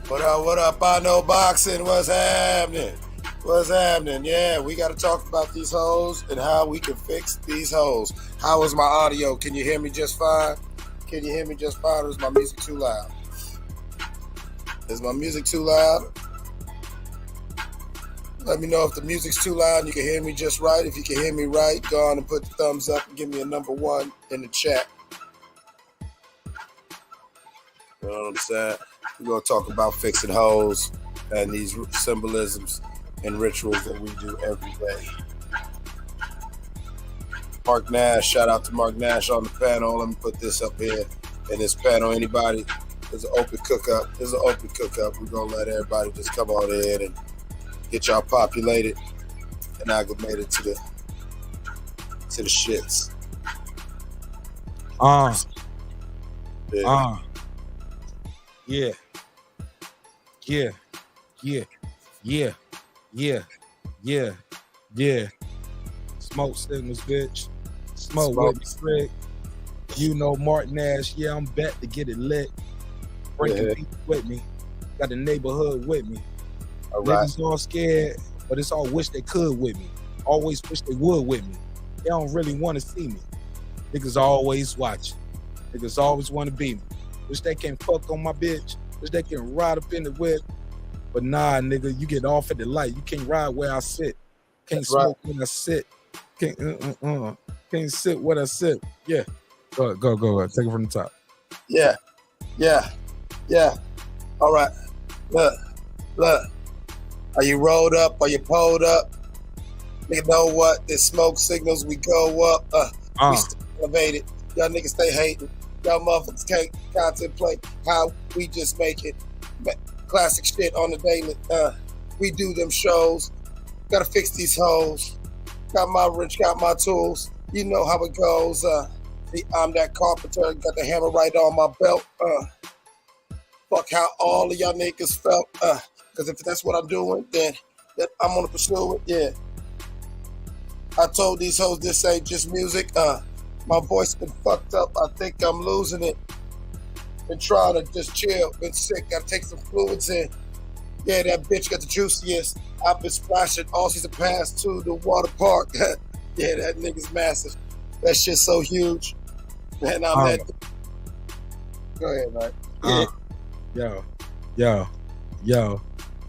What up? I know boxing. What's happening? What's happening? Yeah, we got to talk about these hoes and how we can fix these hoes. How is my audio? Can you hear me just fine? Can you hear me just fine, or is my music too loud? Is my music too loud? Let me know if the music's too loud and you can hear me just right. If you can hear me right, go on and put the thumbs up and give me a number 1 in the chat. You know what I'm saying? We're going to talk about fixing hoes and these symbolisms and rituals that we do every day. Mark Nash, shout out to Mark Nash on the panel. Let me put this up here in this panel. Anybody, there's an open cook-up. We're going to let everybody just come on in and get y'all populated and aggregated to the shits. Yeah. Smoke signals, bitch. Smoke with me, Rick. You know Mark Nash. Yeah, I'm back to get it lit. Breaking people with me. Got the neighborhood with me. All right. Niggas all scared, but it's all wish they could with me. Always wish they would with me. They don't really want to see me. Niggas always watching. Niggas always want to be me. Wish they can fuck on my bitch. Wish they can ride up in the whip. But nah, nigga, you get off at the light. You can't ride where I sit. Can't That's smoke right. when I sit. Can't sit where I sit. Yeah. Go. Take it from the top. Yeah. All right. Look. Are you rolled up? Are you pulled up? You know what? The smoke signals, we go up. We stay elevated. Y'all niggas stay hating. Y'all motherfuckers can't contemplate how we just make it. Classic shit on the daily. We do them shows. Gotta fix these hoes. Got my wrench, got my tools. You know how it goes. I'm that carpenter. Got the hammer right on my belt. Fuck how all of y'all niggas felt. Because if that's what I'm doing, then I'm gonna pursue it. Yeah. I told these hoes this ain't just music. My voice been fucked up. I think I'm losing it. Been trying to just chill. Been sick. Gotta take some fluids in. Yeah, that bitch got the juiciest. I've been splashing all season pass to the water park. Yeah, that nigga's massive. That shit's so huge. Man, I'm that. Go ahead, man.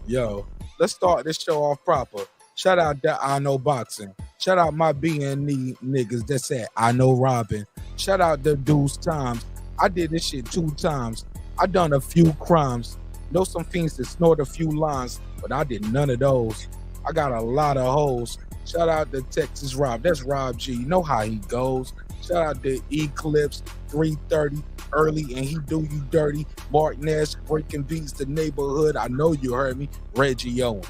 Yo. Let's start this show off proper. Shout out to I Know Boxing. Shout out my B&E niggas that said I Know Robin. Shout out to Deuce Times. I did this shit 2 times. I done a few crimes. Know some fiends that snort a few lines, but I did none of those. I got a lot of hoes. Shout out to Texas Rob. That's Rob G. You know how he goes. Shout out to Eclipse 330 early and he do you dirty. Mark Nash breaking beats, the neighborhood. I know you heard me. Reggie Owens.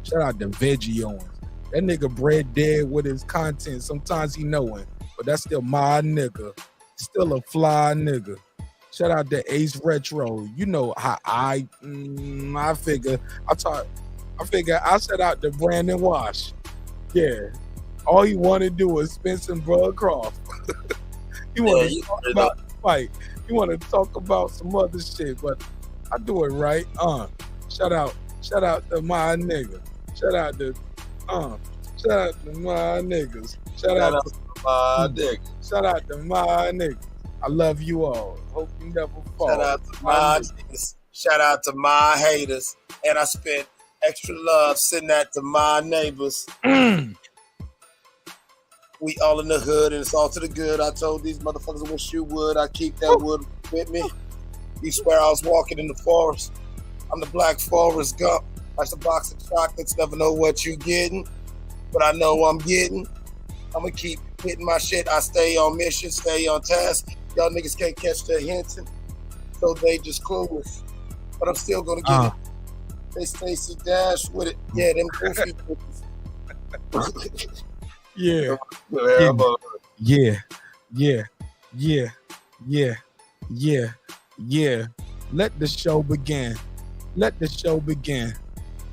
Shout out to Veggie Owens. That nigga bred dead with his content. Sometimes he knowing, but that's still my nigga. Still a fly nigga. Shout out to Ace Retro. You know how I figure. I shout out to Brandon Wash. Yeah. All he want to do is spin some Bud Croft. He want to talk about the fight. He want to talk about some other shit, but I do it right. Shout out to my nigga. Shout out to my niggas. Shout out to my niggas. I love you all. Hope you never fall. Shout out to my niggas. Shout out to my haters. And I spent extra love sending that to my neighbors. We all in the hood and it's all to the good. I told these motherfuckers I wish you would. I keep that wood with me. You swear I was walking in the forest. I'm the Black Forest Gump. Like a box of chocolates. Never know what you getting. But I know I'm getting. I'm going to keep hitting my shit. I stay on mission, stay on task. Y'all niggas can't catch the hinting. So they just clueless. But I'm still going to get it. They Stacey Dash with it. Yeah, them goofy bitches. Yeah. Let the show begin.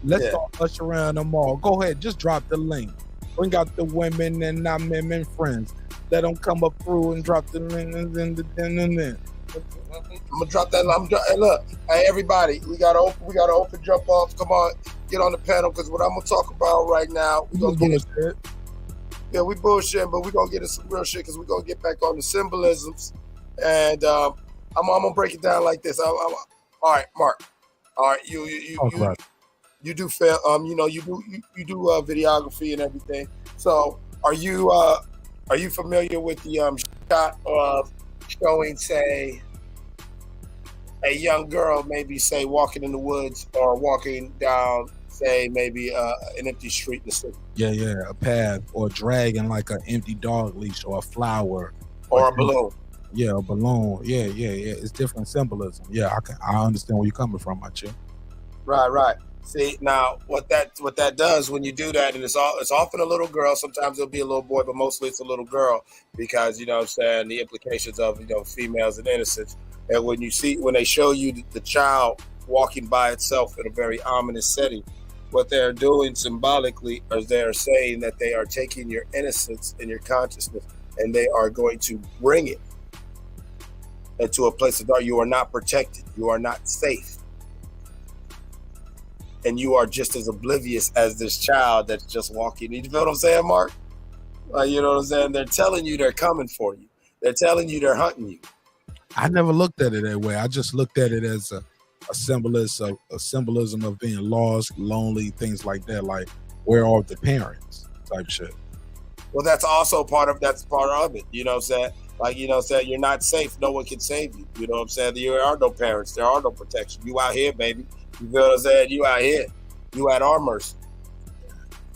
Let's start usher around them all. Go ahead, just drop the link. Bring out the women and our men friends. Let them come up through and drop the link. I'm gonna drop that. Hey, look, hey everybody, we got to open jump off. Come on, get on the panel because what I'm gonna talk about right now, we gonna get it. Yeah, we bullshitting, but we gonna get into some real shit because we gonna get back on the symbolisms, and I'm gonna break it down like this. All right, Mark. All right, you do film, you do videography and everything. So are you familiar with the shot of showing, say, a young girl, maybe say walking in the woods or walking down, say maybe an empty street in the city? Yeah, a path, or dragging like an empty dog leash or a flower or a balloon. Yeah, a balloon. Yeah. It's different symbolism. Yeah, I understand where you're coming from, my chick. Right. See, now what that does when you do that, and it's often a little girl. Sometimes it'll be a little boy, but mostly it's a little girl because you know what I'm saying, the implications of females and innocence. And when they show you the child walking by itself in a very ominous setting, what they're doing symbolically is they're saying that they are taking your innocence and your consciousness and they are going to bring it into a place of dark. You are not protected. You are not safe. And you are just as oblivious as this child that's just walking. You feel what I'm saying, Mark? You know what I'm saying? They're telling you they're coming for you. They're telling you they're hunting you. I never looked at it that way. I just looked at it as a symbolism of being lost, lonely, things like that. Like, where are the parents type shit. Well, that's also part of it. You know what I'm saying? Like, you know what I'm saying? You're not safe. No one can save you. You know what I'm saying? There are no parents. There are no protection. You out here, baby. You feel what I'm saying? You out here. You at our mercy.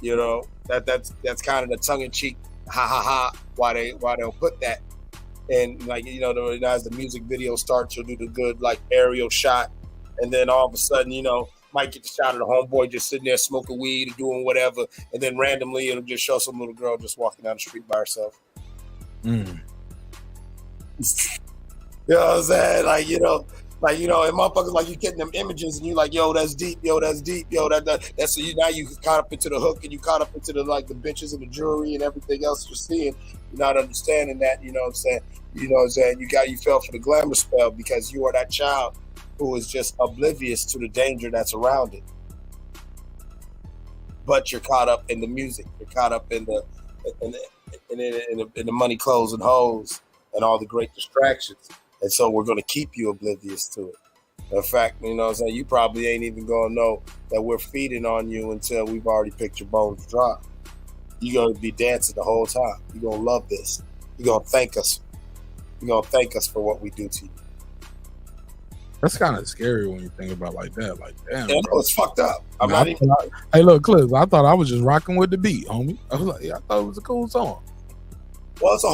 You know, that's kind of the tongue-in-cheek ha why they'll put that. And like, you know, as the music video starts, you'll do the good like aerial shot, and then all of a sudden, you know, might get the shot of the homeboy just sitting there smoking weed or doing whatever, and then randomly it'll just show some little girl just walking down the street by herself. You know what I'm saying? Like, you know, and motherfuckers, like, you getting them images and you like, yo, that's deep, that's so now you caught up into the hook and you caught up into the like the bitches and the jewelry and everything else you're seeing. You're not understanding that, you know what I'm saying? You know what I'm saying? You fell for the glamour spell because you are that child who is just oblivious to the danger that's around it. But you're caught up in the music. You're caught up in the money, clothes, and hoes and all the great distractions. And so we're going to keep you oblivious to it. In fact, you know what I'm saying, you probably ain't even going to know that we're feeding on you until we've already picked your bones dry. You're going to be dancing the whole time. You're going to love this. You're going to thank us. You're going to thank us for what we do to you. That's kind of scary when you think about it like that. Like, damn, yeah, it's fucked up. Hey, look, Cliff, I thought I was just rocking with the beat, homie. I was like, I thought it was a cool song. Well, it's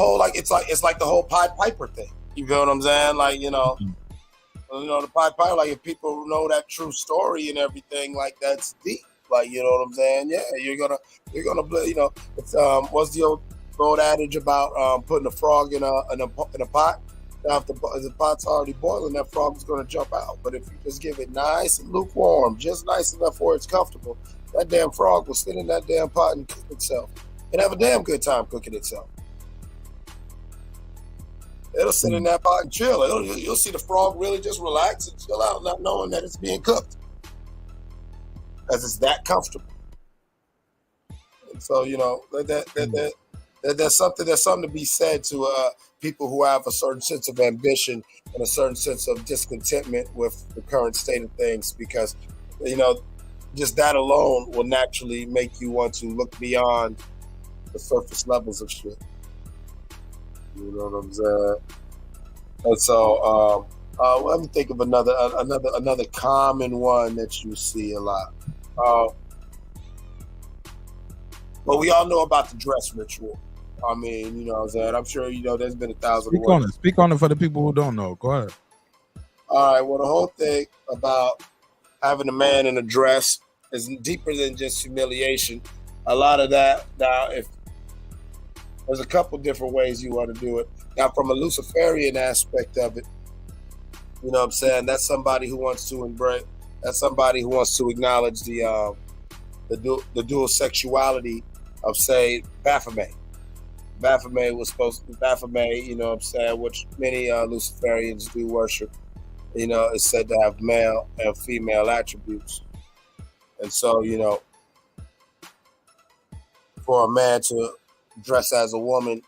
like the whole Pied Piper thing. You feel what I'm saying? Like, you know, the Pied Piper, like, if people know that true story and everything, like, that's deep. Like, you know what I'm saying? Yeah, you're gonna, you know, it's what's the old adage about putting a frog in a pot? Now, if the pot's already boiling, that frog is gonna jump out. But if you just give it nice and lukewarm, just nice enough where it's comfortable, that damn frog will sit in that damn pot and cook itself and have a damn good time cooking itself. It'll sit in that pot and chill. You'll see the frog really just relax and chill out, not knowing that it's being cooked, because it's that comfortable. And so, you know, there's something to be said to people who have a certain sense of ambition and a certain sense of discontentment with the current state of things, because, you know, just that alone will naturally make you want to look beyond the surface levels of shit. You know what I'm saying? And so, let me think of another common one that you see a lot. Well, we all know about the dress ritual. I mean, you know what I'm saying? I'm sure you know there's been 1,000 ways. Speak on it for the people who don't know. Go ahead. All right. Well, the whole thing about having a man in a dress is deeper than just humiliation. A lot of that now, if there's a couple different ways you want to do it. Now, from a Luciferian aspect of it, you know what I'm saying? That's somebody who wants to embrace. That's somebody who wants to acknowledge the dual sexuality of, say, Baphomet. Baphomet was supposed to be Baphomet, you know what I'm saying, which many Luciferians do worship. is said to have male and female attributes. And so, for a man to dress as a woman,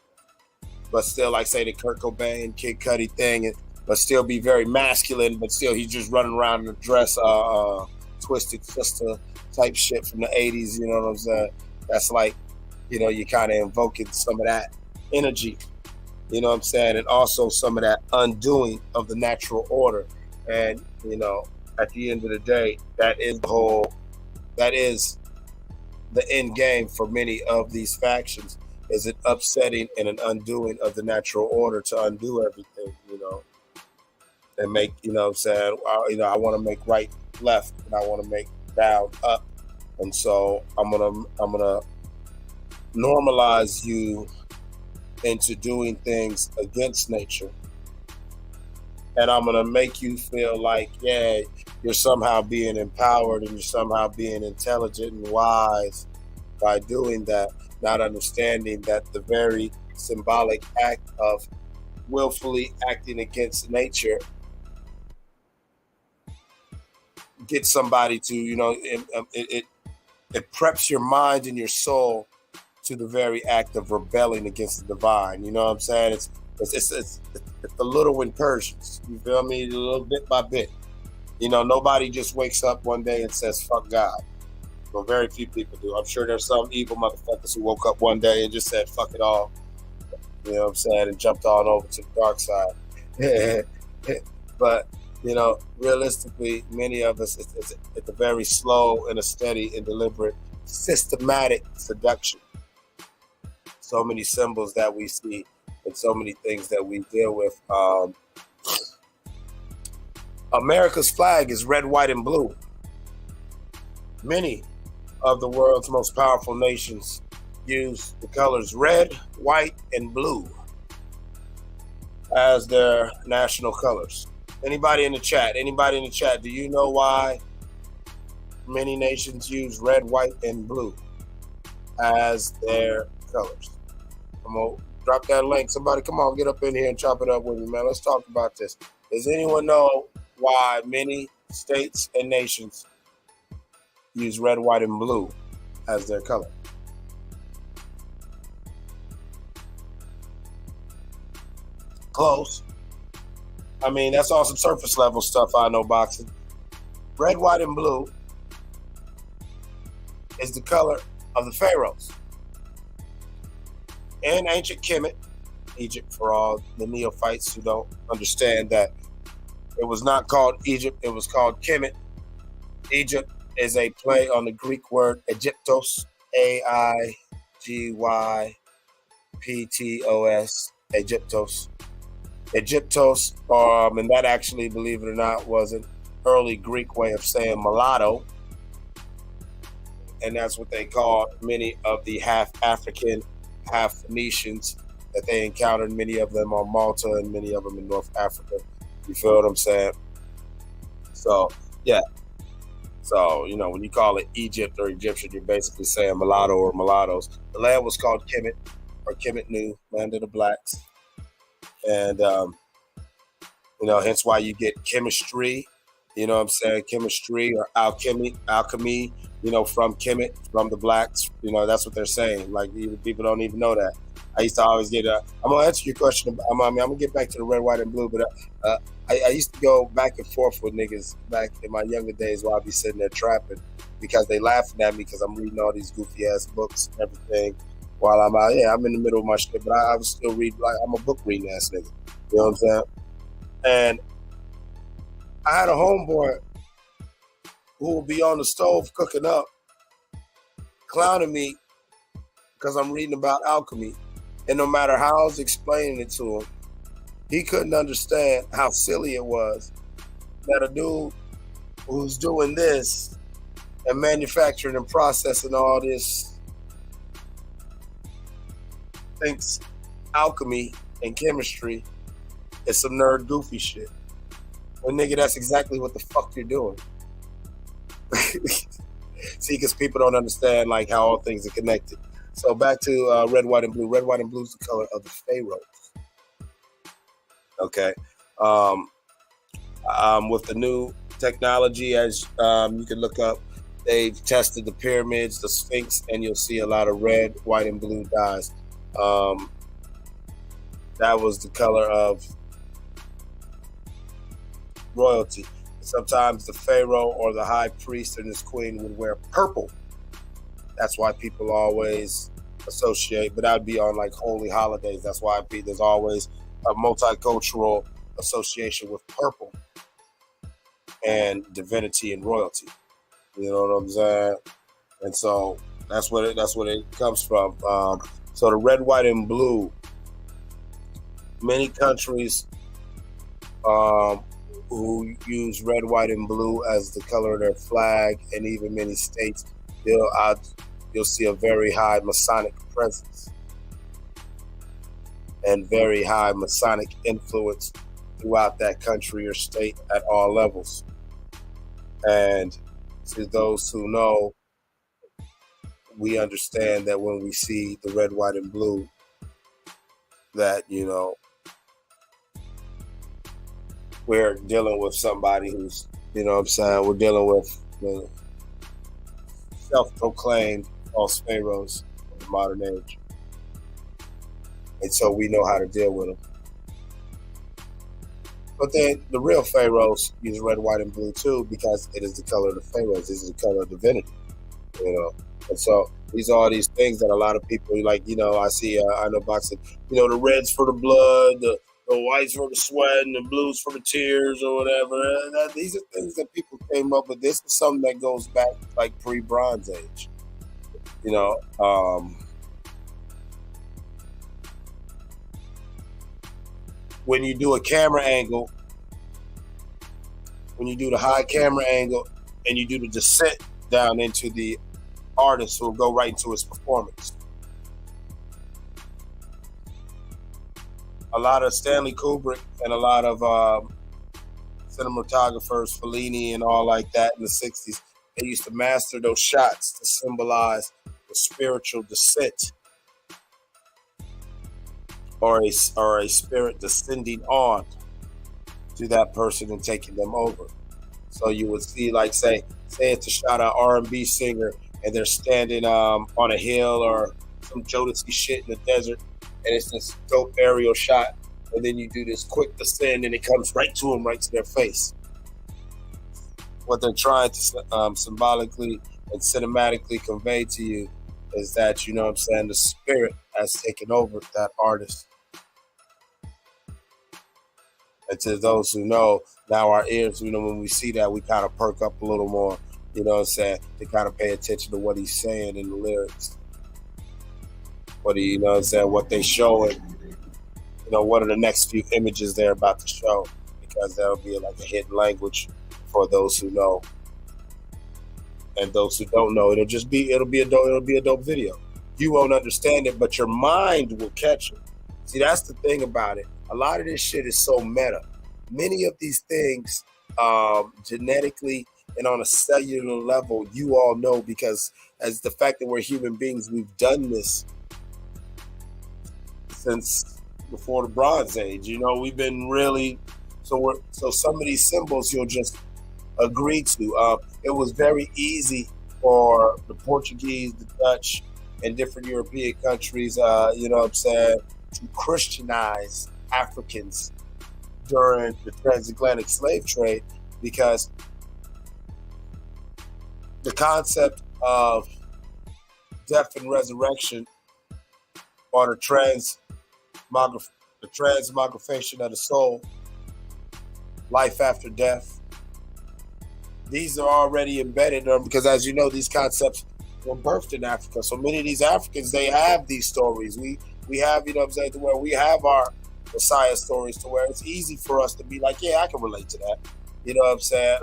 but still, like, say, the Kurt Cobain, Kid Cudi thing, but still be very masculine, but still he's just running around in a dress, Twisted Sister type shit from the 80s, you know what I'm saying? That's like, you kind of invoking some of that energy, you know what I'm saying? And also some of that undoing of the natural order. And, at the end of the day, that is the end game for many of these factions, is an upsetting and an undoing of the natural order to undo everything, and make, what I'm saying, I want to make right left, and I want to make down up. And so I'm gonna normalize you into doing things against nature. And I'm gonna make you feel like, yeah, you're somehow being empowered and you're somehow being intelligent and wise by doing that, not understanding that the very symbolic act of willfully acting against nature gets somebody to, it preps your mind and your soul to the very act of rebelling against the divine. You know what I'm saying? It's the little incursions. You feel me? A little bit by bit. Nobody just wakes up one day and says, fuck God. Well, very few people do. I'm sure there's some evil motherfuckers who woke up one day and just said, fuck it all. You know what I'm saying? And jumped on over to the dark side. But, realistically, many of us, it's a very slow and a steady and deliberate, systematic seduction. So many symbols that we see and so many things that we deal with. America's flag is red, white, and blue. Many of the world's most powerful nations use the colors red, white, and blue as their national colors. Anybody in the chat, do you know why many nations use red, white, and blue as their colors? I'm going to drop that link. Somebody come on, get up in here and chop it up with me, man. Let's talk about this. Does anyone know why many states and nations use red, white, and blue as their color? Close. I mean, that's all some surface level stuff I know boxing. Red, white, and blue is the color of the pharaohs. In ancient Kemet, Egypt, for all the neophytes who don't understand that it was not called Egypt, it was called Kemet. Egypt is a play on the Greek word Aegyptos, Aegyptos, Aegyptos. Aegyptos, and that actually, believe it or not, was an early Greek way of saying mulatto. And that's what they called many of the half African, half Phoenicians that they encountered, many of them on Malta and many of them in North Africa. You feel what I'm saying? So, yeah. So, when you call it Egypt or Egyptian, you're basically saying mulatto or mulattoes. The land was called Kemet, or Kemet Nu, land of the blacks. And, hence why you get chemistry, chemistry or alchemy, from Kemet, from the blacks, that's what they're saying. Like, even people don't even know that. I used to always get, I'm going to answer your question. I'm going to get back to the red, white, and blue, but I used to go back and forth with niggas back in my younger days while I'd be sitting there trapping because they laughing at me because I'm reading all these goofy ass books and everything while I'm out. Yeah, I'm in the middle of my shit, but I was still reading, like, I'm a book reading ass nigga. You know what I'm saying? And I had a homeboy who would be on the stove cooking up, clowning me because I'm reading about alchemy. And no matter how I was explaining it to him, he couldn't understand how silly it was that a dude who's doing this and manufacturing and processing all this thinks alchemy and chemistry is some nerd goofy shit. Well, nigga, that's exactly what the fuck you're doing. See, because people don't understand like how all things are connected. So back to red, white, and blue. Red, white, and blue is the color of the pharaohs. Okay. With the new technology, as you can look up, they've tested the pyramids, the Sphinx, and you'll see a lot of red, white, and blue dyes. That was the color of royalty. Sometimes the pharaoh or the high priest and his queen would wear purple. That's why people always associate, but that would be on like holy holidays. That's why there's always a multicultural association with purple and divinity and royalty. You know what I'm saying? And so that's what it comes from. So the red, white, and blue. Many countries who use red, white, and blue as the color of their flag, and even many states, you'll see a very high Masonic presence and very high Masonic influence throughout that country or state at all levels. And to those who know, we understand that when we see the red, white, and blue, that, you know, we're dealing with somebody who's, you know what I'm saying, we're dealing with the self-proclaimed false pharaohs of the modern age. And so we know how to deal with them. But then the real pharaohs use red, white, and blue too, because it is the color of the pharaohs. This is the color of divinity, you know. And so these are all these things that a lot of people, like, you know, I see, I know boxing, you know, the reds for the blood, the whites for the sweat, and the blues for the tears or whatever. These are things that people came up with. This is something that goes back like pre-Bronze Age, you know. When you do a camera angle, when you do the high camera angle and you do the descent down into the artist who will go right into his performance. A lot of Stanley Kubrick and a lot of cinematographers, Fellini and all like that in the 60s, they used to master those shots to symbolize the spiritual descent or a spirit descending on to that person and taking them over. So you would see, like, say it's a shot of R&B singer and they're standing on a hill or some Jodeci shit in the desert, and it's this dope aerial shot, and then you do this quick descend and it comes right to them, right to their face. What they're trying to symbolically and cinematically convey to you is that, you know what I'm saying, the spirit has taken over that artist. And to those who know, now our ears, you know, when we see that, we kind of perk up a little more, you know what I'm saying, to kind of pay attention to what he's saying in the lyrics. What you know what I'm saying, what they showing, you know, what are the next few images they're about to show, because that'll be like a hidden language for those who know. And those who don't know, it'll be a dope video. You won't understand it, but your mind will catch it. See, that's the thing about it. A lot of this shit is so meta. Many of these things, genetically and on a cellular level, you all know, because as the fact that we're human beings, we've done this since before the Bronze Age. You know, we've been really, so some of these symbols you'll just agree to. It was very easy for the Portuguese, the Dutch, and different European countries, you know what I'm saying, to Christianize Africans during the transatlantic slave trade, because the concept of death and resurrection, or the transmogrification of the soul, life after death, these are already embedded, because as you know, these concepts were birthed in Africa. So many of these Africans, they have these stories. We have, you know what I'm saying, to where we have our Messiah stories, to where it's easy for us to be like, yeah, I can relate to that. You know what I'm saying?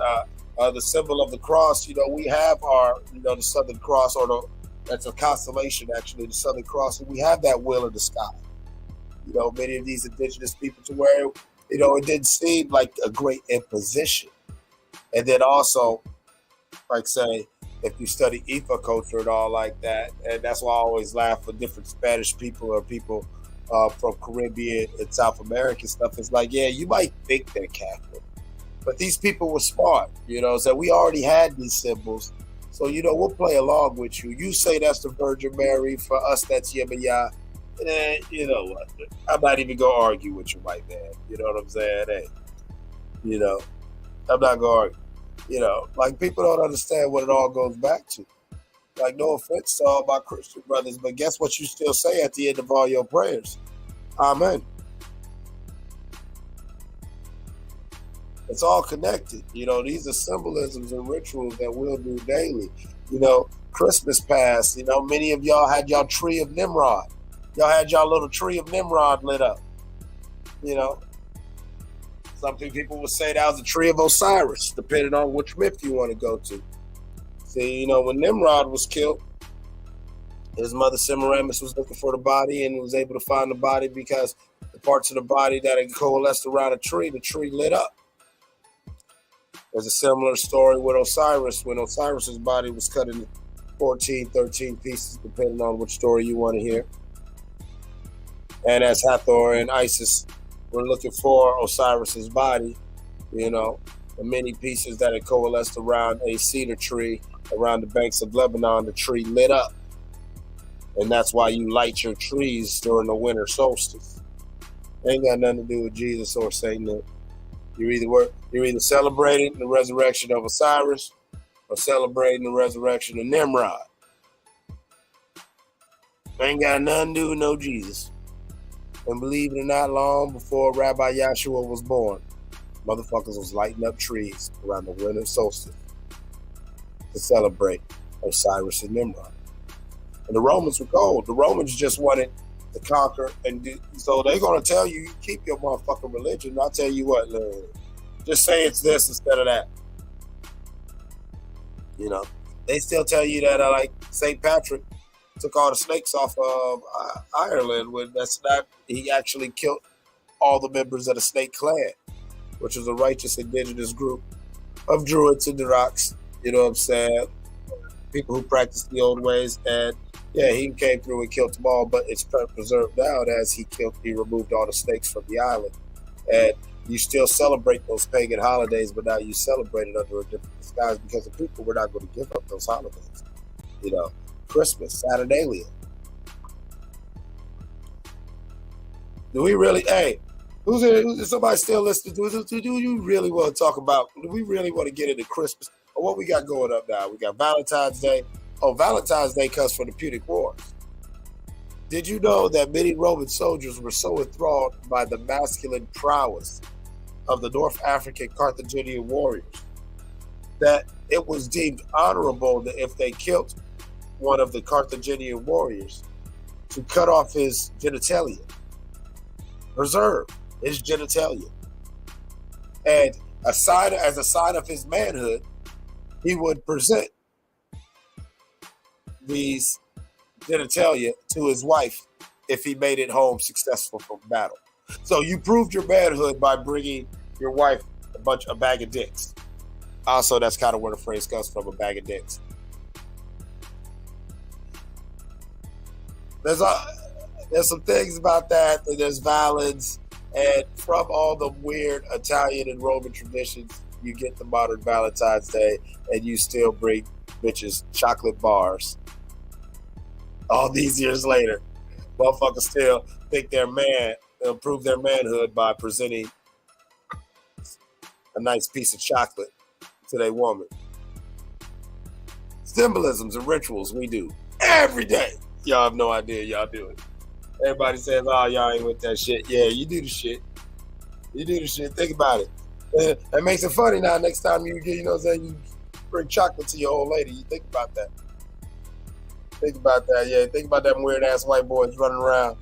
The symbol of the cross, you know, we have our, you know, the Southern Cross, or that's a constellation actually, the Southern Cross, and we have that wheel of the sky. You know, many of these indigenous people, to where, you know, it didn't seem like a great imposition. And then also, like, say, if you study Ifa culture and all like that, and that's why I always laugh with different Spanish people or people from Caribbean and South American stuff. It's like, yeah, you might think they're Catholic, But these people were smart, so we already had these symbols. So, we'll play along with you. You say that's the Virgin Mary. For us, that's Yemaya. And you know what? I'm not even going to argue with you, white man. You know what I'm saying? Hey, I'm not going to argue. Like, people don't understand what it all goes back to. Like, no offense to all my Christian brothers, but guess what you still say at the end of all your prayers? Amen. It's all connected. These are symbolisms and rituals that we'll do daily. Christmas passed. Many of y'all had y'all tree of Nimrod. Y'all had y'all little tree of Nimrod lit up. Some people would say that was the tree of Osiris, depending on which myth you want to go to. See, when Nimrod was killed, his mother Semiramis was looking for the body and was able to find the body because the parts of the body that had coalesced around the tree lit up. There's a similar story with Osiris, when Osiris's body was cut into 14, 13 pieces, depending on which story you want to hear. And as Hathor and Isis were looking for Osiris's body, the many pieces that had coalesced around a cedar tree around the banks of Lebanon, the tree lit up. And that's why you light your trees during the winter solstice. Ain't got nothing to do with Jesus or Satan. You're either celebrating the resurrection of Osiris or celebrating the resurrection of Nimrod. Ain't got nothing to do with no Jesus. And believe it or not, long before Rabbi Yahshua was born, motherfuckers was lighting up trees around the winter solstice to celebrate Osiris and Nimrod. And the Romans were cold. The Romans just wanted to conquer, and so they're going to tell you, keep your motherfucking religion. I'll tell you what, just say it's this instead of that. They still tell you that like St. Patrick took all the snakes off of Ireland when he actually killed all the members of the Snake Clan, which was a righteous indigenous group of Druids in the rocks. You know what I'm saying? People who practiced the old ways, and yeah, he came through and killed them all, but it's preserved now as he removed all the snakes from the island. And you still celebrate those pagan holidays, but now you celebrate it under a different disguise because the people were not going to give up those holidays. Christmas, Saturnalia. Do we really, who's somebody still listening to us? Do you really want to talk about, do we really want to get into Christmas? Or what we got going up now? We got Valentine's Day. Oh, Valentine's Day comes from the Punic Wars. Did you know that many Roman soldiers were so enthralled by the masculine prowess of the North African Carthaginian warriors that it was deemed honorable that if they killed one of the Carthaginian warriors to cut off his genitalia, preserve his genitalia, and as a sign of his manhood, he would present these genitalia to his wife if he made it home successful from battle. So you proved your manhood by bringing your wife a bag of dicks. Also, that's kind of where the phrase comes from, a bag of dicks. There's some things about that. There's violence, and from all the weird Italian and Roman traditions, you get the modern Valentine's Day, and you still bring bitches chocolate bars. All these years later, motherfuckers still think they'll prove their manhood by presenting a nice piece of chocolate to their woman. Symbolisms and rituals we do every day. Y'all have no idea y'all do it. Everybody says, oh, y'all ain't with that shit. Yeah, you do the shit. You do the shit. Think about it. That makes it funny now. Next time you bring chocolate to your old lady, you think about that. Think about that, yeah. Think about them weird ass white boys running around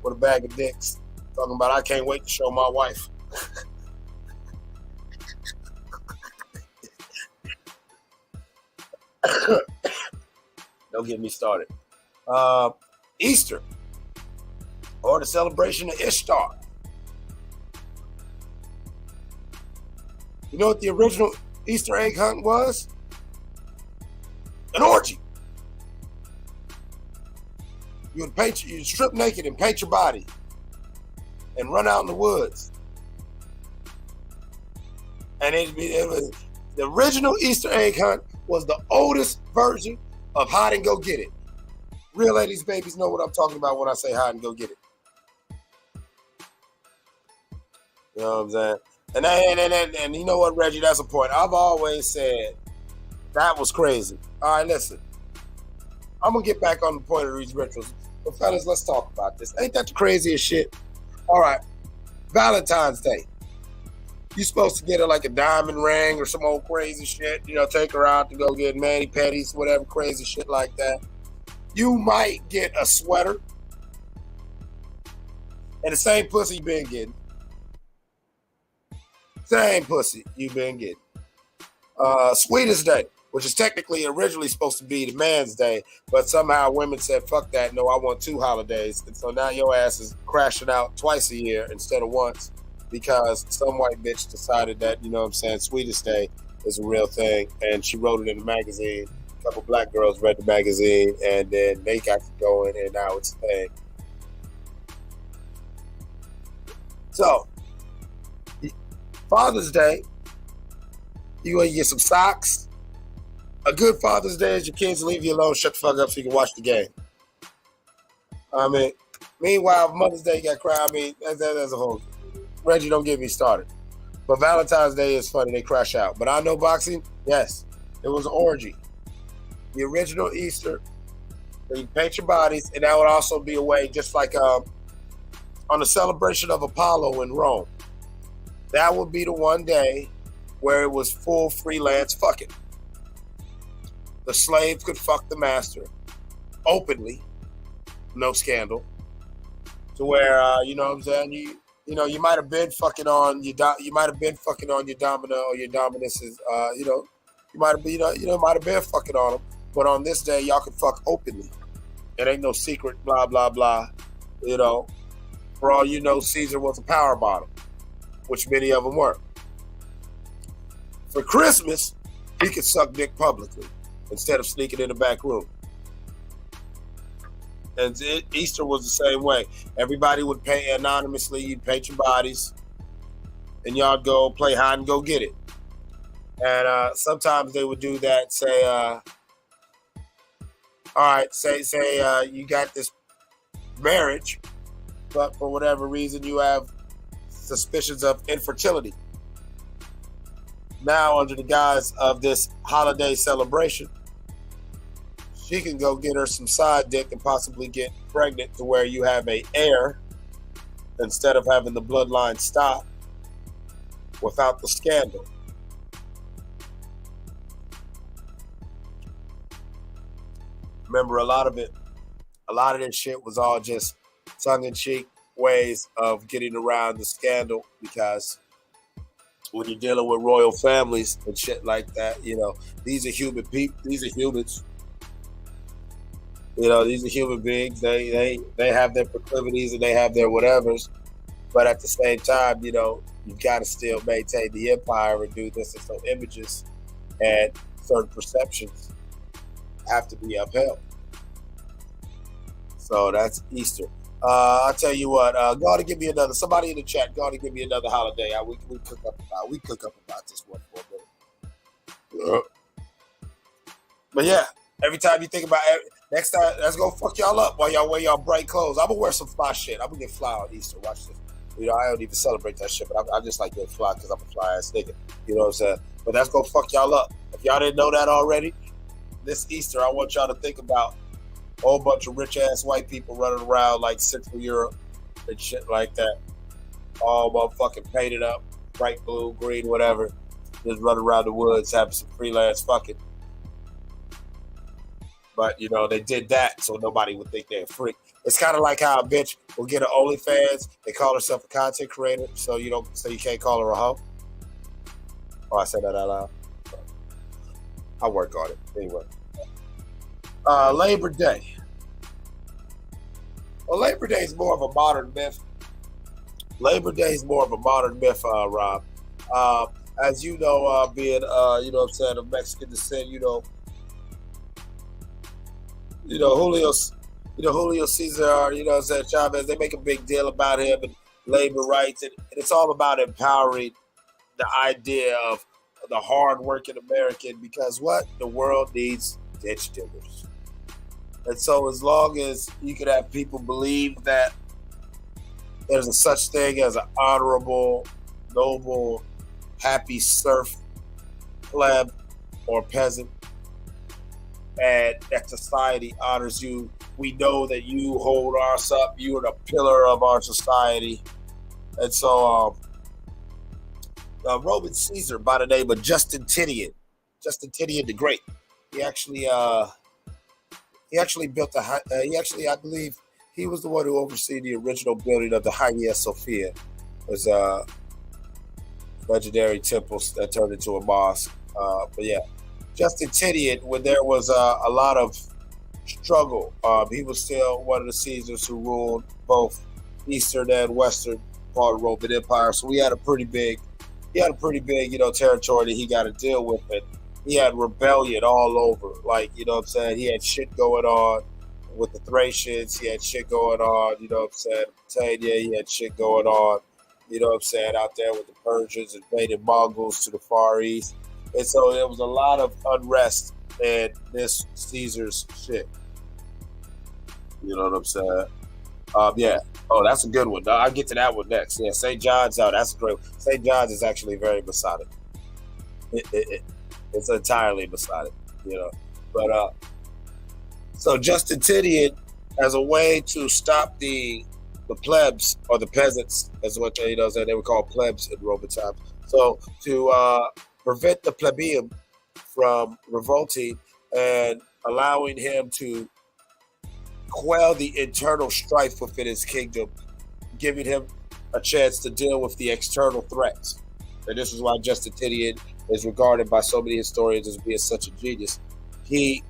with a bag of dicks, talking about I can't wait to show my wife. Don't get me started. Easter, or the celebration of Ishtar. You know what the original Easter egg hunt was? An orgy. You'd strip naked and paint your body and run out in the woods And it was the original Easter egg hunt was the oldest version of hide and go get it. Real ladies, babies know what I'm talking about when I say hide and go get it. You know what I'm saying? And you know what, Reggie, that's a point. I've always said that was crazy. All right, listen. I'm going to get back on the point of these rituals. But fellas, let's talk about this. Ain't that the craziest shit? All right. Valentine's Day. You supposed to get her like a diamond ring or some old crazy shit. You know, take her out to go get mani-pedis, whatever crazy shit like that. You might get a sweater and the same pussy you've been getting. Same pussy you've been getting. Sweetest Day, which is technically originally supposed to be the man's day, but somehow women said, fuck that, no, I want 2 holidays. And so now your ass is crashing out twice a year instead of once because some white bitch decided that, you know what I'm saying, Sweetest Day is a real thing. And she wrote it in the magazine. A couple black girls read the magazine and then they got to going and now it's a thing. So, Father's Day, you want to get some socks. A good Father's Day is your kids leave you alone, shut the fuck up so you can watch the game. I mean, meanwhile, Mother's Day got cried. I mean, that's a whole. Reggie, don't get me started. But Valentine's Day is funny. They crash out. But I know boxing, yes, it was an orgy. The original Easter, where you paint your bodies, and that would also be a way, just like on the celebration of Apollo in Rome. That would be the one day where it was full freelance fucking. The slave could fuck the master openly, no scandal. To where you know what I'm saying, you might have been fucking on your domino or your dominus's you might have been fucking on them, but on this day y'all could fuck openly. It ain't no secret, blah blah blah. You know, for all you know, Caesar was a power bottom, which many of them were. For Christmas, he could suck dick publicly instead of sneaking in the back room. And Easter was the same way. Everybody would pay anonymously. You'd paint your bodies, and y'all go play hide and go get it. And sometimes they would do that. Say, all right, say you got this marriage, but for whatever reason you have suspicions of infertility. Now, under the guise of this holiday celebration, she can go get her some side dick and possibly get pregnant to where you have an heir instead of having the bloodline stop without the scandal. Remember, a lot of this shit was all just tongue-in-cheek ways of getting around the scandal, because when you're dealing with royal families and shit like that, you know, these are human people. These are humans. You know, these are human beings. They have their proclivities and they have their whatevers. But at the same time, you know, you got to still maintain the empire and do this. And so images and certain perceptions have to be upheld. So that's Easter. I'll tell you what, go on and give me another, somebody in the chat, go on and give me another holiday. We cook up about this one for a minute. But yeah, every time you think about it, next time, let's go fuck y'all up while y'all wear y'all bright clothes. I'm gonna wear some fly shit. I'm gonna get fly on Easter. Watch this. You know, I don't even celebrate that shit, but I just like getting fly because I'm a fly ass nigga. You know what I'm saying? But let's go fuck y'all up. If y'all didn't know that already, this Easter, I want y'all to think about a whole bunch of rich ass white people running around like Central Europe and shit like that. All motherfucking painted up, bright blue, green, whatever. Just running around the woods having some freelance fucking. But, you know, they did that so nobody would think they're a freak. It's kind of like how a bitch will get an OnlyFans. They call herself a content creator, so you can't call her a hoe. Oh, I said that out loud. I'll work on it. Anyway. Labor Day. Well, Labor Day is more of a modern myth. Rob. As you know, being, you know what I'm saying, of Mexican descent, Julio Cesar, you know what I'm saying, Chavez, they make a big deal about him and labor rights, and it's all about empowering the idea of the hard-working American, because what? The world needs ditch diggers. And so as long as you could have people believe that there's a such thing as an honorable, noble, happy serf, pleb, or peasant, and that society honors you, we know that you hold us up. You are the pillar of our society. And so Roman Caesar by the name of Justin Titian the Great, he actually built I believe he was the one who oversaw the original building of the Hagia Sophia. It was a legendary temple that turned into a mosque. But yeah, Justin Titian, when there was a lot of struggle, he was still one of the Caesars who ruled both Eastern and Western part of the Roman Empire. So he had a pretty big, territory that he got to deal with. And he had rebellion all over. Like, you know what I'm saying? He had shit going on with the Thracians. He had shit going on, you know what I'm saying? Titania, he had shit going on, you know what I'm saying, out there with the Persians invading Mongols to the Far East. And so there was a lot of unrest in this Caesar's shit. You know what I'm saying? Yeah. Oh, that's a good one. I'll get to that one next. Yeah, St. John's. Oh, that's a great one. St. John's is actually very Masonic. It's entirely Masonic, you know. But so Justin Titian, as a way to stop the plebs or the peasants, as what they were called plebs in Roman times. So to prevent the plebeian from revolting and allowing him to quell the internal strife within his kingdom, giving him a chance to deal with the external threats. And this is why Justin Titian is regarded by so many historians as being such a genius. He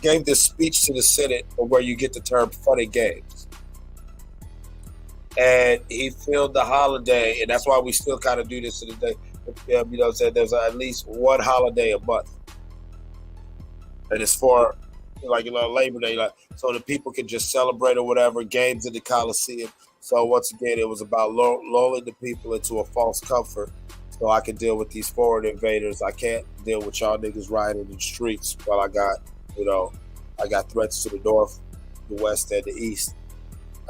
gave this speech to the Senate where you get the term fun and games. And he filled the holiday, and that's why we still kind of do this to the day. You know what I'm saying? There's at least one holiday a month. And it's for Labor Day, so the people can just celebrate or whatever, games in the Coliseum. So once again, it was about lulling the people into a false comfort so I can deal with these foreign invaders. I can't deal with y'all niggas rioting in the streets while I got threats to the north, the west, and the east,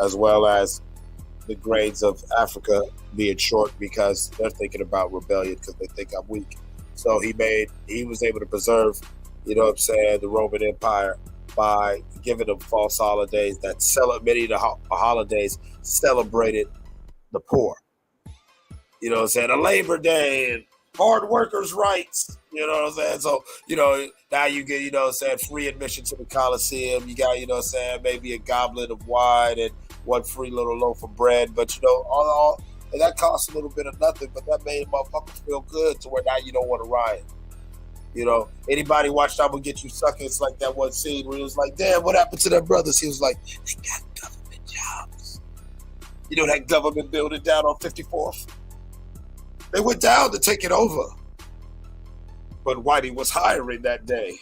as well as the grades of Africa being short because they're thinking about rebellion because they think I'm weak. So he was able to preserve, you know what I'm saying, the Roman Empire by giving them false holidays that many of the holidays celebrated the poor. You know what I'm saying? A Labor Day and hard workers' rights. You know what I'm saying? So, now you get, you know what I'm saying, free admission to the Coliseum. You got, you know what I'm saying, maybe a goblet of wine and one free little loaf of bread. But, all and that costs a little bit of nothing, but that made motherfuckers feel good to where now you don't want to riot. Anybody watched I'm Gonna Get You Sucker? It's like that one scene where he was like, damn, what happened to their brothers? He was like, they got government jobs. That government building down on 54th? They went down to take it over. But Whitey was hiring that day.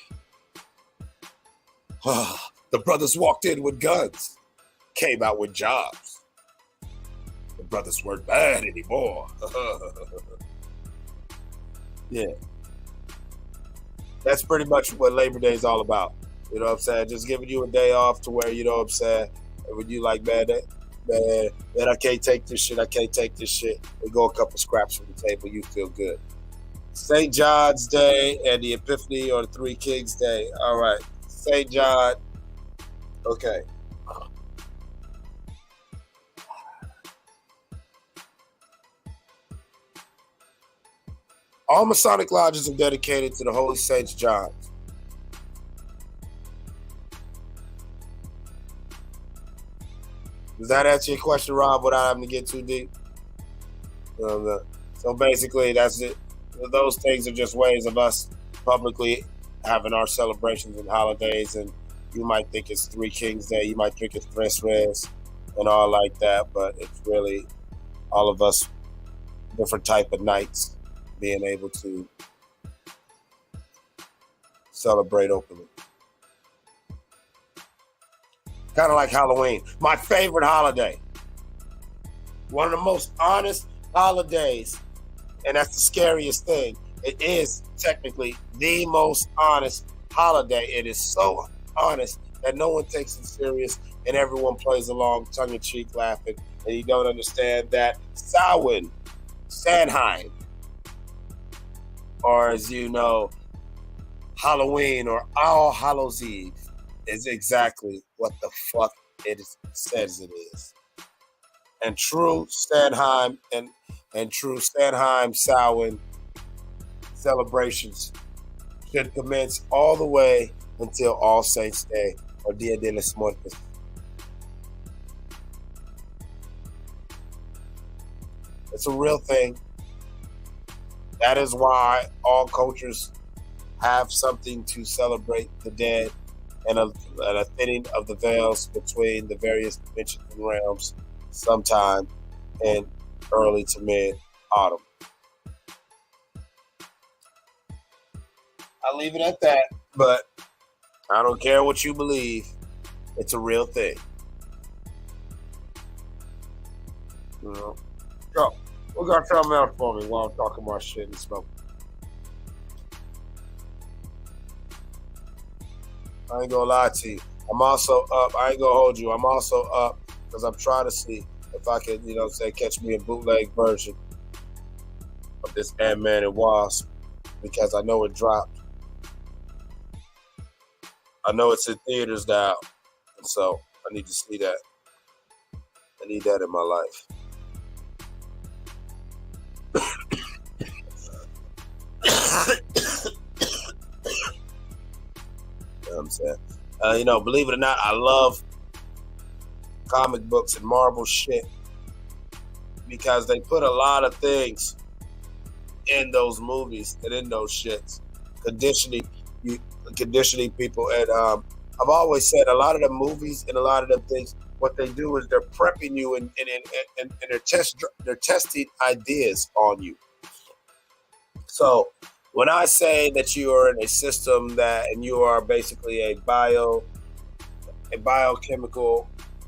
The brothers walked in with guns, came out with jobs. The brothers weren't bad anymore. Yeah. That's pretty much what Labor Day is all about. You know what I'm saying? Just giving you a day off to where, you know what I'm saying, when you like, man, I can't take this shit. We go a couple scraps from the table. You feel good. St. John's Day and the Epiphany or the Three Kings Day. All right. St. John. Okay. All Masonic lodges are dedicated to the Holy Saints John. Does that answer your question, Rob, without having to get too deep? So basically, that's it. Those things are just ways of us publicly having our celebrations and holidays. And you might think it's Three Kings Day. You might think it's Tres Reyes and all like that. But it's really all of us different type of nights being able to celebrate openly. Kind of like Halloween. My favorite holiday. One of the most honest holidays And that's the scariest thing. It is technically the most honest holiday. It is so honest that no one takes it serious and everyone plays along, tongue-in-cheek, laughing. And you don't understand that Samhain, or as you know, Halloween or All Hallows Eve is exactly what the fuck it says it is. And true Samhain Samhain celebrations should commence all the way until All Saints Day or Dia de los Muertos. It's a real thing. That is why all cultures have something to celebrate the dead and a thinning of the veils between the various dimensions and realms sometime in early to mid-autumn. I'll leave it at that, but I don't care what you believe. It's a real thing. You know? So, we got something else for me while I'm talking about shit and smoke. I ain't gonna lie to you. I'm also up. I ain't gonna hold you. I'm also up because I'm trying to see if I can, catch me a bootleg version of this Ant-Man and Wasp because I know it dropped. I know it's in theaters now, and so I need to see that. I need that in my life. You know what I'm saying? Believe it or not, I love comic books and Marvel shit because they put a lot of things in those movies and in those shits, conditioning people. And I've always said a lot of the movies and a lot of the things, what they do is they're prepping you and they're testing ideas on you. So when I say that you are in a system and you are basically a biochemical,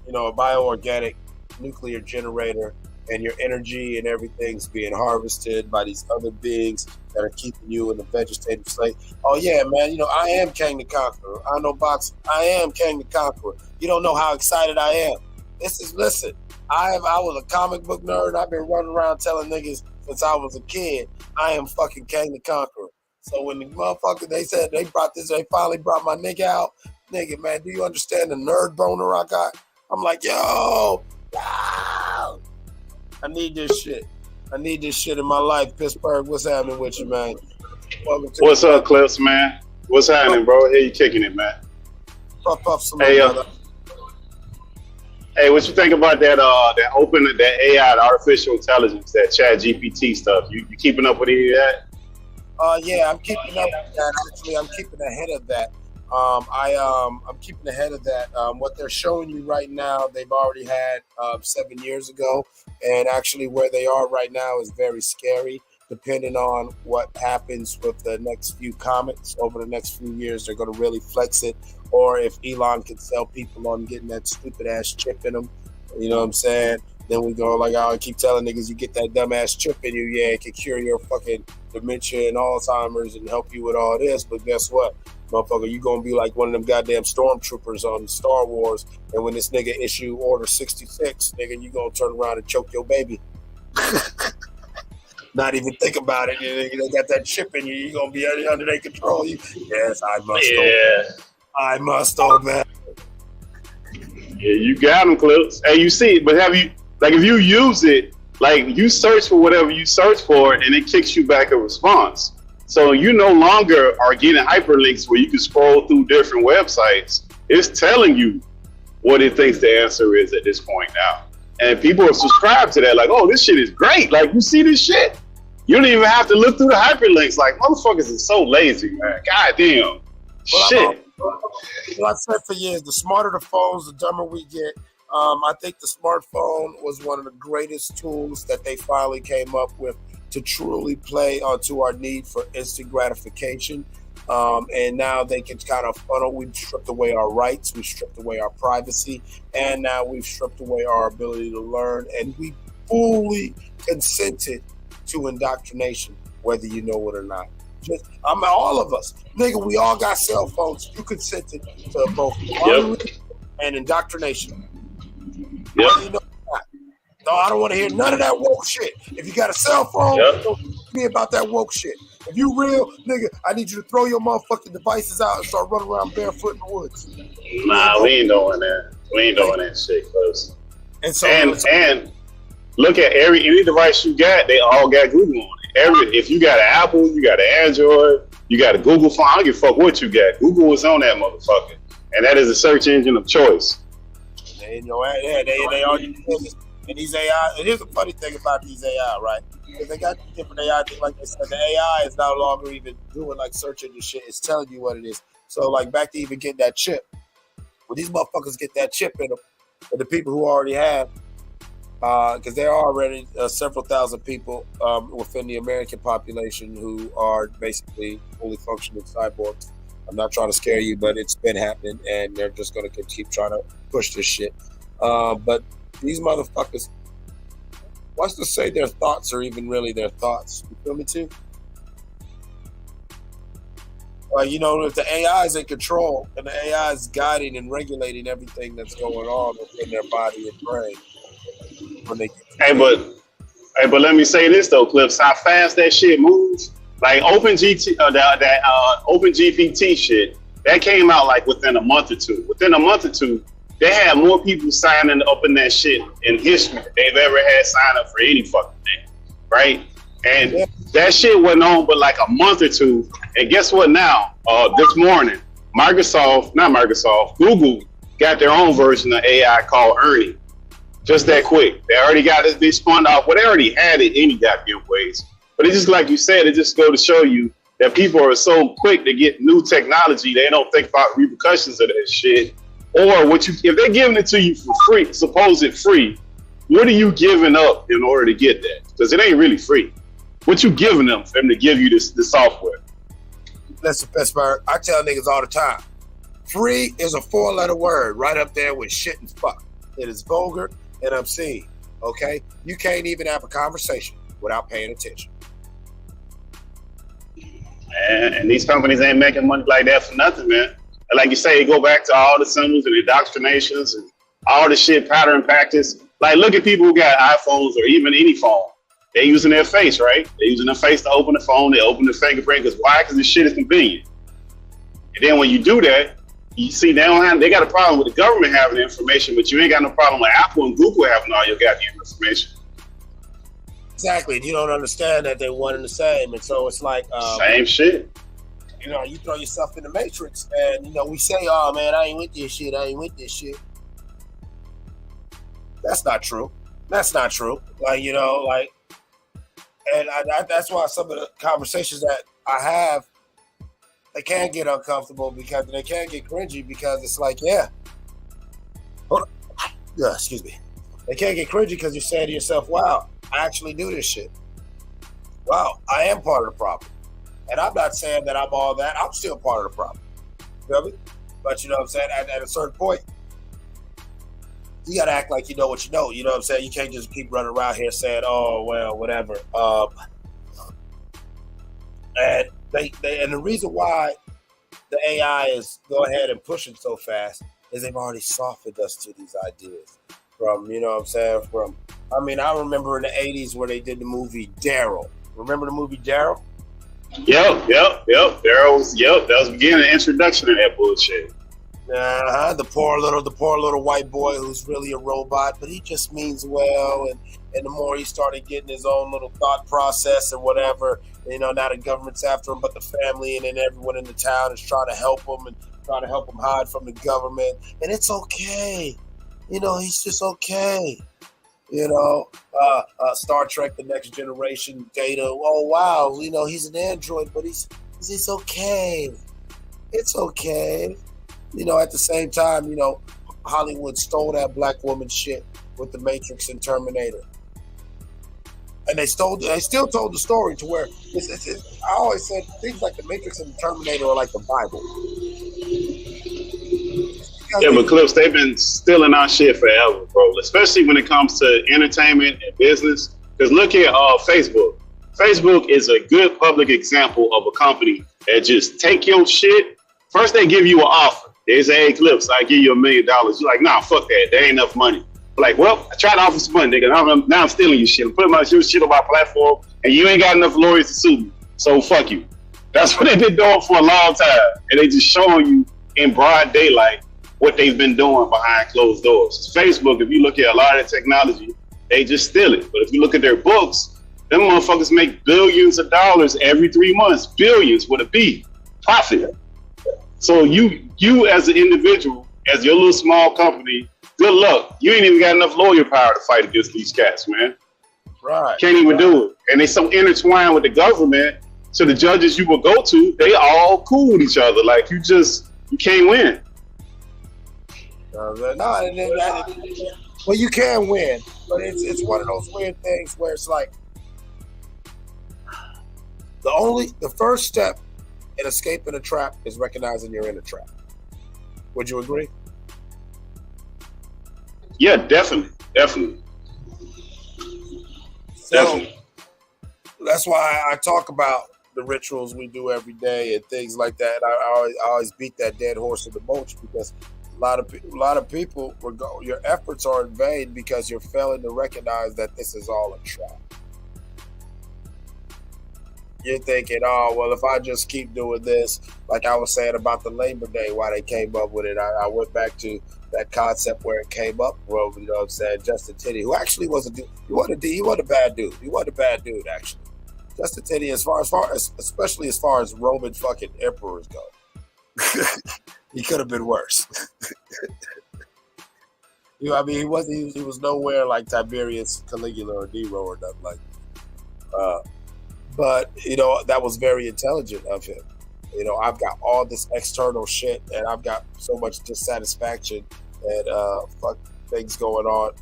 a bioorganic nuclear generator, and your energy and everything's being harvested by these other beings that are keeping you in a vegetative state. Oh yeah, man, I am Kang the Conqueror. I know boxing. I am Kang the Conqueror. You don't know how excited I am. Listen, I was a comic book nerd. I've been running around telling niggas since I was a kid, I am fucking Kang the Conqueror. So when the motherfucker, they finally brought my nigga out. Nigga, man, do you understand the nerd boner I got? I'm like, yo, I need this shit. I need this shit in my life. Pittsburgh, what's happening with you, man? What's up, Clips, man? What's happening, bro? Hey, you kicking it, man? Puff some brother. Hey, what you think about that AI, the artificial intelligence, that Chat GPT stuff? You keeping up with any of that? Yeah, I'm keeping up with that. Actually, I'm keeping ahead of that. I'm keeping ahead of that. What they're showing you right now, they've already had 7 years ago, and actually where they are right now is very scary. Depending on what happens with the next few comics over the next few years, they're going to really flex it. Or if Elon can sell people on getting that stupid ass chip in them, you know what I'm saying? Then we go like, I keep telling niggas, you get that dumb ass chip in you, yeah, it can cure your fucking dementia and Alzheimer's and help you with all this. But guess what, motherfucker, you gonna be like one of them goddamn stormtroopers on Star Wars. And when this nigga issue Order 66, nigga, you gonna turn around and choke your baby. Not even think about it. You got that chip in you. You're going to be under their control. Yes, I must. Yeah. I must obey. Yeah, you got them, Clips. Hey, you see it, but if you use it, like you search for whatever you search for and it kicks you back a response. So you no longer are getting hyperlinks where you can scroll through different websites. It's telling you what it thinks the answer is at this point now. And people are subscribed to that, like, oh, this shit is great. Like, you see this shit? You don't even have to look through the hyperlinks. Like, motherfuckers is so lazy, man. God damn. Shit. Well, I've said for years, the smarter the phones, the dumber we get. I think the smartphone was one of the greatest tools that they finally came up with to truly play onto our need for instant gratification. And now they can kind of funnel. We've stripped away our rights, we've stripped away our privacy, and now we've stripped away our ability to learn. And we fully consented to indoctrination, whether you know it or not. All of us, nigga, we all got cell phones. You consented to both and indoctrination. Yep. You know, no, I don't want to hear none of that woke shit. If you got a cell phone, don't talk to me about that woke shit. If you real, nigga, I need you to throw your motherfucking devices out and start running around barefoot in the woods. Nah, we ain't doing that. We ain't doing that shit, cuz. And look at any device you got, they all got Google on it. If you got an Apple, you got an Android, you got a Google phone, I don't give a fuck what you got. Google is on that motherfucker. And that is a search engine of choice. They know they all and these AI, and here's the funny thing about these AI, right? Because they got different AI things, like they said, the AI is no longer even doing like search engine shit, it's telling you what it is. So like back to even getting that chip. When these motherfuckers get that chip in them, and the people who already have, because there are already several thousand people within the American population who are basically fully functioning cyborgs. I'm not trying to scare you, but it's been happening, and they're just going to keep trying to push this shit. But these motherfuckers, what's to say their thoughts are even really their thoughts? You feel me too? You know, if the AI is in control and the AI is guiding and regulating everything that's going on within their body and brain, when they but let me say this though, Clips, how fast that shit moves. Like OpenGPT shit, that came out like within a month or two. Within a month or two, they had more people signing up in that shit in history than they've ever had sign up for any fucking thing, right? And that shit went on but like a month or two. And guess what now? This morning, Google got their own version of AI called Ernie. Just that quick. They already got it, they spun off. Well, they already had it any goddamn ways. But it's just like you said, it just go to show you that people are so quick to get new technology, they don't think about repercussions of that shit. Or if they're giving it to you for free, suppose it's free, what are you giving up in order to get that? Because it ain't really free. What you giving them for them to give you this software? Listen, Pittsburgh, I tell niggas all the time, free is a 4-letter word right up there with shit and fuck. It is vulgar and obscene, okay? You can't even have a conversation without paying attention. Man, and these companies ain't making money like that for nothing, man. And like you say, go back to all the symbols and indoctrinations and all the shit, pattern practice. Like, look at people who got iPhones or even any phone. They're using their face, right? They're using their face to open the phone. They open the fingerprint. Because why? Because this shit is convenient. And then when you do that, you see they got a problem with the government having the information, but you ain't got no problem with Apple and Google having all your goddamn information. Exactly. You don't understand that they're one and the same. And so it's like... same shit. You know, you throw yourself in the matrix and, you know, we say, oh, man, I ain't with this shit. That's not true. Like, you know, like... And that's why some of the conversations that I have, they can get uncomfortable because they can get cringy because it's like, excuse me. They can't get cringy because you're saying to yourself, wow, I actually do this shit. Wow, I am part of the problem. And I'm not saying that I'm all that. I'm still part of the problem. You feel me? But you know what I'm saying? At a certain point, you got to act like you know what you know. You know what I'm saying? You can't just keep running around here saying, oh, well, whatever. And and the reason why the AI is go ahead and pushing so fast is they've already softened us to these ideas. From, you know what I'm saying? I remember in the 80s where they did the movie Daryl. Remember the movie Daryl? Yep. Daryl was, that was beginning the introduction of that bullshit. The poor little white boy who's really a robot, but he just means well, and the more he started getting his own little thought process and whatever, you know, now the government's after him, but the family and then everyone in the town is trying to help him and trying to help him hide from the government, and it's okay, you know, he's just okay, you know. Star Trek: The Next Generation, Data. Oh wow, you know, he's an android, but he's okay. It's okay. You know, at the same time, you know, Hollywood stole that black woman shit with The Matrix and Terminator. And they still told the story to where I always said things like The Matrix and Terminator are like the Bible. Yeah, but Clips, they've been stealing our shit forever, bro. Especially when it comes to entertainment and business. Because look at Facebook. Facebook is a good public example of a company that just take your shit. First, they give you an offer. They say, hey, Clips, I give you $1 million. You're like, nah, fuck that. There ain't enough money. Like, well, I tried to offer some money, nigga. Now I'm stealing your shit. I'm putting your shit on my platform, and you ain't got enough lawyers to sue me. So fuck you. That's what they've been doing for a long time. And they just showing you in broad daylight what they've been doing behind closed doors. Facebook, if you look at a lot of the technology, they just steal it. But if you look at their books, them motherfuckers make billions of dollars every 3 months. Billions with a B. Profit. So you as an individual, as your little small company, good luck. You ain't even got enough lawyer power to fight against these cats, man. Right. Can't even do it. And they so intertwined with the government. So the judges you will go to, they all cool with each other. Like you can't win. Well, you can win, but it's one of those weird things where it's like the first step in escaping a trap is recognizing you're in a trap. Would you agree? Yeah, definitely. So that's why I talk about the rituals we do every day and things like that. I always beat that dead horse in the mulch because a lot of people, your efforts are in vain because you're failing to recognize that this is all a trap. You're thinking, oh, well, if I just keep doing this, like I was saying about the Labor Day, why they came up with it, I went back to that concept where it came up. Well, you know what I'm saying? Justin Titty, who actually was a dude, he wasn't a bad dude. He wasn't a bad dude, actually. Justin Titty, especially as far as Roman fucking emperors go, he could have been worse. You know, I mean, he was nowhere like Tiberius, Caligula, or Nero, or nothing like that. But, you know, that was very intelligent of him. You know, I've got all this external shit and I've got so much dissatisfaction and fuck things going on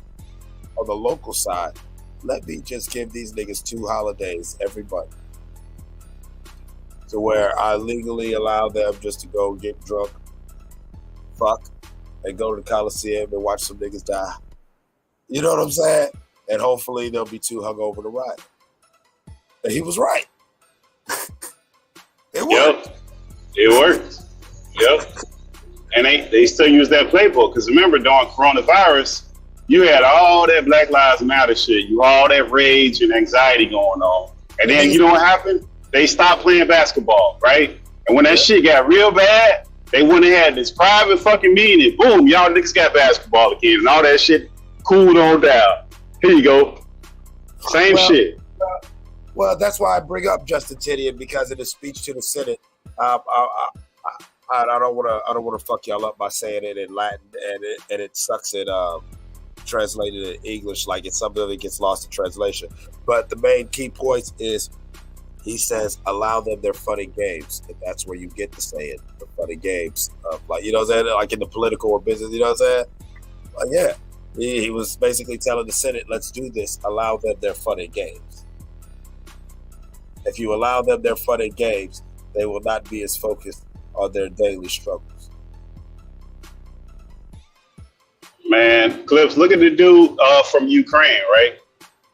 the local side. Let me just give these niggas 2 holidays every month to where I legally allow them just to go get drunk, fuck, and go to the Coliseum and watch some niggas die. You know what I'm saying? And hopefully they'll be too hungover to ride. And he was right. It worked. Yep. It worked. Yep. And they still use that playbook. Because remember, during coronavirus, you had all that Black Lives Matter shit. You all that rage and anxiety going on. And then you know what happened? They stopped playing basketball, right? And when that shit got real bad, they went and had this private fucking meeting. And boom, y'all niggas got basketball again. And all that shit cooled on down. Here you go. Same shit. Well, that's why I bring up Justin Titian, because in his speech to the Senate, I don't want to fuck y'all up by saying it in Latin, and it sucks it translated in English, like it's something that gets lost in translation. But the main key points is he says, allow them their fun and games, and that's where you get to say it, the fun and games of, like, you know what I'm saying, like in the political or business, you know what I'm saying? Like, yeah, he was basically telling the Senate, let's do this, allow them their fun and games. If you allow them their fun and games, they will not be as focused on their daily struggles. Man, Clips, look at the dude from Ukraine, right?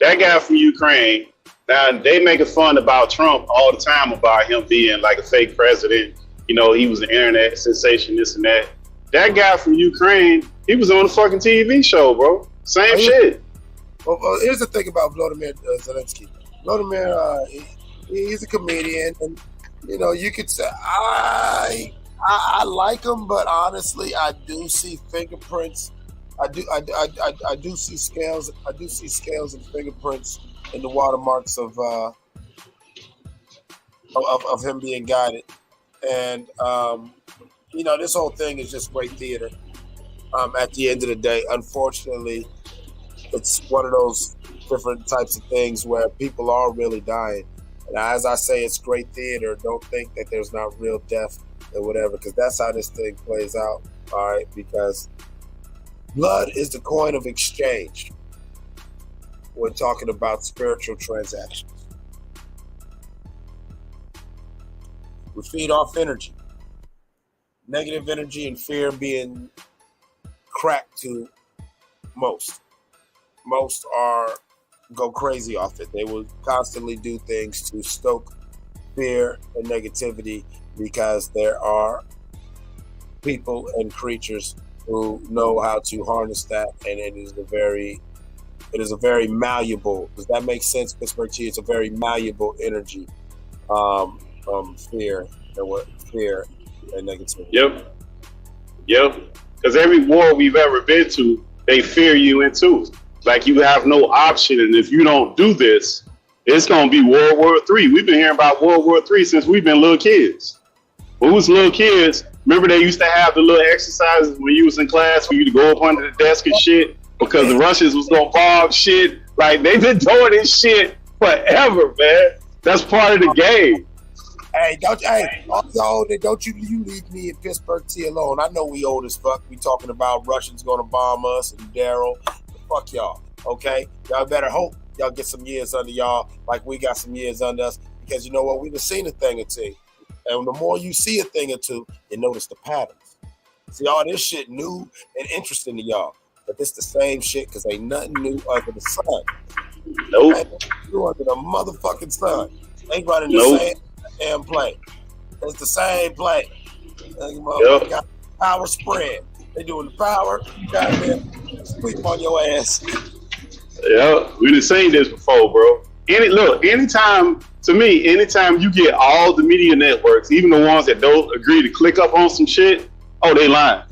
That guy from Ukraine, now they making fun about Trump all the time about him being like a fake president. You know, he was an internet sensation, this and that. That guy from Ukraine, he was on a fucking TV show, bro. Same shit. Well, here's the thing about Vladimir Zelensky. Vladimir, he's a comedian, and you know, you could say I like him, but honestly, I do see fingerprints. I do see scales. I do see scales and fingerprints in the watermarks of him being guided, and you know, this whole thing is just great theater. At the end of the day, unfortunately, it's one of those different types of things where people are really dying. And as I say, it's great theater. Don't think that there's not real death or whatever, because that's how this thing plays out. All right, because blood is the coin of exchange when talking about spiritual transactions. We feed off energy. Negative energy and fear being cracked to most. Most are go crazy off it. They will constantly do things to stoke fear and negativity because there are people and creatures who know how to harness that, and it is a very malleable. Does that make sense, Pittsburgh T? It's a very malleable energy, fear and negativity. Yep. Because every war we've ever been to, they fear you into. Like you have no option, and if you don't do this, it's gonna be World War III. We've been hearing about World War III since we've been little kids. When we was little kids, remember they used to have the little exercises when you was in class for you to go up under the desk and shit because the Russians was gonna bomb shit. Like they've been doing this shit forever, man. That's part of the game. Hey, don't you leave me in Pittsburgh T alone. I know we old as fuck. We talking about Russians gonna bomb us and Daryl. Fuck y'all, okay? Y'all better hope y'all get some years under y'all like we got some years under us, because you know what? We've seen a thing or two. And the more you see a thing or two, you notice the patterns. See, all this shit new and interesting to y'all. But this the same shit because ain't nothing new under the sun. Nope. Ain't new under the motherfucking sun. They running the same damn play. It's the same play. Got power spread. They doing the power. Goddamn, sweep on your ass. Yeah, we done seen this before, bro. Anytime you get all the media networks, even the ones that don't agree to click up on some shit, they lying.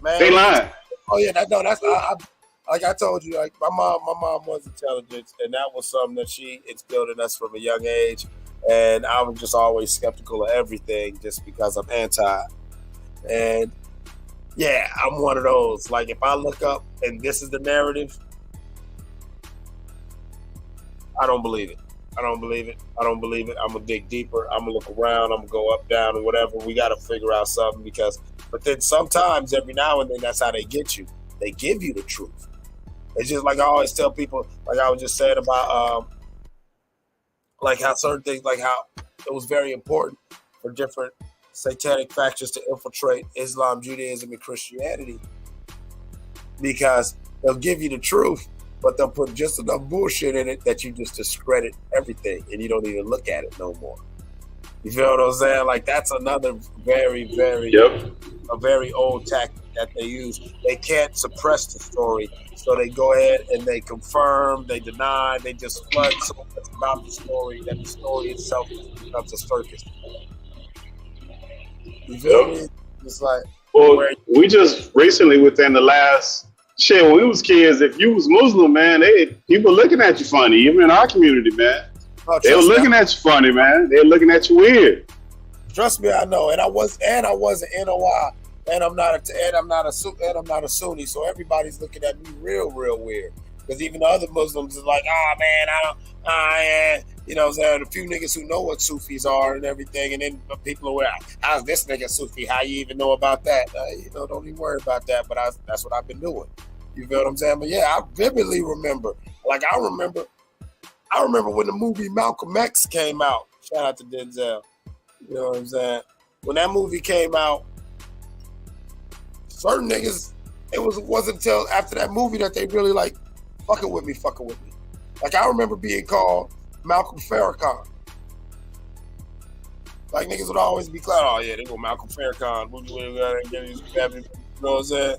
Man, they lying. Oh yeah, that's like I told you. Like my mom was intelligent, and that was something that she instilled in us from a young age. And I was just always skeptical of everything, just because I'm anti. And yeah, I'm one of those. Like if I look up and this is the narrative, I don't believe it. I'm gonna dig deeper. I'm gonna look around. I'm gonna go up, down, or whatever. We got to figure out something but then sometimes, every now and then, that's how they get you. They give you the truth. It's just like I always tell people, like I was just saying about, like how certain things, like how it was very important for different satanic factions to infiltrate Islam, Judaism, and Christianity, because they'll give you the truth, but they'll put just enough bullshit in it that you just discredit everything and you don't even look at it no more. You feel what I'm saying? Like that's another very a very old tactic that they use. They can't suppress the story, so they go ahead and they confirm, they deny, they just flood so much about the story that the story itself becomes a circus. You feel me? It's like, well, we just recently, within the last shit, when we was kids, if you was Muslim, man, people looking at you funny. Even in our community, man, they were looking at you funny, man. They were looking at you weird. Trust me, I know. And I wasn't NOI, and I'm not a Sunni. So everybody's looking at me real weird. Because even the other Muslims is like, man, you know what I'm saying? A few niggas who know what Sufis are and everything, and then people are like, how's this nigga Sufi? How you even know about that? Don't even worry about that. But that's what I've been doing. You feel what I'm saying? But yeah, I vividly remember. Like I remember when the movie Malcolm X came out. Shout out to Denzel. You know what I'm saying? When that movie came out, certain niggas, it wasn't until after that movie that they really like fucking with me. Like I remember being called Malcolm Farrakhan. Like niggas would always be like, oh yeah, they go Malcolm Farrakhan. You know what I'm saying?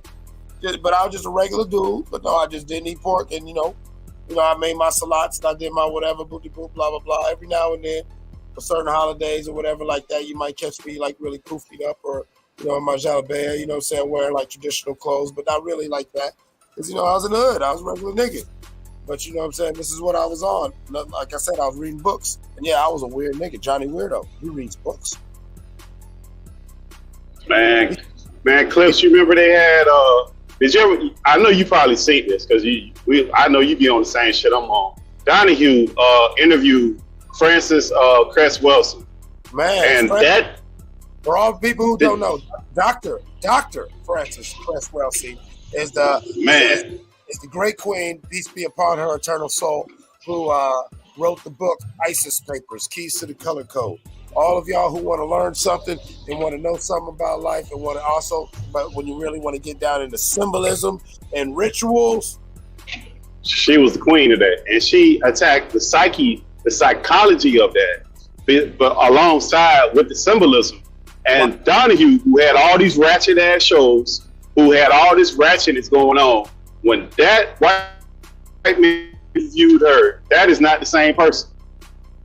But I was just a regular dude. But no, I just didn't eat pork, and I made my salads and I did my whatever, booty boop, blah blah blah. Every now and then, for certain holidays or whatever like that, you might catch me like really poofed up, or in my jalabaya, you know what I'm saying, wearing like traditional clothes, but not really like that. Because I was in the hood, I was a regular nigga. But you know what I'm saying, this is what I was on. Like I said, I was reading books. And yeah, I was a weird nigga, Johnny Weirdo. He reads books. Man, Clips, you remember they had did you ever, I know you probably seen this because I know you be on the same shit I'm on. Donahue interviewed Francis Cress Wilson. Man, and for all people who don't know, Dr. Francis Cress Wilson is the great queen, peace be upon her eternal soul, who wrote the book ISIS Papers, Keys to the Color Code. All of y'all who want to learn something and want to know something about life and want to also, but when you really want to get down into symbolism and rituals, She was the queen of that, and she attacked the psychology of that, but alongside with the symbolism. And Donahue, who had all these ratchet ass shows, who had all this ratchetness going on, when that white man viewed her, that is not the same person.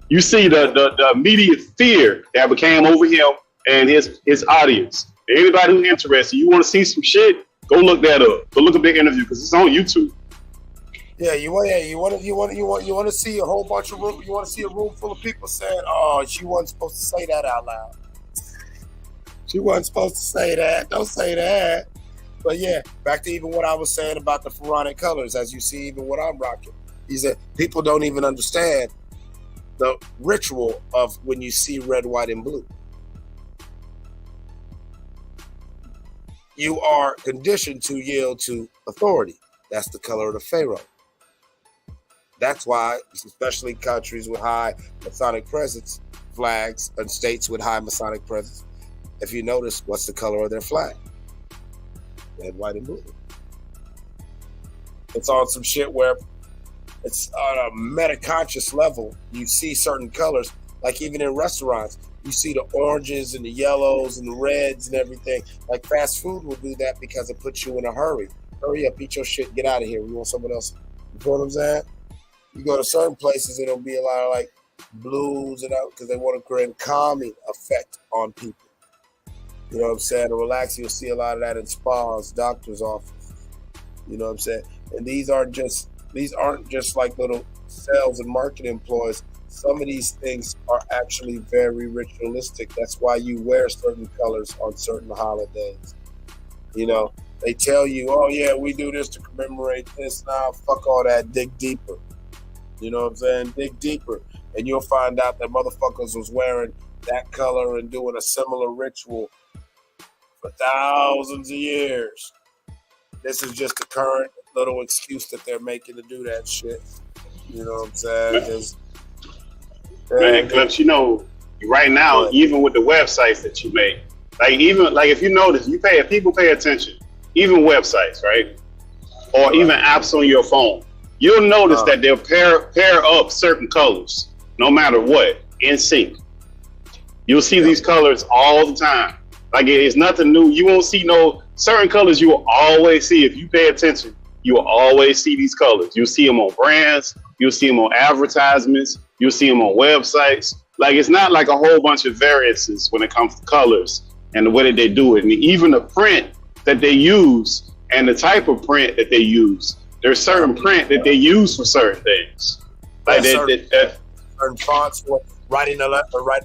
You see the immediate fear that became over him and his audience. Anybody who's interested, you want to see some shit, go look that up. Go look at the interview because it's on YouTube. Yeah, you want to see a whole bunch of room. You want to see a room full of people saying, "Oh, she wasn't supposed to say that out loud. She wasn't supposed to say that. Don't say that." But yeah, back to even what I was saying about the pharaonic colors, as you see, even what I'm rocking. He said people don't even understand the ritual of when you see red, white, and blue. You are conditioned to yield to authority. That's the color of the pharaoh. That's why, especially countries with high Masonic presence, flags, and states with high Masonic presence, if you notice, what's the color of their flag? Red, white, and blue. It's on some shit where it's on a meta-conscious level. You see certain colors, like even in restaurants, you see the oranges and the yellows and the reds and everything. Like fast food will do that because it puts you in a hurry. Hurry up, eat your shit, get out of here. We want someone else. You know what I'm saying? You go to certain places, it'll be a lot of like blues and out because they want to create a calming effect on people. You know what I'm saying? To relax, you'll see a lot of that in spas, doctor's offices. You know what I'm saying? And these aren't just like little sales and marketing employees. Some of these things are actually very ritualistic. That's why you wear certain colors on certain holidays. You know, they tell you, oh yeah, we do this to commemorate this. Nah, fuck all that. Dig deeper. You know what I'm saying? Dig deeper. And you'll find out that motherfuckers was wearing that color and doing a similar ritual for thousands of years. This is just a current little excuse that they're making to do that shit. You know what I'm saying? Man, Clips, you know, right now, even with the websites that you make, like if you notice, people pay attention, even websites, right? Or even apps on your phone. You'll notice that they'll pair up certain colors, no matter what, in sync. You'll see these colors all the time. Like it's nothing new. You won't see no certain colors. You will always see, if you pay attention, you will always see these colors. You'll see them on brands. You'll see them on advertisements. You'll see them on websites. Like it's not like a whole bunch of variances when it comes to colors and the way that they do it. And even the print that they use and the type of print that they use. There's certain print that they use for certain things. Like certain fonts for writing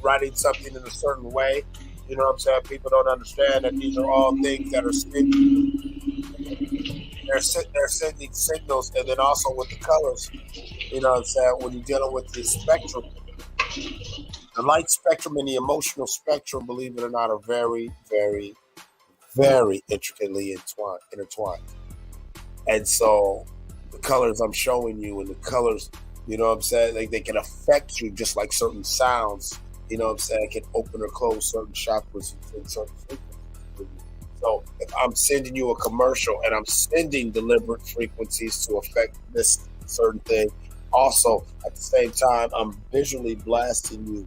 writing something in a certain way. You know what I'm saying? People don't understand that these are all things that are sending. They're sending signals, and then also with the colors. You know what I'm saying? When you're dealing with the spectrum, the light spectrum and the emotional spectrum, believe it or not, are very, very, very intricately intertwined. And so the colors I'm showing you and the colors, you know what I'm saying, like they can affect you just like certain sounds, you know what I'm saying, can open or close certain chakras and certain frequencies. So if I'm sending you a commercial and I'm sending deliberate frequencies to affect this certain thing, also at the same time, I'm visually blasting you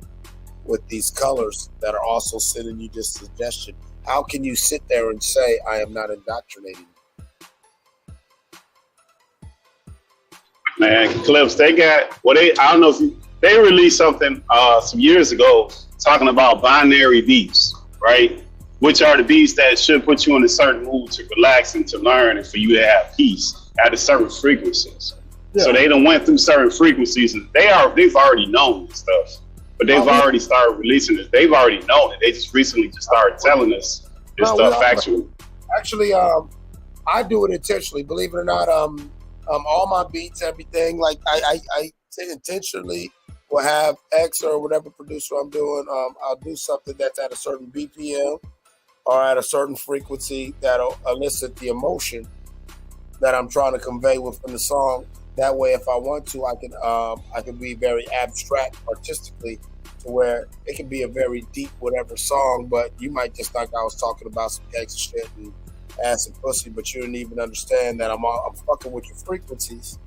with these colors that are also sending you this suggestion. How can you sit there and say, I am not indoctrinating you? Man, Clips, I don't know if they released something some years ago talking about binary beats, right? Which are the beats that should put you in a certain mood to relax and to learn and for you to have peace at a certain frequencies. Yeah. So they done went through certain frequencies and they've already known this stuff, but they've already started releasing it. They've already known it. They just recently just started telling us this stuff actually. Actually, I do it intentionally, believe it or not. All my beats, everything, like I intentionally will have X or whatever producer I'm doing. I'll do something that's at a certain BPM or at a certain frequency that'll elicit the emotion that I'm trying to convey within the song. That way, if I want to, I can be very abstract artistically to where it can be a very deep whatever song, but you might just think I was talking about some gangster shit and ass and pussy, but you didn't even understand that I'm fucking with your frequencies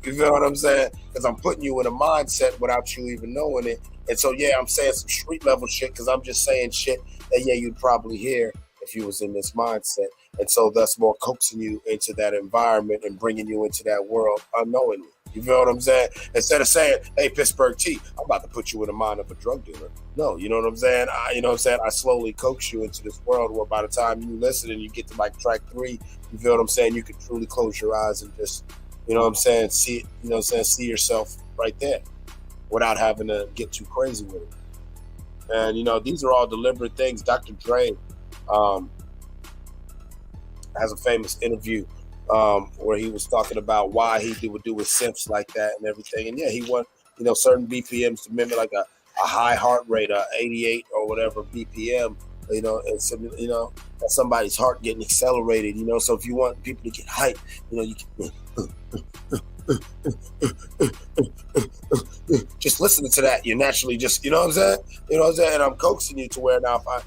You feel what I'm saying? Because I'm putting you in a mindset without you even knowing it. And so, yeah, I'm saying some street level shit because I'm just saying shit that, yeah, you'd probably hear if you was in this mindset. And so that's more coaxing you into that environment and bringing you into that world unknowingly. You feel what I'm saying? Instead of saying, hey, Pittsburgh T, I'm about to put you in the mind of a drug dealer. No, you know what I'm saying? I slowly coax you into this world where by the time you listen and you get to like track 3, you feel what I'm saying? You can truly close your eyes and just, you know what I'm saying, see yourself right there without having to get too crazy with it. And, these are all deliberate things. Dr. Dre has a famous interview where he was talking about why he would do with synths like that and everything. And, yeah, he want, certain BPMs to mimic like a high heart rate, 88 or whatever BPM, and that's somebody's heart getting accelerated, So if you want people to get hyped, you can just listening to that, you naturally just, you know what I'm saying? And I'm coaxing you to where now if I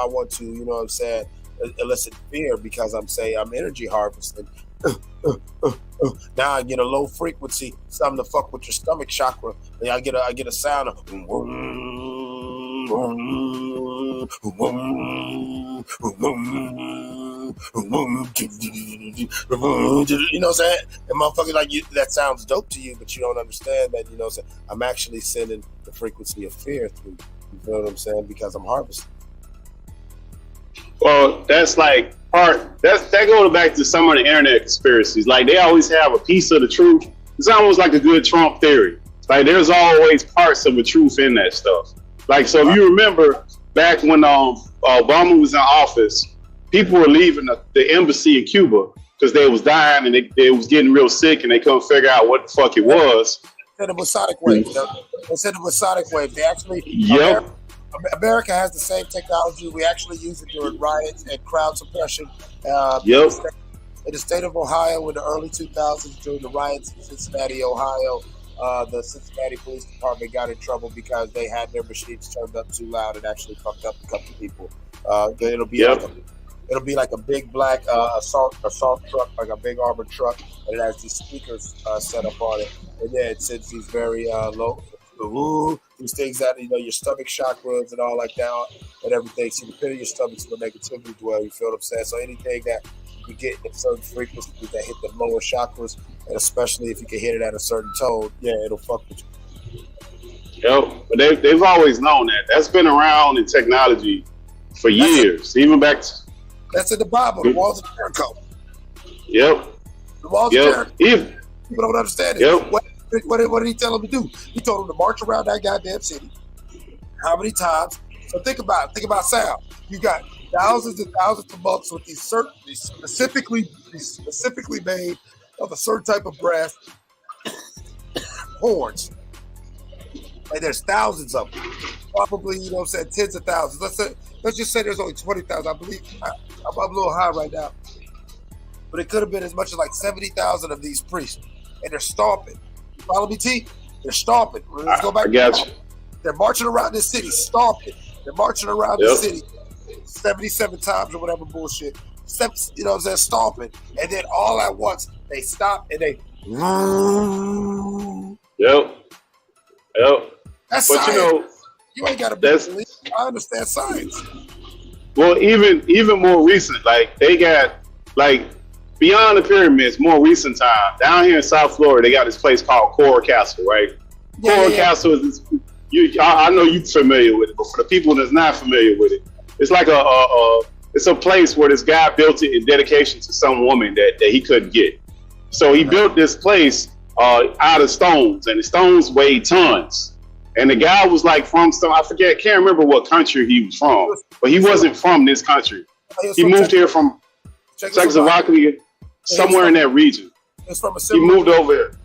want to, elicit fear because I'm energy harvesting. Now I get a low frequency, something to fuck with your stomach chakra. And I get a sound of you know what I'm saying? And motherfucker, like, that sounds dope to you, but you don't understand that, I'm actually sending the frequency of fear through. You feel what I'm saying? Because I'm harvesting. Well, that's like that goes back to some of the internet conspiracies. Like, they always have a piece of the truth. It's almost like a good Trump theory. Like, there's always parts of the truth in that stuff. Like, so if you remember back when Obama was in office, people were leaving the embassy in Cuba because they was dying and they was getting real sick and they couldn't figure out what the fuck it was. They said it was sonic wave. They said it was sonic wave. They actually, yep. America has the same technology. We actually use it during riots and crowd suppression. Yep. In the state of Ohio in the early 2000s during the riots in Cincinnati, Ohio, the Cincinnati Police Department got in trouble because they had their machines turned up too loud and actually fucked up a couple people. It'll be like a big black assault truck, like a big armored truck, and it has these speakers set up on it. And yeah, it sends these very low, these things that, your stomach chakras and all like that and everything. So the pit of your stomach's where negativity dwell, you feel what I'm saying? So anything that you get in certain frequencies that hit the lower chakras, and especially if you can hit it at a certain tone, yeah, it'll fuck with you. Yep, but they've always known that. That's been around in technology for years, even back to... That's in the Bible, the walls of Jericho. Yep. The walls of Jericho. People don't understand it. Yep. What did he tell them to do? He told them to march around that goddamn city. How many times? So think about sound. You got thousands and thousands of monks with these specifically made of a certain type of brass horns. And there's thousands of them. Probably, tens of thousands. Let's just say there's only 20,000. I believe I'm a little high right now. But it could have been as much as like 70,000 of these priests. And they're stomping. You follow me, T? They're stomping. Let's go back. I got you. They're marching around this city, stomping. They're marching around the city 77 times or whatever bullshit. Stomping. And then all at once, they stop and they... Yep. That's but science. You ain't got to believe. I understand science. Well, even more recent, like, they got, like, beyond the pyramids, more recent time, down here in South Florida, they got this place called Coral Castle, right? Coral Castle is this, I know you're familiar with it, but for the people that's not familiar with it, it's like it's a place where this guy built it in dedication to some woman that he couldn't get. So he built this place out of stones, and the stones weighed tons. And the guy was like from can't remember what country he was from, but he wasn't from this country. He moved here from Czechoslovakia, somewhere in that region. He moved over here.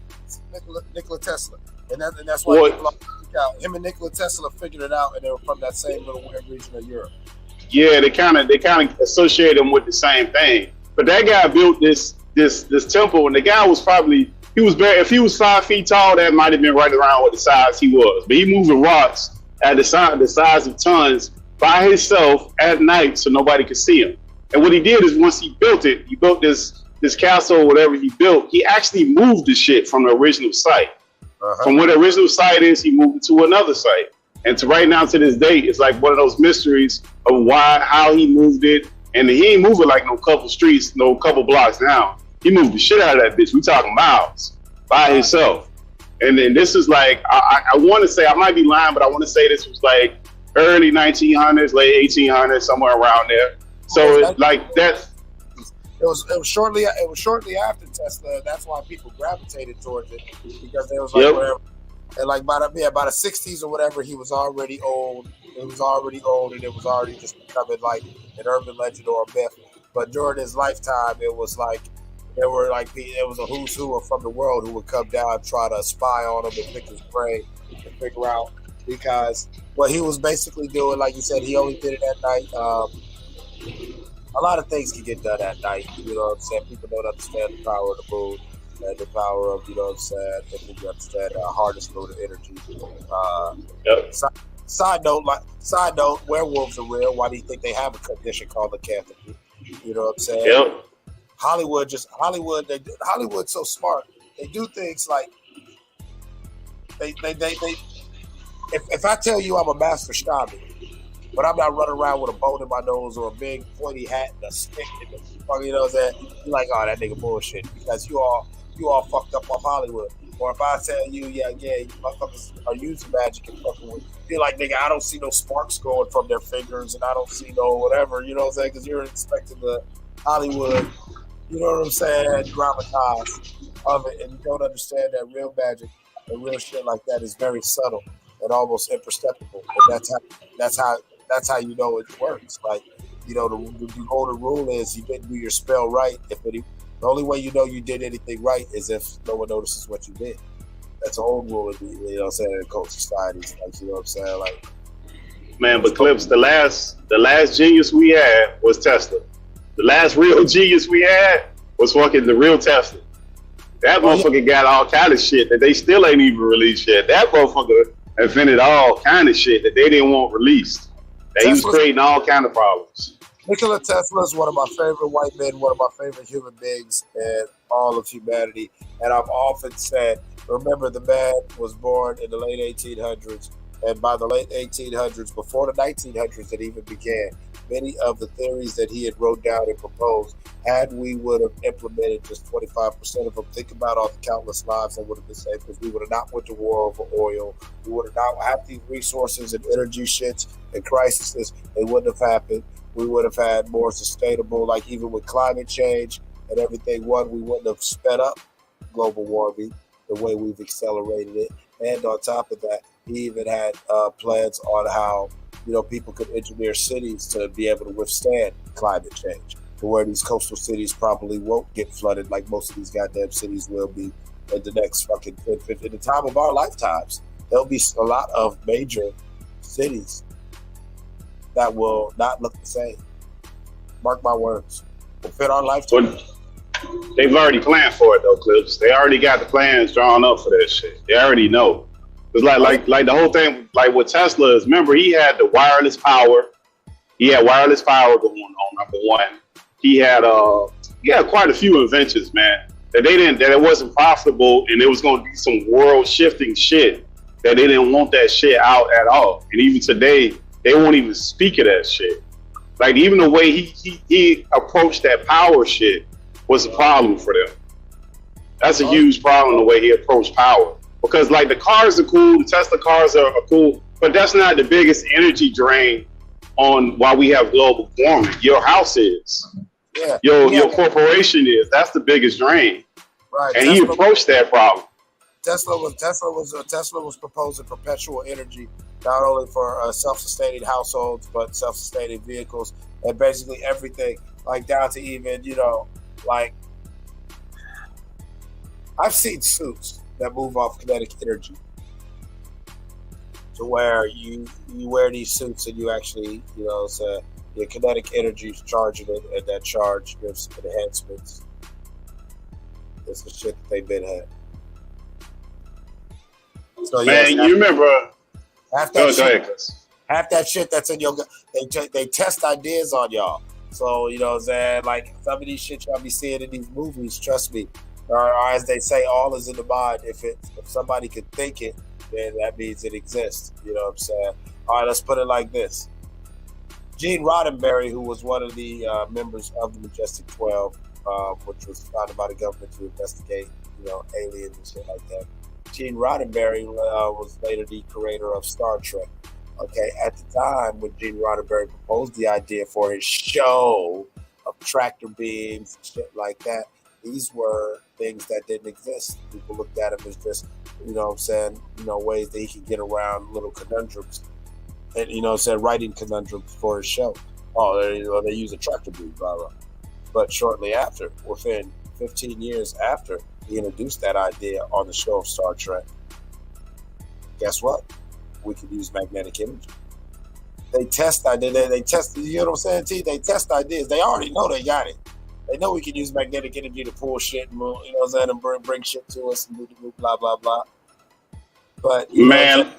Nikola Tesla. And that's why him and Nikola Tesla figured it out, and they were from that same little region of Europe. Yeah, they kind of associate them with the same thing. But that guy built this temple, and the guy was probably, if he was 5 feet tall, that might have been right around what the size he was. But he moving rocks at the size of tons by himself at night so nobody could see him. And what he did is once he built it, he built this this castle or whatever he built, he actually moved the shit from the original site. From where the original site is, he moved it to another site. And to right now, to this day, it's like one of those mysteries of how he moved it. And he ain't moving like no couple streets, no couple blocks down. He moved the shit out of that bitch. We talking miles by himself. And then this is like, I want to say, I might be lying, but I want to say this was like early 1900s, late 1800s, somewhere around there. So it's like that. It was shortly after Tesla. That's why people gravitated towards it, because there was like whatever, and like by the 60s or whatever, he was already old. It was already old, and it was already just becoming like an urban legend or a myth. But during his lifetime, it was like there was a who's who from the world who would come down and try to spy on him and pick his brain and figure out, because what he was basically doing, like you said, he only did it at night. A lot of things can get done at night. You know what I'm saying? People don't understand the power of the moon and the power of, you know what I'm saying? They can understand hardest load of energy. Side note, werewolves are real. Why do you think they have a condition called lycanthropy? You know what I'm saying? Yep. Hollywood's so smart. They do things like if I tell you I'm a master stabber, but I'm not running around with a bone in my nose or a big pointy hat and a stick in the fucking, you know what I'm saying? You're like, oh, that nigga bullshit, because you all fucked up off Hollywood. Or if I tell you, you motherfuckers are using magic and fucking with, you're like, nigga, I don't see no sparks going from their fingers, and I don't see no whatever, you know what I'm saying? Because you're expecting the Hollywood, you know what I'm saying, dramatize of it, and you don't understand that real magic and real shit like that is very subtle and almost imperceptible. And that's how you know it works. Like, you know, the golden rule is you didn't do your spell right. The only way you know you did anything right is if no one notices what you did. That's an old rule, you know what I'm saying, in cult societies. Like, you know what I'm saying? Like, man, but Clips, the last genius we had was Tesla. The last real genius we had was fucking the real Tesla. That motherfucker got all kind of shit that they still ain't even released yet. That motherfucker invented all kind of shit that they didn't want released. He was creating all kind of problems. Nikola Tesla is one of my favorite white men, one of my favorite human beings in all of humanity. And I've often said, remember, the man was born in the late 1800s. And by the late 1800s, before the 1900s it even began, many of the theories that he had wrote down and proposed, had we would have implemented just 25% of them, think about all the countless lives that would have been saved, because we would have not went to war over oil. We would have not had these resources and energy shits and crises. They wouldn't have happened. We would have had more sustainable, like even with climate change and everything, we wouldn't have sped up global warming the way we've accelerated it. And on top of that, he even had plans on how, you know, people could engineer cities to be able to withstand climate change, to where these coastal cities probably won't get flooded like most of these goddamn cities will be in the next fucking 10, 15, in the time of our lifetimes. There'll be a lot of major cities that will not look the same. Mark my words. Will fit our lifetime. They've already planned for it though, Clips. They already got the plans drawn up for that shit. They already know. It's like the whole thing, like with Tesla is, remember, he had the wireless power. He had wireless power going on, number one. He had quite a few inventions, man, that it wasn't profitable, and it was going to be some world shifting shit that they didn't want that shit out at all. And even today, they won't even speak of that shit. Like, even the way he approached that power shit was a problem for them. That's a huge problem, the way he approached power. Because, like, the cars are cool, the Tesla cars are cool, but that's not the biggest energy drain on why we have global warming. Your house is. Yeah. Your corporation is. That's the biggest drain. Right. And he approached that problem. Tesla was proposing perpetual energy, not only for self-sustaining households, but self-sustaining vehicles, and basically everything, like down to even, you know, like, I've seen suits that move off kinetic energy, to where you wear these suits and you actually, you know, so your kinetic energy is charging it, and that charge gives enhancements. It's the shit that they've been had. So, man, you remember? Half that shit that's in your, they test ideas on y'all. So, you know what I'm saying? Like, some of these shit y'all be seeing in these movies, trust me, or as they say, all is in the mind. If somebody could think it, then that means it exists. You know what I'm saying? All right, let's put it like this. Gene Roddenberry, who was one of the members of the Majestic 12, which was founded by the government to investigate, aliens and shit like that. Gene Roddenberry was later the creator of Star Trek. Okay, at the time when Gene Roddenberry proposed the idea for his show of tractor beams and shit like that, these were things that didn't exist. People looked at them as just, ways that he could get around little conundrums. And, writing conundrums for his show. Oh, they use a tractor beam, blah, blah. But shortly after, within 15 years after he introduced that idea on the show of Star Trek, guess what? We could use magnetic imaging. They test ideas. They test, you know what I'm saying, T? They test ideas. They already know they got it. They know we can use magnetic energy to pull shit and, and bring shit to us and blah, blah, blah. But, man,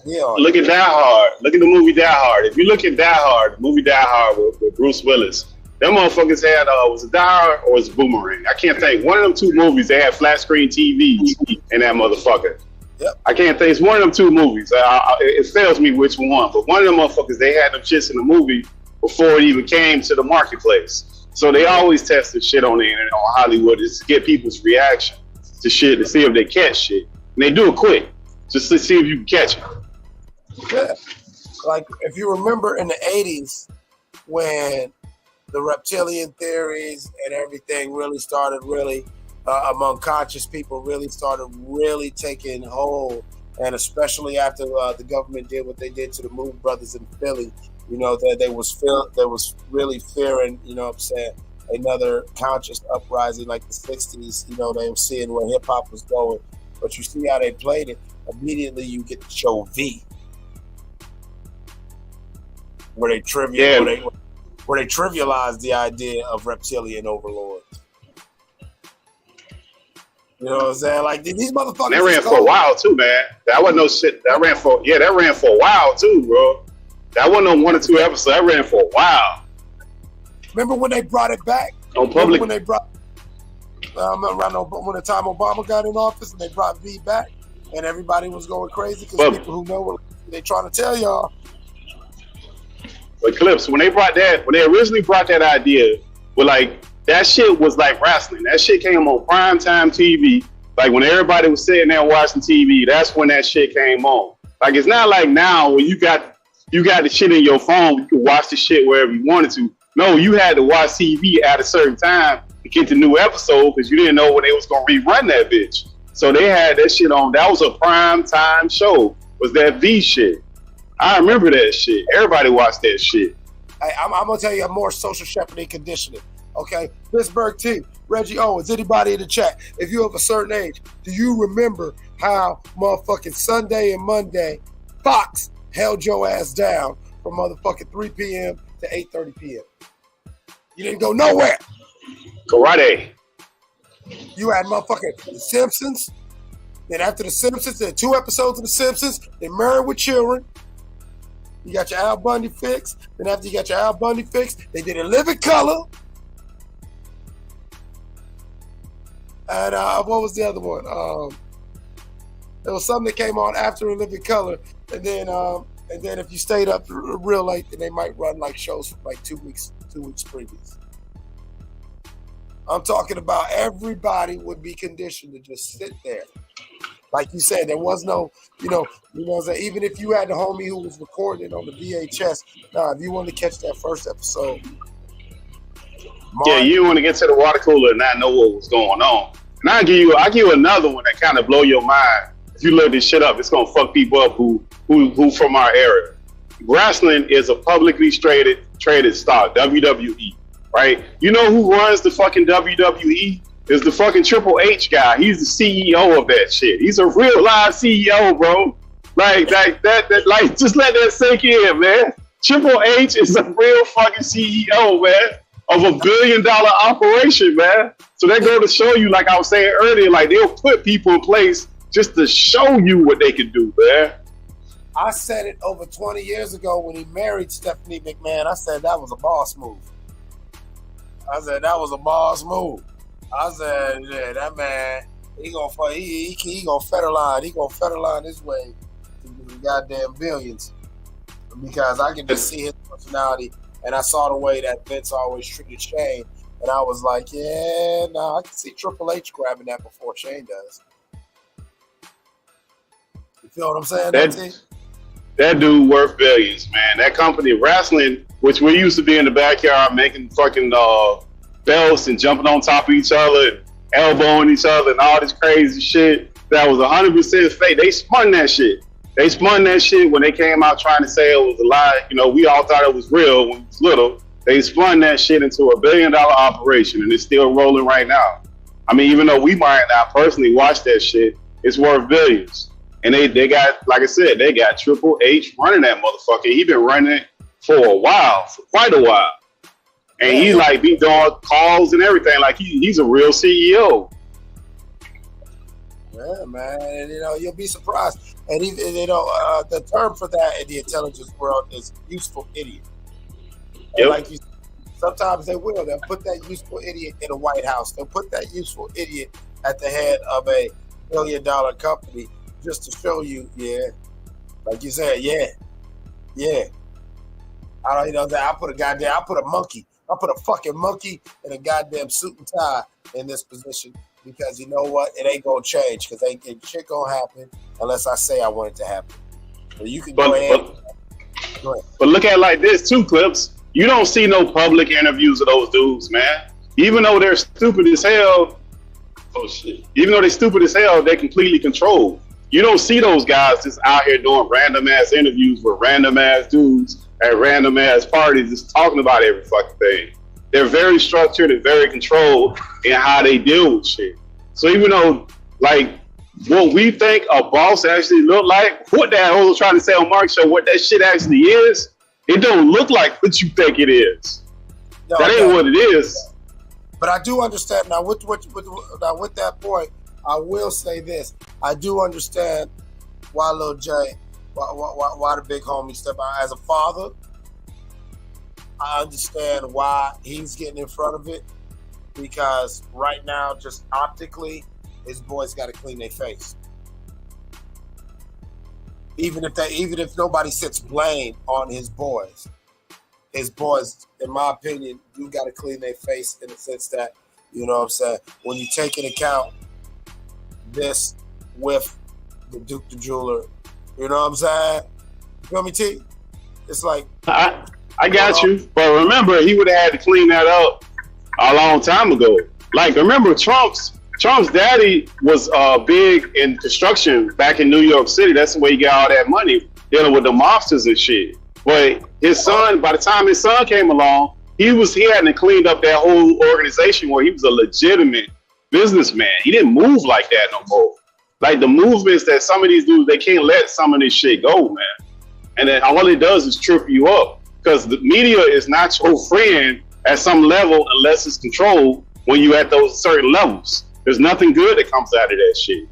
look at Die Hard. Look at the movie Die Hard. If you look at Die Hard, the movie Die Hard with Bruce Willis, them motherfuckers had, was it Die Hard or was it Boomerang? I can't think. One of them two movies, they had flat screen TVs in that motherfucker. Yep. I can't think. It's one of them two movies. It fails me which one. But one of them motherfuckers, they had them shits in the movie before it even came to the marketplace. So they always tested shit on the internet, on Hollywood, just to get people's reaction to shit, to see if they catch shit. And they do it quick, just to see if you can catch it. Yeah. Like, if you remember in the 80s, when the reptilian theories and everything really started among conscious people started taking hold, and especially after the government did what they did to the Moon Brothers in Philly, that they was really fearing, another conscious uprising like the 60s. They were seeing where hip hop was going, but you see how they played it. Immediately, you get the show V, where they trivialize the idea of reptilian overlords. You know what I'm saying? Like, these motherfuckers. They ran for a while too, man. That wasn't no shit. That ran for a while too, bro. That wasn't on 1 or 2 episodes. That ran for a while. Remember when they brought it back? On public. When they brought when the time Obama got in office and they brought V back, and everybody was going crazy because people who know what they trying to tell y'all. But Clips, when they originally brought that idea, that shit was like wrestling. That shit came on primetime TV. Like, when everybody was sitting there watching TV, that's when that shit came on. Like, it's not like now when you got the shit in your phone, you can watch the shit wherever you wanted to. No, you had to watch TV at a certain time to get the new episode because you didn't know when they was going to rerun that bitch. So they had that shit on. That was a prime time show, was that V shit. I remember that shit. Everybody watched that shit. Hey, I'm going to tell you a more social shepherding conditioning. Okay, Pittsburgh T, Reggie Owens, anybody in the chat, if you have a certain age, do you remember how motherfucking Sunday and Monday Fox held your ass down from motherfucking 3 p.m. to 8:30 p.m.? You didn't go nowhere. Karate. You had motherfucking The Simpsons. Then after The Simpsons, there are 2 episodes of The Simpsons. Then Married with Children. You got your Al Bundy fix. Then after you got your Al Bundy fix, they did A Living Color. And what was the other one? There was something that came on after A Living Color, and then if you stayed up real late, then they might run like shows for like 2 weeks previous. I'm talking about everybody would be conditioned to just sit there. Like you said, there was no, even if you had the homie who was recording it on the VHS, if you wanted to catch that first episode. You want to get to the water cooler and not know what was going on. And I'll give you another one that kind of blow your mind. If you look this shit up, it's gonna fuck people up who from our area. Wrestling is a publicly traded stock, WWE, right? You know who runs the fucking WWE? Is the fucking Triple H guy. He's the CEO of that shit. He's a real live CEO, bro. Like just let that sink in, man. Triple H is a real fucking CEO, man, of $1 billion operation, man. So they go to show you, like I was saying earlier, like they'll put people in place just to show you what they can do, man. I said it over 20 years ago when he married Stephanie McMahon. I said that was a boss move. I said that was a boss move. I said, yeah, that man, he gonna Federline. He gonna Federline his way to the goddamn billions because I can just see his personality, and I saw the way that Vince always treated Shane, and I was like, yeah, no, I can see Triple H grabbing that before Shane does. You feel what I'm saying? That dude worth billions, man. That company, wrestling, which we used to be in the backyard making fucking belts and jumping on top of each other and elbowing each other and all this crazy shit, that was 100% fake. They spun that shit. They spun that shit when they came out trying to say it was a lie. You know, we all thought it was real when we was little. They spun that shit into $1 billion operation, and it's still rolling right now. I mean, even though we might not personally watch that shit, it's worth billions. And they got, like I said, they got Triple H running that motherfucker. He been running it for a while, for quite a while. And he like be doing calls and everything. Like he's a real CEO. Yeah, man. And, you know, you'll be surprised. And the term for that in the intelligence world is useful idiot. Yep. Like sometimes they'll put that useful idiot in a White House. They'll put that useful idiot at the head of a $1 billion company just to show you, like you said, I put a fucking monkey in a goddamn suit and tie in this position because you know what? It ain't gonna change because ain't shit gonna happen unless I say I want it to happen. So you can go ahead. But look at it like this too, Clips. You don't see no public interviews of those dudes, man. Even though they're stupid as hell, even though they're stupid as hell, they're completely controlled. You don't see those guys just out here doing random ass interviews with random ass dudes at random ass parties just talking about every fucking thing. They're very structured and very controlled in how they deal with shit. So even though, like, what we think a boss actually look like, what that whole trying to say on Mark's show, what that shit actually is, it don't look like what you think it is. No, that ain't what it is. But I do understand now. With that point, I will say this: I do understand why Lil J, why the big homie step out. As a father, I understand why he's getting in front of it because right now, just optically, his boys got to clean their face. Even if nobody sits blame on his boys, in my opinion, do got to clean their face in the sense that, you know what I'm saying, when you take into account this with the Duke the Jeweler, you know what I'm saying? You feel me, T? It's like I got you, but remember he would have had to clean that up a long time ago. Like remember Trump's daddy was big in construction back in New York City. That's the way he got all that money dealing with the mobsters and shit. But his son, by the time his son came along, he hadn't cleaned up that whole organization where he was a legitimate businessman. He didn't move like that no more. Like the movements that some of these dudes, they can't let some of this shit go, man. And then all it does is trip you up because the media is not your friend at some level unless it's controlled when you at those certain levels. There's nothing good that comes out of that shit.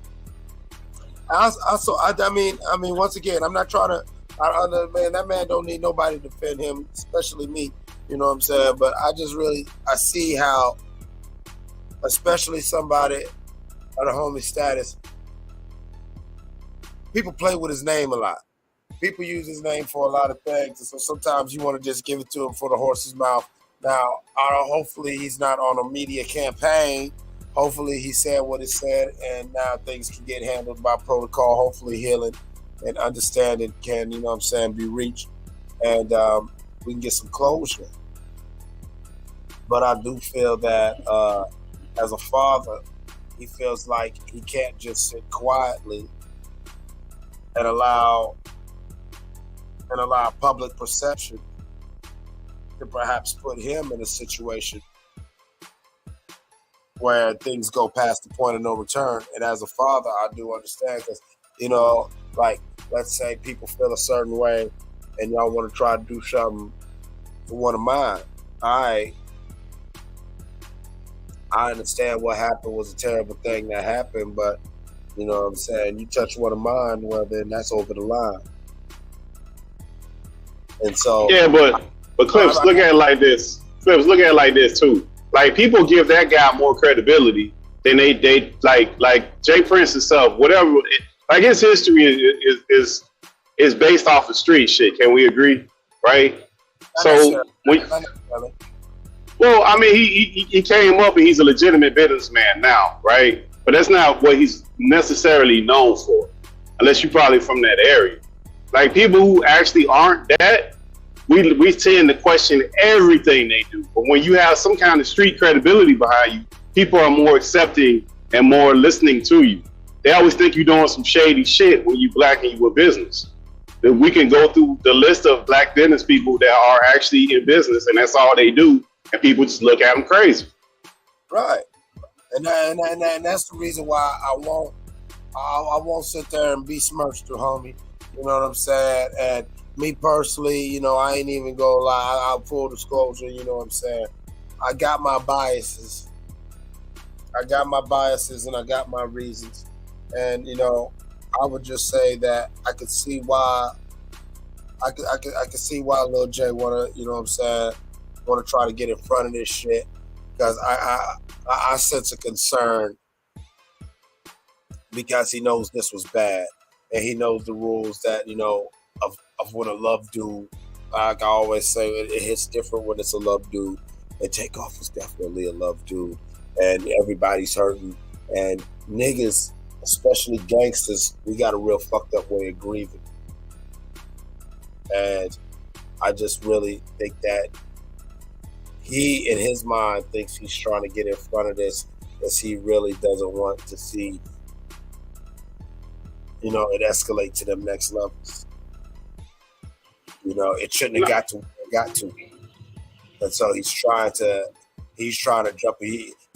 I mean, once again, I'm not trying to. That man don't need nobody to defend him, especially me. You know what I'm saying? But I see how, especially somebody on a homie status, people play with his name a lot. People use his name for a lot of things, and so sometimes you want to just give it to him for the horse's mouth. Now, hopefully he's not on a media campaign. Hopefully he said what he said, and now things can get handled by protocol. Hopefully healing and understanding can, you know what I'm saying, be reached, and we can get some closure. But I do feel that as a father, he feels like he can't just sit quietly and allow public perception to perhaps put him in a situation where things go past the point of no return. And as a father, I do understand because, you know, like, let's say people feel a certain way and y'all want to try to do something for one of mine. I understand what happened was a terrible thing that happened, but, you know what I'm saying, you touch one of mine, well, then that's over the line. And so... Yeah, but Clips, look at it like this. Clips, look at it like this, too. Like people give that guy more credibility than they like Jay Prince himself. Whatever, like his history is based off of street shit. Can we agree? Right? So well, I mean, he came up and he's a legitimate businessman now, right? But that's not what he's necessarily known for, unless you're probably from that area. Like people who actually aren't that, we tend to question everything they do. But when you have some kind of street credibility behind you, people are more accepting and more listening to you. They always think you're doing some shady shit when you black and you a business. That we can go through the list of black business people that are actually in business, and that's all they do. And people just look at them crazy. Right. And that's the reason why I won't sit there and be smirched, homie. You know what I'm saying? And me personally, you know, I ain't even gonna lie. I'll full disclosure, you know what I'm saying? I got my biases. And I got my reasons. And, you know, I would just say that I could see why Lil J wanna, you know what I'm saying, want to try to get in front of this shit, because I sense a concern, because he knows this was bad, and he knows the rules that, you know, of when a love dude, like I always say, it hits different when it's a love dude. And Takeoff was definitely a love dude, and everybody's hurting, and niggas, especially gangsters, we got a real fucked up way of grieving, and I just really think that he, in his mind, thinks he's trying to get in front of this, because he really doesn't want to see, you know, it escalate to them next levels. You know, it shouldn't have got to where it got to. And so he's trying to jump.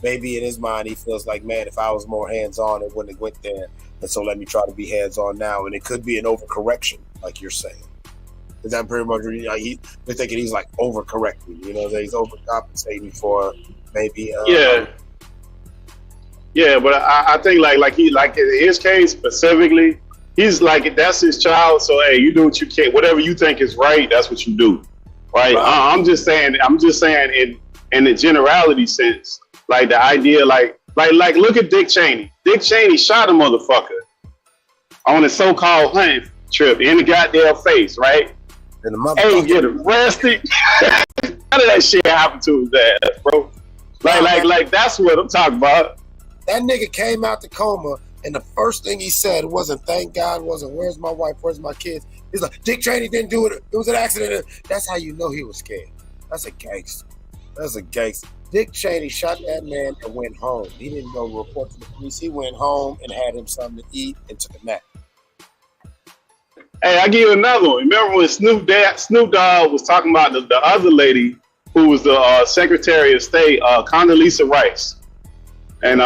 Maybe in his mind, he feels like, man, if I was more hands-on, it wouldn't have went there. And so let me try to be hands-on now. And it could be an overcorrection, like you're saying. Is that pretty much, they're thinking he's like overcorrecting, you know, that he's overcompensating for maybe. Yeah, but I think like in his case specifically, he's like, that's his child. So hey, you do what you can. Whatever you think is right, that's what you do, right? I'm just saying in the generality sense, like the idea, like look at Dick Cheney. Dick Cheney shot a motherfucker on his so-called hunting trip in the goddamn face, right? And the ain't get arrested. How did that shit happen to his ass, bro? Like that's what I'm talking about. That nigga came out the coma, and the first thing he said wasn't "thank God," wasn't "where's my wife, where's my kids." He's like, "Dick Cheney didn't do it. It was an accident." That's how you know he was scared. That's a gangster. Dick Cheney shot that man and went home. He didn't go report to the police. He went home and had him something to eat and took a nap. Hey, I give you another one. Remember when Snoop Dogg was talking about the other lady who was the Secretary of State, Condoleezza Rice, and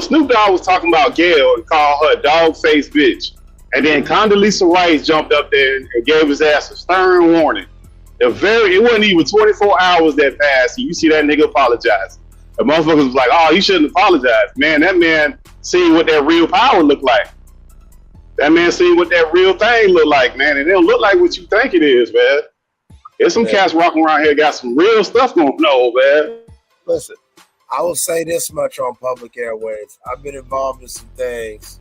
Snoop Dogg was talking about Gail and called her a dog-faced bitch, and then Condoleezza Rice jumped up there and gave his ass a stern warning. It wasn't even 24 hours that passed, and you see that nigga apologize. The motherfuckers was like, "Oh, he shouldn't apologize." Man, that man seen what that real power looked like. That man seen what that real thing look like, man. And it don't look like what you think it is, man. There's some cats walking around here got some real stuff going on, man. Listen, I will say this much on public airwaves. I've been involved in some things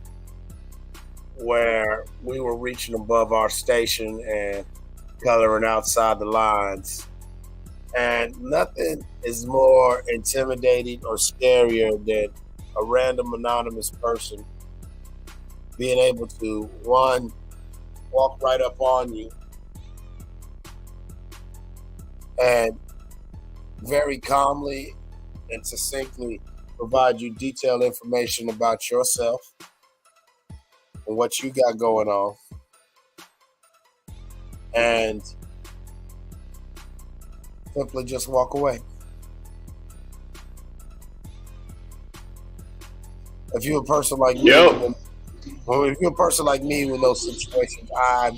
where we were reaching above our station and coloring outside the lines. And nothing is more intimidating or scarier than a random anonymous person being able to, one, walk right up on you and very calmly and succinctly provide you detailed information about yourself and what you got going on, and simply just walk away. If you're a person like me, if you're a person like me in those situations, I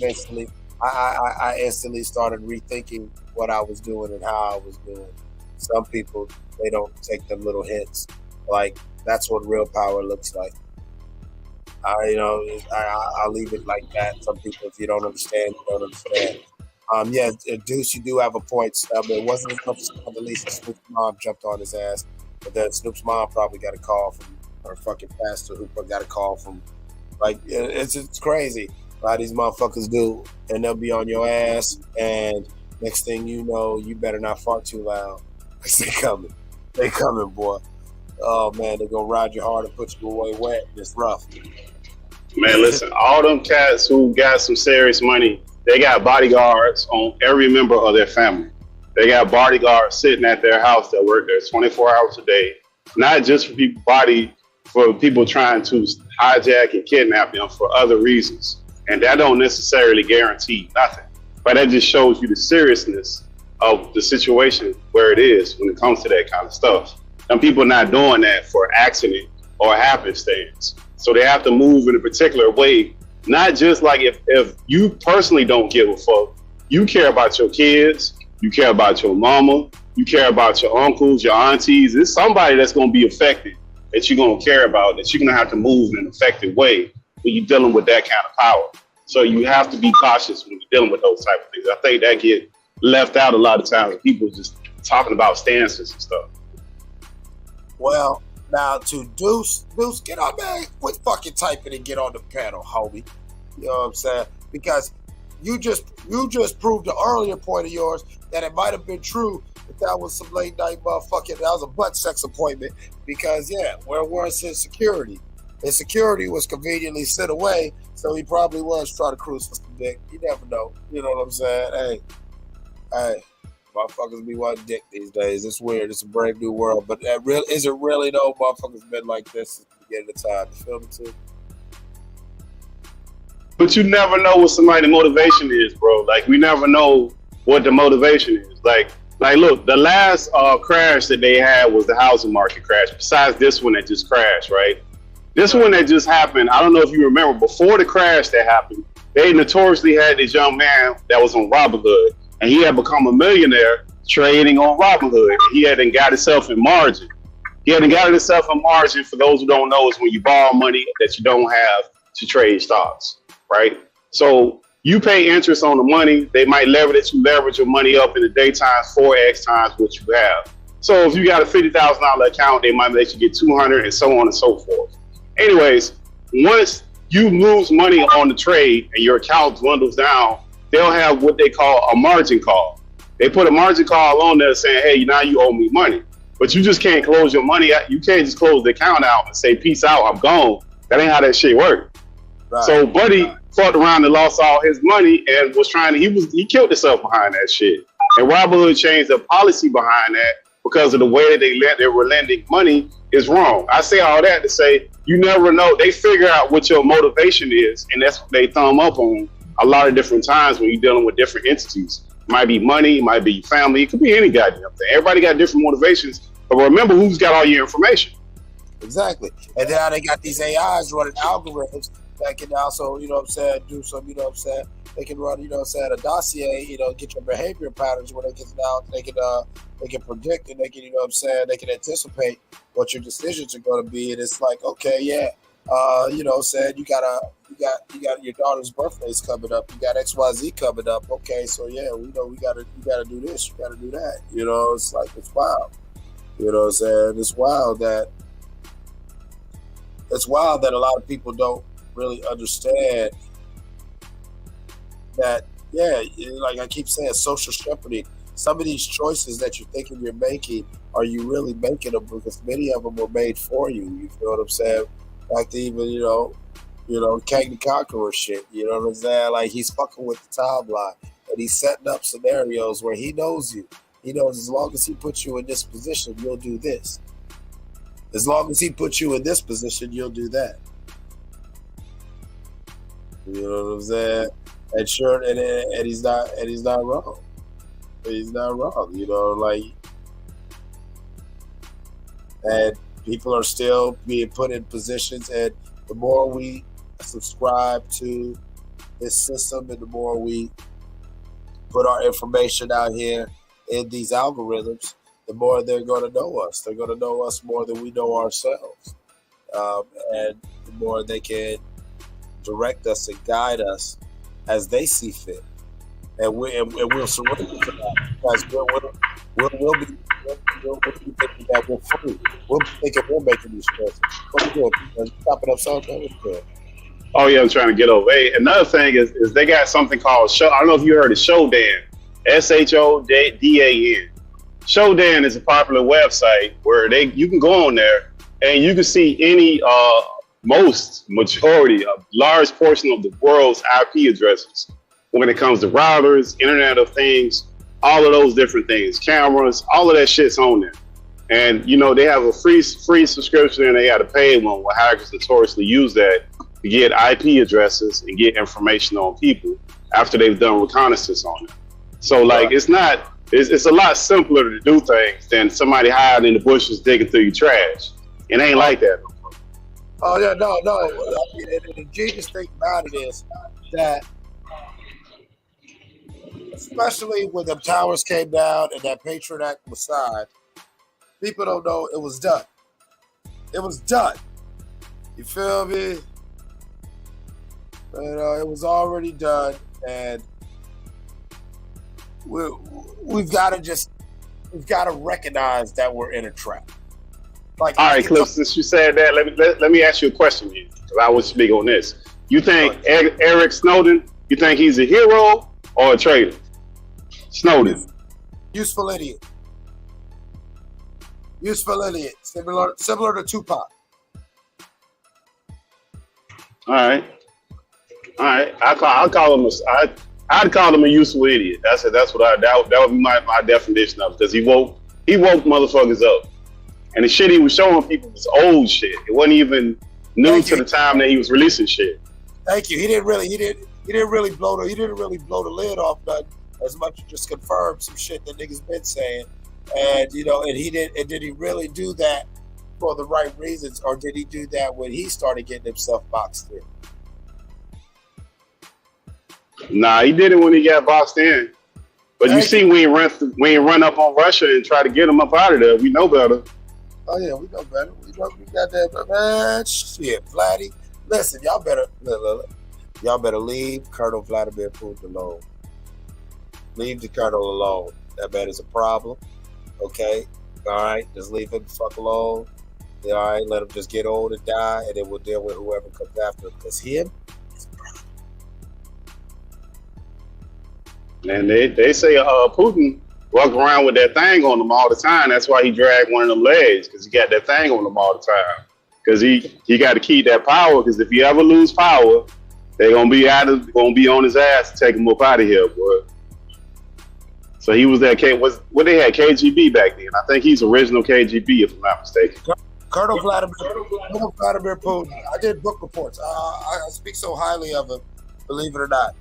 instantly started rethinking what I was doing and how I was doing. Some people, they don't take them little hints. Like, that's what real power looks like. I'll leave it like that. Some people, if you don't understand, you don't understand. Yeah, Deuce, you do have a point. It wasn't enough for the least. Snoop's mom jumped on his ass, but then Snoop's mom probably got a call from her fucking pastor, who got a call from, like, it's crazy. A lot of these motherfuckers do, and they'll be on your ass, and next thing you know, you better not fart too loud. They coming, boy. Oh man, they gonna ride you hard and put you away wet. It's rough. Man, listen, all them cats who got some serious money, they got bodyguards on every member of their family. They got bodyguards sitting at their house that work there 24 hours a day, not just for people trying to hijack and kidnap them for other reasons. And that don't necessarily guarantee nothing. But that just shows you the seriousness of the situation where it is when it comes to that kind of stuff. And people not doing that for accident or happenstance. So they have to move in a particular way. Not just like if you personally don't give a fuck, you care about your kids, you care about your mama, you care about your uncles, your aunties. It's somebody that's going to be affected that you're going to care about, that you're going to have to move in an effective way when you're dealing with that kind of power. So you have to be cautious when you're dealing with those type of things. I think that get left out a lot of times. People just talking about stances and stuff. Well, now to Deuce, get on, man. Quit fucking typing and get on the panel, homie. You know what I'm saying? Because you just proved the earlier point of yours that it might have been true that was some late night motherfucking, that was a butt sex appointment. Because yeah, where was his security? His security was conveniently sent away, so he probably was trying to cruise for some dick. You never know. You know what I'm saying? Hey. Motherfuckers be wanting dick these days. It's weird. It's a brave new world. But is it really though? Motherfuckers been like this since the beginning of time. You feel me too? But you never know what somebody's motivation is, bro. Like, we never know what the motivation is. Like look, the last crash that they had was the housing market crash. Besides this one that just crashed, right? This one that just happened, I don't know if you remember, before the crash that happened, they notoriously had this young man that was on Robinhood. And he had become a millionaire trading on Robinhood. He hadn't got himself in margin. For those who don't know, is when you borrow money that you don't have to trade stocks, right? So you pay interest on the money. They might leverage your money up in the daytime 4x times what you have. So if you got a $50,000 account, they might let you get 200 and so on and so forth. Anyways, once you lose money on the trade and your account dwindles down, they'll have what they call a margin call. They put a margin call on there saying, hey, now you owe me money. But you just can't close your money out. You can't just close the account out and say, peace out, I'm gone. That ain't how that shit works. Right. So Buddy fucked around and lost all his money and was he killed himself behind that shit. And Robinhood changed the policy behind that because of the way that they were lending money is wrong. I say all that to say, you never know. They figure out what your motivation is, and that's what they thumb up on a lot of different times when you're dealing with different entities. It might be money, it might be family, it could be any goddamn thing. Everybody got different motivations, but remember who's got all your information. Exactly. And now they got these AIs running algorithms that can also, you know what I'm saying, do some, you know what I'm saying, they can run, you know what I'm saying, a dossier, you know, get your behavior patterns where they can predict and they can, you know what I'm saying, they can anticipate what your decisions are going to be. And it's like, okay, yeah. You know, said you got your daughter's birthday's coming up. You got XYZ coming up. Okay, so yeah, we know you gotta do this. You gotta do that. You know, it's like it's wild. You know what I'm saying? It's wild that a lot of people don't really understand that. Yeah, like I keep saying, social jeopardy. Some of these choices that you're thinking you're making, are you really making them? Because many of them were made for you. You feel what I'm saying? Like the even, you know, Kang the Conqueror shit, you know what I'm saying? Like he's fucking with the timeline and he's setting up scenarios where he knows you. He knows as long as he puts you in this position, you'll do this. As long as he puts you in this position, you'll do that. You know what I'm saying? And sure, and he's not wrong. He's not wrong, you know, like, and people are still being put in positions, and the more we subscribe to this system and the more we put our information out here in these algorithms, the more they're going to know us. They're going to know us more than we know ourselves. And the more they can direct us and guide us as they see fit. and we'll surrender to that because we'll be thinking that we're free. We'll be thinking we're making these choices. What we doing? Chopping up something? What's good? Oh yeah, I'm trying to get over. Hey, another thing is they got something called show. I don't know if you heard of Showdan, SHODAN. Showdan is a popular website where you can go on there and you can see any majority, a large portion of the world's IP addresses when it comes to routers, Internet of Things, all of those different things, cameras, all of that shit's on there. And you know they have a free subscription and they got a paid one where hackers notoriously use that to get IP addresses and get information on people after they've done reconnaissance on them. So like it's a lot simpler to do things than somebody hiding in the bushes digging through your trash. It ain't like that. Oh yeah, no. I mean, and the genius thing about it is that, especially when the towers came down and that Patriot Act was signed, people don't know it was done. It was done. You feel me? But it was already done, and we've got to recognize that we're in a trap. Like, all right, Cliff. Since you said that, let me ask you a question here, because I was big on this. You think Eric Snowden? You think he's a hero or a traitor? Snowden. Useful idiot. Similar to Tupac. All right. I'd call him a useful idiot. That would be my definition of it, because he woke motherfuckers up. And the shit he was showing people was old shit. It wasn't even new to the time that he was releasing shit. Thank you. He didn't really blow the lid off nothing as much as just confirm some shit that niggas been saying. And did he really do that for the right reasons, or did he do that when he started getting himself boxed in? Nah, he did it when he got boxed in. But you see, we ain't run up on Russia and try to get him up out of there. We know better. Oh yeah, we know better. We got that, man. Shit, Vladdy. Listen, y'all better leave Colonel Vladimir Putin alone. Leave the Colonel alone. That man is a problem. Okay, all right. Just leave him the fuck alone. All right, let him just get old and die, and then we'll deal with whoever comes after him. Because him is a problem. And they say Putin walk around with that thing on him all the time. That's why he dragged one of them legs, because he got that thing on him all the time. Because he got to keep that power. Because if you ever lose power, they're gonna be on his ass to take him up out of here, boy. So he was that what they had KGB back then. I think he's original KGB, if I'm not mistaken. Colonel Vladimir Putin. I did book reports. I speak so highly of him, believe it or not.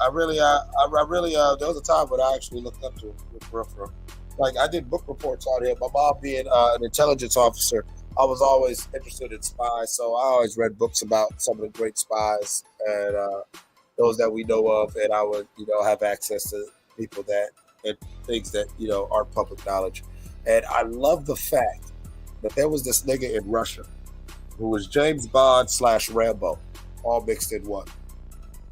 I really, there was a time when I actually looked up to him with reference. Like, I did book reports on him. My mom being an intelligence officer, I was always interested in spies, so I always read books about some of the great spies and those that we know of, and I would, have access to people and things that, aren't public knowledge. And I love the fact that there was this nigga in Russia who was James Bond / Rambo, all mixed in one.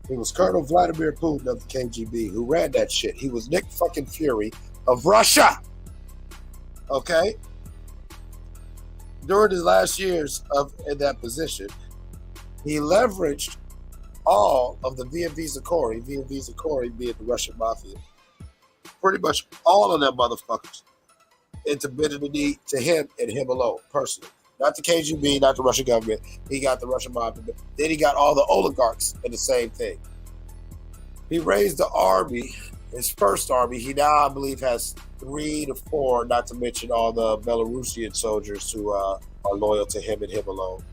He was Colonel Vladimir Putin of the KGB who ran that shit. He was Nick fucking Fury of Russia. Okay? During his last years in that position, he leveraged all of the VMV Zakori being the Russian mafia, pretty much all of them motherfuckers, into bending the knee to him and him alone, personally. Not the KGB, not the Russian government. He got the Russian mafia. Then he got all the oligarchs in the same thing. He raised the army, his first army. He now, I believe, has 3 to 4, not to mention all the Belarusian soldiers who are loyal to him and him alone.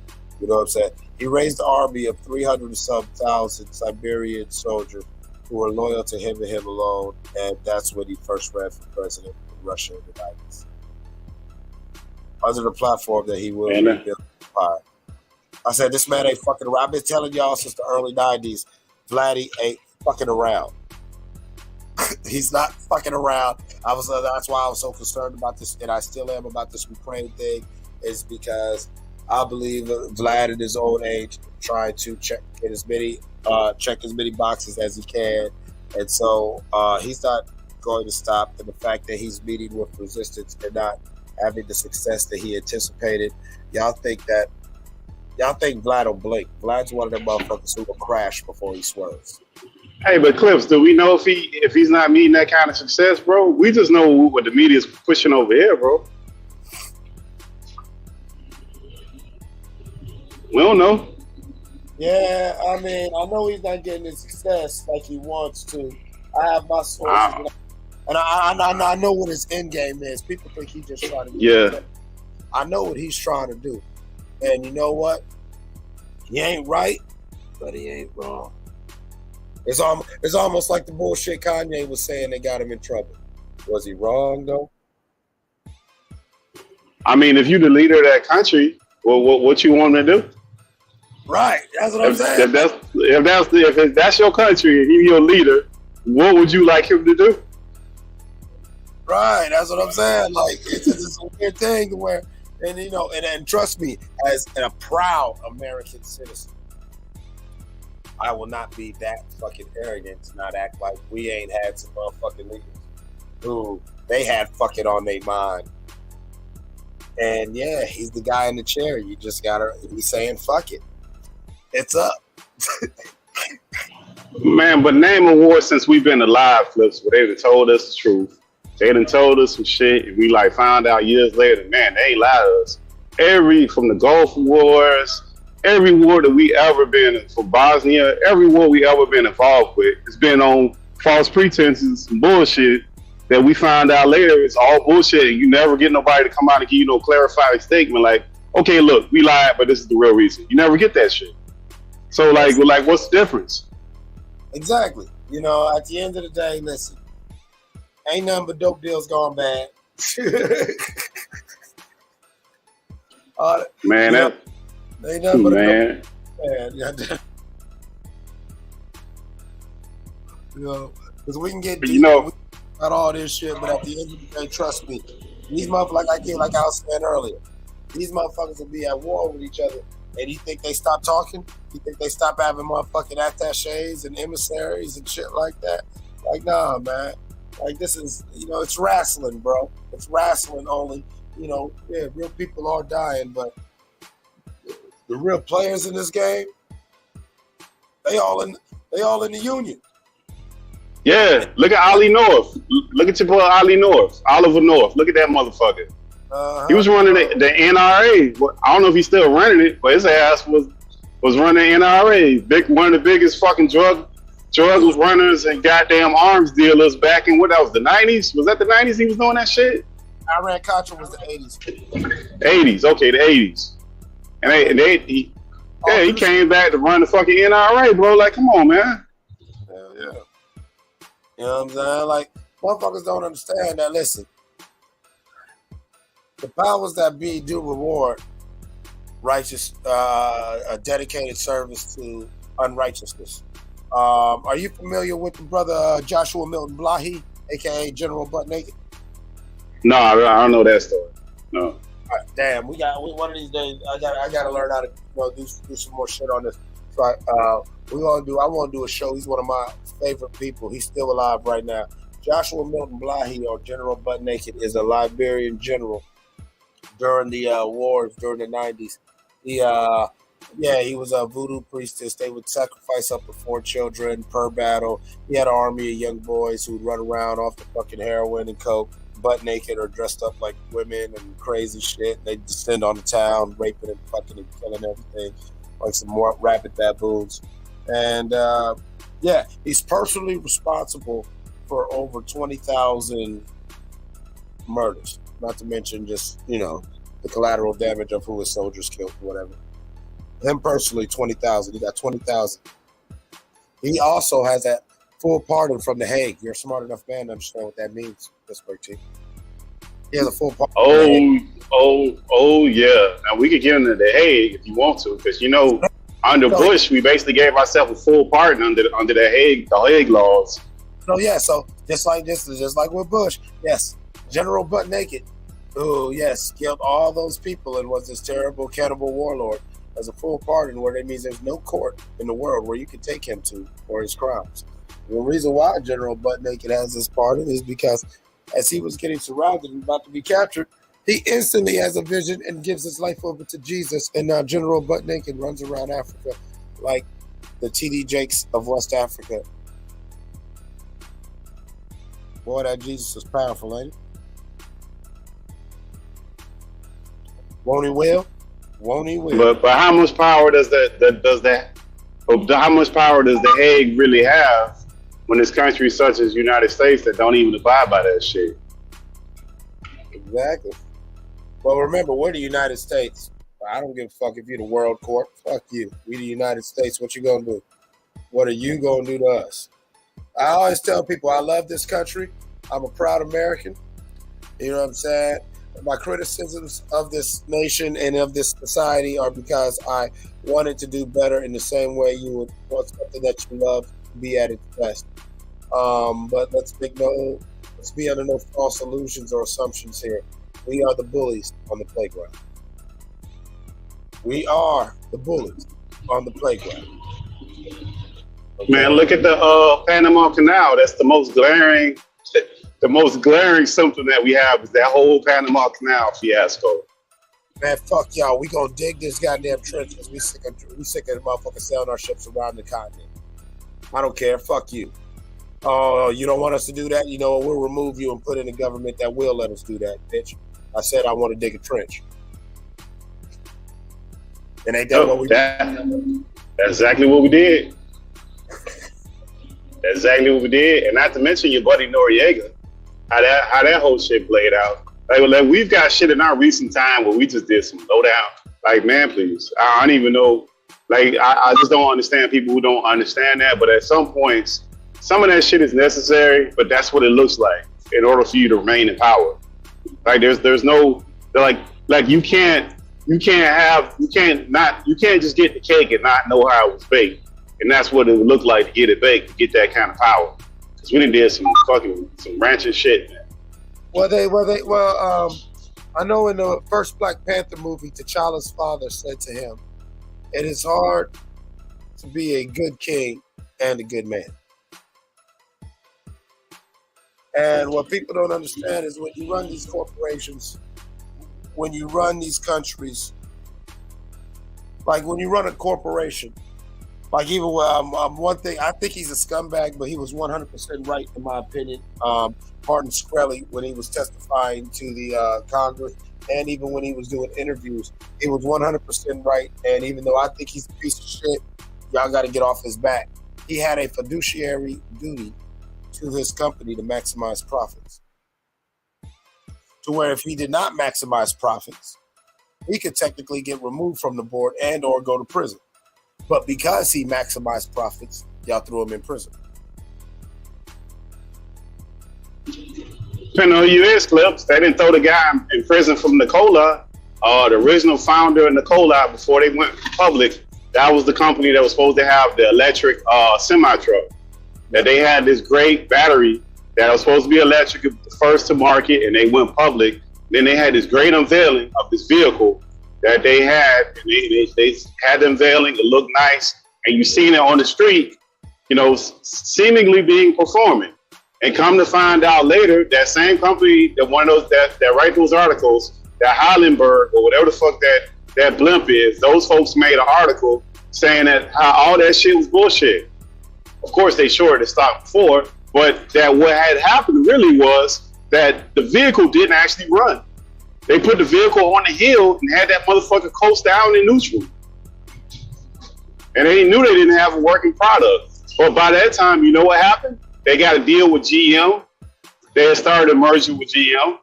You know what I'm saying? He raised the army of 300 and some thousand Siberian soldiers who are loyal to him and him alone, and that's when he first ran for president in Russia in the 90s. Under the platform that he will rebuild the empire. I said, this man ain't fucking around. I've been telling y'all since the early 90s, Vladdy ain't fucking around. He's not fucking around. That's why I was so concerned about this, and I still am about this Ukraine thing, is because I believe Vlad in his old age trying to check as many boxes as he can And so he's not going to stop. And the fact that he's meeting with resistance and not having the success that he anticipated, y'all think Vlad will blink. Vlad's one of them motherfuckers who will crash before he swerves. Hey, but Clips, do we know if he's not meeting that kind of success, bro? We just know what the media is pushing over here, bro. We don't know. Yeah, I mean, I know he's not getting the success like he wants to. I have my sources, and I know what his end game is. People think he's just trying to get it. I know what he's trying to do. And you know what? He ain't right, but he ain't wrong. It's almost like the bullshit Kanye was saying that got him in trouble. Was he wrong, though? I mean, if you're the leader of that country, well, what you want him to do? Right, that's what I'm saying. If that's your country and he's your leader, what would you like him to do? Right, that's what I'm saying. Like it's a weird thing where, and you know, and trust me, as a proud American citizen, I will not be that fucking arrogant to not act like we ain't had some motherfucking leaders who they had fucking on their mind. And yeah, he's the guy in the chair. You just gotta, he's saying fuck it. It's up. Man, but name a war since we've been alive, Flips, where they've told us the truth. They done told us some shit, and we like found out years later, man, they ain't lied to us. From the Gulf Wars, every war that we ever been in, for Bosnia, every war we ever been involved with, it's been on false pretenses and bullshit that we found out later it's all bullshit. And you never get nobody to come out and give you no clarifying statement like, okay, look, we lied, but this is the real reason. You never get that shit. So like what's the difference? Exactly. You know, at the end of the day, listen, ain't nothing but dope deals going bad. Man, that ain't nothing but man. You know, because we can get deep, you know, about all this shit, but at the end of the day, trust me, these motherfuckers, like I was saying earlier, these motherfuckers will be at war with each other. And you think they stop talking? You think they stop having motherfucking attachés and emissaries and shit like that? Like, nah, man. Like, this is, you know, it's wrestling, bro. It's wrestling only. You know, yeah, real people are dying, but the real players in this game, they all in the union. Yeah, look at Ollie North. Look at your boy Ollie North, Oliver North. Look at that motherfucker. He was running the NRA. I don't know if he's still running it, but his ass was running NRA. One of the biggest fucking drug runners and goddamn arms dealers back in what, that was the 90s? Was that the 90s he was doing that shit? Iran Contra was the 80s. 80s, okay, the 80s. And he came back to run the fucking NRA, bro. Like, come on, man. Hell yeah. You know what I'm saying? Like, motherfuckers don't understand that. Listen, the powers that be do reward righteous, a dedicated service to unrighteousness. Are you familiar with the brother Joshua Milton Blahi, aka General Butt Naked? No, I don't know that story. No. Right, damn, we one of these days. I gotta learn how to do some more shit on this. So I want to do a show. He's one of my favorite people. He's still alive right now. Joshua Milton Blahi, or General Butt Naked, is a Liberian general during the wars during the 90s. He was a voodoo priestess. They would sacrifice up to 4 children per battle. He had an army of young boys who'd run around off the fucking heroin and coke, butt naked or dressed up like women and crazy shit. They'd descend on the town, raping and fucking and killing everything like some more rabid baboons. And he's personally responsible for over 20,000 murders. Not to mention just, you know, the collateral damage of who his soldiers killed or whatever. Him personally, 20,000. He got 20,000. He also has that full pardon from The Hague. You're a smart enough man to understand what that means, Pittsburgh team. He has a full pardon. Oh, yeah. Now, we could get into The Hague if you want to, because, you know, under Bush, we basically gave ourselves a full pardon under the Hague laws. So just like with Bush, yes, General Butt Naked, who, yes, killed all those people and was this terrible cannibal warlord, has a full pardon, where that means there's no court in the world where you can take him to for his crimes. The reason why General Butt Naked has this pardon is because as he was getting surrounded and about to be captured, he instantly has a vision and gives his life over to Jesus. And now General Butt Naked runs around Africa like the TD Jakes of West Africa. Boy, that Jesus is powerful, ain't it? Won't he will? Won't he will? But how much power does how much power does the Hague really have when there's countries such as the United States that don't even abide by that shit? Exactly. Well, remember, we're the United States. I don't give a fuck if you're the world court. Fuck you. We the United States. What you gonna do? What are you gonna do to us? I always tell people I love this country. I'm a proud American. You know what I'm saying? My criticisms of this nation and of this society are because I wanted to do better in the same way you would want something that you love to be at its best. But let's be under no false illusions or assumptions here. We are the bullies on the playground. We are the bullies on the playground. Okay. Man, look at the Panama Canal. That's the most glaring symptom that we have is that whole Panama Canal fiasco. Man, fuck y'all. We gonna dig this goddamn trench because we sick of motherfuckers sailing our ships around the continent. I don't care. Fuck you. Oh, you don't want us to do that? You know what? We'll remove you and put in a government that will let us do that, bitch. I said I want to dig a trench. And ain't that what we did? That's exactly what we did. That's exactly what we did. And not to mention your buddy Noriega. How that whole shit played out. Like we've got shit in our recent time where we just did some low down. Like, man, please. I don't even know. Like, I just don't understand people who don't understand that. But at some points, some of that shit is necessary, but that's what it looks like in order for you to remain in power. Like there's no like you can't just get the cake and not know how it was baked. And that's what it would look like to get it baked, to get that kind of power. Because we done did some ranching shit, man. I know in the first Black Panther movie, T'Challa's father said to him, "It is hard to be a good king and a good man." And what people don't understand is when you run these corporations, when you run these countries, like when you run a corporation, like even one thing, I think he's a scumbag, but he was 100% right in my opinion. Martin Shkreli, when he was testifying to the Congress, and even when he was doing interviews, he was 100% right. And even though I think he's a piece of shit, y'all got to get off his back. He had a fiduciary duty to his company to maximize profits. To where if he did not maximize profits, he could technically get removed from the board and or go to prison. But because he maximized profits, y'all threw him in prison. Depending on who you is, Clips, they didn't throw the guy in prison from Nikola, the original founder of Nikola, before they went public. That was the company that was supposed to have the electric semi-truck. That they had this great battery that was supposed to be electric, the first to market, and they went public. Then they had this great unveiling of this vehicle that they had, and they had the unveiling. It looked nice, and you seen it on the street, seemingly being performing. And come to find out later, that same company, that one of those that write those articles, that Heilenberg or whatever the fuck that blimp is, those folks made an article saying that how all that shit was bullshit. Of course, they shorted the stock before, but that what had happened really was that the vehicle didn't actually run. They put the vehicle on the hill and had that motherfucker coast down in neutral. And they knew they didn't have a working product. But by that time, you know what happened? They got a deal with GM. They had started a merger with GM.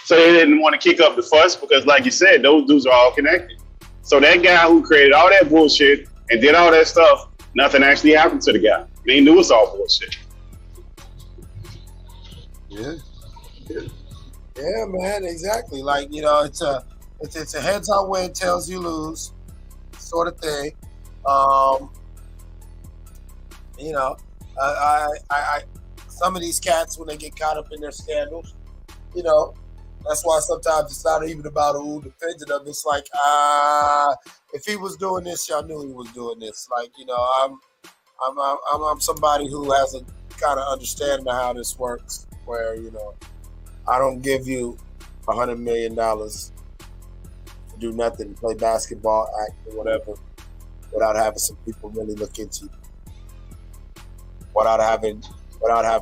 So they didn't want to kick up the fuss because, like you said, those dudes are all connected. So that guy who created all that bullshit and did all that stuff, nothing actually happened to the guy. They knew it's all bullshit. Yeah, man, exactly. Like, it's a heads I win, tails you lose sort of thing. I some of these cats, when they get caught up in their scandals, that's why sometimes it's not even about who defended them. It's like, if he was doing this, y'all knew he was doing this. Like, I'm somebody who has a kind of understanding of how this works, where I don't give you $100 million to do nothing, play basketball, act, or whatever, without having some people really look into you, without having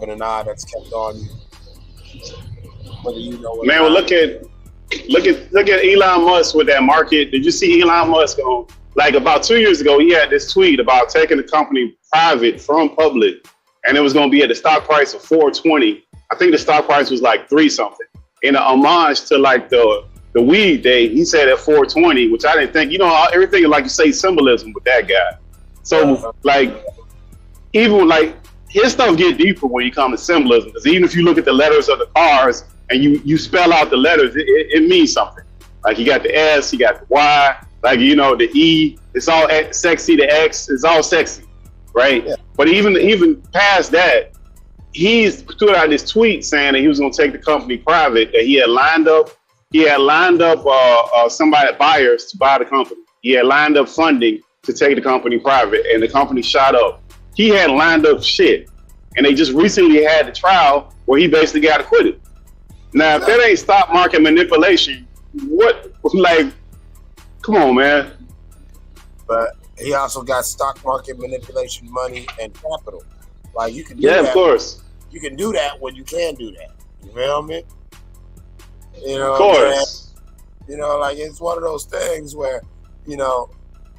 an eye that's kept on you. Whether you know what. Man, well, look at Elon Musk with that market. Did you see Elon Musk on? Like about 2 years ago, he had this tweet about taking the company private from public, and it was going to be at the stock price of $4.20. I think the stock price was like $3 something. In an homage to like the weed day, he said at $4.20, which I didn't think. Everything like you say symbolism with that guy. So like even like his stuff get deeper when you come to symbolism, because even if you look at the letters of the cars and you spell out the letters, it means something. Like you got the S, you got the Y. Like, the E, it's all sexy, the X, it's all sexy, right? Yeah. But even past that, he's put out this tweet saying that he was going to take the company private, that he had lined up somebody, buyers to buy the company. He had lined up funding to take the company private, and the company shot up. He had lined up shit, and they just recently had the trial where he basically got acquitted. Now, if that ain't stock market manipulation, come on, man. But he also got stock market manipulation money and capital. Like you can do that. Yeah, of course. You can do that when you can do that. You feel me? Of course. Like it's one of those things where,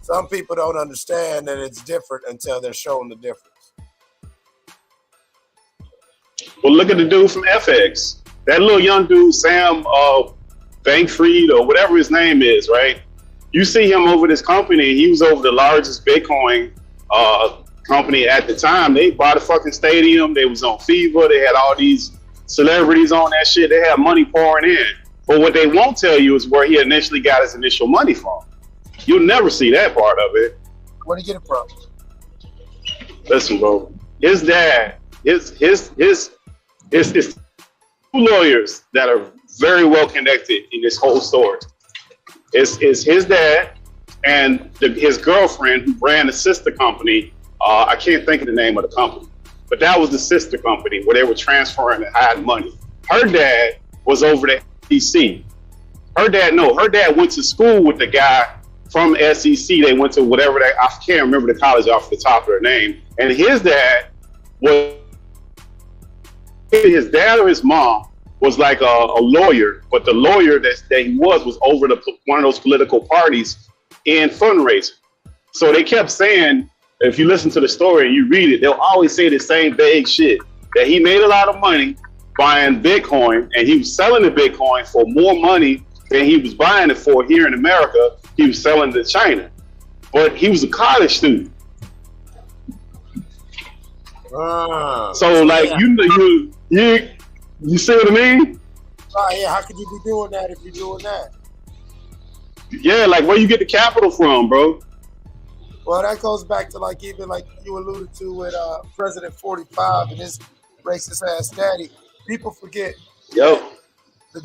some people don't understand that it's different until they're shown the difference. Well, look at the dude from FX. That little young dude, Sam Bankman-Fried or whatever his name is, right? You see him over this company. He was over the largest Bitcoin company at the time. They bought a fucking stadium. They was on FIFA. They had all these celebrities on that shit. They had money pouring in. But what they won't tell you is where he initially got his initial money from. You'll never see that part of it. Where'd he get it from? Listen, bro. His dad, his two lawyers that are very well connected in this whole story. Is his dad and his girlfriend who ran a sister company. I can't think of the name of the company, but that was the sister company where they were transferring and hiding money. Her dad was over the SEC. Her dad went to school with the guy from SEC. They went to whatever I can't remember the college off the top of their name. And his dad was his dad or his mom was like a lawyer, but the lawyer that he was over one of those political parties in fundraising. So they kept saying, if you listen to the story and you read it, they'll always say the same vague shit, that he made a lot of money buying Bitcoin, and he was selling the Bitcoin for more money than he was buying it for here in America. He was selling to China, but he was a college student. So like, yeah. You see what I mean? Yeah, how could you be doing that if you're doing that? Yeah, like where you get the capital from, bro? Well, that goes back to like even like you alluded to with President 45 and his racist ass daddy. People forget. The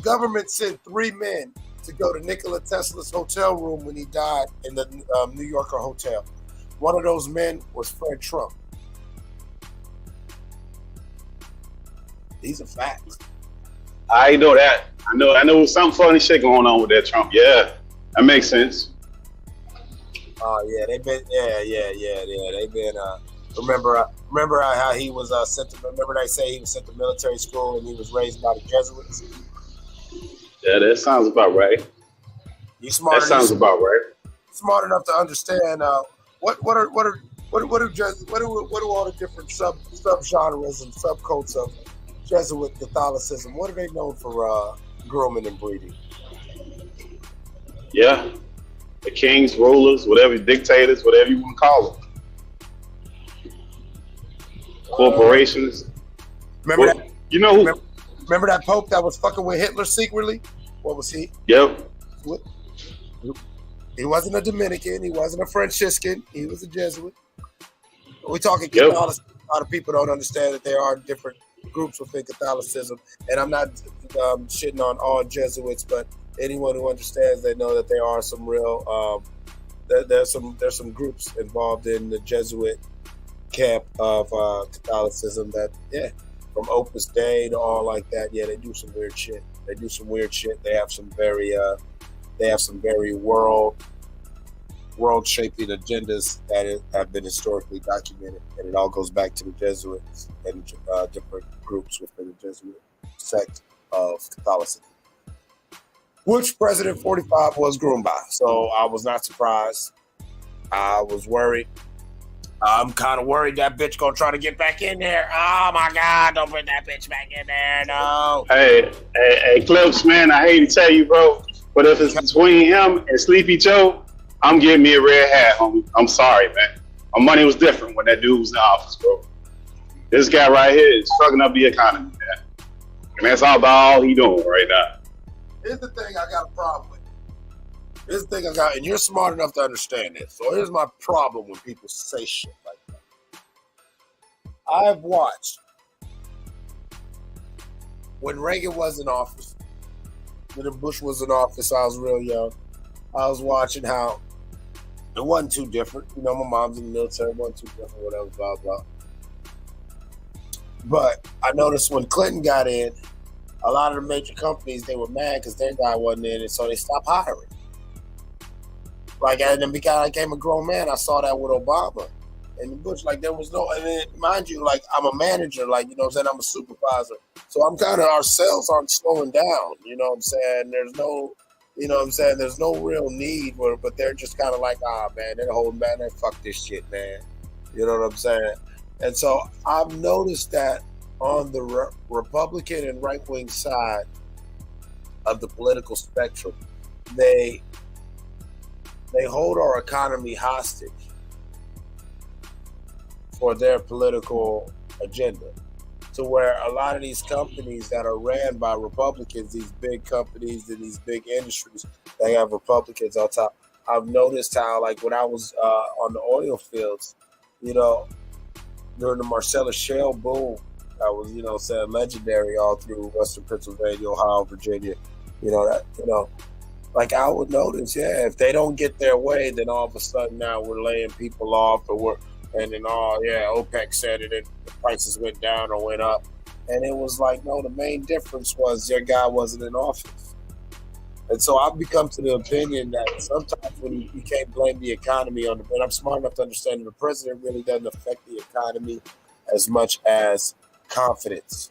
government sent 3 men to go to Nikola Tesla's hotel room when he died in the New Yorker hotel. One of those men was Fred Trump. These are facts. I know that. I know some funny shit going on with that Trump. Yeah, that makes sense. Oh yeah, they've been. Yeah. They've been. Remember how he was sent to. Remember they say he was sent to military school and he was raised by the Jesuits. Yeah, that sounds about right. You smart. That sounds about right. Smart enough to understand what do all the different sub genres and subcults of Jesuit Catholicism, what are they known for grooming and breeding? Yeah. The kings, rulers, whatever, dictators, whatever you want to call them. Corporations. Remember that? You know who? Remember that Pope that was fucking with Hitler secretly? What was he? Yep. He wasn't a Dominican. He wasn't a Franciscan. He was a Jesuit. We're talking Catholicism. A lot of people don't understand that there are different groups within Catholicism, and I'm not shitting on all Jesuits, but anyone who understands, they know that there are some real there's some groups involved in the Jesuit camp of Catholicism that, from Opus Dei to all like that, they do some weird shit. They do some weird shit. They have some very world-shaping agendas that have been historically documented, and it all goes back to the Jesuits and different groups within the Jesuit sect of Catholicism, which President 45 was groomed by. So I was not surprised. I was worried. I'm kind of worried that bitch gonna try to get back in there. Oh my God, don't bring that bitch back in there, no. Hey, Clips, man, I hate to tell you, bro, but if it's between him and Sleepy Joe, I'm getting me a red hat, homie. I'm sorry, man. My money was different when that dude was in office, bro. This guy right here is fucking up the economy, man. And that's all about all he doing right now. Here's the thing I got a problem with. Here's the thing I got, and you're smart enough to understand this. So here's my problem when people say shit like that. I've watched when Reagan was in office, when Bush was in office, I was real young. I was watching how it wasn't too different. You know, my mom's in the military, it wasn't too different, whatever, blah, blah. But I noticed when Clinton got in, a lot of the major companies, they were mad because their guy wasn't in, and so they stopped hiring. Like, and then because I became a grown man, I saw that with Obama and Bush. Like, there was no, and then, mind you, like, I'm a manager, like, you know what I'm saying? I'm a supervisor. So I'm kind of, our sales aren't slowing down, you know what I'm saying? There's no, you know what I'm saying? There's no real need, but they're just kind of like, man, they're holding back, man, fuck this shit, man. You know what I'm saying? And so I've noticed that on the Republican and right-wing side of the political spectrum, they hold our economy hostage for their political agenda, to where a lot of these companies that are ran by Republicans, these big companies and these big industries, they have Republicans on top. I've noticed how, like, when I was on the oil fields, you know, during the Marcellus Shale boom, that was, you know, saying legendary all through Western Pennsylvania, Ohio, Virginia, you know, that, you know, like I would notice, if they don't get their way, then all of a sudden now we're laying people off, and then OPEC said it, and the prices went down or went up, and it was like, no, the main difference was their guy wasn't in office. And so I've become to the opinion that sometimes when you can't blame the economy on and I'm smart enough to understand that the president really doesn't affect the economy as much as confidence.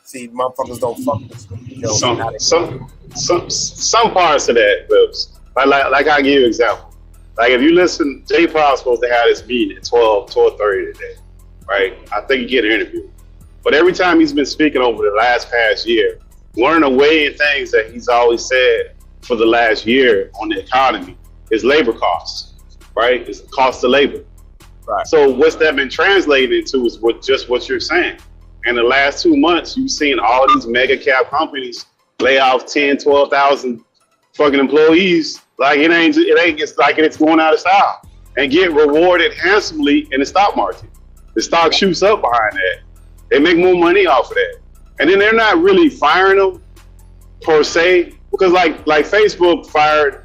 See, motherfuckers don't fuck this. You know, some parts of that, Clips. Like I'll give you an example. Like if you listen, Jay Powell's supposed to have this meeting at 12:30 today, right? I think you get an interview. But every time he's been speaking over the past year, one of the weighing things that he's always said for the last year on the economy is labor costs, right? It's the cost of labor. Right. So what's that been translated into is what you're saying. In the last 2 months, you've seen all these mega cap companies lay off 10, 12,000 fucking employees. Like it ain't it's like it's going out of style, and get rewarded handsomely in the stock market. The stock shoots up behind that. They make more money off of that. And then they're not really firing them per se, because like Facebook fired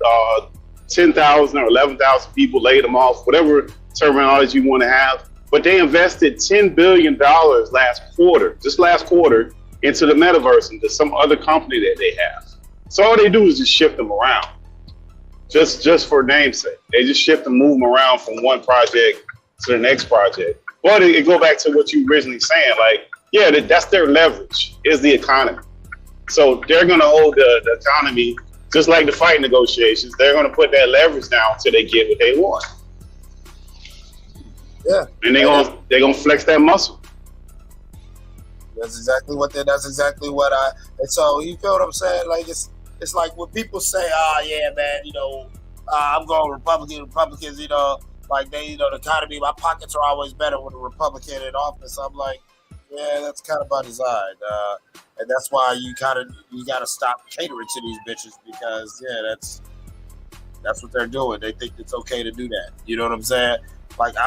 10,000 or 11,000 people, laid them off, whatever terminology you want to have. But they invested $10 billion last quarter, into the metaverse, into some other company that they have. So all they do is just shift them around, just for namesake. They just shift and move them around from one project to the next project. But it go back to what you originally saying, like, yeah, that's their leverage, is the economy. So they're going to hold the economy, just like the fight negotiations. They're going to put that leverage down until they get what they want. Yeah, and they're gonna flex that muscle. That's exactly what I. And so you feel what I'm saying? Like it's like when people say, yeah, man, you know, I'm going Republicans, you know, like they, you know, the economy, my pockets are always better with a Republican in office. I'm like, yeah, that's kind of by design, and that's why you gotta stop catering to these bitches, because that's what they're doing. They think it's okay to do that. You know what I'm saying? Like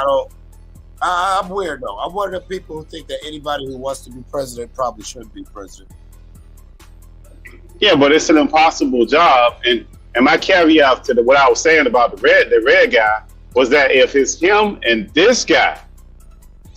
I'm weird though. I'm one of the people who think that anybody who wants to be president probably shouldn't be president. Yeah, but it's an impossible job. And my caveat to what I was saying about the red guy was that if it's him and this guy,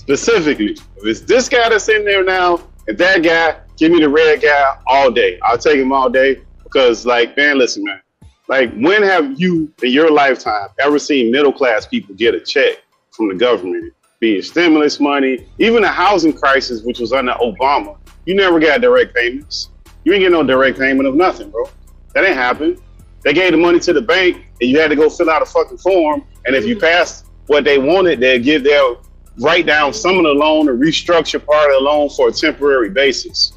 specifically. If it's this guy that's in there now and that guy, give me the red guy all day. I'll take him all day because, like, man, listen, man. Like, when have you in your lifetime ever seen middle class people get a check from the government? Being stimulus money, even the housing crisis, which was under Obama, you never got direct payments. You ain't get no direct payment of nothing, bro. That ain't happened. They gave the money to the bank and you had to go fill out a fucking form. And if you passed what they wanted, they'll write down some of the loan or restructure part of the loan for a temporary basis.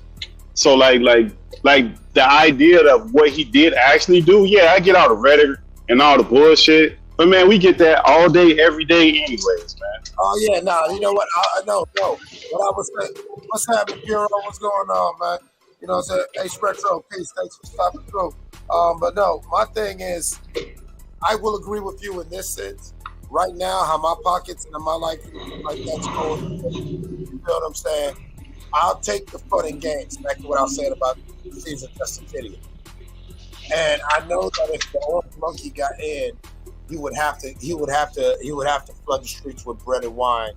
So like the idea of what he did actually do, yeah, I get all the rhetoric and all the bullshit. But man, we get that all day, every day anyways, man. Oh yeah, nah, you know what? No. What I was saying, what's happening, Bureau? What's going on, man? You know what I'm saying? Hey, Retro, peace. Thanks for stopping through. But no, my thing is, I will agree with you in this sense. Right now, how my pockets and my life like that's going, you know what I'm saying? I'll take the fun and games. Back to what I was saying about season just a video. And I know that if the orange monkey got in, he would have to flood the streets with bread and wine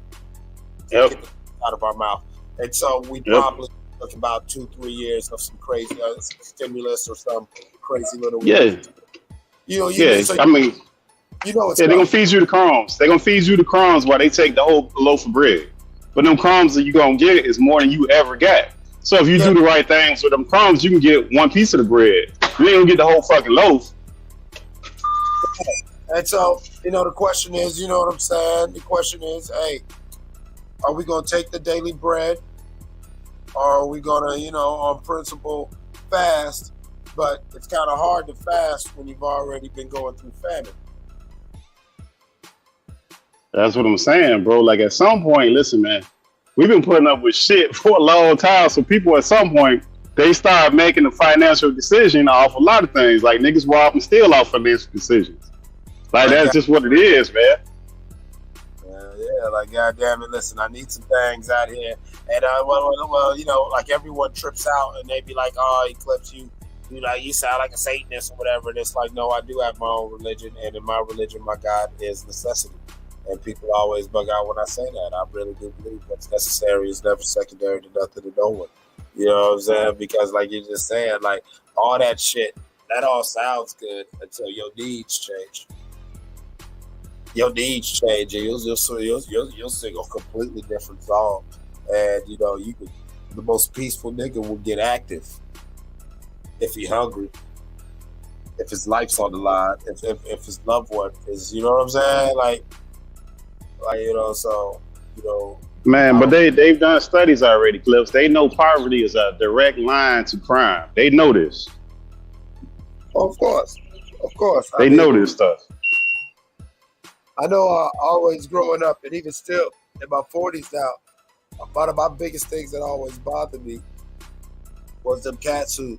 to get the out of our mouth. And so we probably look about 2-3 years of some crazy some stimulus or some crazy little they're gonna feed you the crumbs. They're gonna feed you the crumbs while they take the whole loaf of bread. But them crumbs that you're gonna get is more than you ever got. So if you do the right things with them crumbs, you can get one piece of the bread. You ain't gonna get the whole fucking loaf. And so, the question is, you know what I'm saying? The question is, hey, are we going to take the daily bread? Or are we going to, on principle, fast? But it's kind of hard to fast when you've already been going through famine. That's what I'm saying, bro. Like, at some point, listen, man, we've been putting up with shit for a long time. So people at some point, they start making a financial decision off a lot of things. Like, niggas rob and steal off financial decisions. Like, that's just what it is, man. Yeah, like, goddamn it, listen, I need some things out here. And, like, everyone trips out and they be like, oh, Eclipse, you sound like a Satanist or whatever. And it's like, no, I do have my own religion. And in my religion, my God is necessity. And people always bug out when I say that. I really do believe what's necessary is never secondary to nothing to no one. You know what I'm saying? Because, like you're just saying, like, all that shit, that all sounds good until your needs change. Your needs change, and you'll sing a completely different song. And the most peaceful nigga will get active if he hungry, if his life's on the line, if his loved one is, you know what I'm saying? Man, but they've done studies already, Clips. They know poverty is a direct line to crime. They know this. Of course. They know this stuff. I know always growing up, and even still in my 40s now, one of my biggest things that always bothered me was them cats who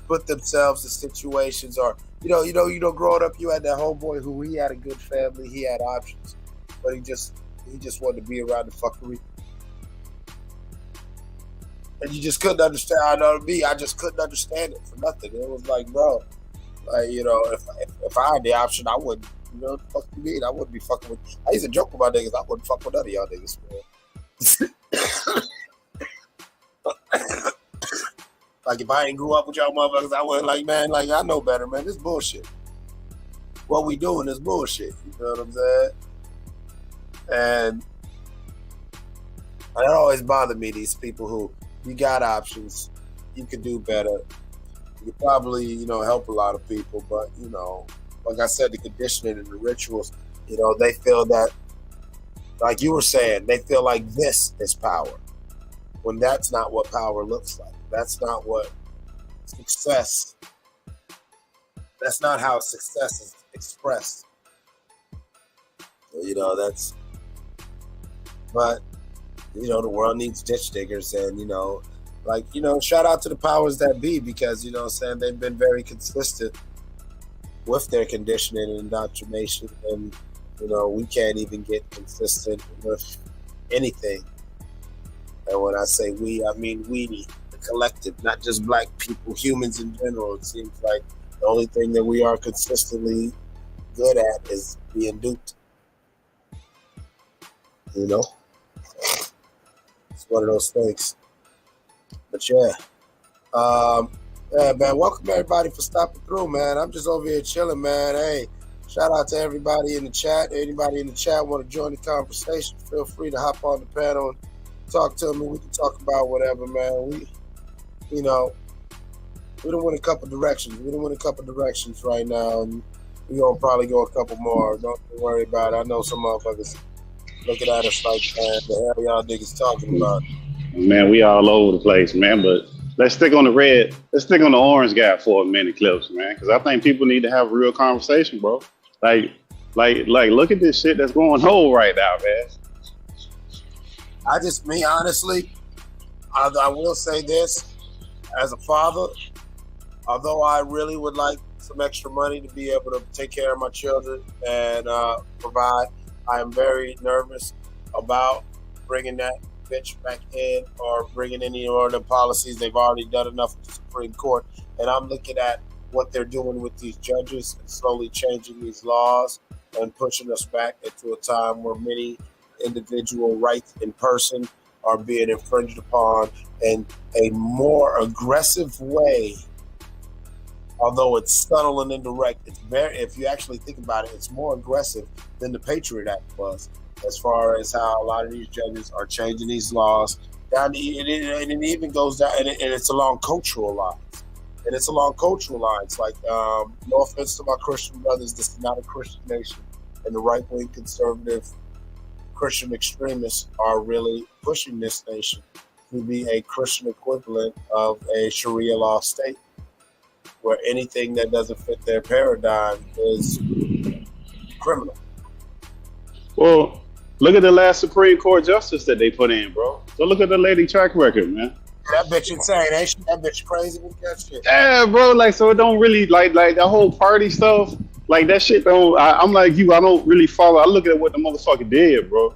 put themselves in situations, or growing up, you had that homeboy who he had a good family, he had options, but he just wanted to be around the fuckery, and you just couldn't understand. I know me, I just couldn't understand it for nothing. It was like, bro, like if I had the option, I wouldn't. You know what the fuck you mean? I wouldn't be fucking with. I used to joke with my niggas. I wouldn't fuck with none of y'all niggas, man. Like, if I ain't grew up with y'all motherfuckers, I wouldn't, like, man, like, I know better, man. This bullshit. What we doing is bullshit. You know what I'm saying? And it always bothered me, these people who, you got options, you could do better. You could probably, help a lot of people, but, like I said, the conditioning and the rituals, they feel that, like you were saying, they feel like this is power, when that's not what power looks like. That's not what success, that's not how success is expressed. But the world needs ditch diggers, and, shout out to the powers that be, because, they've been very consistent with their conditioning and indoctrination, and we can't even get consistent with anything. And when I say we, I mean we, the collective, not just black people, humans in general. It seems like the only thing that we are consistently good at is being duped. one of those things. But yeah. Yeah, man, welcome everybody for stopping through, man. I'm just over here chilling, man. Hey, shout out to everybody in the chat. Anybody in the chat want to join the conversation, feel free to hop on the panel and talk to me. We can talk about whatever, man. We done went a couple directions. We done went a couple directions right now, and we're going to probably go a couple more. Don't worry about it. I know some motherfuckers looking at us like, man, the hell y'all niggas talking about? Man, we all over the place, man, but let's stick on the red. Let's stick on the orange guy for a minute, Clips, man, because I think people need to have a real conversation, bro. Like, look at this shit that's going on right now, man. Honestly, I will say this, as a father, although I really would like some extra money to be able to take care of my children and provide, I am very nervous about bringing that bitch back in or bringing any other policies. They've already done enough with the Supreme Court, and I'm looking at what they're doing with these judges and slowly changing these laws and pushing us back into a time where many individual rights in person are being infringed upon in a more aggressive way. Although it's subtle and indirect, it's very, if you actually think about it, it's more aggressive than the Patriot Act was, as far as how a lot of these judges are changing these laws down to, and it even goes down, and it's along cultural lines. And it's along cultural lines. Like, no offense to my Christian brothers, this is not a Christian nation, and the right-wing conservative Christian extremists are really pushing this nation to be a Christian equivalent of a Sharia law state, where anything that doesn't fit their paradigm is criminal. Well, look at the last Supreme Court justice that they put in, bro. So look at the lady track record, man. That bitch insane, ain't she? That bitch crazy with that shit. Yeah, bro. Like, so it don't really like the whole party stuff. Like that shit don't. I'm like you. I don't really follow. I look at what the motherfucker did, bro.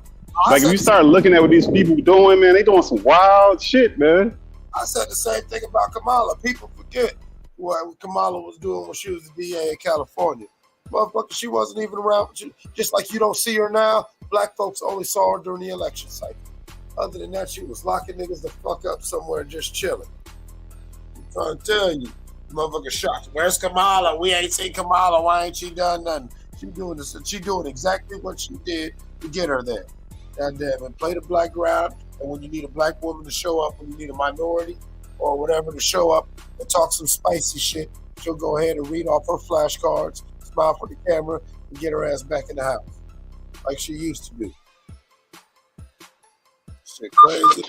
Like if you start looking at what these people doing, man, they doing some wild shit, man. I said the same thing about Kamala. People forget what Kamala was doing when she was the DA in California. Motherfucker, she wasn't even around. Just like you don't see her now, black folks only saw her during the election cycle. Other than that, she was locking niggas the fuck up somewhere just chilling. I'm trying to tell you, motherfucker shocked. Where's Kamala? We ain't seen Kamala. Why ain't she done nothing? She doing this. She doing exactly what she did to get her there. Goddamn, and play the black ground. And when you need a black woman to show up, when you need a minority or whatever to show up and talk some spicy shit, she'll go ahead and read off her flashcards, smile for the camera, and get her ass back in the house like she used to do. Shit crazy.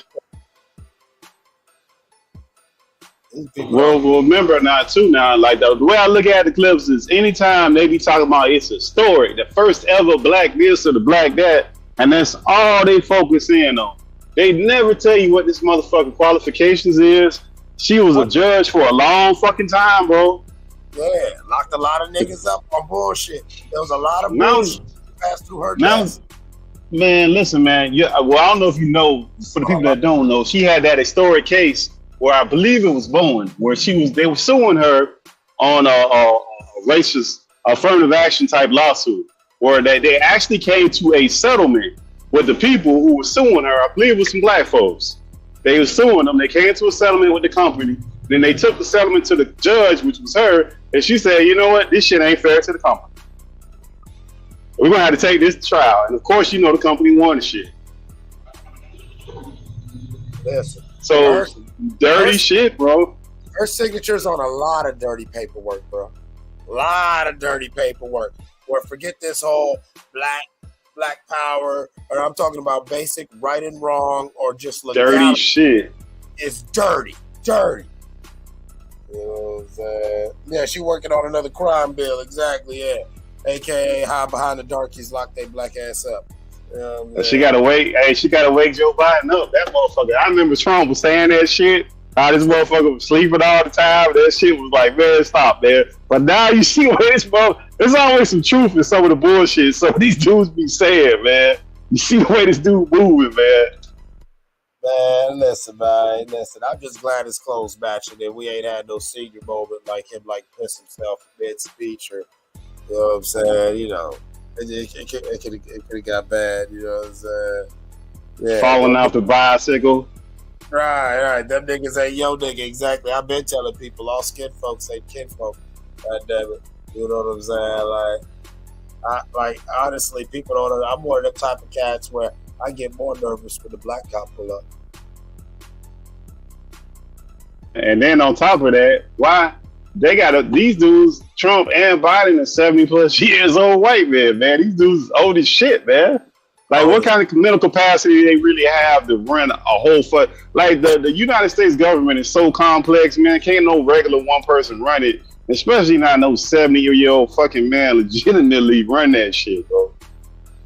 Well, remember now, like the way I look at the Clips is anytime they be talking about it's historic, the first ever black this or the black that, and that's all they focus in on. They never tell you what this motherfucking qualifications is. She was a judge for a long fucking time, bro. Yeah, locked a lot of niggas up on bullshit. There was a lot of bullshit passed through her desk. Man, listen, man. Yeah, well, I don't know if you know. For the people that don't know, she had that historic case where I believe it was Bowen, where they were suing her on a racist affirmative action type lawsuit, where they actually came to a settlement with the people who were suing her. I believe it was some black folks. They were suing them. They came to a settlement with the company. Then they took the settlement to the judge, which was her, and she said, "You know what? This shit ain't fair to the company. We're gonna have to take this to trial." And of course, you know the company won the shit. Listen, so dirty shit, bro. Her signature's on a lot of dirty paperwork, bro. A lot of dirty paperwork. Where forget this whole black power, or I'm talking about basic right and wrong, or just legality. Dirty shit. It's dirty. You know what I'm saying? Yeah, she working on another crime bill. Exactly, yeah. AKA hide behind the darkies, lock they black ass up. She gotta wake. Hey, she gotta wake Joe Biden up. That motherfucker. I remember Trump was saying that shit. This motherfucker was sleeping all the time. That shit was like, man, stop, man. But now you see what this there's always some truth in some of the bullshit. So these dudes be saying, man. You see the way this dude moving, man. Man, listen. I'm just glad it's closed match and that we ain't had no senior moment like him, like piss himself mid speech, or you know what I'm saying. You know, it could have got bad. You know what I'm saying. Yeah, falling off the bicycle. Right. Them niggas ain't yo nigga. Exactly. I've been telling people all skin folks ain't kinfolk. God damn it. You know what I'm saying? Honestly, people don't know. I'm one of them type of cats where I get more nervous when the black cop pull up. And then on top of that, why they got these dudes, Trump and Biden, are 70 plus years old white men, man. These dudes old as shit, man. Like, what kind of mental capacity they really have to run a whole like the United States government is so complex, man. Can't no regular one person run it, especially not no 70-year-old fucking man legitimately run that shit, bro.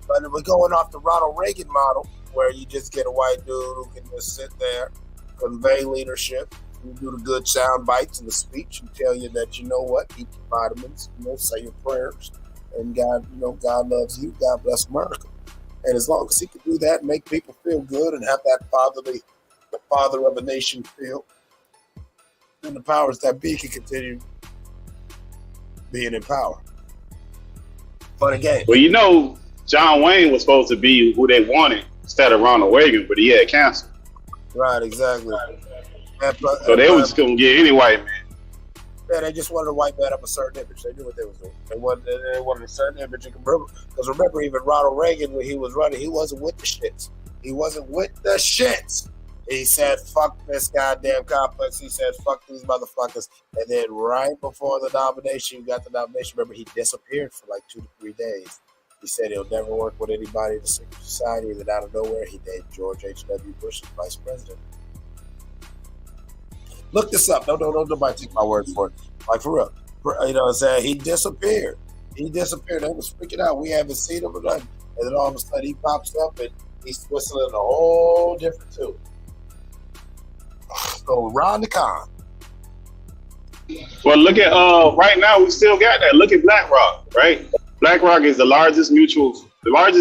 But we're going off the Ronald Reagan model, where you just get a white dude who can just sit there, convey leadership, you do the good sound bites in the speech, and tell you that, you know what, eat your vitamins, say your prayers, and God, God loves you, God bless America. And as long as he can do that and make people feel good and have that the father of a nation feel, then the powers that be can continue being in power. But again, well, John Wayne was supposed to be who they wanted instead of Ronald Reagan, but he had cancer. Right, exactly. So they was going to get any white man. Yeah, they just wanted a white man of a certain image. They knew what they was doing. They wanted a certain image. Because remember, even Ronald Reagan, when he was running, he wasn't with the shits. He wasn't with the shits. He said, fuck this goddamn complex. He said, fuck these motherfuckers. And then right before the nomination, you got the nomination. Remember, he disappeared for like 2 to 3 days. He said he'll never work with anybody in the secret society. And then out of nowhere, he named George H.W. Bush as vice president. Look this up. Don't nobody take my word for it. Like, for real. You know what I'm saying? He disappeared. They was freaking out. We haven't seen him or nothing. And then all of a sudden he pops up and he's whistling a whole different tune. So Ron the Con. Well, look at right now we still got that. Look at BlackRock, right? BlackRock is the largest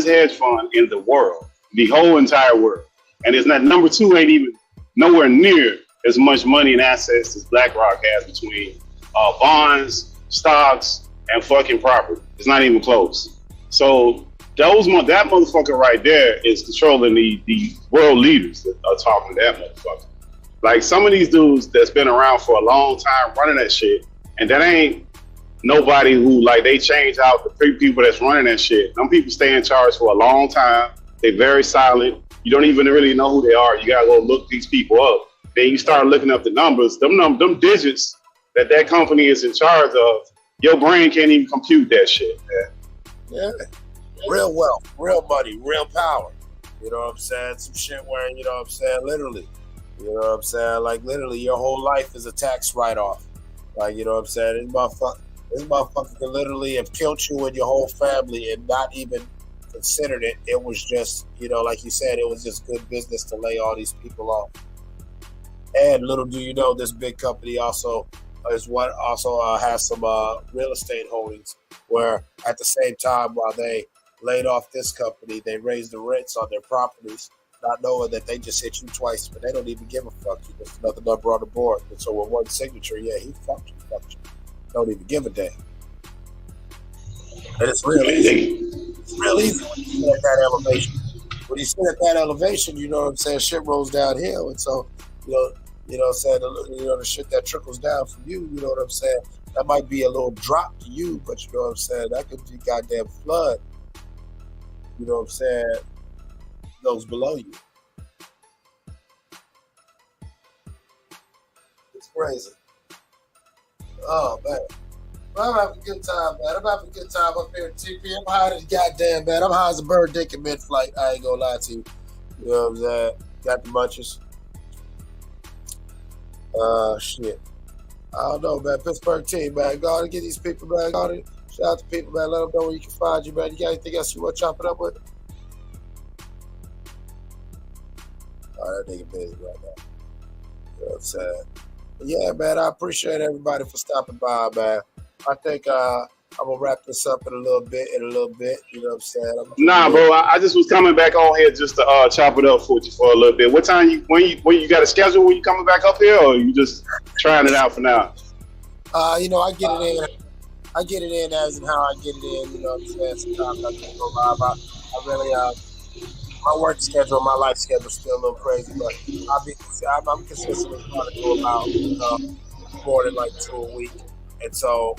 hedge fund in the world, the whole entire world. And it's not number 2 ain't even nowhere near as much money and assets as BlackRock has between bonds, stocks, and fucking property. It's not even close. So that motherfucker right there is controlling the world leaders that are talking to that motherfucker. Like, some of these dudes that's been around for a long time running that shit, and that ain't nobody who, like, they change out the people that's running that shit. Them people stay in charge for a long time. They're very silent. You don't even really know who they are. You gotta go look these people up. Then you start looking up the numbers, them digits that company is in charge of, your brain can't even compute that shit, man. Yeah. Real wealth, real money, real power. You know what I'm saying? Some shit where, you know what I'm saying, literally. You know what I'm saying? Like, literally, your whole life is a tax write-off. Like, you know what I'm saying? This motherfucker could literally have killed you and your whole family and not even considered it. It was just, like you said, it was just good business to lay all these people off. And little do you know, this big company also has some real estate holdings where at the same time while they laid off this company, they raised the rents on their properties, not knowing that they just hit you twice, but they don't even give a fuck. You just another number on the board. And so with one signature, yeah, he fucked you. Don't even give a damn. And it's real easy. It's real easy when you sit at that elevation. When you sit at that elevation, you know what I'm saying, shit rolls downhill. And so, you know what I'm saying, the shit that trickles down from you, you know what I'm saying, that might be a little drop to you, but you know what I'm saying, that could be goddamn flood, you know what I'm saying, those below you. It's crazy. Oh, man. Well, I'm having a good time, man. I'm having a good time up here at TP. I'm high as goddamn, man. I'm high as a bird dick in mid-flight. I ain't gonna lie to you. You know what I'm saying? Got the munchies. Shit. I don't know, man. Pittsburgh team, man. Go and get these people, man. Go and shout out to people, man. Let them know where you can find you, man. You got anything else you want to chop it up with? Oh, that nigga busy right now. You know what I'm saying? But yeah, man, I appreciate everybody for stopping by, man. I think I'm gonna wrap this up in a little bit. You know what I'm saying? Nah, bro, I just was coming back on here just to chop it up for you for a little bit. What time when you got a schedule when you coming back up here, or you just trying it out for now? I get it in. I get it in as and how I get it in. You know what I'm saying? Sometimes I just go live. I really my work schedule, my life schedule is still a little crazy, but I'm consistently trying to do about more than like 2 a week, and so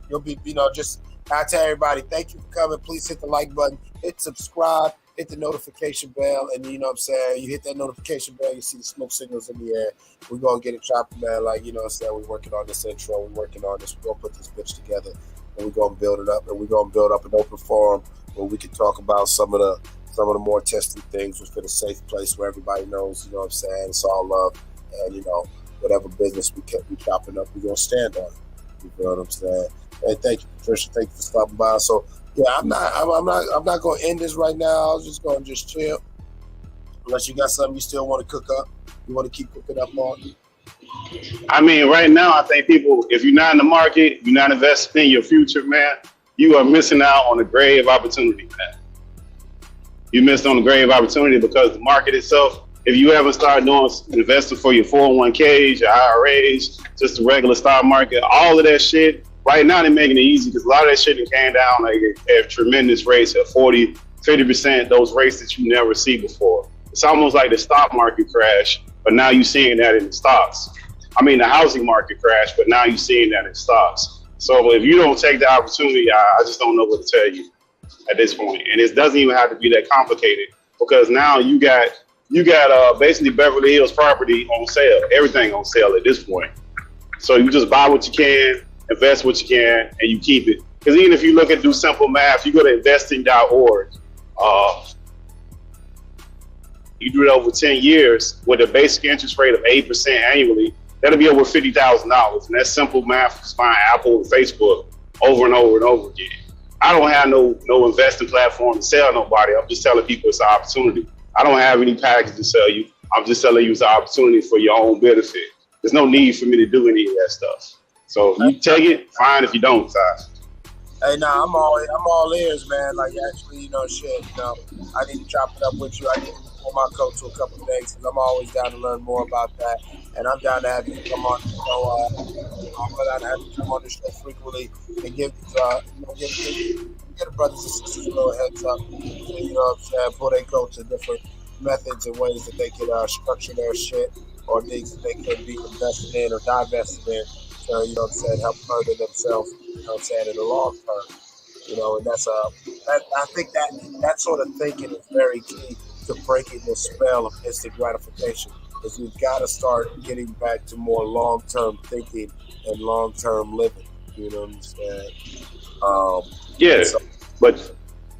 you'll be, just I tell everybody, thank you for coming. Please hit the like button, hit subscribe, hit the notification bell, and you know what I'm saying. You hit that notification bell, you see the smoke signals in the air. We're gonna get it chopping, man. Like you know what I'm saying. We're working on this intro. We're working on this. We're gonna put this bitch together, and we're gonna build it up, and we're gonna build up an open forum where we can talk about some of the more testing things within a safe place where everybody knows. You know what I'm saying. It's all love, and whatever business we chopping up, we're gonna stand on it. You know what I'm saying. Hey, thank you, Patricia. Thank you for stopping by. So yeah, I'm not going to end this right now. I was just going to just chill. Unless you got something you still want to cook up, you want to keep cooking up on. I mean, right now, I think people, if you're not in the market, you're not investing in your future, man, you are missing out on a grave opportunity, man. You missed on a grave opportunity because the market itself, if you haven't started doing investing for your 401ks, your IRAs, just the regular stock market, all of that shit, right now they're making it easy because a lot of that shit came down like at tremendous rates at 40, 50%, those rates that you never see before. It's almost like the stock market crash, but now you're seeing that in the stocks. I mean, the housing market crash, but now you're seeing that in stocks. So if you don't take the opportunity, I just don't know what to tell you at this point. And it doesn't even have to be that complicated because now you got basically Beverly Hills property on sale, everything on sale at this point. So you just buy what you can, invest what you can, and you keep it. Because even if you do simple math, you go to investing.org, you do it over 10 years with a basic interest rate of 8% annually, that'll be over $50,000. And that's simple math. Just find Apple and Facebook over and over and over again. I don't have no investing platform to sell nobody. I'm just telling people it's an opportunity. I don't have any package to sell you. I'm just telling you it's an opportunity for your own benefit. There's no need for me to do any of that stuff. So you take it, fine. If you don't, fine. Hey, nah, I'm all ears, man. Like actually, shit. I need to chop it up with you. I need to pull my coat to a couple of things because I'm always down to learn more about that, and I'm down to have you come on the show. I'm down to have you come on the show frequently and give the brothers and sisters a little heads up. You know what I'm saying? Pull their coat to different methods and ways that they could structure their shit or things that they could be invested in or divested in. You know what I'm saying, help further themselves, you know what I'm saying, in the long term. And that's I think that sort of thinking is very key to breaking the spell of instant gratification. Because we've got to start getting back to more long-term thinking and long-term living. You know what I'm saying? But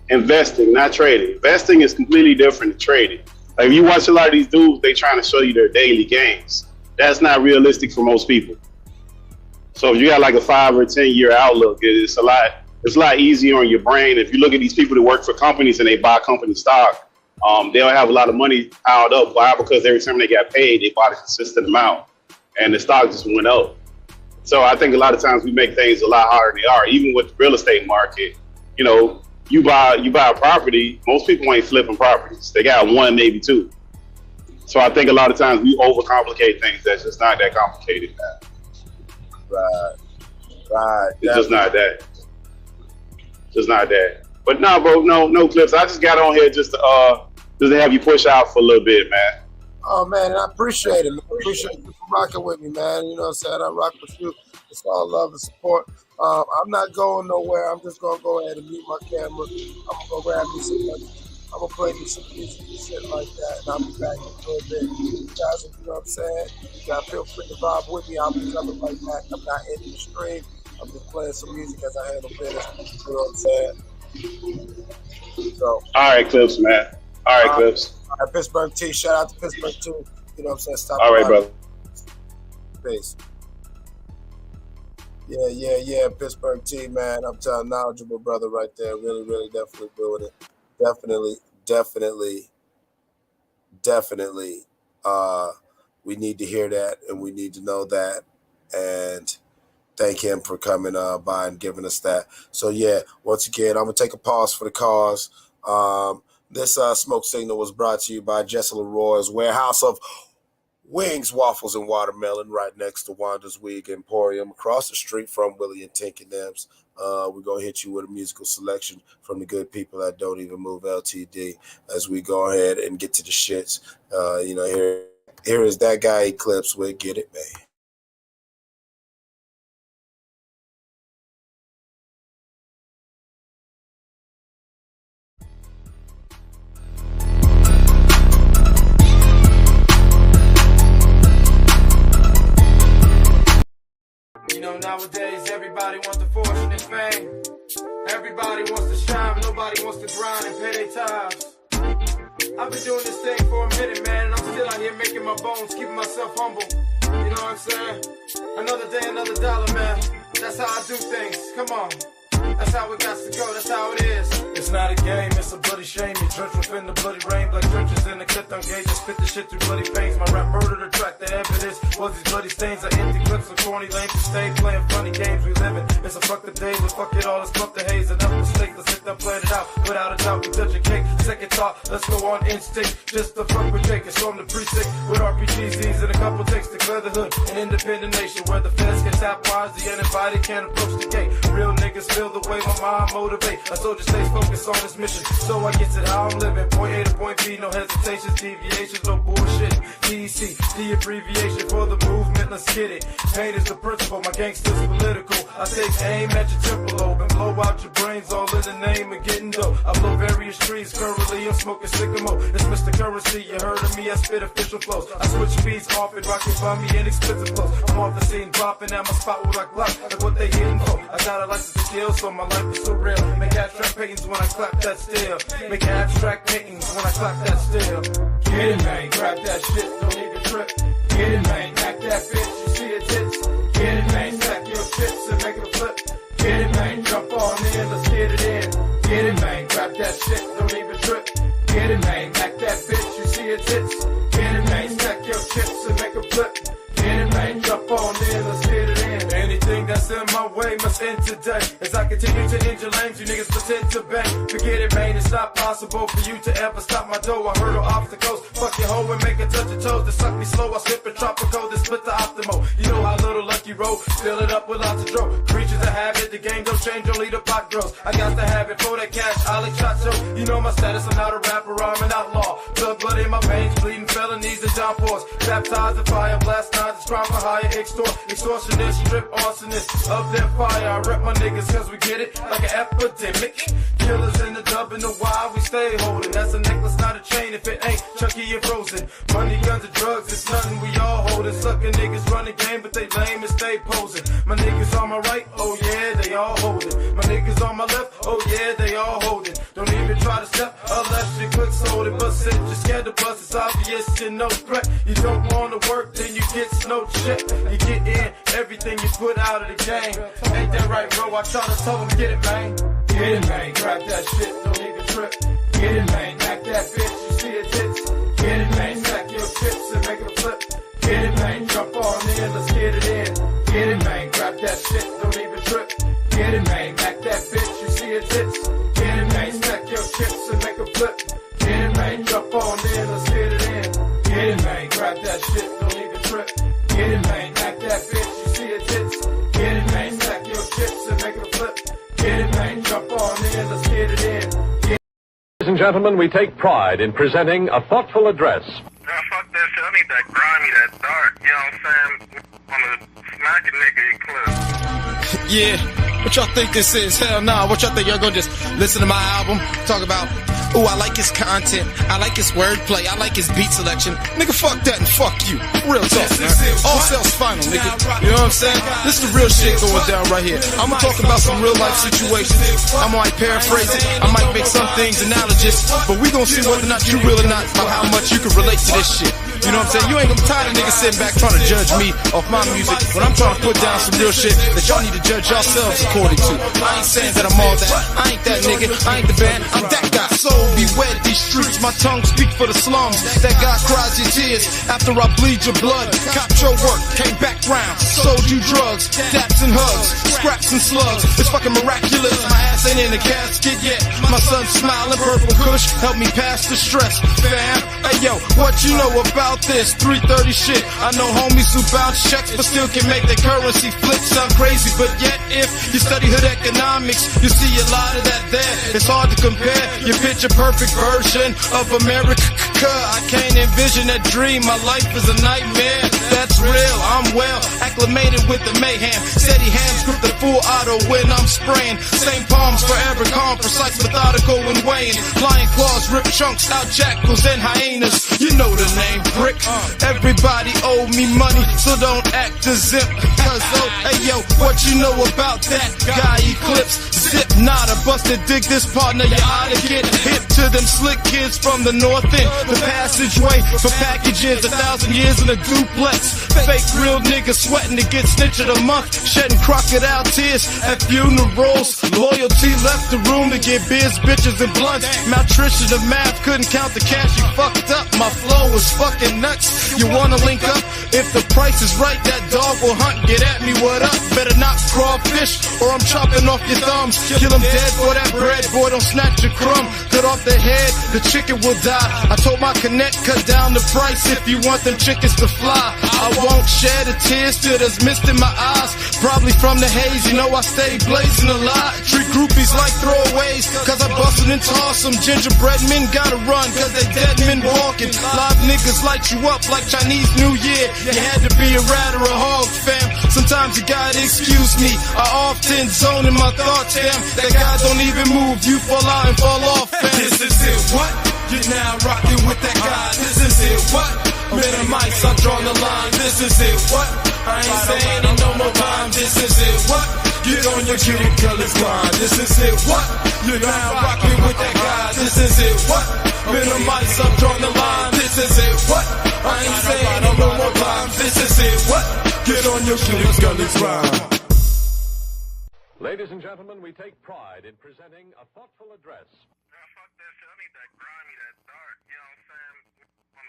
investing, not trading. Investing is completely different than trading. Like if you watch a lot of these dudes, they trying to show you their daily gains. That's not realistic for most people. So if you got like a 5 or 10 year outlook, it's a lot easier on your brain. If you look at these people that work for companies and they buy company stock, they'll have a lot of money piled up. Why? Because every time they got paid, they bought a consistent amount and the stock just went up. So I think a lot of times we make things a lot harder than they are. Even with the real estate market, you buy a property, most people ain't flipping properties. They got one, maybe two. So I think a lot of times we overcomplicate things that's just not that complicated, man. Right. It's just not that. But no, bro, no clips. I just got on here just to have you push out for a little bit, man. Oh man, and I appreciate it. I appreciate you for rocking with me, man. You know what I'm saying? I rock with you. It's all love and support. I'm not going nowhere. I'm just gonna go ahead and mute my camera. I'm gonna grab me some money. I'm gonna play me some music and shit like that, and I'll be back in a little bit. You guys, you know what I'm saying? You guys feel free to vibe with me. I'll be coming right back. I'm not ending the stream. I'm just playing some music as I handle business. You know what I'm saying? So. All right, Clips, man. All right, Clips. All right, Pittsburgh T. Shout out to Pittsburgh too. You know what I'm saying? Stop. All right, brother. Peace. Yeah. Pittsburgh T, man. I'm telling knowledgeable brother right there. Really, definitely doing it. Definitely. We need to hear that and we need to know that. And thank him for coming by and giving us that. So yeah, once again, I'm gonna take a pause for the cause. This smoke signal was brought to you by Jesse Leroy's Warehouse of Wings, Waffles, and Watermelon right next to Wanda's Wig Emporium across the street from Willie and Tink and Them's. We're going to hit you with a musical selection from the good people that Don't Even Move LTD as we go ahead and get to the shits. Here is that guy Eclipse with Get It Made. You know, nowadays everybody wants the fortune and fame. Everybody wants to shine, but nobody wants to grind and pay their tithes. I've been doing this thing for a minute, man, and I'm still out here making my bones, keeping myself humble. You know what I'm saying? Another day, another dollar, man. That's how I do things. Come on. That's how it got to go, that's how it is. It's not a game, it's a bloody shame. You drench within the bloody rain, black trenches in the clip on gauge. I spit the shit through bloody veins. My rap murder to track the evidence. Was these bloody stains are empty clips of corny lanes. We stay playing funny games we live in. It's a fuck the day, but fuck it all, let's pump the haze. Enough mistake, let's hit them, plan it out. Without a doubt, we touch a cake. Second thought, let's go on instinct. Just the fuck with Jake, it's from the precinct. With RPGs and a couple takes to clear the hood. An independent nation where the feds can tap wires, the uninvited can't approach the gate. Real niggas feel the way my mind motivate. A soldier stays focused on his mission, so I get it how I'm living. Point A to point B, no hesitations, deviations, no bullshit. DEC, the abbreviation for the movement, let's get it. Pain is the principle, my gangster's political. I take aim at your temple lobe and blow out your brains, all in the name of getting dope. I blow various trees, currently I'm smoking sycamore. It's Mr. Currency, you heard of me, I spit official flows. I switch speeds off and rockin' by me inexpensive clothes. I'm off the scene, dropping at my spot with like luck, like what they hitting for. I got a license to kill, so my life is surreal. Make abstract paintings when I clap that still. Make abstract paintings when I clap that still. Get it, man, grab that shit, don't even trip. Get it, man, act that bitch, you see the tits. Get it, man, stack your chips and make it flip. Get it, man, jump on in, let's get it in. Get it, man, grab that shit, don't even trip. Get it, man, act that bitch, you see the tits. Get it, man, stack your chips and make it flip. Get it, man, jump on in, let's get it in. Anything that's in my way must end today. As I continue to injure lanes, you niggas pretend to bang. Forget it, man, it's not possible for you to ever stop my dough. I hurdle obstacles, fuck your hoe and make it touch your toes. To suck me slow, I slip and tropical, then split the optimal. You know how little lucky roll, fill it up with lots of dough. Creatures that have it, the game don't change, only the pot grows. I got to have it for that cash, I like Chacho. You know my status, I'm not a rapper, I'm an outlaw. Blood, blood in my veins, bleeding felonies and downpours. Baptized in fire, blast nines, it's crime for hire, extortionist, strip arsonist of their fire. I rep my niggas cause we get it like an epidemic. Killers in the dub and the wild, we stay holding. That's a necklace, not a chain if it ain't chunky and frozen. Money, guns, and drugs, it's nothing we all holding. Suckin' niggas run the game, but they lame and stay posing. My niggas on my right, oh yeah, they all holding. My niggas on my left, oh yeah, they all holding. Don't even try to step unless your clicks hold it. But since you're scared to bust, it's obvious you're no threat. You don't wanna work, then you get no check. You get in everything you put out of the game. Ain't that right, bro? I try to tell them, get it, man. Get it, man. Grab that shit, don't even trip. Get it, man. Act that bitch, you see it tits. Get it, man. Stack your chips and make it flip. Get it, man. Jump on in, let's get it in. Get it, man. Grab that shit, don't even trip. Get it, man. Act that bitch, you see it tits. Get it, man. Stack your chips and make it flip. Get it, man. Jump on in, let's get it in. Get it, man. Grab that shit, don't even trip. Get it, man. Act that bitch, you see it tits. Get it, man. Stack your chips and make it flip. Get it, man. Jump on in, let's get it in. Ladies and gentlemen, we take pride in presenting a thoughtful address. Nah, fuck that shit. I need that grimy, that dark, you know what I'm saying? On the smacking nigga Eclipse. Yeah, what y'all think this is? Hell nah, what y'all think? Y'all gonna just listen to my album, talk about, ooh, I like his content, I like his wordplay, I like his beat selection. Nigga, fuck that and fuck you. Real talk, man. All sales final, nigga. You know what I'm saying? This is the real shit going down right here. I'm gonna talk about some real life situations. I might paraphrase it, I might make some things analogous, but we gonna see whether or not you real or not, about how much you can relate to this shit. You know what I'm saying? You ain't gonna be tired of niggas sitting back trying to judge me off my music when I'm trying to put down some real shit that y'all need to judge yourselves according to. I ain't saying that I'm all that. I ain't that nigga. I ain't the band. I'm that guy. So beware these these streets. My tongue speak for the slums. That God cries your tears after I bleed your blood. Copped your work, came back round, sold you drugs, daps and hugs, scraps and slugs. It's fucking miraculous. My ass ain't in a casket yet. My son's smiling, purple kush, help me pass the stress. Fam, hey yo, what you know about this? 330 shit. I know homies who bounce checks, but still can make their currency flip. Sound crazy, but yet if you study hood economics, you see a lot of that there. It's hard to compare. You picture perfect version of America. I can't envision that dream. My life is a nightmare. That's real. I'm well acclimated with the mayhem. Steady hands grip the full auto when I'm spraying. Same palms forever calm, precise, methodical and weighing. Flying claws rip chunks out jackals and hyenas. You know the name, Brick. Everybody owe me money, so don't act as if. Cause oh, hey yo, what you know about that guy Eclipse? Zip, not a busted dig this partner. You oughta get hip to them slick kids from the north end. The passageway for packages, 1,000 years in a duplex. Fake real niggas sweating to get snitch of the month, shedding crocodile tears at funerals. Loyalty left the room to get beers, bitches, and blunts. Malnutrition of math, couldn't count the cash, you fucked up. My flow is fucking nuts. You wanna link up? If the price is right, that dog will hunt. Get at me, what up? Better not crawfish, or I'm chopping off your thumbs. Kill him dead for that bread, boy, don't snatch your crumb. Cut off the head, the chicken will die. I told my connect, cut down the price if you want them chickens to fly. I won't shed a tear till there's mist in my eyes. Probably from the haze, you know I stay blazing a lot. Treat groupies like throwaways, cause I bustin' and toss them. Gingerbread men gotta run, cause they dead men walking. Live niggas light you up like Chinese New Year. You had to be a rat or a hog, fam. Sometimes you gotta excuse me. I often zone in my thoughts, fam. That God don't even move, you fall out and fall off, fam. This is it, what? You're now rocking with that guy. This is it, what? Minimize, I've drawn the line. This is it, what? I ain't saying it no more time. This is it, what? Get on your kitty colors grind. This is it, what? You're now rocking with that guy. This is it, what? Minimize, I've drawn the line. This is it, what? I ain't saying it no more time. This is it, what? Get on your kitty colors grind. Ladies and gentlemen, we take pride in presenting a thoughtful address.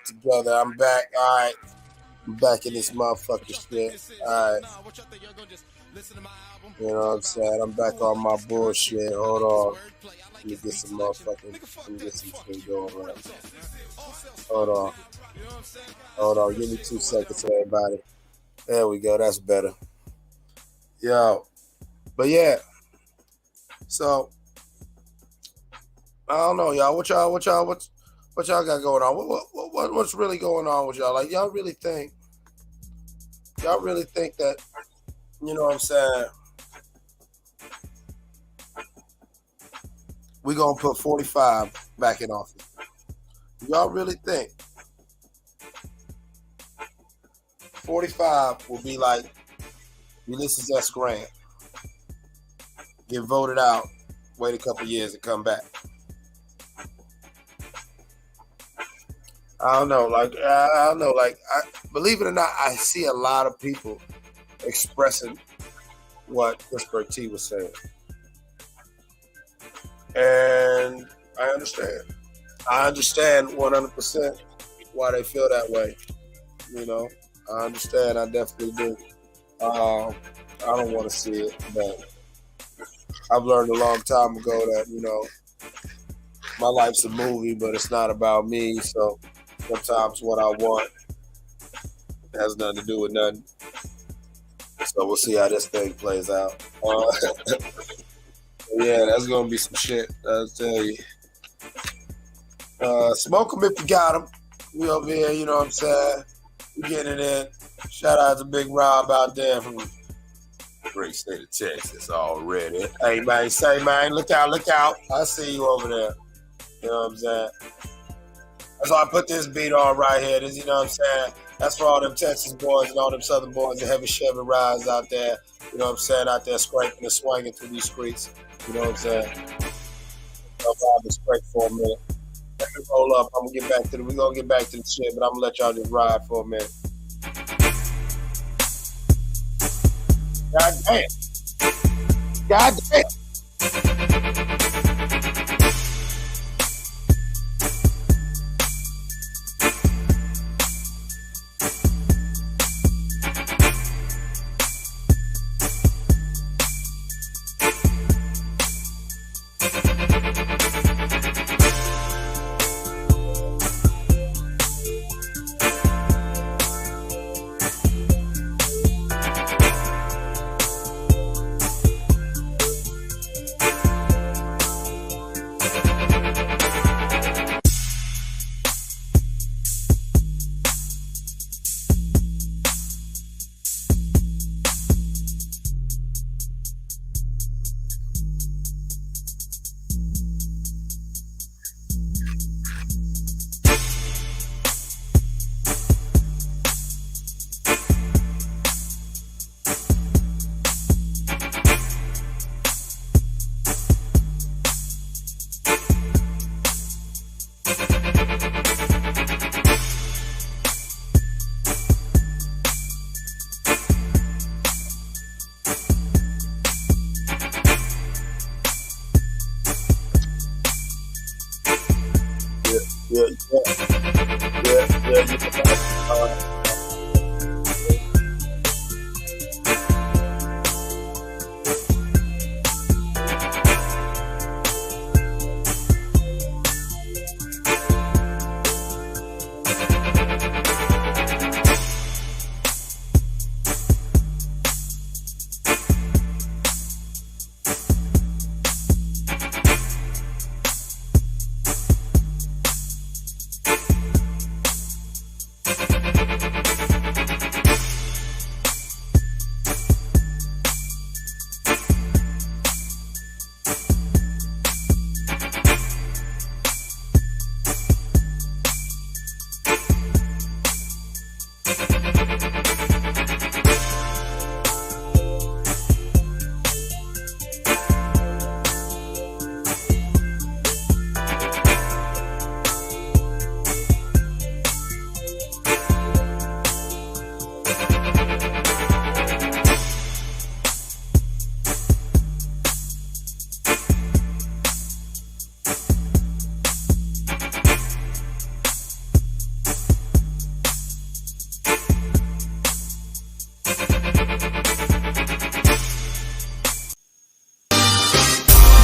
Together, I'm back. All right, I'm back in this motherfucking shit. All right, you know what I'm saying? I'm back on my bullshit. Hold on, let me get some shit going right. Hold on. Give me 2 seconds, everybody. There we go. That's better. Yo, but yeah. So I don't know, y'all. What y'all got going on? What's really going on with y'all? Like, y'all really think that, you know what I'm saying, we gonna put 45 back in office? Y'all really think 45 will be like Ulysses S. Grant, get voted out, wait a couple years and come back? I don't know. Believe it or not, I see a lot of people expressing what Pittsburgh T was saying. And I understand. I understand 100% why they feel that way. You know, I understand. I definitely do. I don't want to see it, but I've learned a long time ago that, you know, my life's a movie, but it's not about me. So sometimes what I want has nothing to do with nothing. So we'll see how this thing plays out. Yeah, that's going to be some shit, I'll tell you. Smoke them if you got them. We over here, you know what I'm saying? We getting it in. Shout out to Big Rob out there from the great state of Texas already. Hey, man, look out. I see you over there. You know what I'm saying? That's why I put this beat on right here. This, you know what I'm saying? That's for all them Texas boys and all them Southern boys that heavy Chevy rides out there. You know what I'm saying? Out there scraping and swinging through these streets. You know what I'm saying? I'll probably scrape for a minute. Let me roll up. We're gonna get back to the shit, but I'm gonna let y'all just ride for a minute. God damn.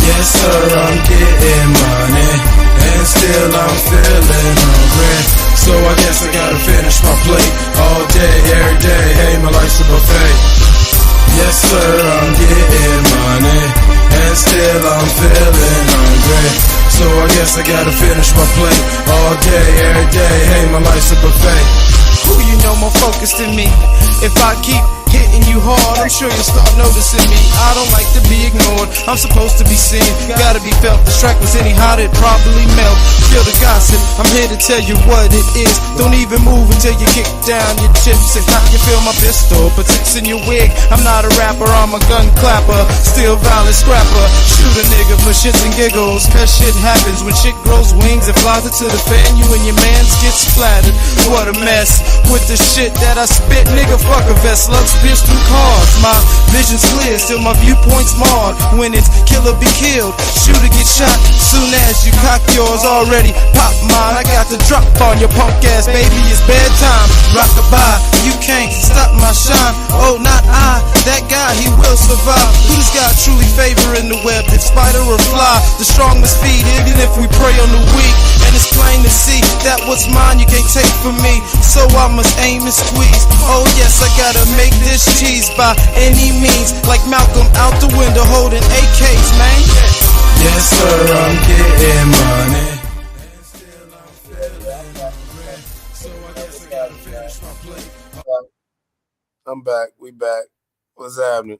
Yes sir, I'm getting money, and still I'm feeling hungry. So I guess I gotta finish my plate all day, every day. Hey, my life's a buffet. Yes sir, I'm getting money, and still I'm feeling hungry. So I guess I gotta finish my plate all day, every day. Hey, my life's a buffet. Who you know more focused than me? If I keep hitting you hard, I'm sure you'll start noticing me. I don't like to be ignored, I'm supposed to be seen, gotta be felt. This track was any hot, it probably melt. Feel the gossip, I'm here to tell you what it is. Don't even move until you kick down your chips. If not, you feel my pistol, but it's in your wig. I'm not a rapper, I'm a gun clapper, still violent scrapper. Shoot a nigga for shits and giggles, cause shit happens when shit grows wings and flies it to the fan. You and your mans get splattered. What a mess with the shit that I spit, nigga. Fuck a vest, slugs pierce through cars. My vision's clear, still my viewpoint's marred. When it's kill or be killed, shoot or get shot. Soon as you cock yours, already pop mine. I got the drop on your punk ass, baby. It's bedtime. Rock-a-bye, you can't stop my shine. Oh, not I, that guy, he will survive. Who does God truly favor in the web? If spider or fly, the strong must feed, even if we prey on the weak. And it's plain to see that what's mine you can't take from me. So I must aim and squeeze. Oh yes, I gotta make this cheese by any means. Like Malcolm out the window holding AKs, man. Yes sir, I'm getting money. I'm back. We back. What's happening?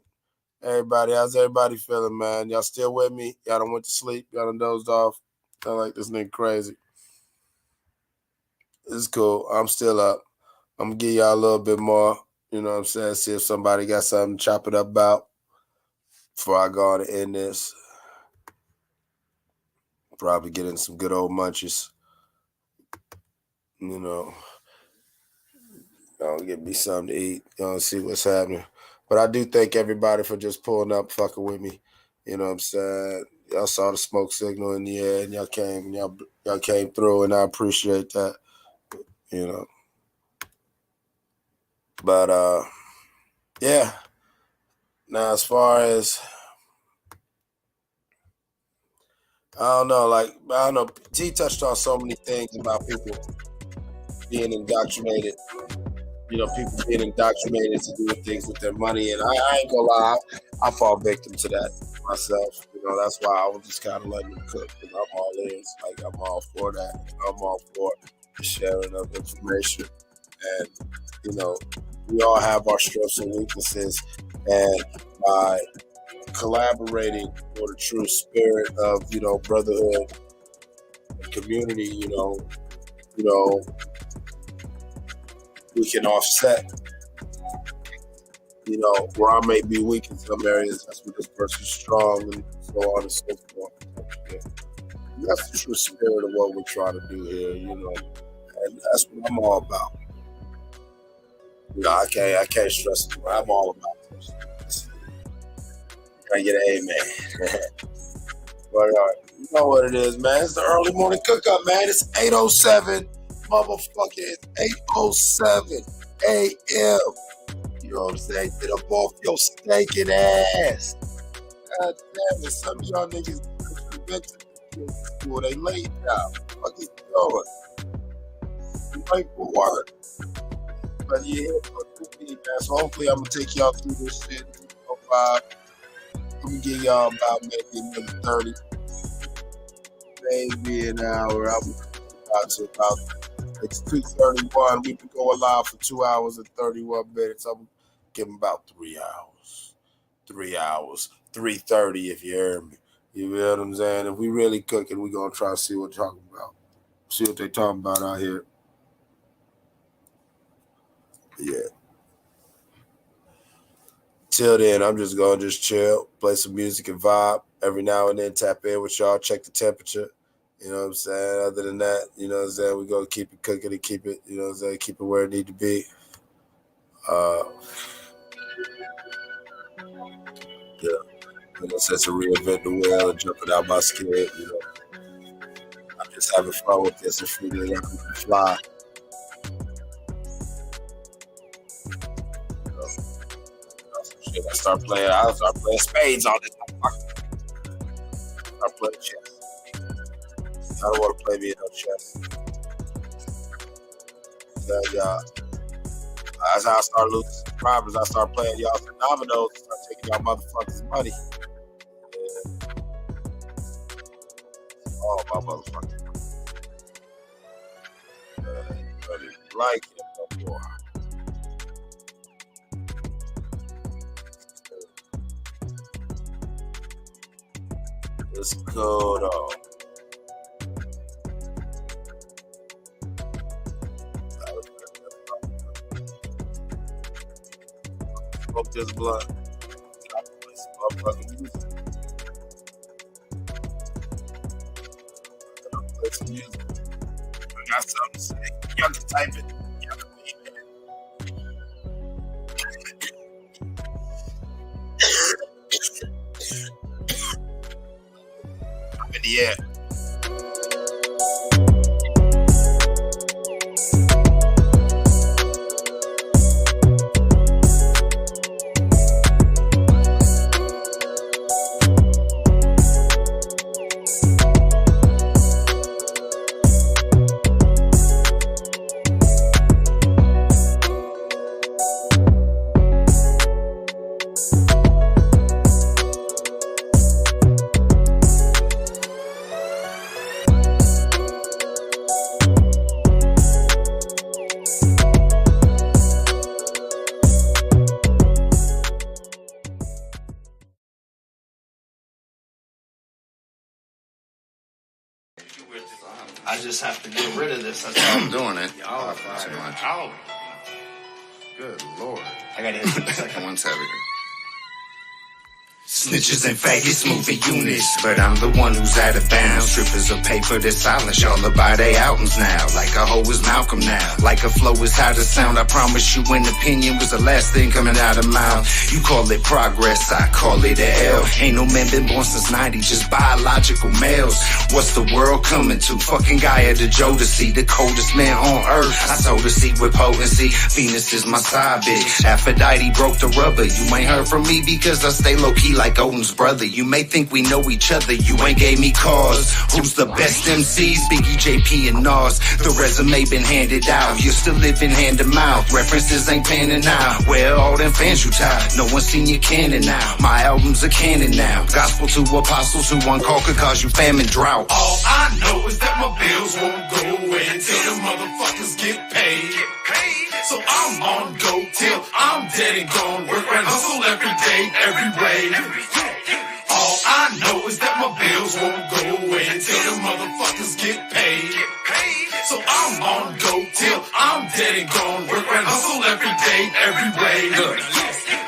Everybody, how's everybody feeling, man? Y'all still with me? Y'all done went to sleep? Y'all done dozed off? I like this nigga crazy. It's cool. I'm still up. I'm gonna give y'all a little bit more, you know what I'm saying? See if somebody got something to chop it up about before I go on to end this. Probably get in some good old munchies. You know, get me something to eat. See what's happening. But I do thank everybody for just pulling up, fucking with me. You know what I'm saying? Y'all saw the smoke signal in the air, and y'all came through, and I appreciate that. You know. But yeah. Now as far as I don't know, T touched on so many things about people being indoctrinated. You know, people being indoctrinated to do things with their money, and I ain't gonna lie, I fall victim to that myself. You know, that's why I was just kind of letting them cook. Because I'm all in. Like, I'm all for that. I'm all for the sharing of information. And, you know, we all have our strengths and weaknesses. And by collaborating for the true spirit of, you know, brotherhood and community, you know, we can offset, you know, where I may be weak in some areas, that's where this person's strong, and so on and so forth. And that's the true spirit of what we're trying to do here, you know, and that's what I'm all about. You know, I can't stress it. I'm all about this. Can I get an amen? But You know what it is, man. It's the early morning cook up, man. It's 8:07. Motherfucker, it's 8:07 a.m. You know what I'm saying? Get up off your stinking ass. God damn it, some of y'all niggas they laid down. What is going? You wait for work. But yeah, man. So hopefully I'm gonna take y'all through this shit. I'm gonna give y'all about maybe another 30, maybe an hour. I'm about it's 2:31. We've been going live for 2 hours and 31 minutes. I'm giving about 3 hours. 3 hours. 3:30 if you heard me. You know what I'm saying? If we really cooking, we're gonna try to see what they're talking about. See what they're talking about out here. Yeah. Till then, I'm just gonna chill, play some music and vibe. Every now and then tap in with y'all, check the temperature. You know what I'm saying? Other than that, you know what I'm saying, we're gonna keep it cooking and keep it, you know what I'm saying, keep it where it need to be. Yeah. I'm gonna set to reinvent the wheel and jumping out my skin, you know. I'm just having fun with this and figuring out who can fly. I start playing spades all this time. I start playing chess. I don't want to play me no chess. That's how I start losing subscribers. I start playing y'all some dominoes and start taking y'all motherfuckers' money. Yeah. Oh, my motherfucker. Really like it no more. Let's go though. Smoke this blunt. Play some motherfucking music. Play some music. I got something to say. Y'all can type it. Y'all can email it. I'm in the air. I just have to get rid of this. That's how I'm doing it. Y'all are fine. Too much. Oh. Good Lord. I gotta hit the second One's heavier. Snitches and faggots moving units, but I'm the one who's out of bounds. Strippers will pay for their silence, y'all about they outings now. Like a hoe is Malcolm now, like a flow is how to sound. I promise you an opinion was the last thing coming out of mouth. You call it progress, I call it a L. Ain't no man been born since 90, just biological males. What's the world coming to? Fucking guy at the Jodeci, the coldest man on earth. I sold a seed with potency, Venus is my side bitch. Aphrodite broke the rubber, you ain't heard from me because I stay low-key like Odin's brother. You may think we know each other, you ain't gave me cause. Who's the best MCs? Biggie, JP, and Nas. The resume been handed out, you're still living hand to mouth. References ain't panning out, where all them fans you tied. No one seen your canon now, my album's a canon now. Gospel to apostles who one call could cause you famine drought. All I know is that my bills won't go away until the motherfuckers get paid. So I'm on go till I'm dead and gone. Work and hustle every day, every way. All I know is that my bills won't go away until the motherfuckers get paid. So I'm on go till I'm dead and gone. Work and hustle every day, every way.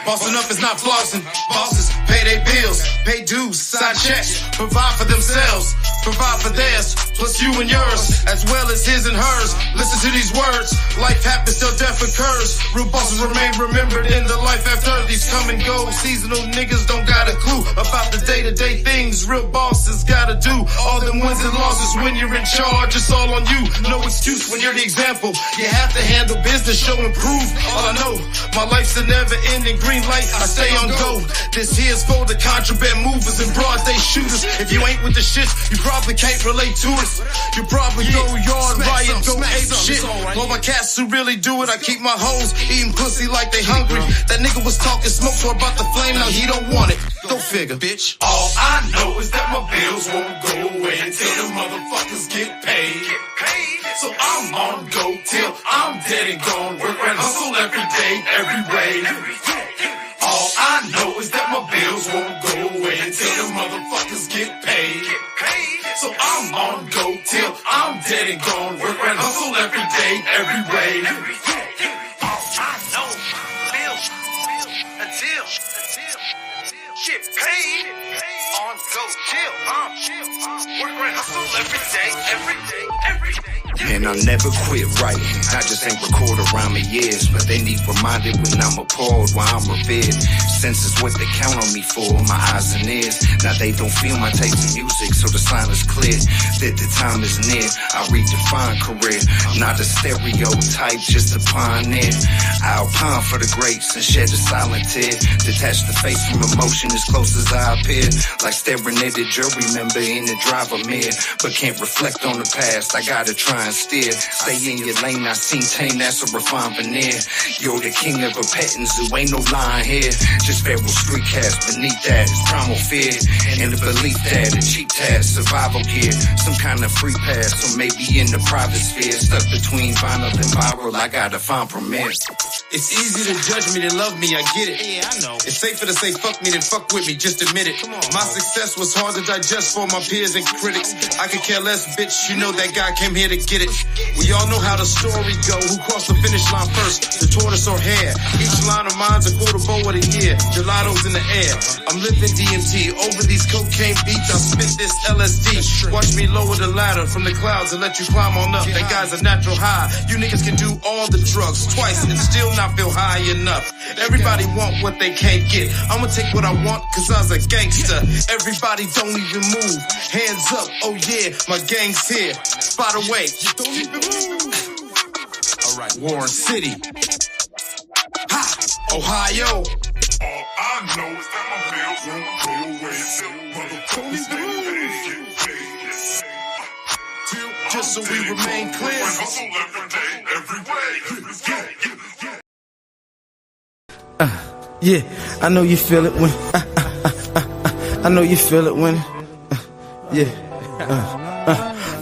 Bossing up is not flossing. Bosses pay their bills, pay dues, sign checks, provide for themselves, provide for theirs, plus you and yours, as well as his and hers. Listen to these words, life happens till death occurs. Real bosses remain remembered in the life after. These come and go, seasonal niggas don't got a clue about the day-to-day things real bosses gotta do. All them wins and losses when you're in charge, it's all on you. No excuse when you're the example. You have to handle business, show and prove. All I know, my life's a never-ending green light. I stay on go. This here's for the contraband movers and broad day shooters. If you ain't with the shit, you probably can't relate to it. You probably go yard riot, go ape shit. All my cats who really do it, I keep my hoes eating pussy like they hungry. That nigga was talking smoke to her about the flame, now he don't want it. Go figure, bitch. All I know is that my bills won't go away until the motherfuckers get paid. So I'm on go till I'm dead and gone. Work and hustle every day, every way. All I know is that my bills won't go away until the motherfuckers get paid. So I'm on go till I'm dead and gone. Work and hustle every day, every way. All I know, bills until get paid. On go till work and hustle every day, every day, every day. And I never quit writing. I just ain't record around my years, but they need reminded when I'm appalled while I'm revered. Senses what they count on me for, my eyes and ears. Now they don't feel my taste in music, so the sign is clear that the time is near. I redefine career, not a stereotype, just a pioneer. I'll pine for the greats and shed a silent tear. Detach the face from emotion as close as I appear, like staring at a jury member in the driver mirror, but can't reflect on the past. I gotta try and steer. Stay in your lane, I seen tame, that's a refined veneer. You're the king of a petting zoo, ain't no line here. Just feral street cats, beneath that is primal fear. And the belief that a cheap task, survival gear, some kind of free pass, or maybe in the private sphere. Stuck between vinyl and viral, I gotta find premiere. It's easy to judge me than love me, I get it. Yeah, I know. It's safer to say fuck me than fuck with me, just admit it. Come on, my success was hard to digest for my peers and critics. I could care less, bitch, you know that guy came here to get it. We all know how the story go, who crossed the finish line first, the tortoise or hare. Each line of mine's a quarter bow of the year. Gelatos in the air, I'm living DMT. Over these cocaine beats, I spit this LSD. Watch me lower the ladder from the clouds and let you climb on up. That guy's a natural high. You niggas can do all the drugs twice and still not feel high enough. Everybody want what they can't get. I'ma take what I want cause I was a gangster. Everybody don't even move. Hands up, oh yeah, my gang's here. By the way, you don't even move. Alright, Warren City. Ha! Ohio. All I know is that my bills won't go away until motherfuckers get paid. Just so we remain clear. Hustle every day, every way. Yeah, I know you feel it when I know you feel it when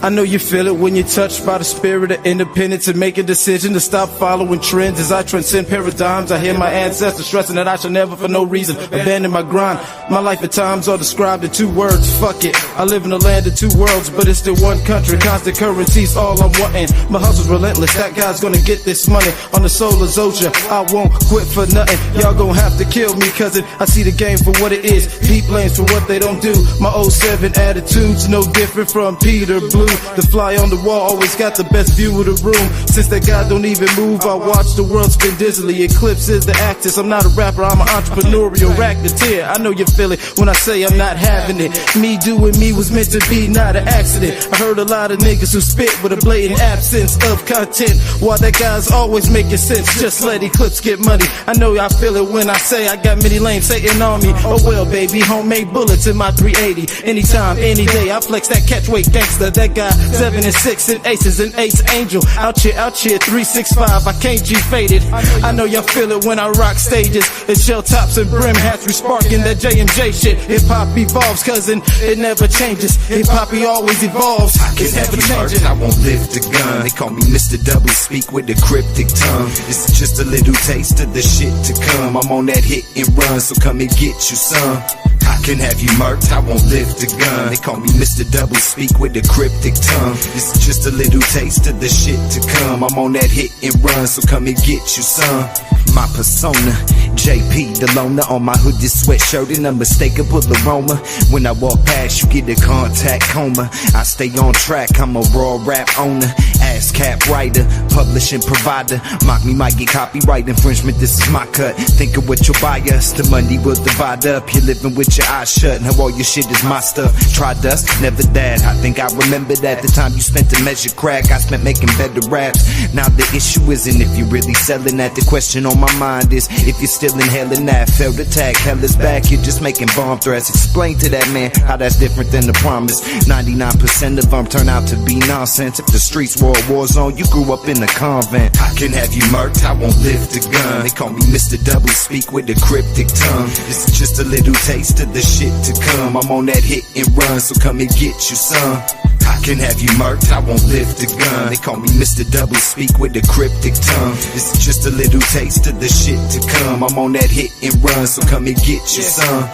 I know you feel it when you're touched by the spirit of independence and make a decision to stop following trends. As I transcend paradigms, I hear my ancestors stressing that I shall never for no reason abandon my grind. My life at times are described in 2 words, fuck it. I live in a land of 2 worlds, but it's still one country. Constant currency's all I'm wanting. My hustle's relentless, that guy's gonna get this money. On the solar Zoja, I won't quit for nothing. Y'all gonna have to kill me, cousin. I see the game for what it is, deep lanes for what they don't do. My 07 attitude's no different from Peter Blue. The fly on the wall always got the best view of the room. Since that guy don't even move, I watch the world spin dizzily. Eclipse is the actress, I'm not a rapper, I'm an entrepreneurial racketeer. I know you feel it when I say I'm not having it. Me doing me was meant to be, not an accident. I heard a lot of niggas who spit with a blatant absence of content, while that guy's always making sense. Just let Eclipse get money. I know I feel it when I say I got many lanes sitting on me. Oh well, baby, homemade bullets in my 380. Anytime, any day, I flex that catchweight gangster. That guy 7 and 6 and aces and 8's angel. Out here, 365. I can't G faded. I know y'all feel it when I rock stages. It's shell tops and brim hats, we sparking that J&J shit. Hip hop evolves, cousin, it never changes. Hip hop always evolves. I can never change it. I won't lift the gun. They call me Mr. Double Speak with the cryptic tongue. This is just a little taste of the shit to come. I'm on that hit and run, so come and get you some. I can have you murked, I won't lift the gun. They call me Mr. Double Speak with the cryptic tongue. This is just a little taste of the shit to come. I'm on that hit and run, so come and get you some. My persona JP, the loner on my hoodie sweatshirt, an unmistakable aroma. When I walk past, you get a contact coma. I stay on track, I'm a raw rap owner. Ass cap writer, publishing provider. Mock me, might get copyright infringement, this is my cut. Think of what you'll buy us, the money will divide up. You're living with your eyes shut, now all your shit is my stuff. Try dust, never that. I think I remember that. The time you spent to measure crack, I spent making better raps. Now the issue isn't if you're really selling that. The question on my mind is if you're still inhaling that. Failed attack, hell is back, you're just making bomb threats. Explain to that man how that's different than the promise. 99% of them turn out to be nonsense. If the streets were a war zone, you grew up in a convent. I can have you murked, I won't lift a gun. They call me Mr. Double Speak with a cryptic tongue. This is just a little taste of the shit to come. I'm on that hit and run, so come and get you some. I can have you murked, I won't lift a gun. They call me Mr. Double Speak with a cryptic tongue. This is just a little taste of the shit to come. I'm on that hit and run, so come and get you some.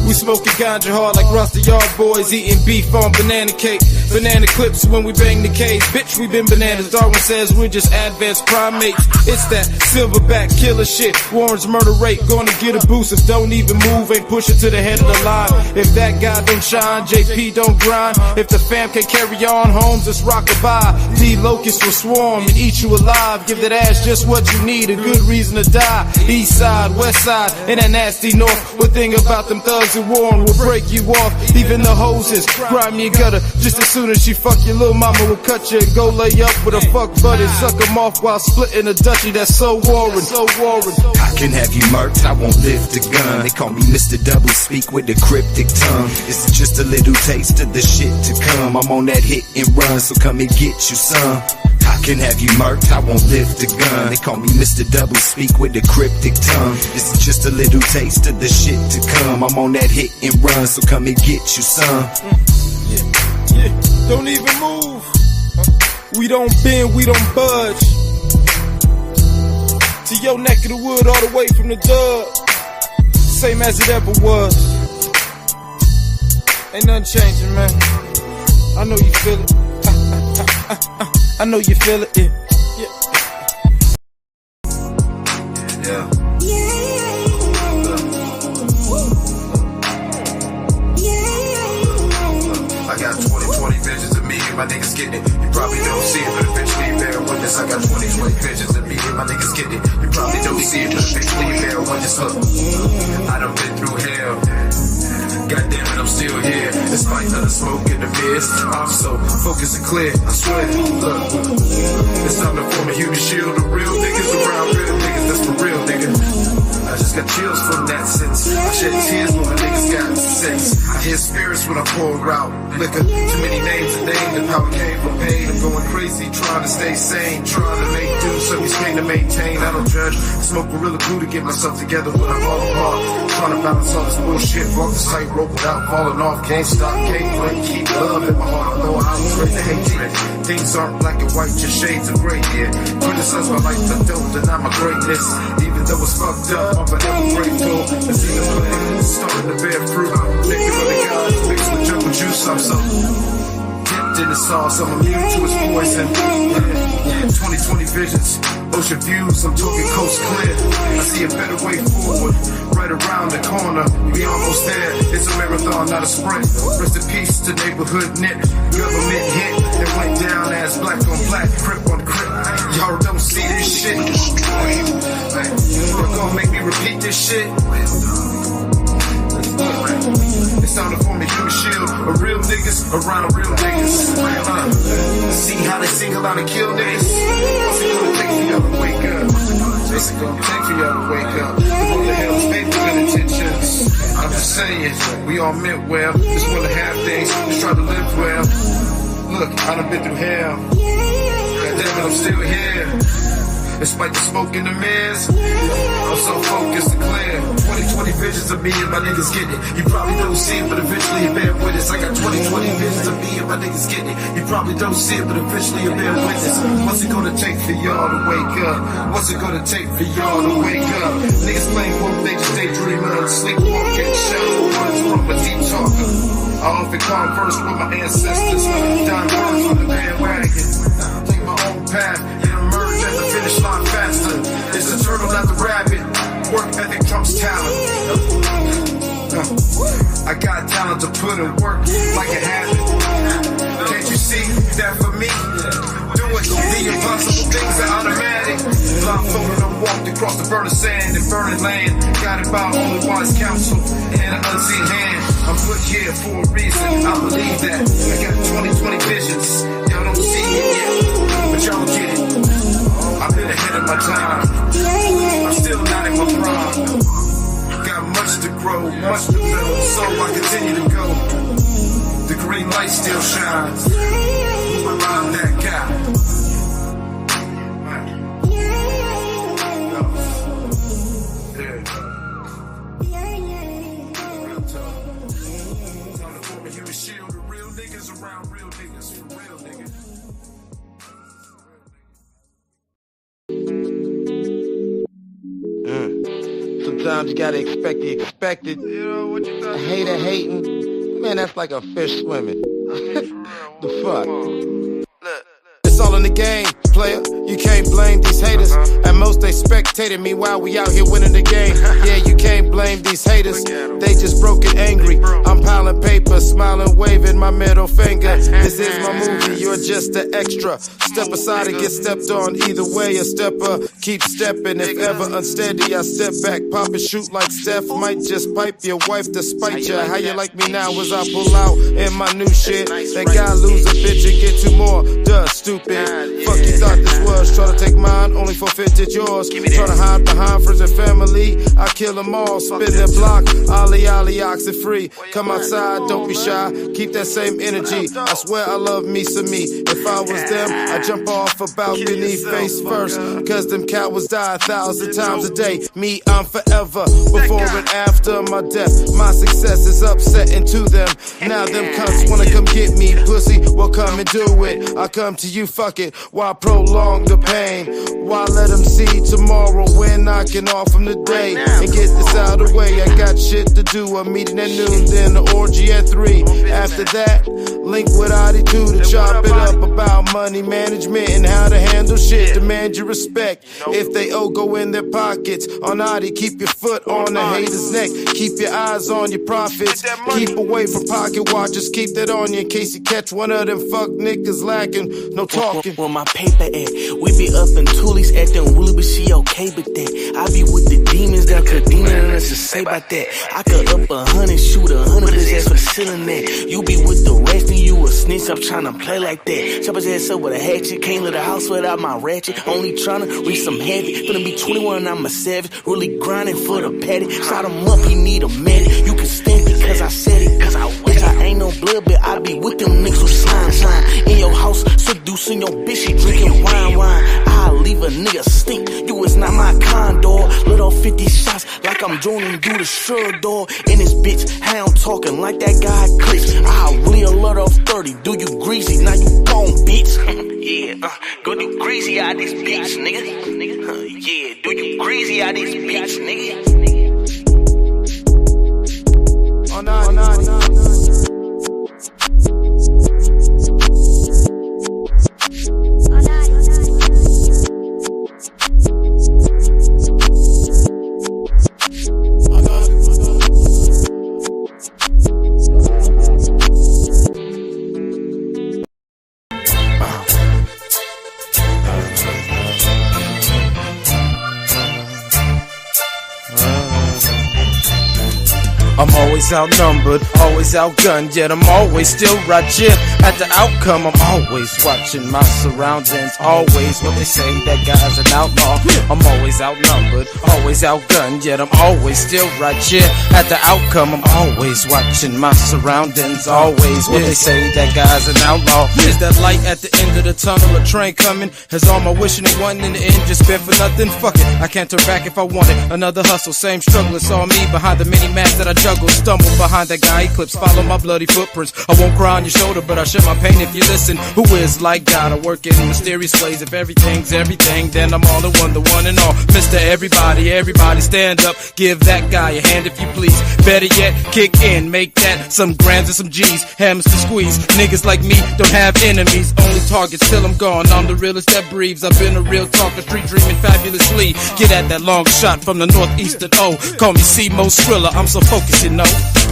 We smoking ganja hard like Rusty Yard boys, eating beef on banana cake. Banana clips when we bang the cage. Bitch, we been bananas. Darwin says we're just advanced primates. It's that silverback killer shit. Warren's murder rate gonna get a boost if don't even move. Ain't push it to the head of the line. If that guy don't shine, JP don't grind. If the fam can't carry on, homes it's rockabye. The locusts will swarm and eat you alive. Give that ass just what you need, a good reason to die. East side, west side, and that nasty north. One thing about them thugs in Warren will break you off. Even the hoses, grime your gutter. Just as soon as she fuck your little mama will cut you and go lay up with a fuck buddy. Suck him off while splitting a dutchie. That's so Warren, so Warren. I can have you murked, I won't lift a gun. They call me Mr. Double Speak with a cryptic tongue. This is just a little taste of the shit to come. I'm on that hit and run, so come and get you some. I can have you murked, I won't lift a gun. They call me Mr. Double Speak with a cryptic tongue. This is just a little taste of the shit to come. I'm on that hit and run, so come and get you some. Don't even move. We don't bend, we don't budge. To your neck of the wood, all the way from the dub. Same as it ever was. Ain't nothing changing, man. I know you feel it. I know you feel it, yeah. I got 20/20 visions of me and my niggas getting it. You probably don't see it, but eventually you bear witness. I got 20/20 visions of me and my niggas getting it. You probably don't see it, but eventually you bear witness. Look, I done been through hell. God damn it, I'm still here. Despite the smoke in the mist, I'm so focused and clear. I swear, look, it's time to form a human shield. The real niggas around real niggas, that's for real, nigga. I just got chills from that sense. I shed tears when my niggas got sense. I hear spirits when I pour out liquor. Too many names to name, the power came from pain. I'm going crazy, trying to stay sane, trying to make do, so he's pain to maintain. I don't judge, I smoke Gorilla Glue to get myself together when I fall apart. Trying to balance all this bullshit, walk the tightrope without falling off. Can't stop, can't play, keep love in my heart. Although I was ready to hatred, things aren't black and white, just shades of gray here. Criticize my life, I don't deny my greatness. Even though it's fucked up, I'm forever grateful. And see the plan, starting to bear fruit. Thinking of the gods, mixed with jungle juice, I'm so dipped in the sauce, I'm immune to its poison. 20/20 visions, ocean views, I'm talking coast clear. I see a better way forward, right around the corner. We almost there, it's a marathon, not a sprint. Rest in peace to neighborhood knit. Government hit, it went down as black on black, crip on crip. Y'all don't see this shit. You're gonna make me repeat this shit. It's time to form a human shield. A real niggas around real niggas. See how they single out and kill niggas. What's it gonna take for y'all to wake up? What's it gonna take for y'all to wake up? What the hell is fake good intentions? I'm just saying, we all meant well. Just wanna have things, just try to live well. Look, I done been through hell. God damn it, I'm still here. Despite the smoke in the mirrors, I'm so focused and clear. 20/20 visions of me and my niggas getting it. You probably don't see it, but eventually you bear witness. I got 20/20 visions of me and my niggas getting it. You probably don't see it, but eventually you bear witness. What's it gonna take for y'all to wake up? What's it gonna take for y'all to wake up? Niggas playing woke, they just daydreaming, sleepwalking, shallow words from a deep talker. I often converse with my ancestors, dying words on the bandwagon. Take my own path and emerge at the finish line faster. It's a turtle, not the rat. trumps talent. I got talent to put in work like it happened. Can't you see that for me? Do it, the impossible things are automatic. Blindfolded, I walked across the burning sand and burning land. Guided by only wise counsel and an unseen hand. I'm put here for a reason, I believe that. I got 20/20 visions, y'all don't see it yet, but y'all get it. I've been ahead of my time, I'm still not in my prime. Got much to grow, much to build, so I continue to go. The green light still shines. Who am I, that guy? Sometimes you gotta expect the expected. A hater hating, man, that's like a fish swimming. The fuck? It's all in the game, player. You can't blame these haters. At most they spectated me while we out here winning the game. Yeah, you can't blame these haters. They just broke and angry. I'm piling paper, smiling, waving my middle finger. This is my movie, you're just an extra. Step aside and get stepped on. Either way, a stepper, keep stepping. If ever unsteady, I step back, pop and shoot like Steph. Might just pipe your wife to spite ya. How you like me now as I pull out in my new shit? That guy lose a bitch and get two more. Duh, stupid. Fuck you thought this was. Try to take mine, only forfeited yours. Try to hide behind friends and family. I kill them all, spin their block. Ollie, oxy free. Come outside, don't be shy. Keep that same energy. I swear I love me some me. If I was them, I'd jump off a balcony face first. Cause them cowards die 1,000 times a day. Me, I'm forever. Before and after my death. My success is upsetting to them. Now them cunts wanna come get me. Pussy, well come and do it. I come to you, fuck it. Why prolong the pain? Why let them see tomorrow when I can off from the day? And get this out of the way, I got shit to do. A meeting at noon, then the orgy at 3. After that, link with ID2 to chop it up about money management and how to handle shit. Demand your respect. If they owe, go in their pockets. On ID, keep your foot on the hater's neck. Keep your eyes on your profits. Keep away from pocket watchers. Keep that on you in case you catch one of them fuck niggas lacking. No talking. Where my paper at? We be up in Toolies acting woolly, but she okay with that. I be with the demons that could demon and us to say about that. I could up 100, shoot 100, his ass for selling that. You be with the rest and you a snitch, I'm tryna play like that. Chop his ass up with a hatchet, can't let the house without my ratchet. Only tryna reach some heavy, finna be 21, I'm a savage. Really grinding for the patty. Shot him up, he need a medic. You can stand it cause I said it, cause I wish I ain't no blood, but I be with them niggas who slime. In your house, seducing your bitch, she drinking wine. I'll leave a nigga stink, you is not my kind, dog. Let off 50 shots like I'm joining do the sure, dog. In this bitch, hound talking like that guy clicks. I'll really let off 30, do you greasy, now you gone, bitch. Yeah, go do greasy out this bitch, nigga. Yeah, do you greasy out this bitch, nigga. Oh, no. I'm always outnumbered, always outgunned, yet I'm always still rigid. At the outcome, I'm always watching my surroundings. Always what they say, that guy's an outlaw. I'm always outnumbered, always outgunned, yet I'm always still rigid. At the outcome, I'm always watching my surroundings. Always what they say, that guy's an outlaw. Is that light at the end of the tunnel, a train coming? Has all my wishing and wanting in the end just been for nothing? Fuck it, I can't turn back if I want it. Another hustle, same struggle, it's all me behind the mini mask that I juggle. struggle, stumble behind that guy eclipse, follow my bloody footprints. I won't cry on your shoulder, but I share my pain if you listen. Who is like God? I work in mysterious ways. If everything's everything, then I'm all in one, the one and all. Mr. Everybody, everybody stand up, give that guy a hand if you please. Better yet, kick in, make that some grams and some G's, hammers to squeeze. Niggas like me don't have enemies, only targets till I'm gone. I'm the realest that breathes. I've been a real talker, street dreaming fabulously. Get at that long shot from the northeastern O. Call me C-Mo Skrilla, I'm so focused, you know.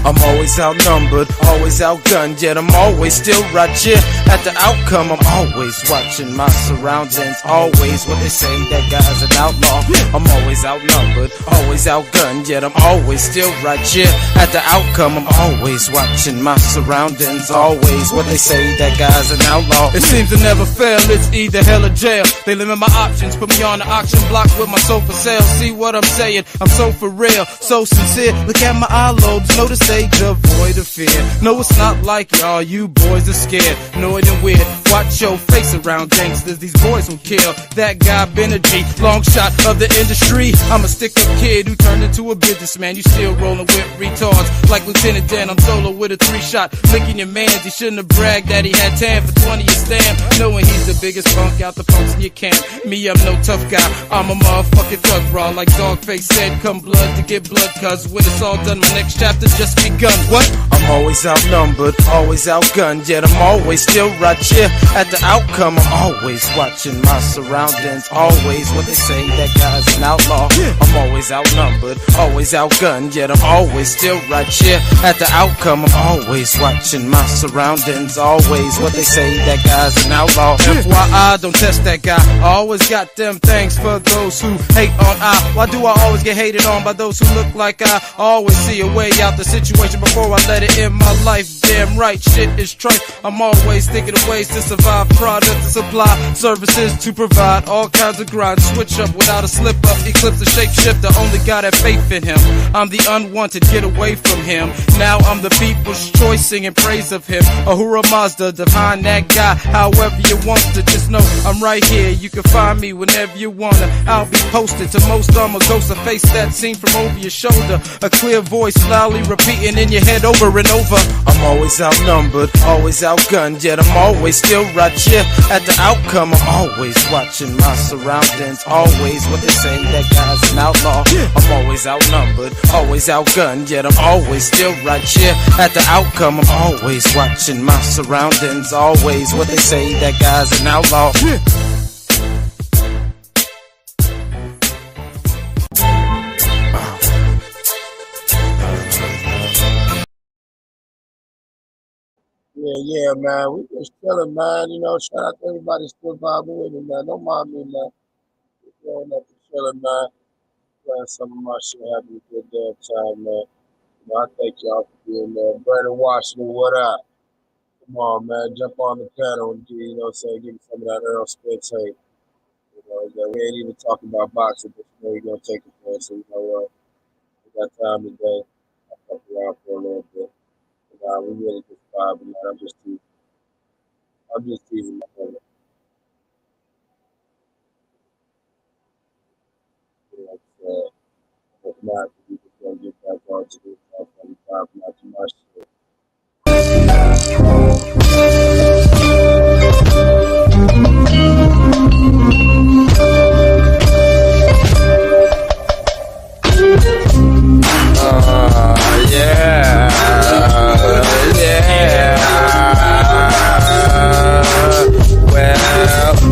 I'm always outnumbered, always outgunned, yet I'm always still right here. At the outcome, I'm always watching my surroundings. Always what they say, that guy's an outlaw. I'm always outnumbered, always outgunned, yet I'm always still right here. At the outcome, I'm always watching my surroundings. Always what they say, that guy's an outlaw. It seems to never fail, it's either hell or jail. They limit my options, put me on the auction block with my soul for sale. See what I'm saying? I'm so for real, so sincere. Look at my eye lobes, notice they devoid of fear. No, it's not like y'all, you boys are scared. Annoyed and weird, watch your face around gangsters. These boys will kill that guy Benergy, long shot of the industry. I'm a stick-up kid who turned into a businessman. You still rolling with retards like Lieutenant Dan. I'm solo with a 3-shot, licking your mans. He shouldn't have bragged that he had 10 for 20 a stamp, knowing he's the biggest punk out the punks in your camp. Me, I'm no tough guy, I'm a motherfucking thug, bro. Like Dogface said, come blood to get blood, cause when it's all done, my next chapter just begun. What? I'm always outnumbered, always outgunned, yet I'm always still right here. At the outcome, I'm always watching my surroundings. Always what they say, that guy's an outlaw. I'm always outnumbered, always outgunned, yet I'm always still right here. At the outcome, I'm always watching my surroundings. Always what they say, that guy's an outlaw. FYI, don't test that guy. I always got them things for those who hate on I. Why do I always get hated on by those who look like I? Always see a way out the situation before I let it in my life. Damn right, shit is trite. I'm always thinking of ways to survive, products to supply, services to provide, all kinds of grind. Switch up without a slip up, eclipse the shapeshifter, only got that faith in him. I'm the unwanted, get away from him. Now I'm the people's choice, singing praise of him. Ahura Mazda, define that guy however you want to. Just know I'm right here, you can find me whenever you wanna. I'll be posted to most, I'm a ghost, a face that seen from over your shoulder. A clear voice loudly repeating in your head over and over. I'm always outnumbered, always outgunned, yet I'm always still right here. At the outcome, I'm always watching my surroundings. Always what they say, that guy's an outlaw. I'm always outnumbered, always outgunned, yet I'm always still right here. At the outcome, I'm always watching my surroundings. Always what they say, that guy's an outlaw. Yeah, man. We just chilling, man. You know, shout out to everybody still vibing with me, man. Don't mind me, man. Just going up and chilling, man. Playing some of my shit, having a good damn time, man. You know, I thank y'all for being there. Brandon Washington, what up? Come on, man. Jump on the panel and, you know what I'm saying, give me some of that Earl Spence tape. You know, we ain't even talking about boxing, but you know you're going to take it for us. So, you know what? We got time today. I'll fuck around for a little bit. But, we really just vibing, man. I'm just teasing my brother. If not, we just gonna get back on to this. I'm not too much shit.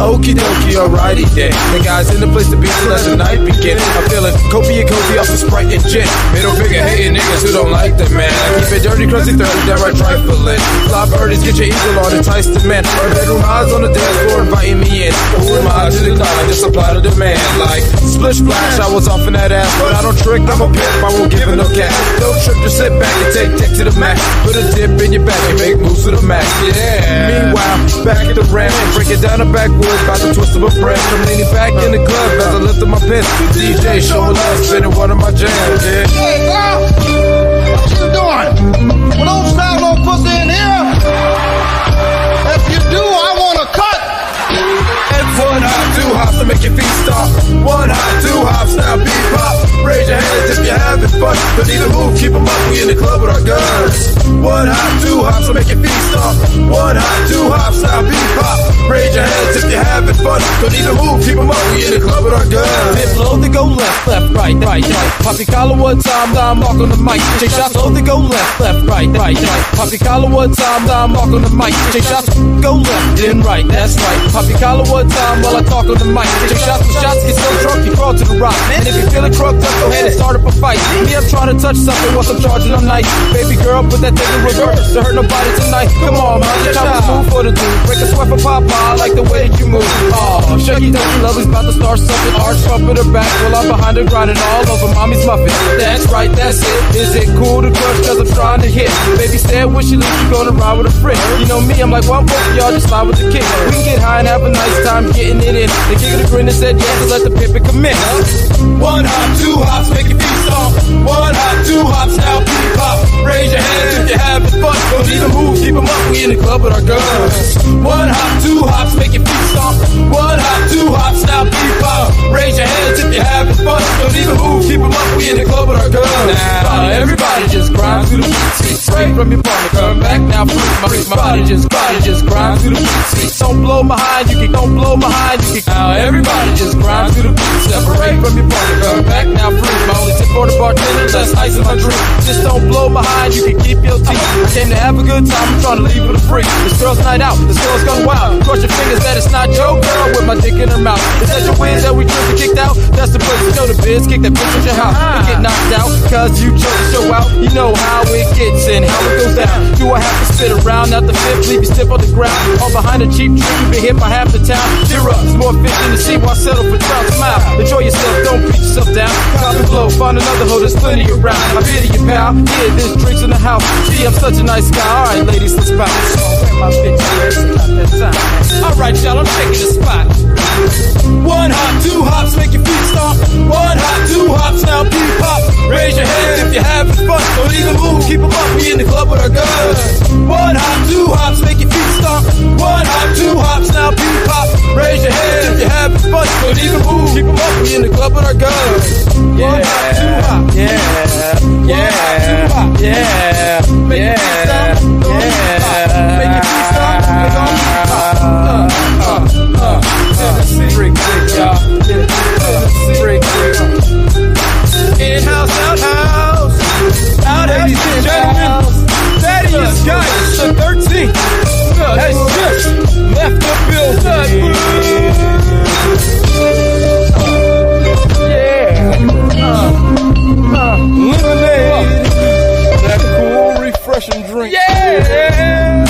Okie dokie, alrighty then. The guys in the place to be, so let the night begin. I'm feeling Kobe and Kobe off the Sprite and gin. Middle finger hating niggas who don't like the man. I keep it dirty, crusty, 30, downright trifling. Fly birdies, get your eagle on, entice the man. Bedroom eyes on the dance floor, inviting me in. Who am I to decline? I just supply to demand. Like, splish splash, I was off in that ass. But I don't trick, I'm a pimp, I won't give it no cash. No trip, just sit back and take dick to the max. Put a dip in your back and make moves to the max. Yeah. Meanwhile, back at the ramp, break it down the backwoods. About to twist of a friend. I'm leaning back in the club as I lift up my pen. DJ showing love, spinning one of my jams, yeah. Hey, girl, what you doing? Well, don't style no pussy in here. If you do, I want to cut. And 1 hop, 2 hops to make your feet stop. 1 hop, 2 hops, now beat pop. Raise your hands if you're having fun. fun. Couldn't even move, keep 'em up, we in the club with our guns. One hop, two hops, so make your feet stop. One hop, two hops, now bebop. Raise your hands if you're having fun. Couldn't even move, keep 'em up, we in the club with our guns. Hit low to go left, left, right, right, right. Pop your collar one time, now I'm on the mic. Take shots low to go left, left, right, right, right. Pop your collar one time, now I'm on the mic. Take shots, go left, then right, that's right. Pop your collar one time while I talk on the mic. Take shots, when shots get so drunk, you crawl to the rock. And if you're feeling drugged up, go ahead and start up a fight. Me, I'm trying to touch something once I'm charging them nice. Baby girl, put that thing in reverse. Don't hurt nobody tonight. Come on, man, you know move for the dude. Break a sweat for Papa, I like the way that you move. Oh, shaky doesn't love is about to start something. Arch up in her back while I'm behind her grinding all over mommy's muffin. That's right, that's it. Is it cool to crush cause I'm trying to hit? Baby said when she leaves, you gonna ride with a friend. You know me, I'm like, well, I'm both of y'all just slide with the kick. We can get high and have a nice time getting it in. The kick of the grin and said yes to let the pimpin' commit. One hop, two hops, make your feet stomp. One hop, two hops, now bebop. Raise your hands if you're having fun. Don't even move, keep 'em up, we in the club with our guns. One hop, two hops, make your feet stomp. One hop, two hops, now bebop. Raise your hands if you're having fun. Don't even move, keep 'em up, we in the club with our guns. Now everybody just grind through the beat. Straight from your partner, come back now, freak my body just grind through the beat. Don't blow my high, you can don't blow my high, you can. Now everybody just grind through the beat. Separate from your partner, come back now, freak. My only tip for the bartender, less ice in my drink. Just don't blow my high, you can keep your teeth. I came to have a good time, I'm trying to leave with a freak. This girl's night out, this girl's gone wild. Cross your fingers that it's not your girl with my dick in her mouth. Is that your wins that we drink and kicked out? That's the place to go to biz, kick that bitch at your house. And get knocked out, cause you chose to show out. You know how it gets and how it goes down. Do I have to spit around out the fifth, leave you stiff on the ground? All behind a cheap trick, you been hit by half the town. Cheer up, it's more fish in the sea, why settle for trout? Smile, enjoy yourself, don't beat yourself down. Cop and blow, find another hoe, there's plenty around. I pity you, pal, yeah, there's drinks in the house. Gee, I'm such a nice guy, alright ladies, let's bounce. Where my bitch is, not that time. Alright y'all, I'm taking the spot. One hop, two hops, make your feet stomp. One hop, two hops, now bebop. Raise your hands if you're having fun. Don't even move, keep 'em up, we in the club with our guns. One hop, two hops, make your feet stomp. One hop, two hops, now bebop. Raise your hands if you're having fun. Don't even move, keep 'em up, we in the club with our guns. One hop, two hops, yeah, yeah, yeah, make your feet stomp. Make your feet stomp. Make on freak, y'all. Freak. In-house, outhouse. Ladies and gentlemen, Daddy is guys, the 13th. Has just left the building. Lemonade. That cool, refreshing drink. Yeah.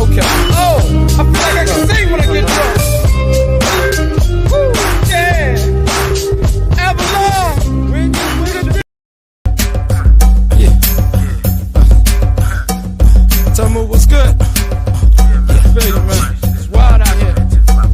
Okay. Oh, I feel like I can sing when I get drunk. Tell me what's good. Baby, man. It's wild out here.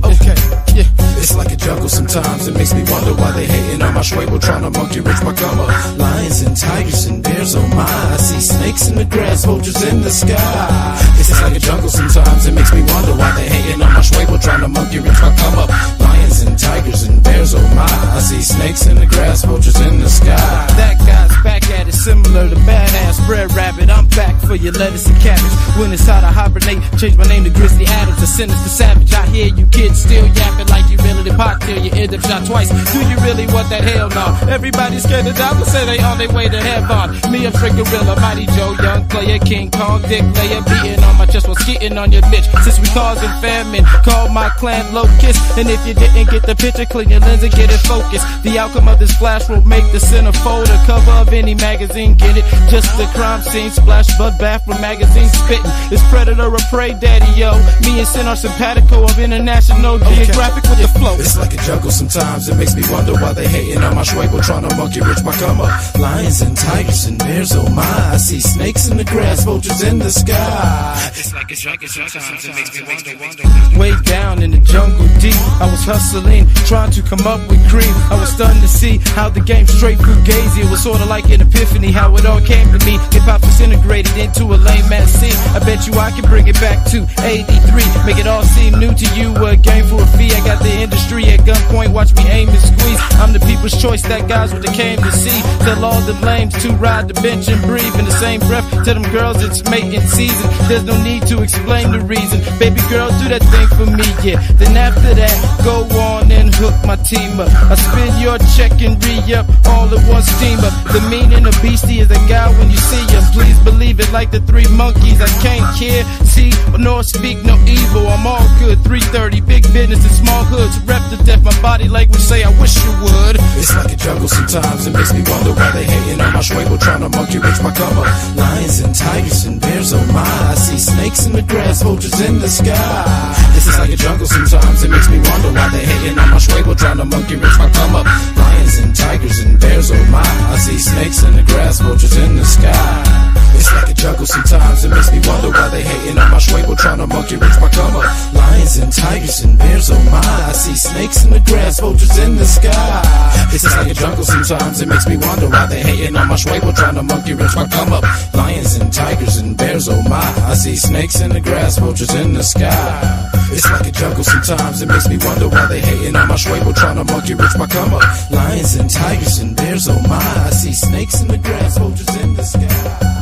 Okay, yeah. It's like a jungle sometimes. It makes me wonder why they hating on my schwable, trying to monkey rich my come up. Lions and tigers and bears, oh my. I see snakes in the grass, vultures in the sky. It's like a jungle sometimes. It makes me wonder why they hating on my schwable, trying to monkey rich my come up. Lions and tigers and bears, oh my. I see snakes in the grass, vultures in the sky. That guy's back at it, similar to badass bread rabbit. I'm back for your lettuce and cabbage. When it's hot, I hibernate. Change my name to Grizzly Adams, a sinister savage. I hear you kids still yapping like you really the pot till you end up shot twice. Do you really want that? Hell no. Everybody's scared to die, but say they on their way to heaven. Me, I'm straight gorilla, Mighty Joe, young player, King Kong, dick layer, beating on my chest while skitting on your bitch. Since we causing famine, call my clan Locust. And if you didn't get the picture, clean your lens and get it focused. The outcome of this flash will make the centerfold a cover of any magazine. Get it? Just the crime scene, splash bloodbath from magazine spitting. It's predator or prey, daddy, yo. Me and Sin are simpatico of International Geographic with the flow. It's like a jungle sometimes. It makes me wonder why they hating on my schwable, trying to monkey rich my come up. Lions and tigers and bears, oh my. I see snakes in the grass, vultures in the sky. It's like a jungle sometimes. It makes me wonder. Way down in the jungle deep, I was hustling, trying to come up with cream. I was stunned to see how the game straight through gazy. It was sort of like an epiphany, how it all came to me. Hip-hop disintegrated in lane to a lame man scene. I bet you I can bring it back to 83. Make it all seem new to you, a game for a fee. I got the industry at gunpoint, watch me aim and squeeze. I'm the people's choice, that guys what they came to see. Tell all the lames to ride the bench and breathe. In the same breath, tell them girls it's mating season. There's no need to explain the reason. Baby girl, do that thing for me, yeah. Then after that, go on and hook my team up. I spin your check and re-up all at one steamer. The meaning of beastie is a guy when you see him. Please believe it like the three monkeys. I can't care, see, nor speak no evil. I'm all good, 330, big business in small hoods. Rep to death, my body like we say, I wish you would. It's like a jungle sometimes, it makes me wonder why they hating on my schwable, trying to monkey rich my come up. Lions and tigers and bears, oh my, I see snakes in the grass, vultures in the sky. This is like a jungle sometimes, it makes me wonder why they hating on my schwable, trying to monkey rich my come up. Lions and tigers and bears, oh my, I see snakes in the grass, vultures in the sky. It's like a jungle sometimes, it makes me wonder why they hating on my schwable, trying to monkey rich my come up. Lions and tigers and bears, oh my, I see snakes in the grass, vultures in the sky. It's like a jungle sometimes, it makes me wonder why they hating on my schwable, trying to monkey rich my come up. Lions and tigers and bears, oh my, I see snakes in the grass, vultures in the sky. It's like a jungle sometimes, it makes me wonder why they hating on my schwable, trying to monkey rich my come up. Lions and tigers and bears, oh my, I see snakes in the grass, vultures in the sky.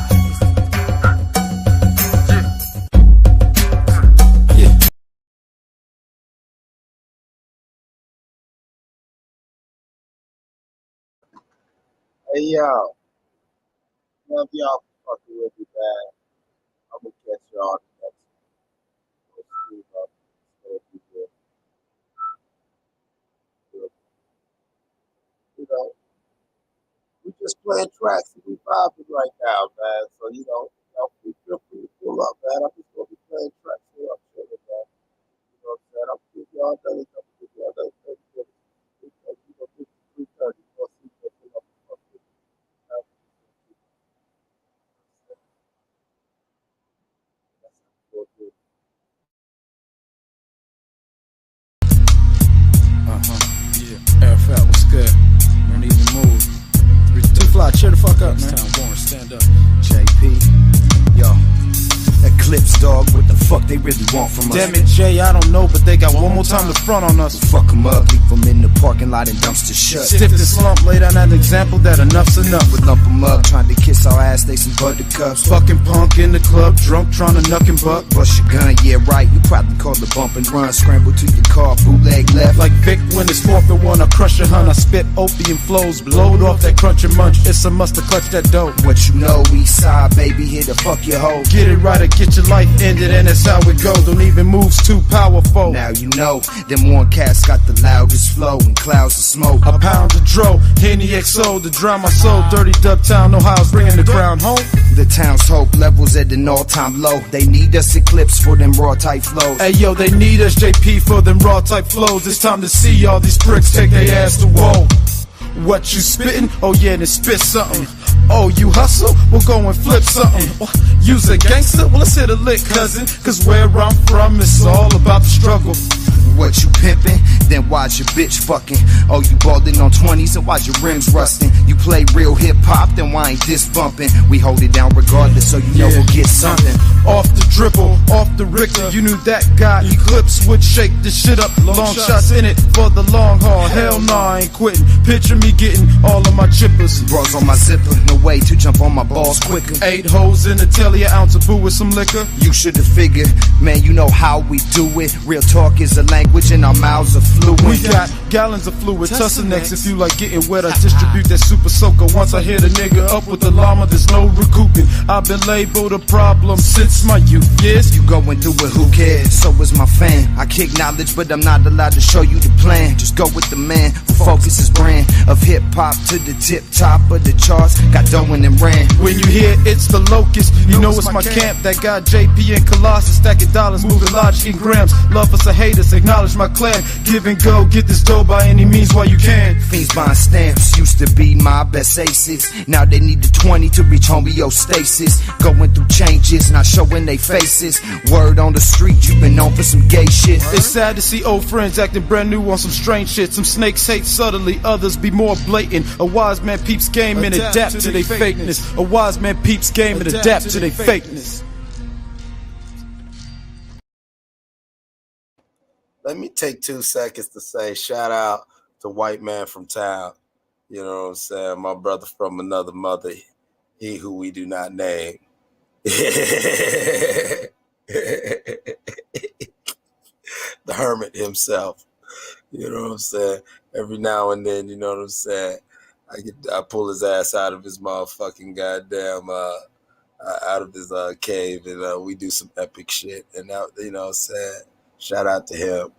Hey yo, none of y'all fucking with me, man. I'm gonna catch y'all next. You know, we just playing tracks and we vibing right now, man. So you know, we feel free to pull up, man. I'm just gonna be playing tracks here. I'm chilling, man. You know what I'm saying? I'm gonna give y'all another. Airfat, what's good? Don't even move. Too fly, cheer the fuck up, man. Warren, stand up. JP, yo. Eclipse, dog, what the fuck they really want from us? Damn it, Jay, I don't know, but they got one more time to front on us. We'll fuck them up, leave them in the parking lot and dumpster shut. Stiff the slump, lay down that example that enough's enough. We'll lump them up, trying to kiss our ass, they some buttercups. Fucking punk in the club, drunk, trying to knuck and buck. Bust your gun, yeah, right, you probably called the bump and run. Scramble to your car, bootleg left. Like Vic when it's 4th and 1, I crush a hun. I spit opium flows, blowed off that crunch and munch. It's a must to clutch that dough. What you know, east side, baby, here to fuck your hoe. Get it right or get your life ended, and that's how it goes. Don't even move's too powerful. Now you know, them one cats got the loudest flow and clouds of smoke. A pound of dro, Henny XO to drown my soul. Dirty Dub Town, Ohio's bringing the crown home. The town's hope levels at an all-time low. They need us Eclipse for them raw type flows. Hey yo, they need us JP for them raw type flows. It's time to see all these pricks take their ass to wall. What you spittin'? Oh yeah, then spit something. Oh, you hustle? We'll go and flip something. You's a gangster? Well, let's hit a lick, cousin. Cause where I'm from, it's all about the struggle. What you pimpin'? Then why's your bitch fucking? Oh, you ballin' on 20s and why's your rims rustin'? You play real hip-hop, then why ain't this bumpin'? We hold it down regardless, so you know we'll get something. Off the dribble, off the Richter, you knew that guy. Eclipse would shake the shit up. Long shots in it for the long haul. Hell nah, I ain't quittin'. Picture me getting all of my chippers. Bras on my zipper, no way to jump on my balls quicker. 8 hoes in a telly, an ounce of boo with some liquor. You should've figured, man, you know how we do it. Real talk is a language and our mouths are fluid. We got gallons of fluid, Tussanex. If you like getting wet, I distribute that super soaker. Once I hit a nigga up with the llama, there's no recouping. I've been labeled a problem since my youth, yes. You going through it, who cares? So is my fan. I kick knowledge, but I'm not allowed to show you the plan. Just go with the man who focuses brand of hip-hop to the tip-top of the charts. Got dough and ran. When you hear it's the locust, you know it's my camp. That got JP and Colossus stacking dollars, moving logic in grams. Love us or hate us, acknowledge my clan. Give and go, get this dough by any means while you can. Fiends buying stamps used to be my best aces. Now they need the 20 to reach homeostasis. Going through changes, not showing they faces. Word on the street, you been known for some gay shit. It's sad to see old friends acting brand new on some strange shit. Some snakes hate subtly, others be more blatant. A wise man peeps game and adapt to their fakeness. A wise man peeps game and adapt to their fakeness. Let me take 2 seconds to say shout out to White Man from Town. You know what I'm saying? My brother from another mother, he who we do not name. The hermit himself. You know what I'm saying? Every now and then, you know what I'm saying? I pull his ass out of his motherfucking goddamn out of his cave, and we do some epic shit. And you know what I'm saying? Shout out to him.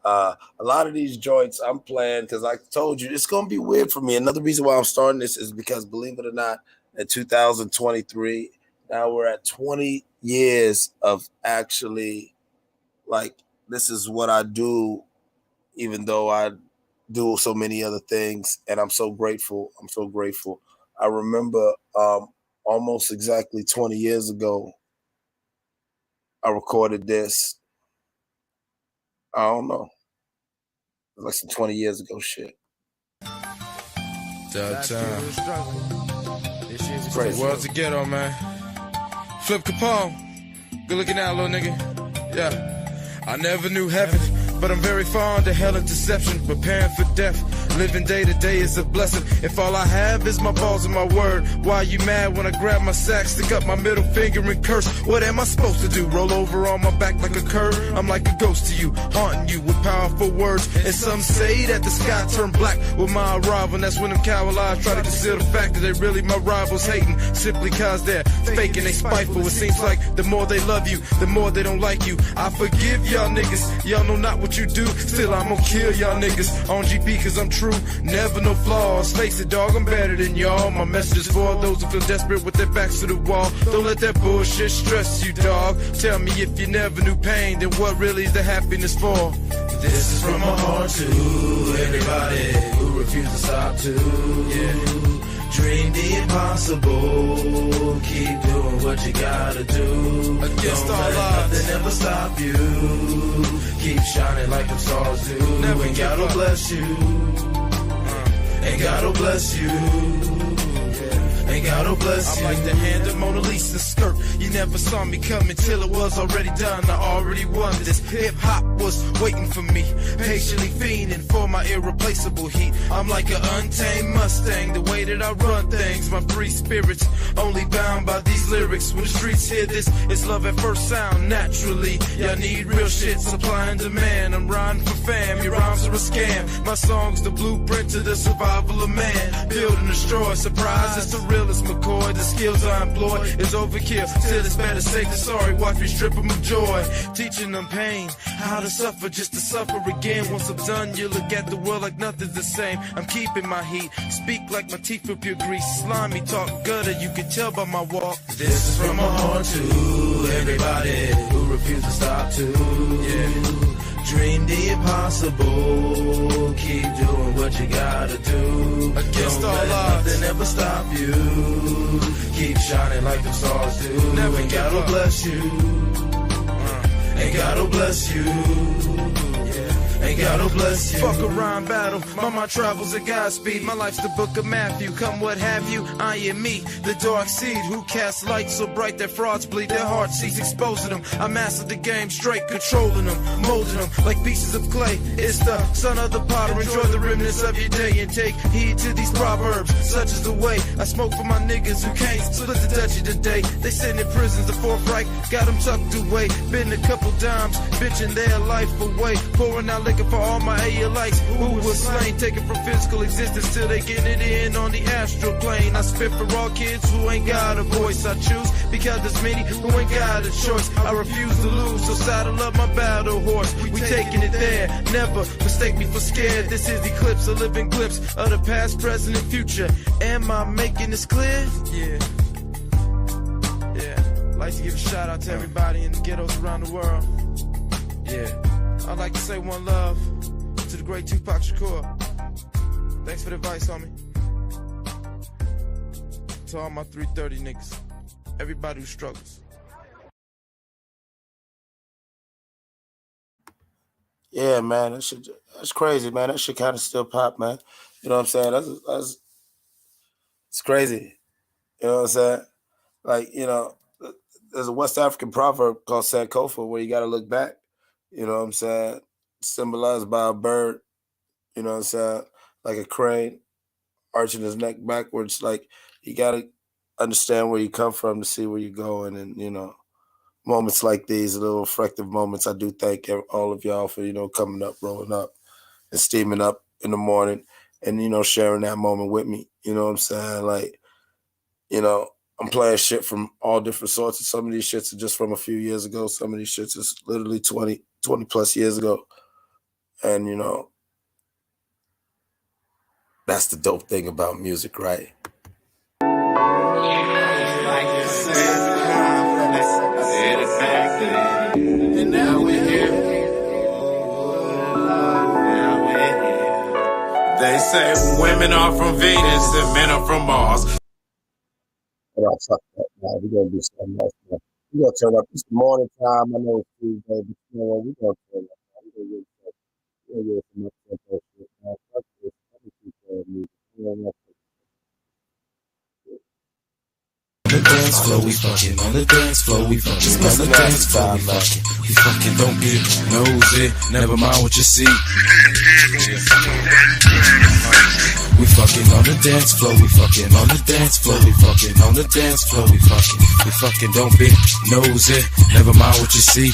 A lot of these joints I'm playing because I told you it's gonna be weird for me. Another reason why I'm starting this is because, believe it or not, in 2023, now we're at 20 years of actually, like, this is what I do, even though I do so many other things, and I'm so grateful. I'm so grateful. I remember almost exactly 20 years ago, I recorded this. I don't know. Like some 20 years ago shit. Dub time. It's crazy. World's a ghetto, man. Flip Capone. Good looking out, little nigga. Yeah. I never knew heaven, but I'm very fond of hell and deception. Preparing for death. Living day to day is a blessing. If all I have is my balls and my word, why you mad when I grab my sack, stick up my middle finger and curse? What am I supposed to do? Roll over on my back like a curve? I'm like a ghost to you, haunting you with powerful words. And some say that the sky turned black with my arrival. And that's when them coward lies try to conceal the fact that they really my rivals, hating simply cause they're faking, they spiteful. It seems like the more they love you, the more they don't like you. I forgive y'all niggas, y'all know not what you do. Still I'm gonna kill y'all niggas on GP cause I'm true. Never no flaws. Face it, dog, I'm better than y'all. My message is for those who feel desperate with their backs to the wall. Don't let that bullshit stress you, dog. Tell me if you never knew pain, then what really is the happiness for? This is from my heart to everybody who refuse to stop to. Dream the impossible. Keep doing what you gotta do. Against Don't all let odds. nothing ever stop you. Keep shining like the stars do. Never and give God will up. bless you. And God will bless you. And God will bless I'm you. like the hand of Mona Lisa's skirt. You never saw me coming till it was already done. I already won this. Hip hop was waiting for me, patiently fiending for my irreplaceable heat. I'm like an untamed Mustang, the way that I run things. My free spirits only bound by these lyrics. When the streets hear this, it's love at first sound. Naturally, y'all need real shit, supply and demand. I'm riding for fam, your rhymes are a scam. My song's the blueprint to the survival of man. Build and destroy, surprise, it's the realest McCoy. The skills I employ is overkill. Still, it's better safe than sorry. Watch me strip them of joy. Teaching them pain, how to suffer just to suffer again. Once I'm done, you look at the world like nothing's the same. I'm keeping my heat, speak like my teeth with pure grease. Slimy talk gutter, you can tell by my walk. This is from my heart to everybody who refuses to stop to. Dream the impossible. Keep doing what you gotta do. Against Don't all let odds. nothing ever stop you. Keep shining like the stars do. Never and give God will up. bless you. And God will bless you. And God will bless you. Fuck a rhyme battle. My mind travels at Godspeed. My life's the book of Matthew. Come what have you, I am me, the dark seed who casts light so bright that frauds bleed their heart sees, exposing them. I mastered the game straight, controlling them, molding them like pieces of clay. It's the son of the potter. Enjoy the remnants of your day and take heed to these proverbs. Such is the way I smoke for my niggas who can't split the Dutchie today. They sit in prisons, the Fourth Reich got them tucked away. Been a couple dimes, bitching their life away. Pouring out liquor for all my ALites who was slain, taken from physical existence till they get it in on the astral plane. I spit for all kids who ain't got a voice. I choose because there's many who ain't got a choice. I refuse to lose, so saddle up my battle horse. We taking it there, never mistake me for scared. This is Eclipse, a living glimpse of the past, present, and future. Am I making this clear? Yeah. I'd like to give a shout out to everybody in the ghettos around the world. I'd like to say one love to the great Tupac Shakur. Thanks for the advice, homie. To all my 330 niggas, everybody who struggles. Yeah, man, that's crazy, man. That shit kind of still pop, man. You know what I'm saying? That's it's crazy. You know what I'm saying? Like, you know, there's a West African proverb called Sankofa where you got to look back. You know what I'm saying? Symbolized by a bird. You know what I'm saying? Like a crane arching his neck backwards. Like, you got to understand where you come from to see where you're going. And, you know, moments like these, little reflective moments, I do thank all of y'all for, you know, coming up, rolling up, and steaming up in the morning and, you know, sharing that moment with me. You know what I'm saying? Like, you know, I'm playing shit from all different sorts. And some of these shits are just from a few years ago. Some of these shits is literally 20 plus years ago. And, you know, that's the dope thing about music, right? And now we're here. They say women are from Venus and men are from Mars. But fuck that, man. We're going to do something else, man. We're going to turn up. It's the morning time. I know it's Tuesday, but you know what? We're going to turn up, man. We're going to get some up-tempo shit, man. Fuck this. Let me keep playing music. You know what? On the dance floor, we fucking. On the dance floor, we fucking. On the dance floor, we fucking. We fucking don't get nosy. Never mind what you see. We fucking on the dance floor, we fucking on the dance floor, we fucking on the dance floor, we fucking don't be nosy. Never mind what you see.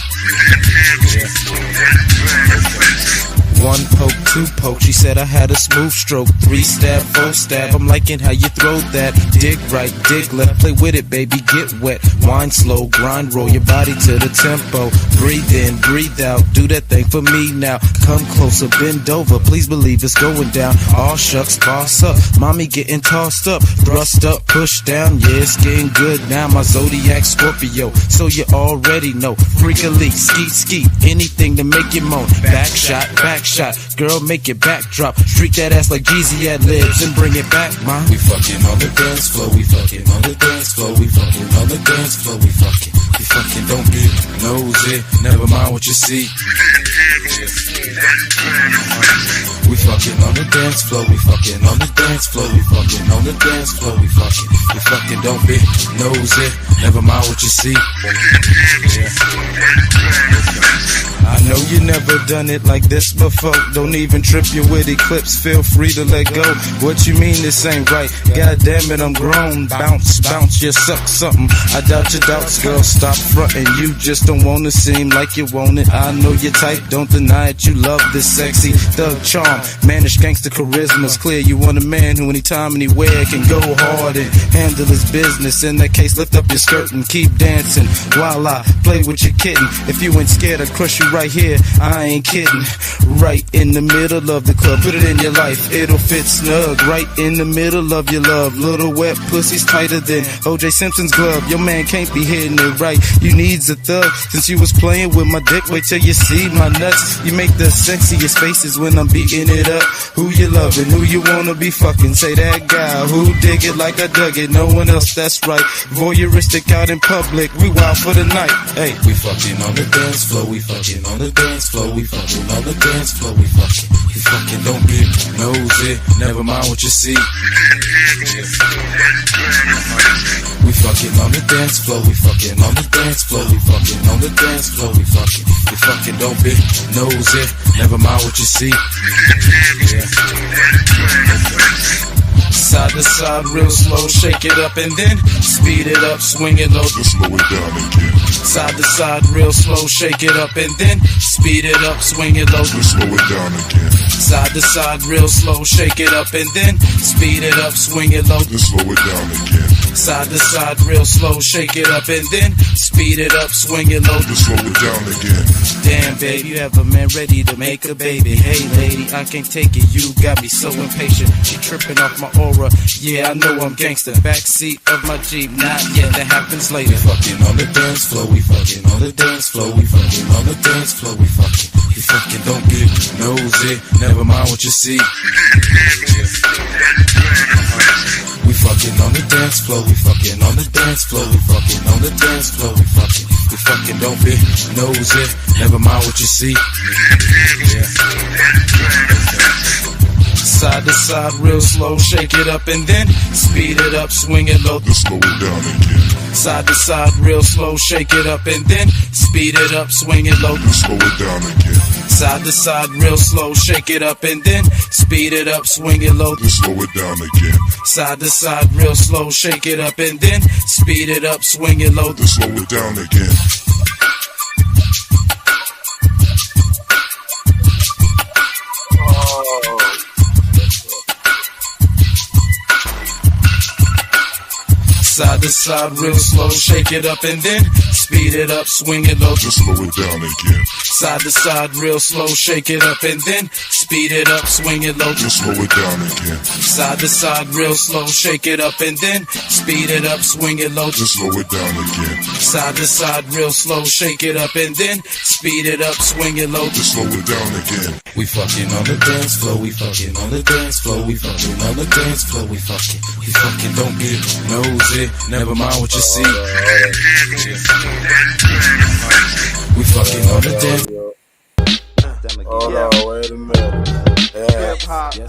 One poke, two poke, she said I had a smooth stroke. 3 stab, 4 stab, I'm liking how you throw that. Dig right, dig left, play with it, baby, get wet. Wine slow, grind, roll your body to the tempo. Breathe in, breathe out, do that thing for me now. Come closer, bend over, please believe it's going down. All shucks, boss up, mommy getting tossed up. Thrust up, push down, yeah, it's getting good now. My zodiac Scorpio, so you already know. Freak a leak, skeet, skeet, anything to make you moan. Back shot, girl, make it backdrop. Streak that ass like Jeezy ad libs and bring it back, ma. We fucking on the dance floor, we fucking on the dance floor, we fucking on the dance floor, we fucking don't be nosy. Never mind what you see. We fucking on the dance floor, we fucking on the dance floor, we fucking on the dance floor, we fucking don't be nosy. Never mind what you see. I know you never done it like this before. Don't even trip your witty clips. Feel free to let go. What you mean this ain't right? God damn it, I'm grown. Bounce, bounce, you suck something. I doubt your doubts, girl. Stop fronting. You just don't wanna seem like you want it. I know you're tight. Don't deny it. You love this sexy thug charm. Managed gangster charisma's clear. You want a man who anytime, anywhere can go hard and handle his business. In that case, lift up your skirt and keep dancing while I play with your kitten. If you ain't scared, I'd crush you right here, I ain't kidding. Right in the middle of the club, put it in your life, it'll fit snug. Right in the middle of your love, little wet pussy's tighter than O.J. Simpson's glove. Your man can't be hitting it right, you needs a thug. Since you was playing with my dick, wait till you see my nuts. You make the sexiest faces when I'm beating it up. Who you loving, who you wanna be fucking? Say that guy who dig it like I dug it, no one else, that's right. Voyeuristic out in public, we wild for the night. Hey, we fucking on the dance floor, we fucking on the dance floor, we fucking on the dance floor, we fucking don't be nosy. Never mind what you see. We fucking on the dance floor, we fucking on the dance floor, we fucking on the dance floor, we fucking don't be nosy. Never mind what you see. Side to side, real slow, shake it up and then speed it up, swing it low, just slow it down again. Side to side, real slow, shake it up and then speed it up, swing it low, just slow it down again. Side to side, real slow, shake it up and then speed it up, swing it low, just slow it down again. Side to side, real slow, shake it up and then speed it up, swing it low, just slow it down again. Damn, babe, you have a man ready to make a baby. Hey, lady, I can't take it, you got me so impatient. She tripping off my aura, yeah, I know I'm gangster. Backseat of my Jeep, not yet, that happens later. We fucking on the dance floor, we fucking on the dance floor, we fucking on the dance floor, we fucking don't be nosy. Never mind what you see. We fucking on the dance floor, we fucking on the dance floor, we fucking on the dance floor, we fucking don't be nosy, never mind what you see. Yeah. Side to side, real slow, shake it up and then speed it up, swing it low, then slow it down again. Side to side, real slow, shake it up and then speed it up, swing it low, then slow it down again. Side to side, real slow, shake it up and then speed it up, swing it low, then slow it down again. Side to side, real slow, shake it up and then speed it up, swing it low, then slow it down again. Side to side, real slow, shake it up and then speed it up, swing it low, just slow it down again. Side to side, real slow, shake it up and then speed it up, swing it low, just slow it down again. Side to side, real slow, shake it up and then speed it up, swing it low, just slow it down again. Side to side, real slow, shake it up and then speed it up, swing it low, just slow it down again. We fucking on the dance floor, we fucking on the dance floor, we fucking on the dance floor, we fucking don't get nosy, never mind what you see. We fucking on the dance. Hold on, wait a minute. Yeah. Hip hop. Yeah.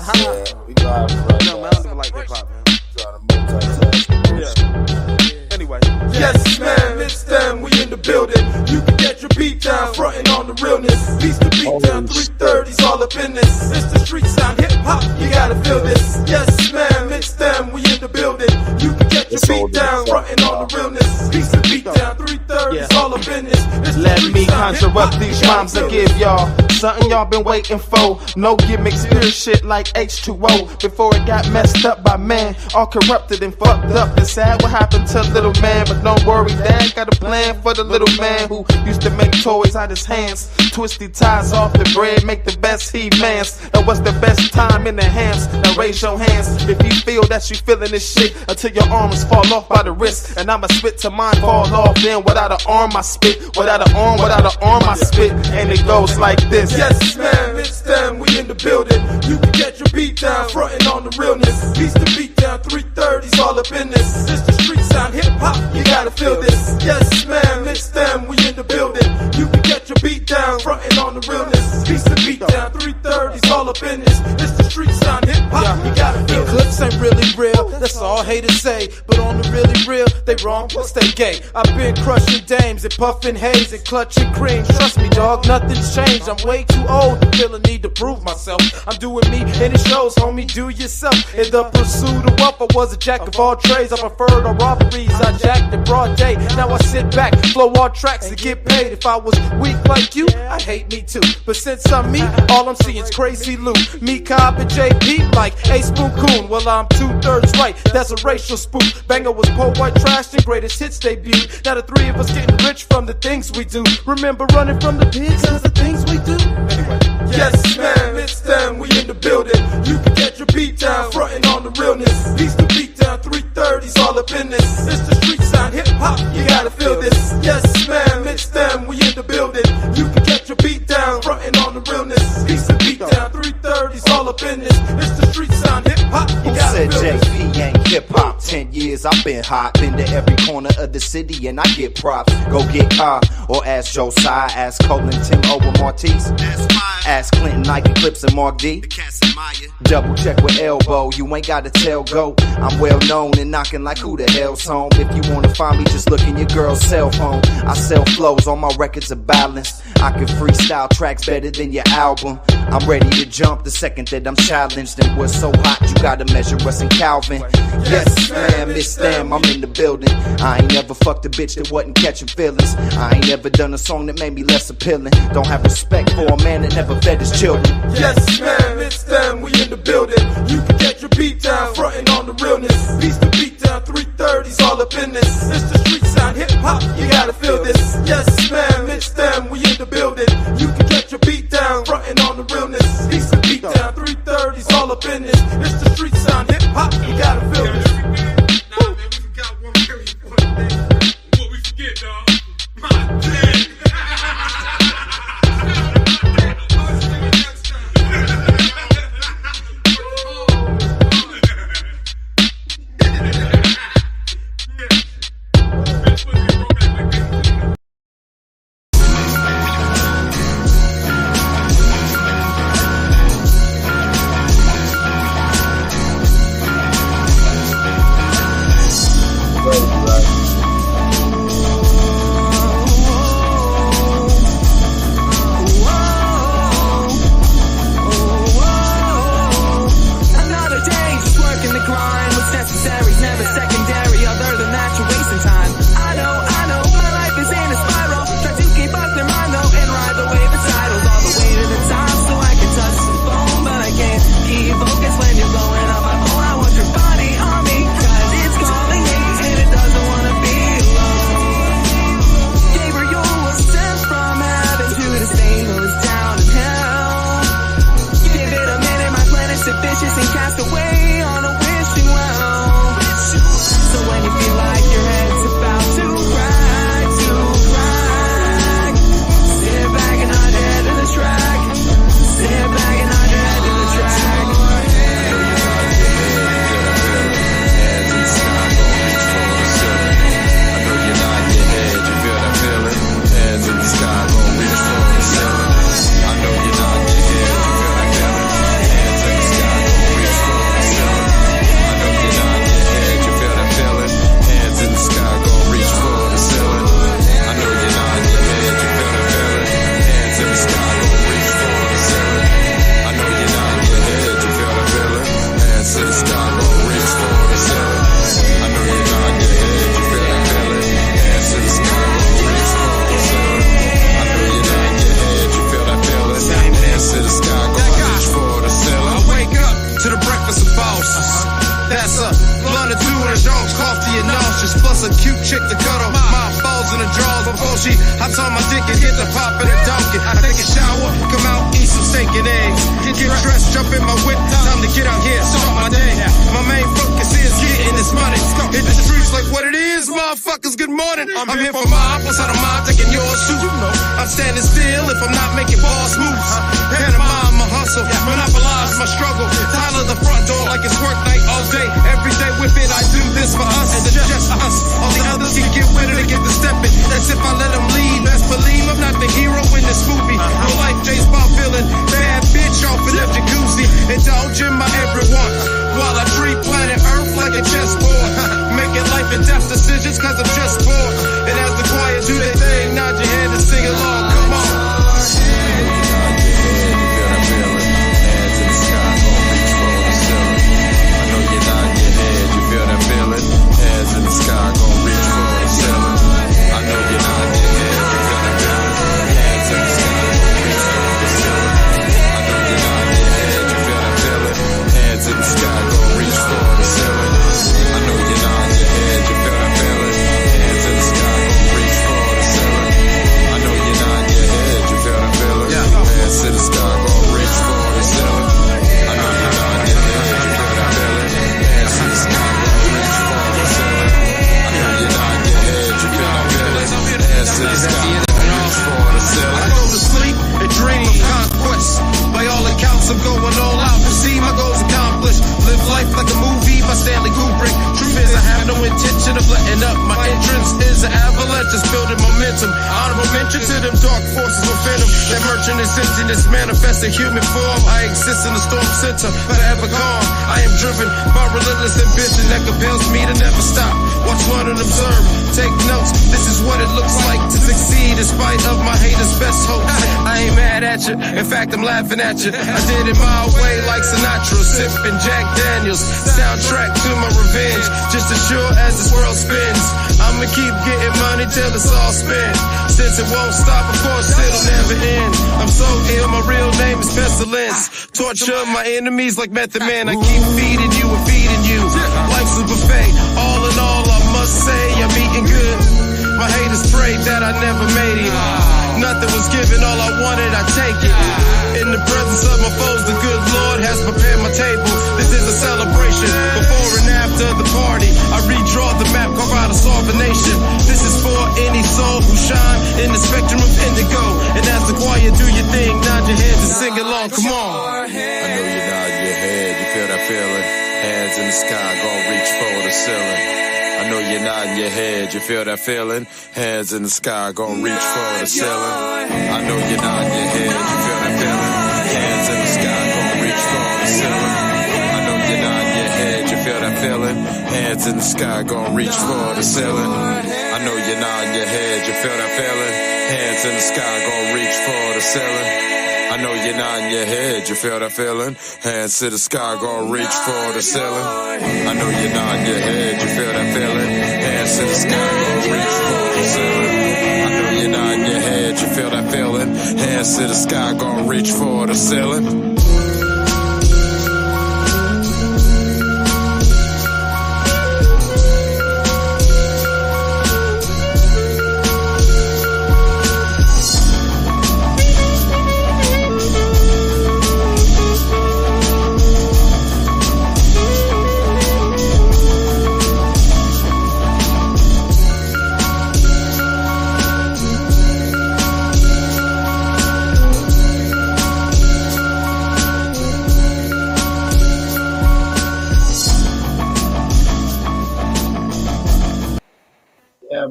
We live right no, man, I don't even like hip hop, man. Trying to multitask. Yeah. Anyway. Yes, man, it's them, we in the building. You can get your beat down, frontin' on the realness. Beats the beat down, 330's all up in this. It's the street sound, hip hop, you gotta feel this. Yes, man, it's them, we in the building. You can get your beat down, frontin' on the realness. Beats the beat down, 330's all up in this. Let me conjure up these rhymes and give y'all something y'all been waiting for. No gimmicks, pure shit like H2O. Before it got messed up by man, all corrupted and fucked up. It's sad what happened to little man, but don't worry, Dad got a plan for the little man who used to make toys out his hands. Twisty ties off the bread, make the best he-mans. Now what's the best time in the hands? Now raise your hands if you feel that you feeling this shit until your arms fall off by the wrist. And I'ma spit till mine fall off. Then without an arm I spit, without an arm I spit. And it goes like this. Yes, man, it's them, we in the building. You can get your beat down, frontin' on the realness. Beats the beat down, 330's all up in this. It's the street sound, hip hop, you gotta feel this. Yes, man, it's them, we in the building. You can get your beat down, frontin' on the realness. Beats the beat down, 330's all up in this. It's the street sound, hip hop, you gotta feel this. Eclipse ain't really real, that's all haters say. But on the really real, they wrong, plus they gay. I've been crushing dames and puffing haze and clutching cream. Trust me, dog, nothing's changed. I'm way too old to feel a need to prove myself. I'm doing me and it shows, homie, do yourself. In the pursuit of wealth, I was a jack of all trades. I preferred all robberies, I jacked in broad day. Now I sit back, flow all tracks and get paid. If I was weak like you, I hate me too. But since I'm me, all I'm seeing's crazy loot. Me, Cobb, and JP like A Spoon Coon. Well, I'm 2/3 right, that's a racial spoof. Banger was poor white trash and greatest hits debuted. Now the three of us getting rich from the things we do. Remember running from the pigs cause the things we do. Anyway. Yes, man, it's them, we in the building. You can get your beat down, frontin' on the realness. Beats the beat down, 330's all up in this. It's the street sound, hip hop, you gotta feel this. Yes, man, it's them, we in the building. You can get your beat down, frontin' on the realness. Beats the beat down, 330's all up in this. It's the street sound, hip hop, you gotta feel this. JP ain't hip hop. 10 years I've been hot, been to every corner of the city and I get props. Go get Kyle or ask Josiah, ask Colin, Tim, Owen, Martise. Ask Clinton, Nike, Clips, and Mark D. Double check with elbow, you ain't gotta tell go. I'm well known and knocking like who the hell's home. If you wanna find me, just look in your girl's cell phone. I sell flows, all my records are balanced. I can freestyle tracks better than your album. I'm ready to jump the second that I'm challenged. And what's so hot, you gotta measure us in Calvin. Yes, man, Miss Them, I'm in the building. I ain't never fucked a bitch that wasn't catching feelings. I ain't never done a song that made me less appealing. Don't have respect for a man that never fed his children. Yes, man, it's them, we in the building. You can get your beat down, frontin' on the realness. Beats the beat down, 330's all up in this. It's the street sound, hip hop, you gotta feel this. Yes, man, it's them, we in the building. You can get your beat down, frontin' on the realness. Beats the beat down, 330's all up in this. It's the street sound, hip hop, you gotta feel this. Nah, man, we forgot one very important thing. What we forget, dog? My dad. chick to cuddle. My balls in the drawers before she hops on my dick and hit the pop in a donkey. I take a shower, come out, eat some steak and eggs. Get dressed, jump in my whip, time to get out here, start my day. My main focus is getting this money. Hit the streets like what it is, motherfuckers, good morning. I'm here for my apples, I don't mind taking yours too. I'm standing still if I'm not making boss moves. Pantomime my hustle, monopolize my struggle. Tyler the front door like it's work night all day. Every day with it, I do this for us, and just us. All the others can get with it and get to stepping. That's if I let them lead. Best believe I'm not the hero in this movie. Real life James Bond villain, bad bitch off in that jacuzzi. Indulging my everyone while I treat planet Earth like a chessboard. Making life and death decisions cause I'm just bored. And as the choir do their thing, nod your head and sing along. Come on. Feel that feeling? Hands in the sky, gon' reach for the ceiling. I know you're not your head, you feel that feeling? Hands in the sky, gon' reach for the ceiling. I know you're not your head, you feel that feeling? Hands in the sky, gon' reach for the ceiling. I know you're not your head, you feel that feeling? Hands in the sky, gon' reach for the ceiling. I know you're not your head, you feel that feeling? Hands in the sky, gon' reach for the ceiling. I know you're not your head, you feel that feeling? Hands in the sky. I go to sleep and dream of conquest. By all accounts, I'm going all out to see my goals accomplished. Live life like a movie by Stanley Kubrick. Truth is, I have no intention of letting up. My entrance is an avalanche that's building momentum. Honorable mention to them dark forces within them. That merchant is emptiness manifest in human form. I exist in the storm center, forever calm. I am driven by relentless ambition that compels me to never stop. Watch, learn, and observe. Take notes. This is what it looks like to succeed in spite of my haters' best hopes. I ain't mad at you. In fact, I'm laughing at you. I did it my way like Sinatra, sipping Jack Daniels. Soundtrack to my revenge. Just as sure as this world spins, I'ma keep getting money till it's all spent. Since it won't stop, of course it'll never end. I'm so ill, my real name is Pestilence. Torture my enemies like Method Man. I keep feeding you and feeding you. Life's a buffet. All in all, I must say I'm eating good. My haters prayed that I never made it. Nothing was given, all I wanted, I take it. In the presence of my foes, the good Lord has prepared my table. This is a celebration. Before and after the party, I redraw the map, carve out a sovereign nation. This is for any soul who shine in the spectrum of indigo. And as the choir do your thing, nod your heads and sing along, come on. I know you nod your head, you feel that feeling? Hands in the sky, gon' reach for the ceiling. I know you're nodding your head, you feel that feeling? Hands in the sky, gon' reach for the ceiling. I know you're nodding your head, you feel that feeling? Hands in the sky, gon' reach for the ceiling. I know you're nodding your head, you feel that feeling? Hands in the sky, gon' reach for the ceiling. I know you're nodding your head, you feel that feeling? Hands in the sky, gon' reach for the ceiling. I know you're nodding your head, you feel that feeling? Hands to the sky, gon' reach for the ceiling. I know you're nodding your head, you feel that feeling? Hands to the sky, gon' reach for the ceiling. I know you're nodding your head, you feel that feeling? Hands to the sky, gon' reach for the ceiling.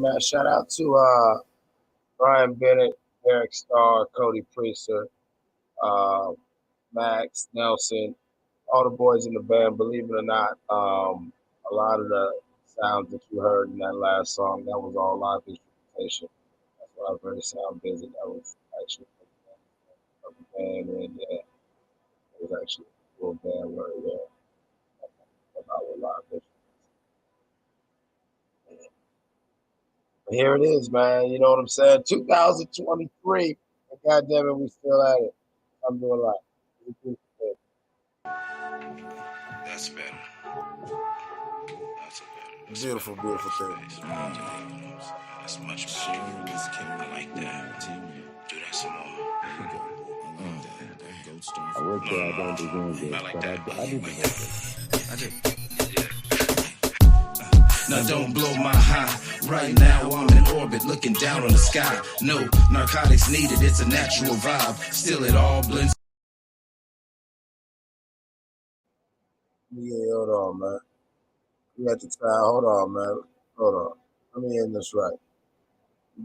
Man, shout out to Brian Bennett, Eric Starr, Cody Priester, Max Nelson, all the boys in the band. Believe it or not, a lot of the sounds that you heard in that last song, that was all live instrumentation. That's why I'm very sound busy. That was actually a band, and yeah, it was actually a full band where about live instrumentation. Here it is, man. You know what I'm saying? 2023. And goddamn it, we still at it. I'm doing a lot. That's better. That's a better. Beautiful, beautiful thing. That's much better. I like that. Do that some more. I would say I don't deserve this, but I do deserve this. Now don't blow my high. Right now I'm in orbit looking down on the sky. No narcotics needed, it's a natural vibe. Still it all blends. Yeah, hold on, man. We got to try. Hold on, man. Hold on. Let me end this right.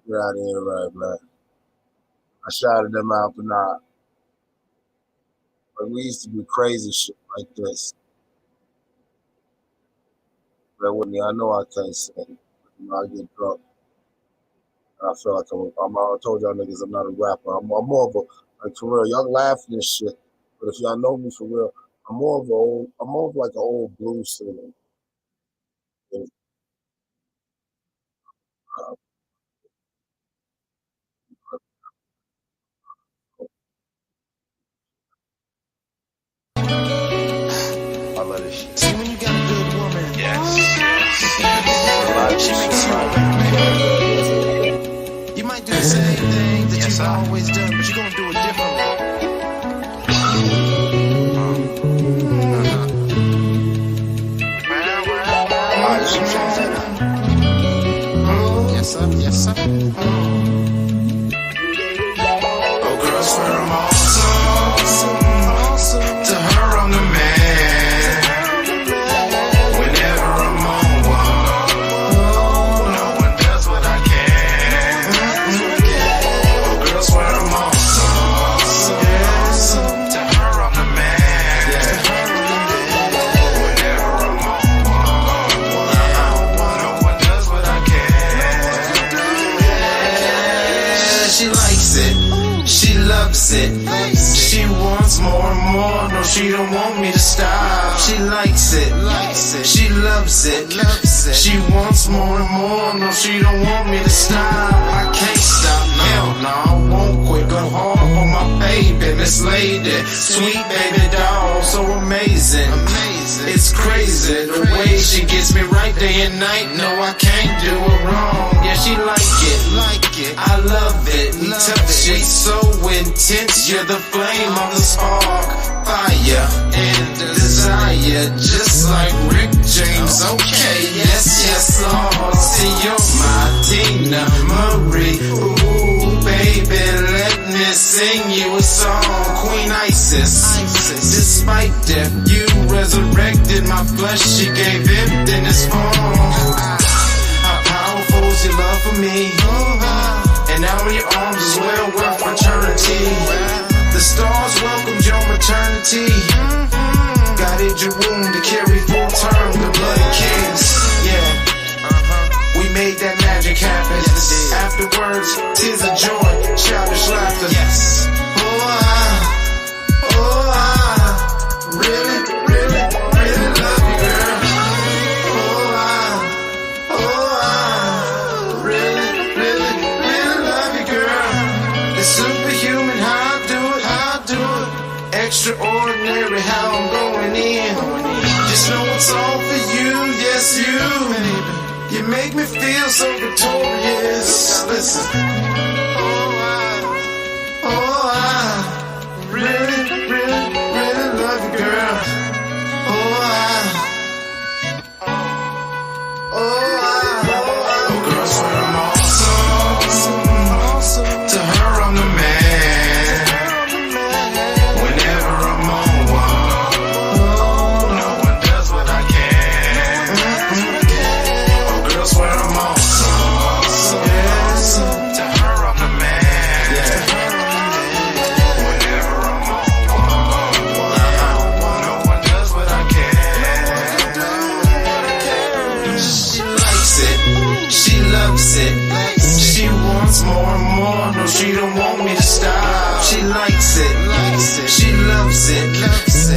Get out of here right, man. I shouted them out, but nah. But we used to do crazy shit like this. But with me, I know I can't sing. You know, I get drunk. And I feel like I told y'all niggas I'm not a rapper. I'm more of a, like, for real, y'all laughing and shit. But if y'all know me for real, I'm more of like an old blues singer. I love this shit. See, when you got a good woman, yes. She makes you. You might do the same thing that you've always done, but you're gonna do it differently. Yes, sir. Yes, sir. Oh, girl, swear I'm awesome. To her, I'm the man. Whenever I'm on one, no one does what I can. Oh, girl, swear I'm awesome. To her, I'm the man. Whenever I'm on one, no one does what I can. She likes it. She loves it. She wants more and more. No, she don't want me to stop. She likes it. She loves it. She wants more and more. No, she don't want me to stop. I can't stop. Hell no, I won't quit. Go hard for my baby, Miss Lady. Sweet baby doll, so amazing. It's crazy the way she gets me right day and night. No, I can't do it wrong. Yeah, she like it. I love it. Touch it so intense. You're the flame of the spark, fire and desire, just like Rick James. Okay, yes, Lord. See, you're my Tina Marie. Ooh, baby, let me sing you a song. Queen Isis. Despite death, you resurrected my flesh. She gave everything its form. How powerful is your love for me? And now in your arms is well worth eternity. The stars welcomed your maternity. Guided your womb to carry full term the bloody kings. Yeah, we made that magic happen. Afterwards, tears of joy, childish laughter. Yes. Oh, I really love you, girl. Oh, I really love you, girl. It's superhuman how I do it. Extraordinary how I'm going in. Just know it's all for you, yes you. You make me feel so victorious. Listen. Oh, I really love you, girl. Oh, girl, swear I'm awesome. To her, I'm the man. Whenever I'm on one, no one does what I can. Oh, girl, swear I'm awesome. To her, I'm the man. Whenever I'm on one, no one does what I can. She likes it. She loves it. She wants more and more. No, she don't want me to stop. She likes it. She loves it.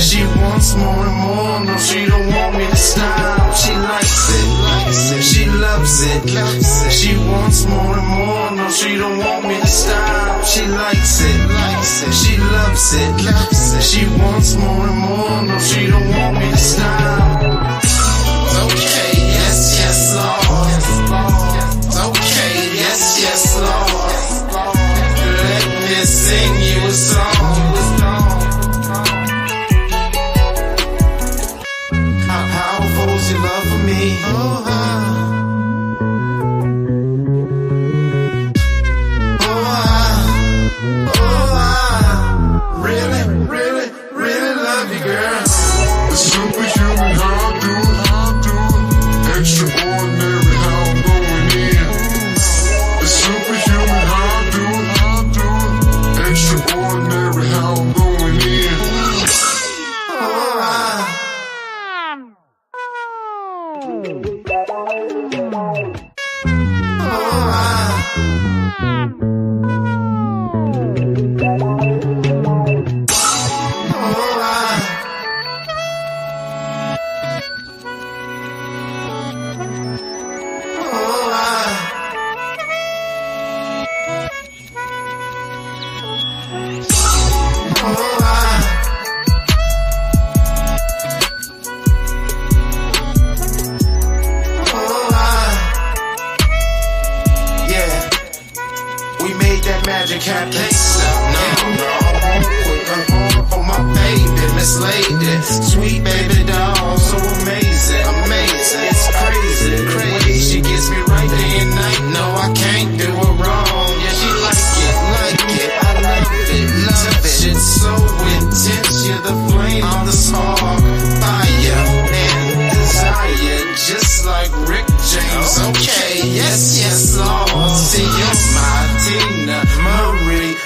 She wants more and more. No, she don't want me to stop. She likes it. She loves it. She wants more and more. No, she don't want me to stop. She likes it. She loves it. She wants more and more. No, she don't want me to stop. Okay, yes. sing you a song. How powerful is your love for me? Really, really, really love you, girl. It's superhuman how I do it. Extraordinary how I'm going in. It's superhuman how I do it. Extraordinary how I'm going in. Magic happen. No. For my baby, Miss Lady, sweet baby doll, so amazing. It's crazy. She gets me right day and night. No, I can't do her wrong. Yeah, she like it. I love it. It's so intense. You're the flame on the spark, fire and desire, just like Rick James. Okay, yes, Lord. See, you're my Tina Marie.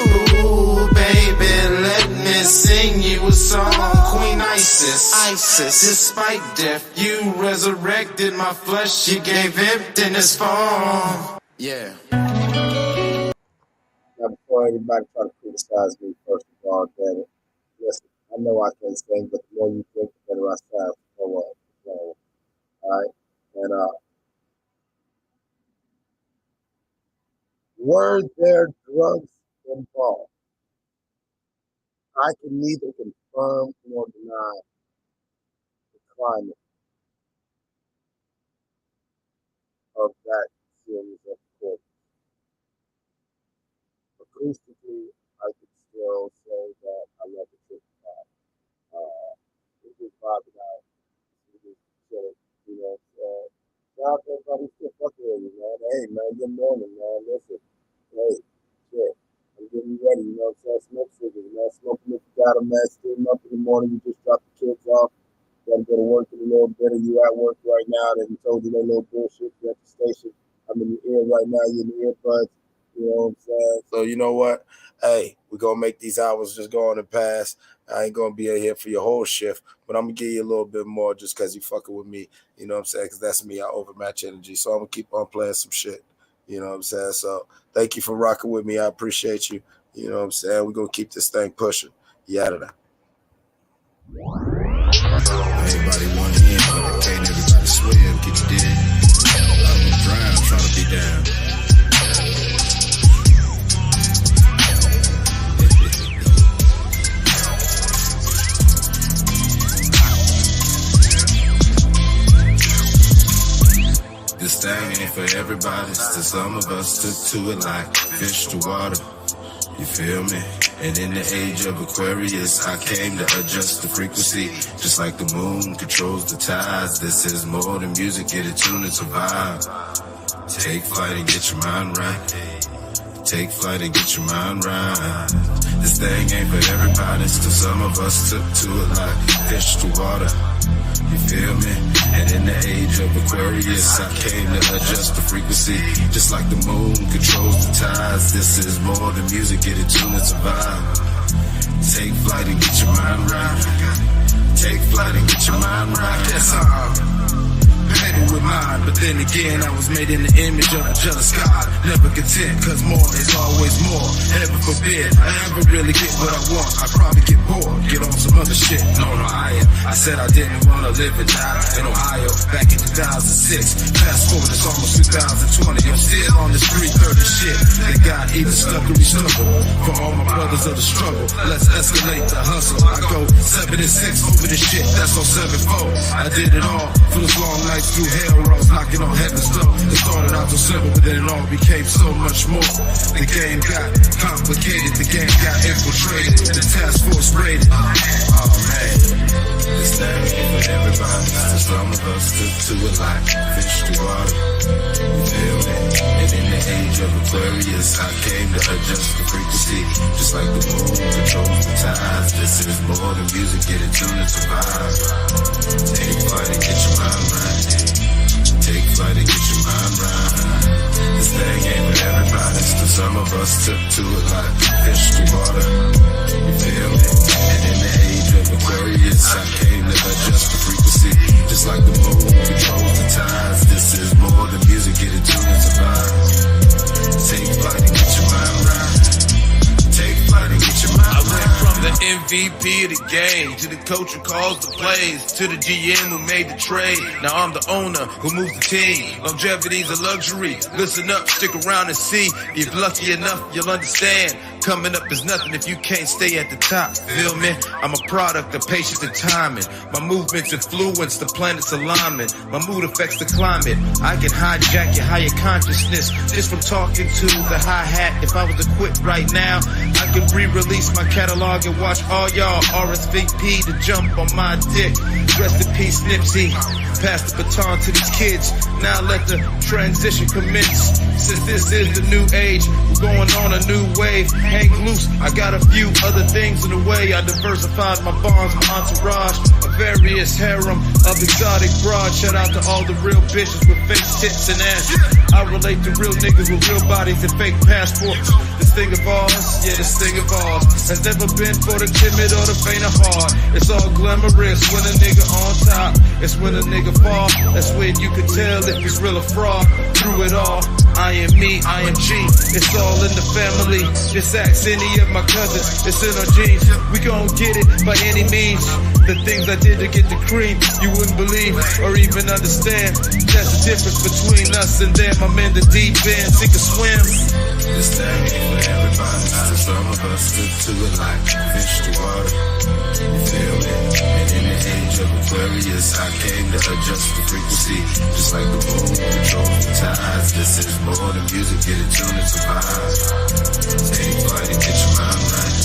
Ooh, baby, let me sing you a song. Queen Isis. Despite death, you resurrected my flesh. You gave emptiness form. Yeah. Now, before anybody try to criticize me, first of all, Daddy, listen, I know I can sing, but the more you think, the better I sound. So what? All right? And, were there drugs involved? I can neither confirm nor deny the climate of that series of courses. Acoustically, I could still say that I love the trip back. It was vibing out. It was chilling, you know. Shout out to everybody still fucking with me, man. Hey, man, good morning, man. Listen, hey, shit. I'm getting ready, you know what I'm saying? Smoke cigarettes, man. Smoking if you got them, man. Steam up in the morning. You just drop the kids off. Gotta go to work in a little bit. Or you at work right now. They told you that little bullshit. You at the station. I'm in your ear right now. You're in the earbuds. You know what I'm saying? So you know what? Hey, we're going to make these hours just go on and pass. I ain't going to be here for your whole shift, but I'm going to give you a little bit more just because you fucking with me. You know what I'm saying? Because that's me. I overmatch energy. So I'm going to keep on playing some shit. You know what I'm saying? So thank you for rocking with me. I appreciate you. You know what I'm saying? We're going to keep this thing pushing. You out of there. Everybody want to in, but can't everybody swim. Get you dead. I'm going to drown, trying to be down. This thing ain't for everybody, still some of us took to it like fish to water, you feel me? And in the age of Aquarius, I came to adjust the frequency, just like the moon controls the tides. This is more than music, get it tuned and survive. Take flight and get your mind right. Take flight and get your mind right. This thing ain't for everybody, still some of us took to it like fish to water, you feel me? And in the age of Aquarius, I came to adjust the frequency, just like the moon controls the tides. This is more than music, get it tuned and survive. Take flight and get your mind right. Take flight and get your mind right. That's all. Painted with mine, but then again, I was made in the image of a jealous God. Never content, cause more is always more. Heaven forbid, I ever really get what I want. I probably get bored. get on some other shit. No, I said I didn't wanna live and die in Ohio back in 2006. Fast forward, it's almost 2020. I'm still on the street, 30 shit. They got either stuck or we stumble. For all my brothers of the struggle, let's escalate the hustle. I go 7 and 6 over this shit, that's on 7-4. I did it all for those long nights through hell where I was knocking on heaven's door. It started out so simple, but then it all became so much more. The game got complicated, the game got infiltrated, and the task force raided. Oh man, this thing ain't for everybody. Some of us took to it like fish to water. You feel me? And in the age of Aquarius, I came to adjust the frequency. Just like the moon controls the tides. This is more than music, get it tuned to survive. Take flight and get your mind right. Take flight and get your mind right. This thing ain't for everybody. So some of us took to it like fish to water. You feel me? And in the age of Aquarius, I came to adjust the frequency. Just like the moon controls the tides. This is more than music, get it tuned to survive. Take flight and get your mind right. Take flight and get your mind right. I went from the MVP of the game to the coach who calls the plays to the GM who made the trade. Now I'm the owner who moves the team. Longevity's a luxury. Listen up, stick around and see. If lucky enough, you'll understand. Coming up is nothing if you can't stay at the top. Feel me? I'm a product of patience and timing. My movements influence the planet's alignment. My mood affects the climate. I can hijack your higher consciousness just from talking to the hi-hat. If I was to quit right now, I could re-release my catalog and watch all y'all RSVP to jump on my dick. Rest in peace, Nipsey. Pass the baton to these kids. Now let the transition commence. Since this is the new age, we're going on a new wave. Hang loose, I got a few other things in the way. I diversified my bonds, my entourage, a various harem of exotic broads. Shout out to all the real bitches with fake tits and ass. I relate to real niggas with real bodies and fake passports. This thing of ours, yeah, this thing of ours has never been for the timid or the faint of heart. It's all glamorous when a nigga on top. It's when a nigga fall, that's when you can tell if he's real or fraud. Through it all, I am me, I am G. It's all in the family. Just ask any of my cousins, it's in our genes. We gon' get it by any means. The things I did to get the cream, you wouldn't believe or even understand. That's the difference between us and them. I'm in the deep end, sink or swim. This thing ain't for everybody. Some of us took to it like fish to water. You feel me? And in the age of Aquarius, I came to adjust the frequency. Just like the moon controls the tides. This is more than music, get it tuned to survive. Take flight and get your mind right.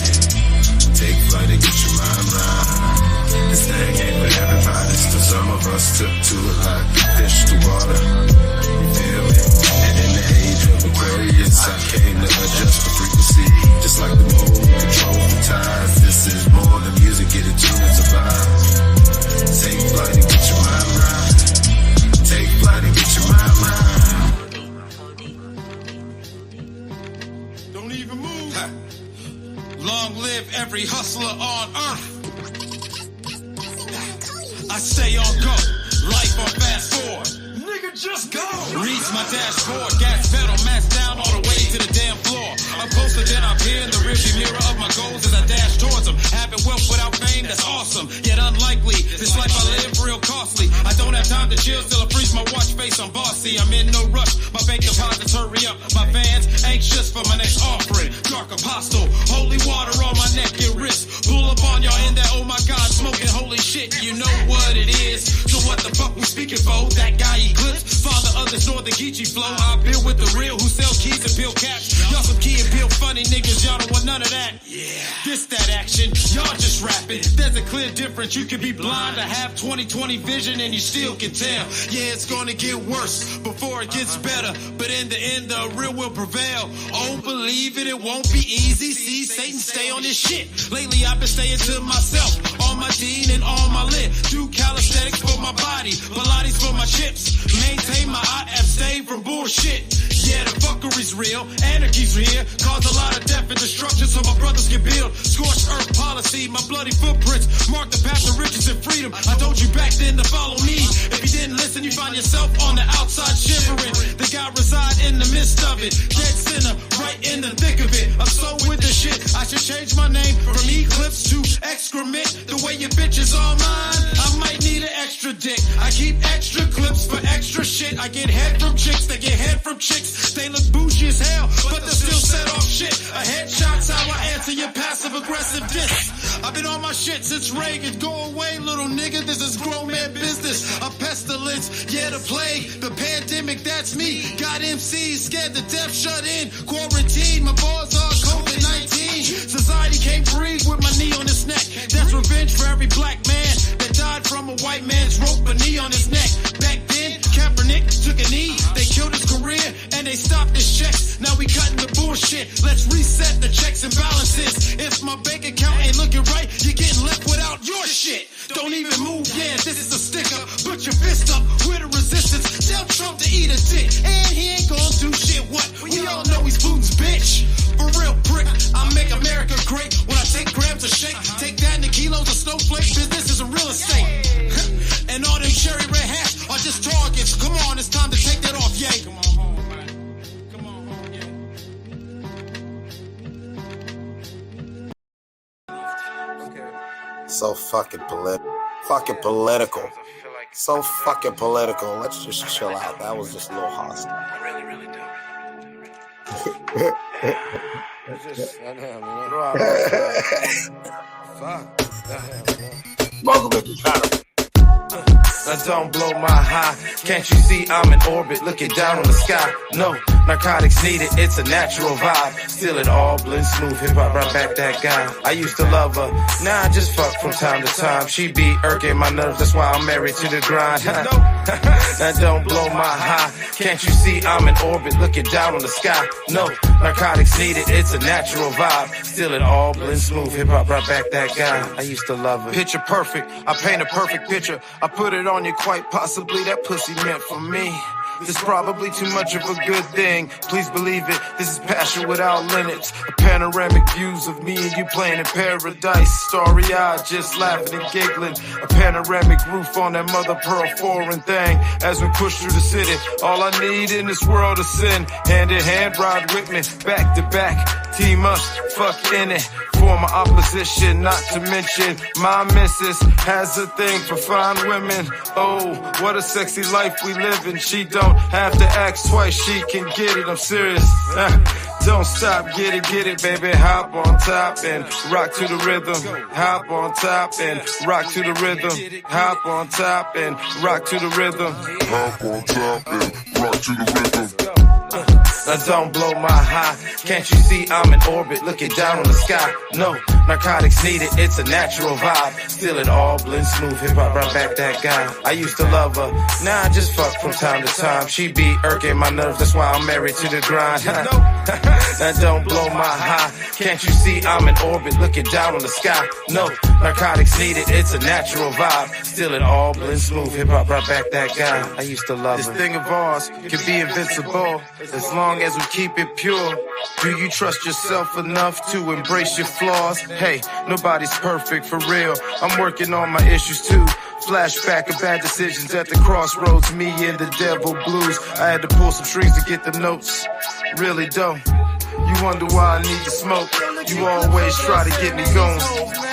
Take flight and get your mind right. This thing ain't for everybody. Still some of us took to it like fish to water. You feel me? And in the age of Aquarius, I came to adjust the frequency. Just like the moon controls the tides. This is more than music, get it tuned to survive. Take flight and get your mind right. Take flight and get your mind right. Don't even move. Long live every hustler on earth. I stay on go, life on fast forward. Nigga, just go. Reach my dashboard, gas pedal, max down all the way to the damn floor. I'm closer than I'm here in the rearview mirror of my goals as I dash towards them. Having wealth without fame, that's awesome, yet unlikely. This life I live real costly. I don't have time to chill till I freeze my watch face on bossy. I'm in no rush, my bank deposits hurry up. My fans anxious for my next offering. Dark apostle, holy water on my neck and wrist. Pull up on y'all in that oh my god smoking holy shit. You know what it is, so what the fuck we speaking for? That guy Eclipse, father of this northern Geechee flow. I build with the real who sell keys and peel caps. Y'all some key and peel funny niggas, y'all don't want none of that. Yeah, this that action, y'all just rapping. There's a clear difference, you can be blind to have 20/20 vision and you still can tell. Yeah, it's gonna get worse before it gets better, but in the end the real will prevail. Oh, believe it, it won't be easy. See, Satan stay on this shit. Lately I've been staying to myself, on my dean and on my lit. Do calisthenics for my body, Pilates for my chips. Maintain my IF, stay from bullshit. Yeah, the fuckery's real, anarchy's here. Cause a lot of death and destruction so my brothers can build. Scorched earth policy, my bloody footprints mark the path to riches and freedom. I told you back then to follow me. If you didn't listen, you find yourself on the outside shivering. The God reside in the midst of it. Dead sinner, right in the thick of it. I'm so with the shit. I should change my name from Eclipse to Excrement. The way your bitch is all mine, I might need an extra dick. I keep extra clips for extra shit. I get head from chicks, they get head from chicks. They look bougie as hell, but they still set off shit. A headshot's how I answer your passive aggressive diss. I've been on my shit since Reagan. Go away, little nigga, this is grown man business. A pestilence, yeah, the plague, the pandemic, that's me. Got MCs scared to death, shut in, quarantine. My balls are COVID-19. Society can't breathe with my knee on his neck. That's revenge for every black man that died from a white man's rope, a knee on his neck. Back then, Kaepernick took a knee. They killed his career and they stopped his checks. Now we cutting the bullshit. Let's reset the checks and balances. If my bank account ain't looking right, you're getting left without your shit. Don't even move, yeah, this is a sticker. Put your fist up with a resistance. Tell Trump to eat a dick, and he ain't gonna do shit. What? We all know he's Putin's bitch. For real, prick, I make America great. When I take grams of shake, take that into kilos of snowflake. Business is a real estate. And all them cherry red hats are just targets. Come on, it's time to take that off, yay. Come on home, man. Come on home, yeah. So fucking political. Fucking political. So fucking political. Let's just chill out. That was just a little hostile. I really, really do. Now don't blow my high. Can't you see I'm in orbit, looking down on the sky? No, narcotics needed, it's a natural vibe. Still it all blends smooth, hip-hop brought back that guy. I used to love her, now I just fuck from time to time. She be irking my nerves, that's why I'm married to the grind. Now don't blow my high. Can't you see I'm in orbit, looking down on the sky? No, narcotics needed, it's a natural vibe. Still it all blends smooth, hip-hop brought back that guy. I used to love her. Picture perfect, I paint a perfect picture. I put it on you, quite possibly that pussy meant for me. This probably too much of a good thing. Please believe it, this is passion without limits. A panoramic views of me and you playing in paradise. Starry-eyed, just laughing and giggling. A panoramic roof on that mother pearl foreign thing. As we push through the city, all I need in this world is sin. Hand in hand, ride with me, back to back. Team up, fuck in it. For my opposition, not to mention my missus has a thing for fine women. Oh, what a sexy life we live in. She don't have to ask twice, she can get it, I'm serious. Don't stop, get it, baby. Hop on top and rock to the rhythm. Hop on top and rock to the rhythm. Hop on top and rock to the rhythm. Hop on top and rock to the rhythm. Now don't blow my high. Can't you see I'm in orbit, looking down on the sky? No, narcotics needed, it's a natural vibe. Still it all blends smooth, hip-hop brought back that guy. I used to love her, now I just fuck from time to time. She be irking my nerves, that's why I'm married to the grind. Now don't blow my high. Can't you see I'm in orbit, looking down on the sky? No, narcotics needed, it's a natural vibe. Still it all blends smooth, hip-hop brought back that guy. I used to love her. This thing of ours can be invincible as long as we keep it pure. Do you trust yourself enough to embrace your flaws? Hey, nobody's perfect for real. I'm working on my issues too. Flashback of bad decisions at the crossroads, me and the devil blues. I had to pull some strings to get the notes. Really don't. You wonder why I need to smoke. You always try to get me going.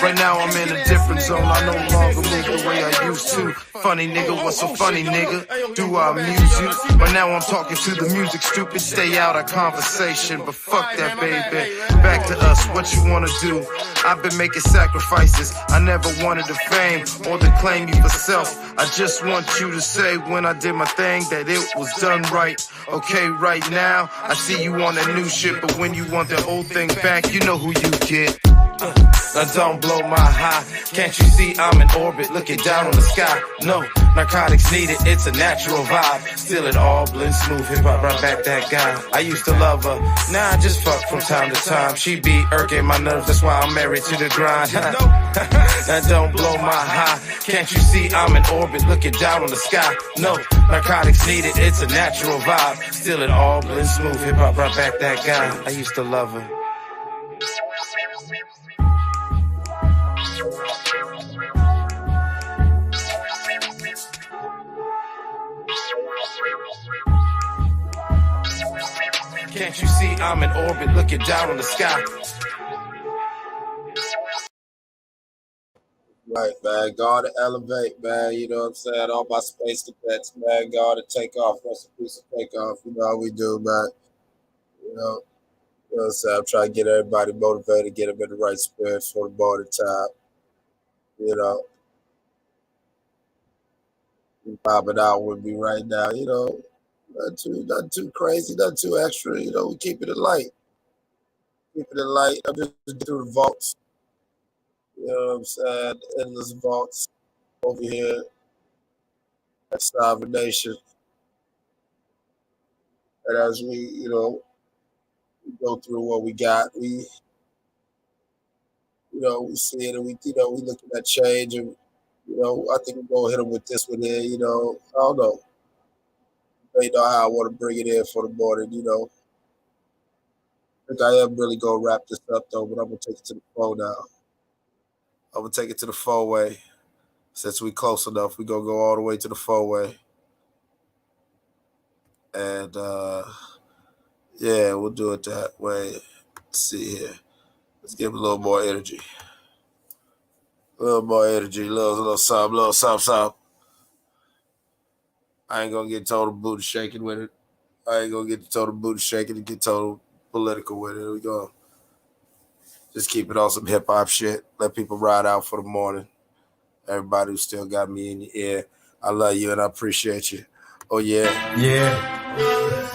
Right now I'm in a different zone. I no longer move the way I used to. Funny nigga, what's so funny, nigga? Do I amuse you? But now I'm talking to the music, stupid. Stay out of conversation, but fuck that, baby. Back to us, what you wanna do? I've been making sacrifices. I never wanted the fame or to claim you for self. I just want you to say when I did my thing that it was done right. Okay, right now I see you on that new shit, but when you want the old thing back, you know who you get. Now don't blow my high. Can't you see I'm in orbit, looking down on the sky? No, narcotics needed, it's a natural vibe. Still it all blends smooth, hip-hop brought back that guy. I used to love her, now I just fuck from time to time. She be irking my nerves, that's why I'm married to the grind. Now don't blow my high. Can't you see I'm in orbit, looking down on the sky? No, narcotics needed, it's a natural vibe. Still it all blends smooth, hip-hop brought back that guy. I used to love her. Can't you see I'm in orbit looking down on the sky? Right, man. God to elevate, man. You know what I'm saying? All my space cadets, man. God to take off. Rest in peace to take off. You know how we do, man. You know what I'm saying? I'm trying to get everybody motivated, get them in the right spirit for the morning time. You know. You popping out with me right now, you know. Nothing too crazy, nothing too extra. You know, we keep it light. Keep it light. I'm just through the vaults. You know what I'm saying? Endless vaults over here at Sovereign Nation. And as we, you know, go through what we got, we, you know, we see it and we, you know, we looking at change and, you know, I think we're going to hit them with this one here, you know. I don't know. They know how I want to bring it in for the morning, you know. I think I am really going to wrap this up, though, but I'm going to take it to the phone now. I'm going to take it to the four-way. Since we close enough, we're going to go all the way to the four-way. And, yeah, we'll do it that way. Let's see here. Let's give it a little more energy. A little more energy, little something. I ain't going to get total booty shaking with it. I ain't going to get total booty shaking and get total political with it. Here we go. Just keep it on some hip-hop shit. Let people ride out for the morning. Everybody who still got me in your ear, I love you and I appreciate you. Oh, yeah. Yeah.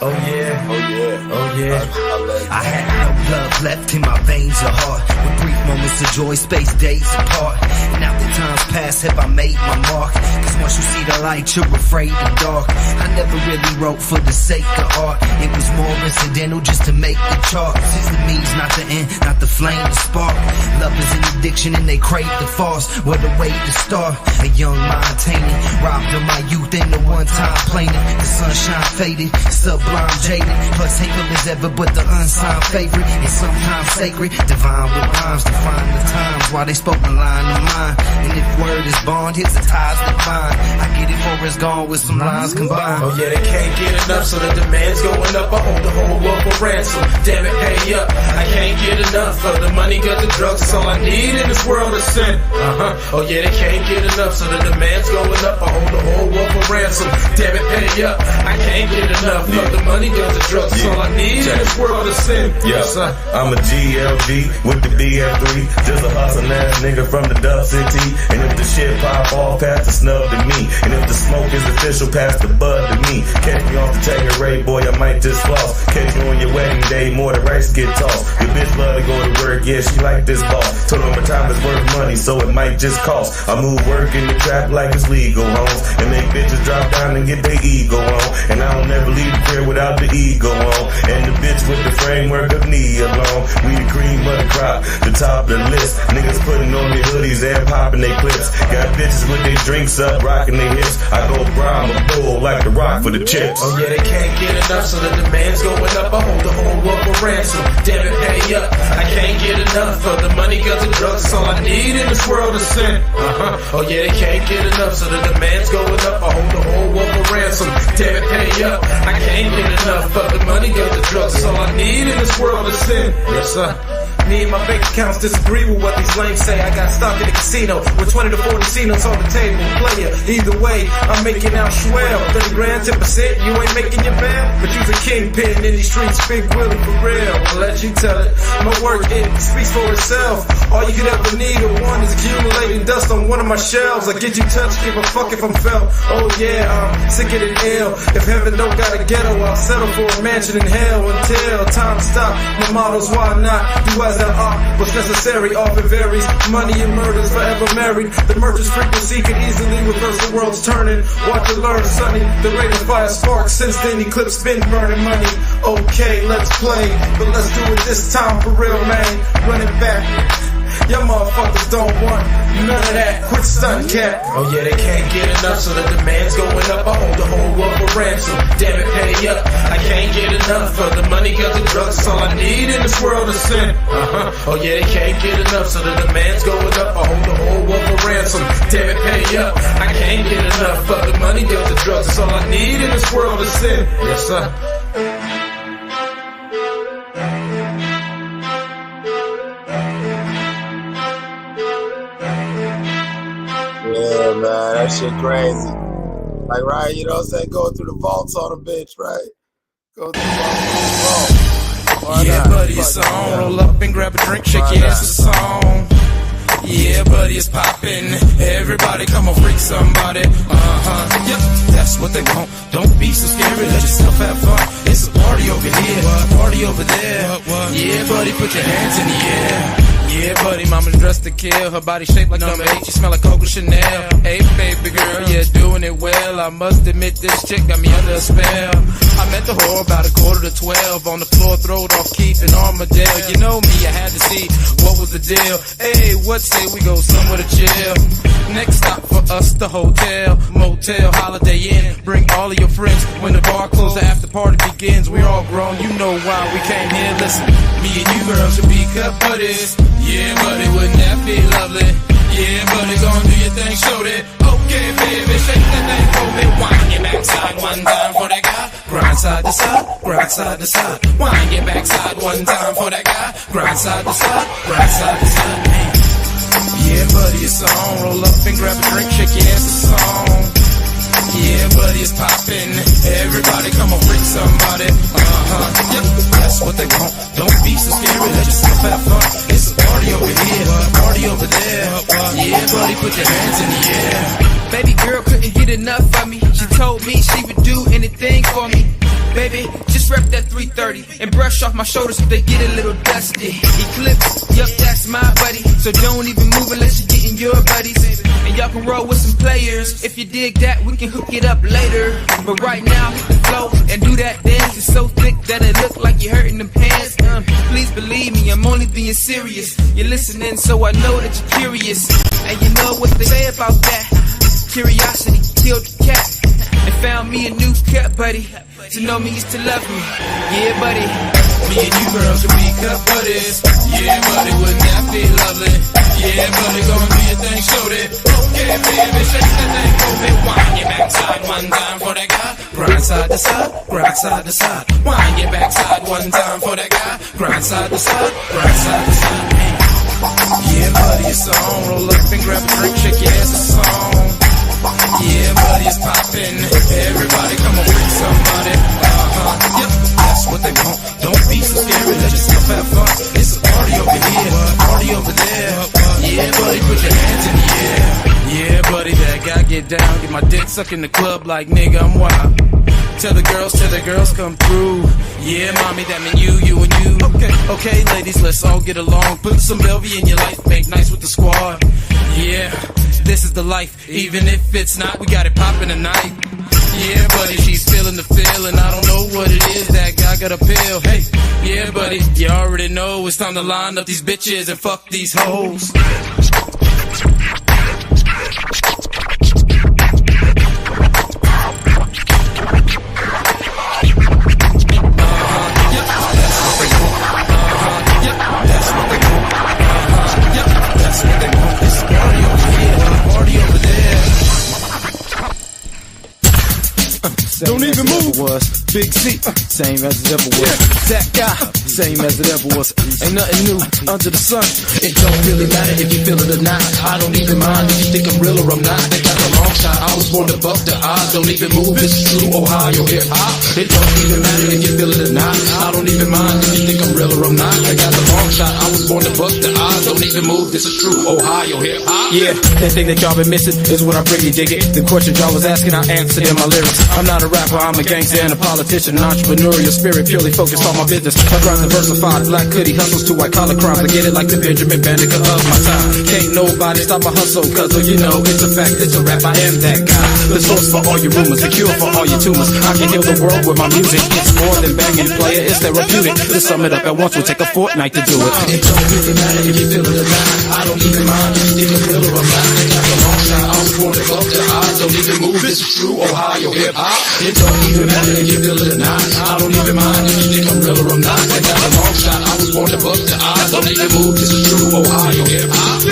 Oh, yeah. Oh, yeah. Oh, yeah. I love you. I had no love left in my veins of heart. With brief moments of joy, space days apart. And after times past, have I made my mark? Cause once you see the light, you're afraid of dark. I never really wrote for the sake of art. It was more incidental just to make the chart. Since the means not the end, not the flame to spark. Love is an addiction and they crave the farce. What a way to start. A young mind tainted, robbed of my youth in the one time planet. The sunshine faded, sublime jaded. Plus hateful as ever but the unsigned favorite. And sometimes sacred, divine with rhymes. Define the times while they spoke a line of mine. And if word is bond, here's the ties divine. I get it for it's gone with some lines combined. Oh yeah, they can't get enough, so the demand's going up. I hold the whole world for ransom. Damn it, pay up. I can't get enough of the money, got the drugs. That's all I need in this world is sin. Oh yeah, they can't get enough, so the demand's going up. I hold the whole world for ransom. Damn it, pay up. I can't get enough of the money, got the drugs. That's all I need in this world is sin. Yes, I'm a GLG with the BF3. Just a hustling ass nigga from the Dub City. And if the shit pop off, pass the snub to me. And if the smoke is official, pass the bud to me. Catch me off the Tanger Ray, boy, I might just floss. Catch you on your wedding day, more the rice get tossed. Your bitch love to go to work, yeah, she like this boss. Told her my time is worth money, so it might just cost. I move work in the trap like it's legal homes. And make bitches drop down and get their ego on. And I don't never leave the crib without the ego on. And the bitch with the framework of knee alone. We the cream of the crop, the top of the list. Niggas putting on their hoodies and popping their clips. Got bitches with their drinks up, rocking their hips. I go brown, a bull like the rock for the chips. Oh yeah, they can't get enough, so the demand's going up. I hold the whole world for ransom. Damn it, pay up. I can't get enough of the money, got the drugs. That's all I need in this world is sin. Oh yeah, they can't get enough, so the demand's going up. I hold the whole world for ransom. Damn it, pay up. I can't get enough of the money, got the drugs. That's all I need in this world is sin. Yes, sir. Me and my bank accounts disagree with what these lames say. I got stock in the casino with 20 to 40 casinos on the table. Player, either way, I'm making out swell. 30 grand, 10%, you ain't making your bail. But you's a kingpin in these streets, Big Willie for real. I'll let you tell it. My work, it speaks for itself. All you could ever need or want is accumulating dust on one of my shelves. I get you touched, give a fuck if I'm felt. Oh yeah, I'm sicker than hell. If heaven don't got a ghetto, I'll settle for a mansion in hell until time to stop. My motto's why not do as I ought. What's necessary often varies. Money and murders forever married. The murder's frequency could easily reverse the world's turning. Watch and learn, sonny. The rate of fire sparks since then. Eclipse been burning money. Okay, let's play, but let's do it this time for real, man. Run it back. Y'all motherfuckers don't want none of that. Quit stunting, cat. Oh yeah, they can't get enough, so the demand's going up. I hold the whole world for ransom. Damn it, pay up. I can't get enough of the money, got the drugs. That's all I need in this world is sin. Oh yeah, they can't get enough, so the demand's going up. I hold the whole world for ransom. Damn it, pay up. I can't get enough of the money, got the drugs. That's all I need in this world is sin. Yes, sir. man, that shit crazy. Like, right, you know what I'm saying? Going through the vaults on the bench, right? Go through the vault. Yeah, buddy, it's on. Roll up and grab a drink, shake your ass, it's on. Yeah, buddy, it's poppin'. Everybody come on, freak somebody. Yep, that's what they want. Don't be so scary, let yourself have fun. It's a party over here, party over there. Yeah, buddy, put your hands in the air. Yeah, buddy, mama's dressed to kill. Her body shaped like number 8. She smell like Coco Chanel. Hey, baby girl, yeah, doing it well. I must admit this chick got me under a spell. I met the whore about 11:45. On the floor, throwed off Keith and Armadale. You know me, I had to see what was the deal. Hey, what say we go somewhere to chill? Next stop for us, the hotel, motel, Holiday Inn. Bring all of your friends. When the bar closes, the after party begins. We're all grown, you know why we came here. Listen, me and you girls should be cut buddies. Yeah, buddy, wouldn't that be lovely? Yeah, buddy, gon' do your thing, show that. Okay, baby, shake that thing for me. Wind your backside one time for that guy. Grind side to side, grind side to side. Wind your backside one time for that guy. Grind side to side, grind side to side. Yeah, buddy, it's on. Roll up and grab a drink, shake your ass, it's on. Yeah, buddy, it's poppin'. Everybody come on, freak somebody. Yep, that's what they want. Don't be so scary, let yourself have fun. It's a party over here, party over there. Yeah, buddy, put your hands in the air. Baby girl couldn't get enough of me. She told me she would do anything for me. Baby, just rep that 330 and brush off my shoulders if they get a little dusty. Eclipse, yup, that's my buddy. So don't even move unless you're getting your buddies. And y'all can roll with some players. If you dig that, we can hook it up later. But right now, hit the flow and do that dance. It's so thick that it look like you're hurting them pants. Please believe me, I'm only being serious. You're listening, so I know that you're curious. And you know what they say about that. Curiosity killed the cat and found me a new cat buddy. To know me is to love me. Yeah, buddy. Me and you girls should be cut buddies. Yeah, buddy, wouldn't that be lovely? Yeah, buddy, go and do your thing, show that. Okay, baby, shake that thing for me. Wind your backside one time for that guy. Grind side to side, grind side to side. Wind your backside one time for that guy. Grind side to side, grind side to side. Yeah, buddy, it's on. Roll up and grab a drink, shake your ass, it's on. Yeah, buddy, it's poppin'. Everybody come on, freak somebody. Yep, that's what they want. Don't be so scary, let yourself have fun. It's a party over here, party over there. Yeah, buddy, put your hands in the air. Yeah, buddy, that guy get down, get my dick sucked in the club like nigga, I'm wild. Tell the girls come through. Yeah, mommy, that mean you and you. Okay, ladies, let's all get along. Put some Belvy in your life, make nice with the squad. Yeah, this is the life. Even if it's not, we got it poppin' tonight. Yeah, buddy, she's feeling the feeling. I don't know what it is, that guy got a pill. Hey, yeah, buddy, you already know it's time to line up these bitches and fuck these hoes. Don't even move. Big C, same as it ever was. That guy, same as it ever was. Ain't nothing new under the sun. It don't really matter if you feel it or not. I don't even mind if you think I'm real or I'm not. They got the long shot. I was born to buck the odds. Don't even move. This is true Ohio hip hop. It don't even matter if you feel it or not. I don't even mind if you think I'm real or I'm not. They got the long shot. I was born to buck the odds. Don't even move. This is true Ohio hip hop. Yeah, that thing that y'all been missing is what I really dig it. The questions y'all was asking, I answered in my lyrics. I'm not a rapper, I'm a gangster and a politician. An entrepreneurial spirit, purely focused on my business. My grind diversified, black hoodie hustles to white collar crimes. I get it like the Benjamin Banneker of my time. Can't nobody stop my hustle, cause you know it's a fact, it's a rap, I am that guy. The source for all your rumors, the cure for all your tumors. I can heal the world with my music. It's more than banging player, it's therapeutic. To sum it up at once, we'll take a fortnight to do it. It don't really matter if you feel it or not. I don't even mind if you think I'm real or I'm not. They got the long shot, I was born to buck the odds. Don't even move, this is true Ohio hip hop. It don't even matter if you feel it or not. I don't even mind if you think I'm real or I'm not. I got a long shot, I was born to buck the odds. Don't even move, this is true Ohio hip hop.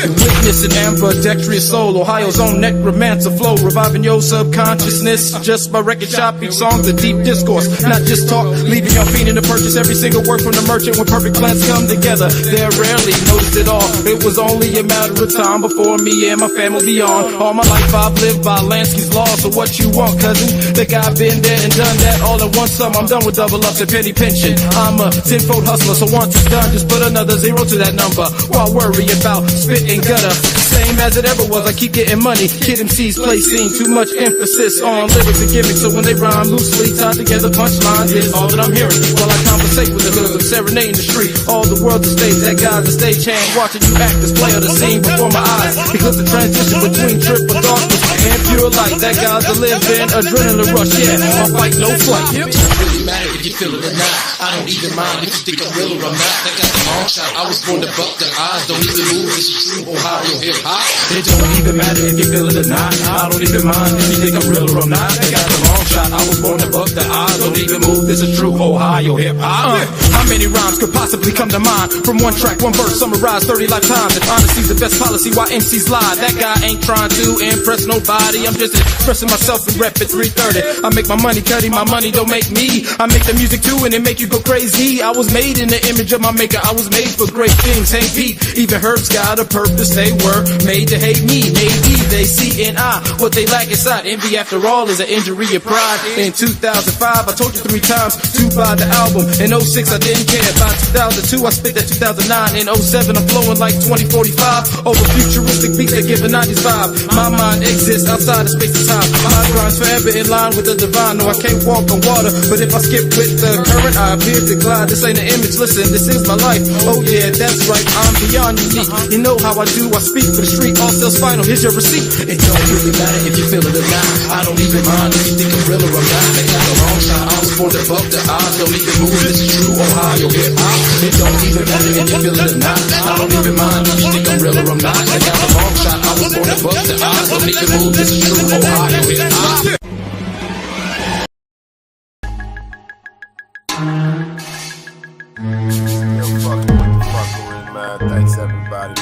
Genius and ambidextrous soul, Ohio's own necromancer flow, reviving your subconsciousness just by record shopping songs of deep discourse, not just talk, leaving y'all fiending to purchase every single word from the merchant. When perfect plans come together, they're rarely noticed at all. It was only a matter of time before me and my family beyond. All my life I've lived by Lansky's law, so what you want, cousin? Think I've been there and done that all in one sum. I'm done with double ups and penny pension. I'm a tenfold hustler, so once it's done, just put another zero to that number. While worry about spit and gutter, same as it ever was. I keep getting money. Kid MCs placing too much emphasis on lyrics and gimmicks, so when they rhyme loosely tied together, punchlines is all that I'm hearing. While I conversate with the hoods, I'm serenading the street. All the world the stage, that guy's a stagehand, watching you act, display of the scene before my eyes. Because the transition between triple darkness and pure light, that guy's a live-in adrenaline rush. Yeah, I'll fight, no flight. It don't really matter if you feel it or not. I don't even mind if you think I'm real or I'm not. I got the long shot. I was born to buck the odds. Don't even move. This is true Ohio hip hop. It don't even matter if you feel it or not. I don't even mind if you think I'm real or I'm not. I got the long shot. I was born to buck the odds. Don't even move. This is true Ohio hip hop. How many rhymes could possibly come to mind from one track, one verse, summarized 30 lifetimes? If honesty's the best policy, why MCs lie? That guy ain't trying to impress nobody. I'm just expressing myself and rep at 330. I make my money cutting, my money don't make me. I make the music too and it make you go crazy. I was made in the image of my maker. I was made for great things. Hey Pete, even herbs got a purpose. They were made to hate me. Maybe they see in I what they lack inside. Envy after all is an injury of pride. In 2005 I told you 3 times to buy the album. In 06 I didn't care. By 2002 I spit that 2009. In 07 I'm flowing like 2045 over futuristic beats that give a 90s vibe. My mind exists outside of space and time. My grind's forever in line with the divine. No, I can't walk on water, but if I skip with the current I appear to glide. This ain't an image, listen, this is my life. Oh yeah, that's right, I'm beyond unique. You know how I do, I speak for the street. All sales final, here's your receipt. It don't really matter if you feel it or not. I don't even mind if you think I'm real or I'm not. They got a long shot, I was born to buck the odds. Don't even move, this is true Ohio hip hop. It don't even matter if you feel it or not. I don't even mind if you think I'm real or I'm not. They got a long shot, I was born to buck the odds. Don't even move, this is true Ohio hip hop. Thanks everybody.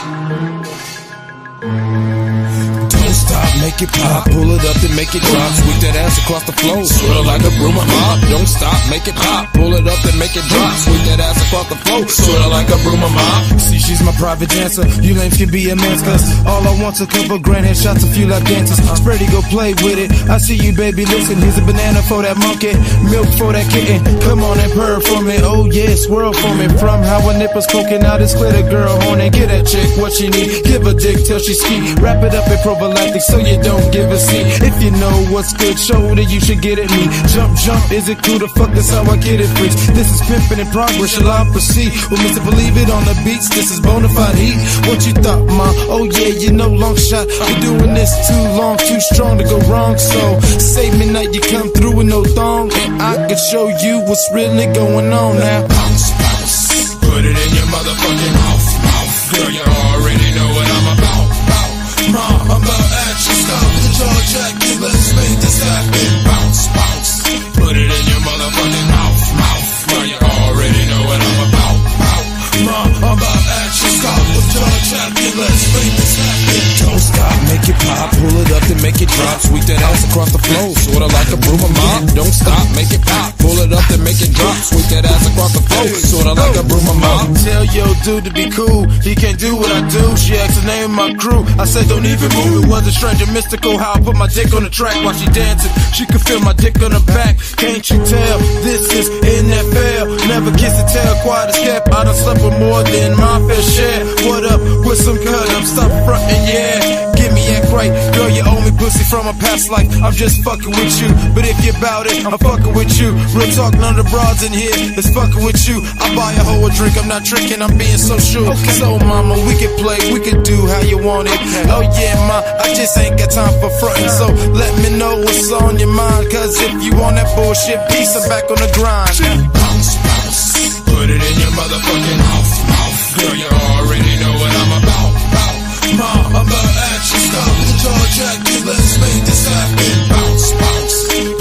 Don't stop, make it pop, pull it up and make it drop. Sweep that ass across the floor, sorta like a broom mop. Don't stop, make it pop, pull it up and make it drop. Sweep that ass across the floor, sorta like a broom mop. See, she's my private dancer. You lames can be a man's cuz all I want's a couple grand headshots, a few lap dances. Spready, go play with it. I see you, baby, listen. Here's a banana for that monkey, milk for that kitten. Come on and purr for me, oh yeah, swirl for me. From how a nipper's poking out, it's clear the girl horny. Get that chick what she need, give her dick till she ski. Wrap it up in prophylactic so you don't give a C. If you know what's good, show that you should get at me. Jump, jump, is it cool to fuck? That's how I get it, freaks. This is pimping in progress, shall I proceed? Well, Mr. Believe It on the beats, this is bonafide heat. What you thought, ma? Oh yeah, you know, long shot. We're doing this too long, too strong to go wrong. So, say midnight, you come through with no thong, and I can show you what's really going on now. Bounce, bounce, put it in your motherfucking mouth, mouth. Girl, you already know what I'm about, bout. Ma, I'm about action, stop the jaw jacket, let's make this happen. Bounce, bounce, put it in your motherfucking mouth, mouth. Girl, you already know what I'm about, bout. Ma, I'm about action, stop the jaw jacket, let's make this happen. Don't stop, make it pop, pull it up and make it drop. Sweep that ass across the floor, sorta like a broom mop. Don't stop, make it pop, pull it up and make it drop. Sweep that ass across the floor, sorta like a broom mop. Tell your dude to be cool, he can't do what I do. She asked the name of my crew, I said don't even move. It was a stranger mystical how I put my dick on the track while she dancing. She could feel my dick on her back, can't you tell? This is NFL, never kiss and tell, quiet as kept. I done slept with more than my fair share. What up with some cut up, stop frontin', yeah. Give me act right, girl, you owe me pussy from a past life. I'm just fucking with you, but if you're about it, I'm fucking with you. Real talk, none of the broads in here is fucking with you. I buy a hoe a drink, I'm not tricking, I'm being so sure. So mama, we can play, we can do how you want it. Oh yeah, ma, I just ain't got time for frontin'. So let me know what's on your mind, cause if you want that bullshit, peace, I'm back on the grind. Bounce, bounce, put it in your motherfucking mouth, mouth. Girl, you already know what I'm about, bout. Ma, I'm about action, stop the jaw jacket, let's make this happen. Bounce, bounce,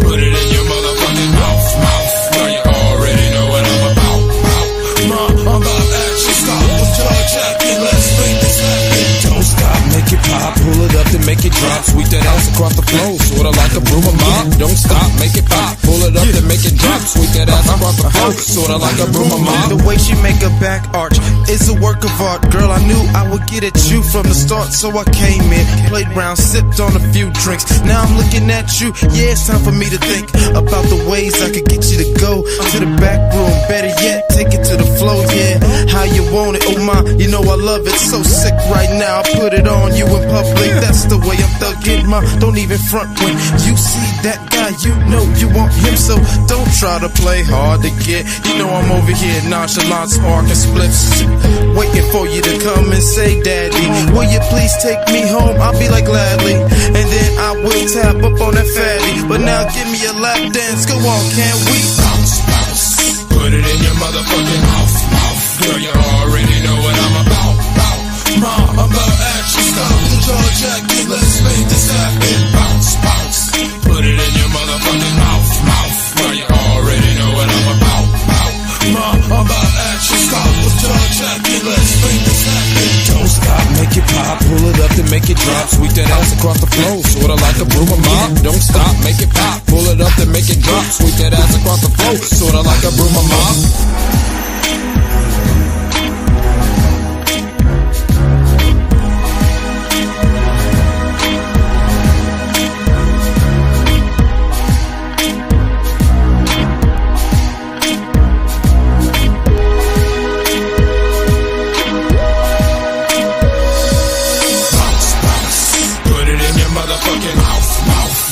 put it in your motherfucking mouth, mouth. Girl, you already know what I'm about, bout. Ma, I'm about action, stop the jaw jacket, let's make this happen. Don't stop, make drop. Sweep that ass across the floor, sorta like a broom of mop. Don't stop, make it pop. Pull it up and make it drop. Sweep that ass across the floor, sorta like a broom of mop. The way she make her back arch is a work of art. Girl, I knew I would get at you from the start, so I came in, played round, sipped on a few drinks. Now I'm looking at you, yeah, it's time for me to think about the ways I could get you to go to the back room. Better yet, take it to the floor, yeah. How you want it, oh my, you know I love it. So sick right now, I put it on you in public. That's the way I'm thugging my, don't even front when you see that guy, you know you want him. So don't try to play hard to get, you know I'm over here nonchalant, sparking spliffs, waiting for you to come and say, Daddy, will you please take me home? I'll be like, gladly, and then I will tap up on that fatty. But now give me a lap dance, go on, can we? Bounce, bounce, put it in your motherfucking mouth, mouth. Girl, you already know what I'm about, bout. Ma, I'm about action, stop the jaw jacket, let's make this happen. Bounce, bounce, put it in your motherfucking mouth, mouth. Girl, you already know what I'm about, bout. Ma, I'm about action, stop the jaw jacket, let's make this happen. Don't stop, make it pop, pull it up and make it drop. Sweep that ass across the floor, sorta like a broom of mop. Don't stop, make it pop, pull it up and make it drop. Sweep that ass across the floor, sorta like a broom of mop.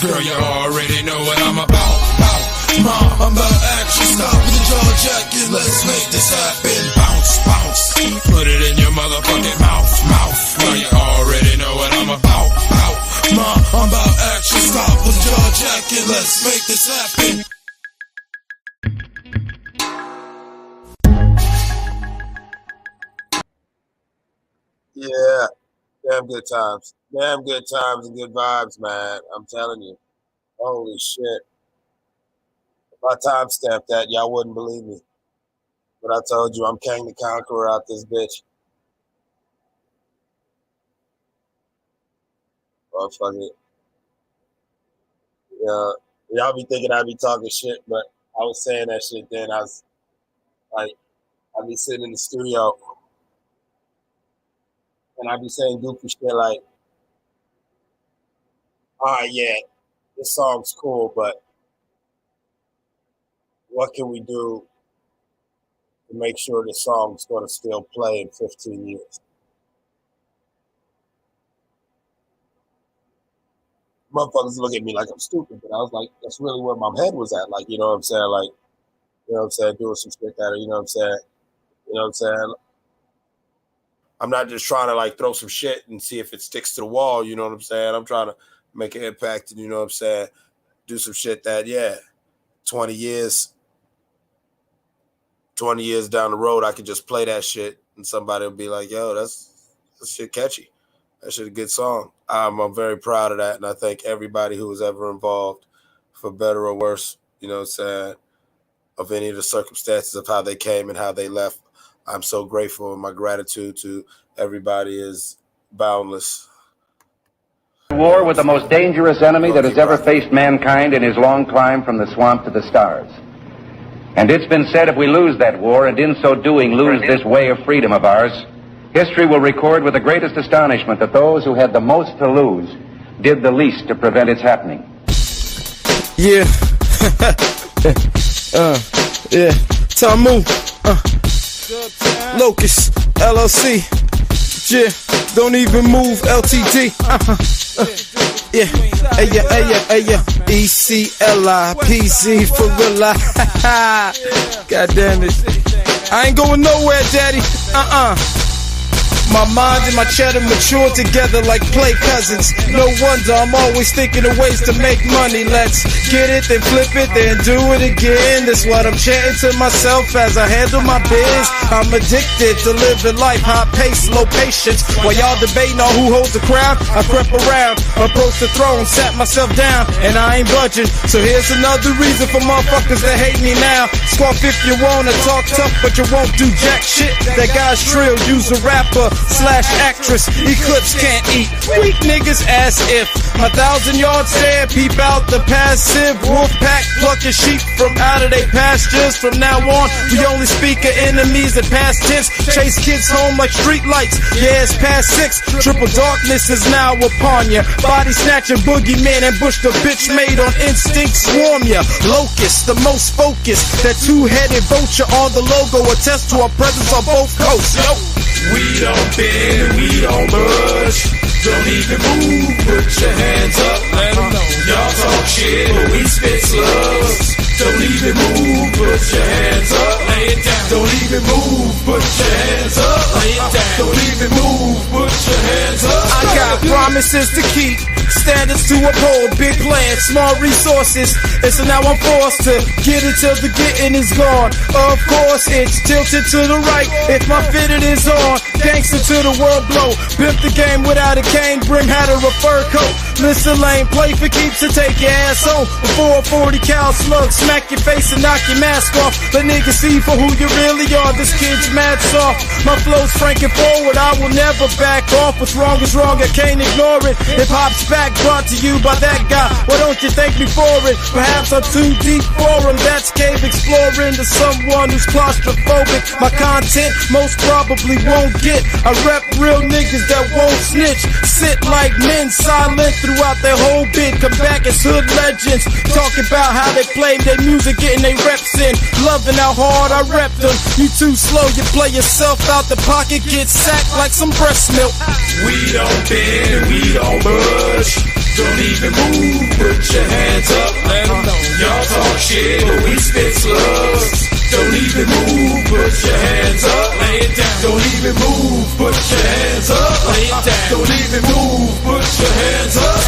Girl, you already know what I'm about, bout. Ma, I'm about action, stop the jaw jacket, let's make this happen. Bounce, bounce, put it in your motherfucking mouth, mouth. Girl, you already know what I'm about, bout. Ma, I'm about action, stop the jaw jacket, let's make this happen. Yeah, damn good times. Damn good times and good vibes, man. I'm telling you. Holy shit. If I timestamped that, y'all wouldn't believe me. But I told you, I'm Kang the Conqueror out this bitch. Oh, fuck it. Yeah, y'all be thinking I be talking shit, but I was saying that shit then. I was like, I be sitting in the studio and I be saying goofy shit like, all right, yeah, this song's cool, but what can we do to make sure the song's going to still play in 15 years? Motherfuckers look at me like I'm stupid, but I was like, that's really where my head was at. Like, you know what I'm saying? Like, you know what I'm saying? Doing some shit that, you know what I'm saying? You know what I'm saying? I'm not just trying to like throw some shit and see if it sticks to the wall, you know what I'm saying? I'm trying to make an impact and, you know what I'm saying, do some shit that, yeah, 20 years down the road, I could just play that shit and somebody will be like, yo, that's shit catchy. That shit a good song. I'm very proud of that, and I thank everybody who was ever involved, for better or worse, you know what I'm saying, of any of the circumstances of how they came and how they left. I'm so grateful, and my gratitude to everybody is boundless. War with the most dangerous enemy that has ever faced mankind in his long climb from the swamp to the stars. And it's been said if we lose that war, and in so doing lose this way of freedom of ours, history will record with the greatest astonishment that those who had the most to lose did the least to prevent its happening. Yeah. Yeah. Tamu. Locust. LLC. Yeah. Don't even move. LTD. Yeah. Aya. ECLIPC for real. God damn it. I ain't going nowhere, daddy. My mind and my cheddar mature together like play cousins. No wonder I'm always thinking of ways to make money. Let's get it, then flip it, then do it again. That's what I'm chanting to myself as I handle my biz. I'm addicted to living life, high pace, low patience. While y'all debating on who holds the crown, I crept around, approached the throne, sat myself down, and I ain't budging. So here's another reason for motherfuckers that hate me now. Squawk if you wanna talk tough, but you won't do jack shit. That guy's trill, use a rapper /actress. Eclipse can't eat. Weak niggas as if my 1,000-yard stare peep out the passive. Wolf pack plucking sheep from out of their pastures. From now on, we only speak of enemies in past tense. Chase kids home like street lights. Yeah, it's past 6. Triple darkness is now upon ya. Body snatching boogeyman ambush the bitch made on instinct swarm ya. Locust, the most focused. That two-headed vulture on the logo attests to our presence on both coasts. Yo. We don't bend, we don't budge. Don't even move, put your hands up, let them know. Y'all talk shit, but we spit slugs. Don't even move, put your hands up, lay it down. Don't even move, put your hands up, lay it down. Don't even move, put your hands up. I got promises to keep, standards to uphold, big plans, small resources. And so now I'm forced to get it till the getting is gone. Of course, it's tilted to the right if my fitted is on. Gangster to the world blow, pimp the game without a cane, brim hat or a fur coat. Listen lane, play for keeps and take your ass home. Before a 40 cal slug, smack your face and knock your mask off. Let niggas see for who you really are. This kid's mad soft. My flow's frank and forward, I will never back off. What's wrong is wrong, I can't ignore it. Hip hop's back, brought to you by that guy. Why don't you thank me for it? Perhaps I'm too deep for him. That's cave exploring to someone who's claustrophobic. My content most probably won't get. I rep real niggas that won't snitch. Sit like men silent throughout their whole bid. Come back as hood legends. Talking about how they play their music, getting their reps in. Loving how hard I rep them. You too slow, you play yourself out the pocket. Get sacked like some breast milk. We don't bend, we don't budge. Don't even move, put your hands up, let them know. Y'all talk shit, but we spit slugs. Don't even move, put your hands up, lay it down. Don't even move, put your hands up, lay it down. Don't even move, put your hands up.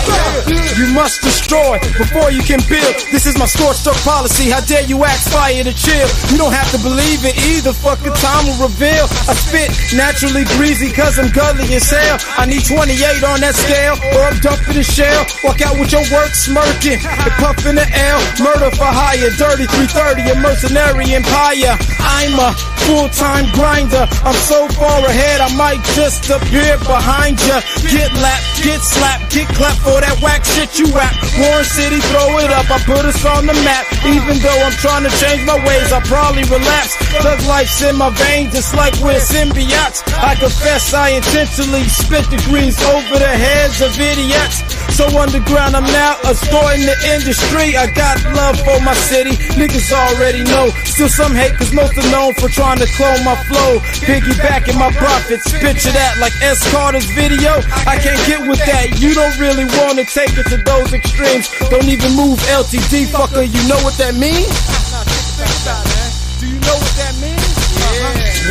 You must destroy before you can build. This is my scorched up policy. How dare you ask fire to chill? You don't have to believe it either. Fucking time will reveal. I spit naturally greasy cause I'm gully as hell. I need 28 on that scale or I'm dumping the shell. Walk out with your work smirking and puffing the L. Murder for hire, dirty 330, a mercenary empire. I'm a full-time grinder. I'm so far ahead I might just appear behind ya. Get lapped, get slapped, get clapped for that whack shit you rap. Warren City, throw it up, I put us on the map. Even though I'm trying to change my ways, I probably relapse. Thug life's in my veins, it's like we're symbiotes. I confess I intentionally spit degrees over the heads of idiots. So underground, I'm now a star in the industry. I got love for my city, niggas already know. Still some hate cause most are known for trying to clone my flow. Piggybacking my profits, picture that like S. Carter's video. I can't get with that, you don't really wanna take it to those extremes. Don't even move LTD, fucker, you know what that means? Do you know what that means?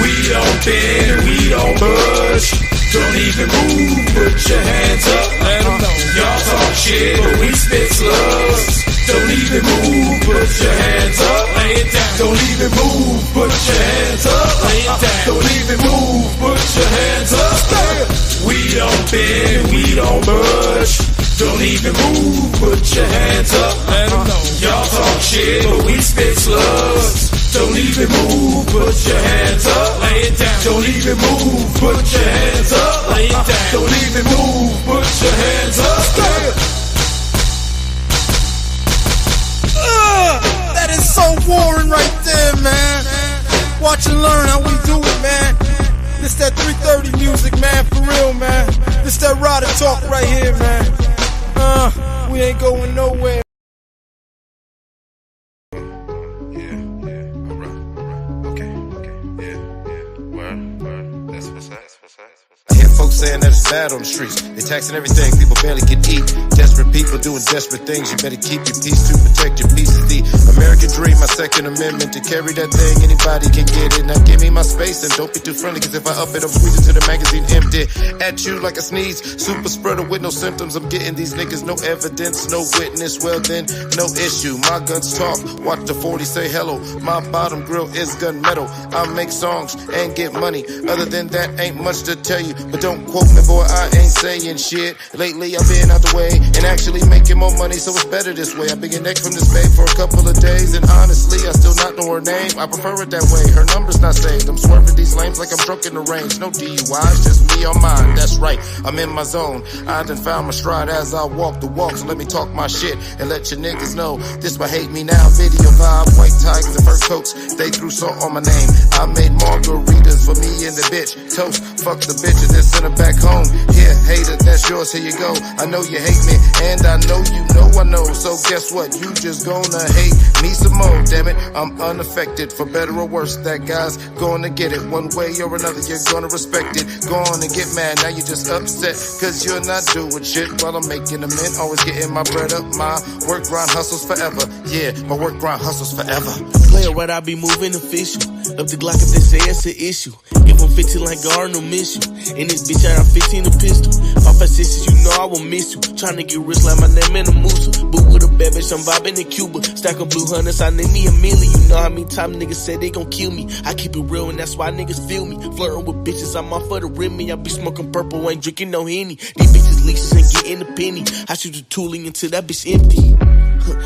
We don't bend, we don't budge. Don't even move, put your hands up, let them know. Y'all talk shit, but we spit slugs. Don't even move, put your hands up, lay it down. Don't even move, put your hands up, lay it down. Don't even move, put your hands up. We don't bend, we don't budge. Don't even move, put your hands up, let them know. Y'all talk shit, but we spit slugs. Don't even move, put your hands up, lay it down. Don't even move, put your hands up, lay it down. Don't even move, put your hands up. That is so boring right there, man. Watch and learn how we do it, man. This that 330 music, man, for real, man. This that rider talk right here, man. We ain't going nowhere. I hear folks saying that it's bad on the streets. They taxing everything, people barely can eat. Desperate people doing desperate things. You better keep your peace to protect your peace. It's the American dream, my Second Amendment. To carry that thing, anybody can get it. Now give me my space and don't be too friendly, cause if I up it, I'm squeezing to the magazine empty. At you like a sneeze, super spreader with no symptoms. I'm getting these niggas no evidence, no witness. Well then, no issue. My guns talk, watch the 40 say hello. My bottom grill is gunmetal. I make songs and get money. Other than that, ain't much to tell you. But don't quote me, boy, therefore I ain't saying shit. Lately I've been out the way and actually making more money, so it's better this way. I've been getting next from this babe for a couple of days, and honestly, I still not know her name. I prefer it that way. Her number's not saved. I'm swerving these lanes like I'm drunk in the range. No DUIs, just me on mine. That's right, I'm in my zone. I done found my stride as I walk the walk, so let me talk my shit and let your niggas know this but hate me now. Video vibe, white tigers and fur coats. They threw salt on my name. I made margaritas for me and the bitch. Toast, fuck the bitch and then send her back home. Here, hater, that's yours, here you go. I know you hate me, and I know you know I know. So guess what? You just gonna hate me some more, damn it. I'm unaffected, for better or worse. That guy's gonna get it one way or another. You're gonna respect it. Go on and get mad. Now you're just upset, cause you're not doing shit while I'm making them in. Always getting my bread up. My work grind hustles forever. Yeah, my work grind hustles forever. Player right, I be moving official. Up the Glock if they say it's an issue. If I'm 15 like guard, no miss you. In this bitch, I got 15 a pistol. 5 5 6, you know I will miss you. Tryna get rich like my name in a moose. But with a bad bitch, I'm vibing in Cuba. Stack of blue hunters, I name me a million. You know how many times niggas said they gon' kill me. I keep it real and that's why niggas feel me. Flirting with bitches, I'm off for the rim. I be smoking purple, ain't drinking no Henny. These bitches leeches ain't getting a penny. I shoot the tooling until that bitch empty.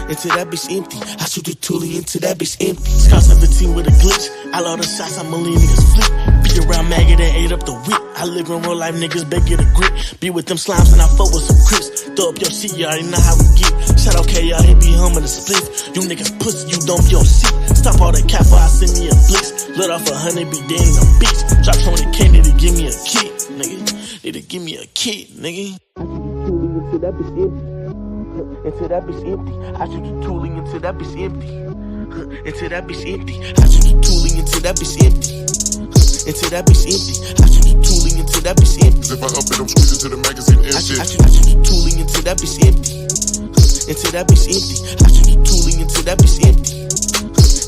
Until that bitch empty. I shoot the toolie until that bitch empty. Scout 17 with a glitch. I love the shots, I'm only niggas flip. Be around maggot and ate up the whip. I live in real life, niggas better get a grip. Be with them slimes and I fuck with some crips. Throw up your shit, you already know how we get. Shout out KR, he be humming the split. You niggas pussy, you don't be on shit. Stop all that cap or I send me a blitz. Let off 100, be dead in a bitch. Drop 20K, need to give me a kid, nigga. Need to give me a kid, nigga. Until that bitch empty. Until that bitch empty. I shoot the tooling until that bitch empty. Until that bitch empty. I shoot the tooling until that bitch empty. Until that bitch empty. I shoot the tooling until that bitch empty. If I up it, I'm squeezing till the magazine empty. I shoot the tooling until that bitch empty. Until that bitch empty. I shoot the tooling until that bitch empty.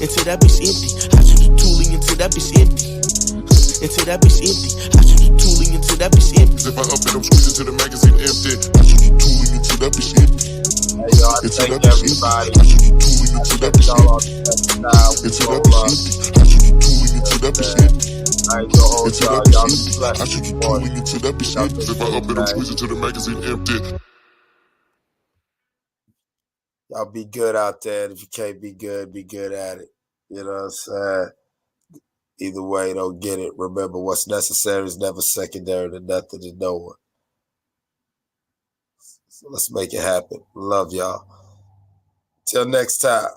Until that bitch empty. I shoot the tooling until that bitch empty. Until that bitch empty. I shoot the tooling until that bitch empty. If I up it, I'm squeezing till the magazine empty. I shoot the tooling until that bitch empty. Hey, yo, I thank everybody. I shoot the tooling until that bitch empty. Until that bitch empty. I shoot the tooling until that bitch empty. Until that bitch empty. I shoot the tooling until that bitch empty. If I up it, I'm squeezing till the magazine empty. Y'all be good out there. If you can't be good at it. You know what I'm saying? Either way, don't get it. Remember, what's necessary is never secondary to nothing to no one. So let's make it happen. Love y'all. Till next time.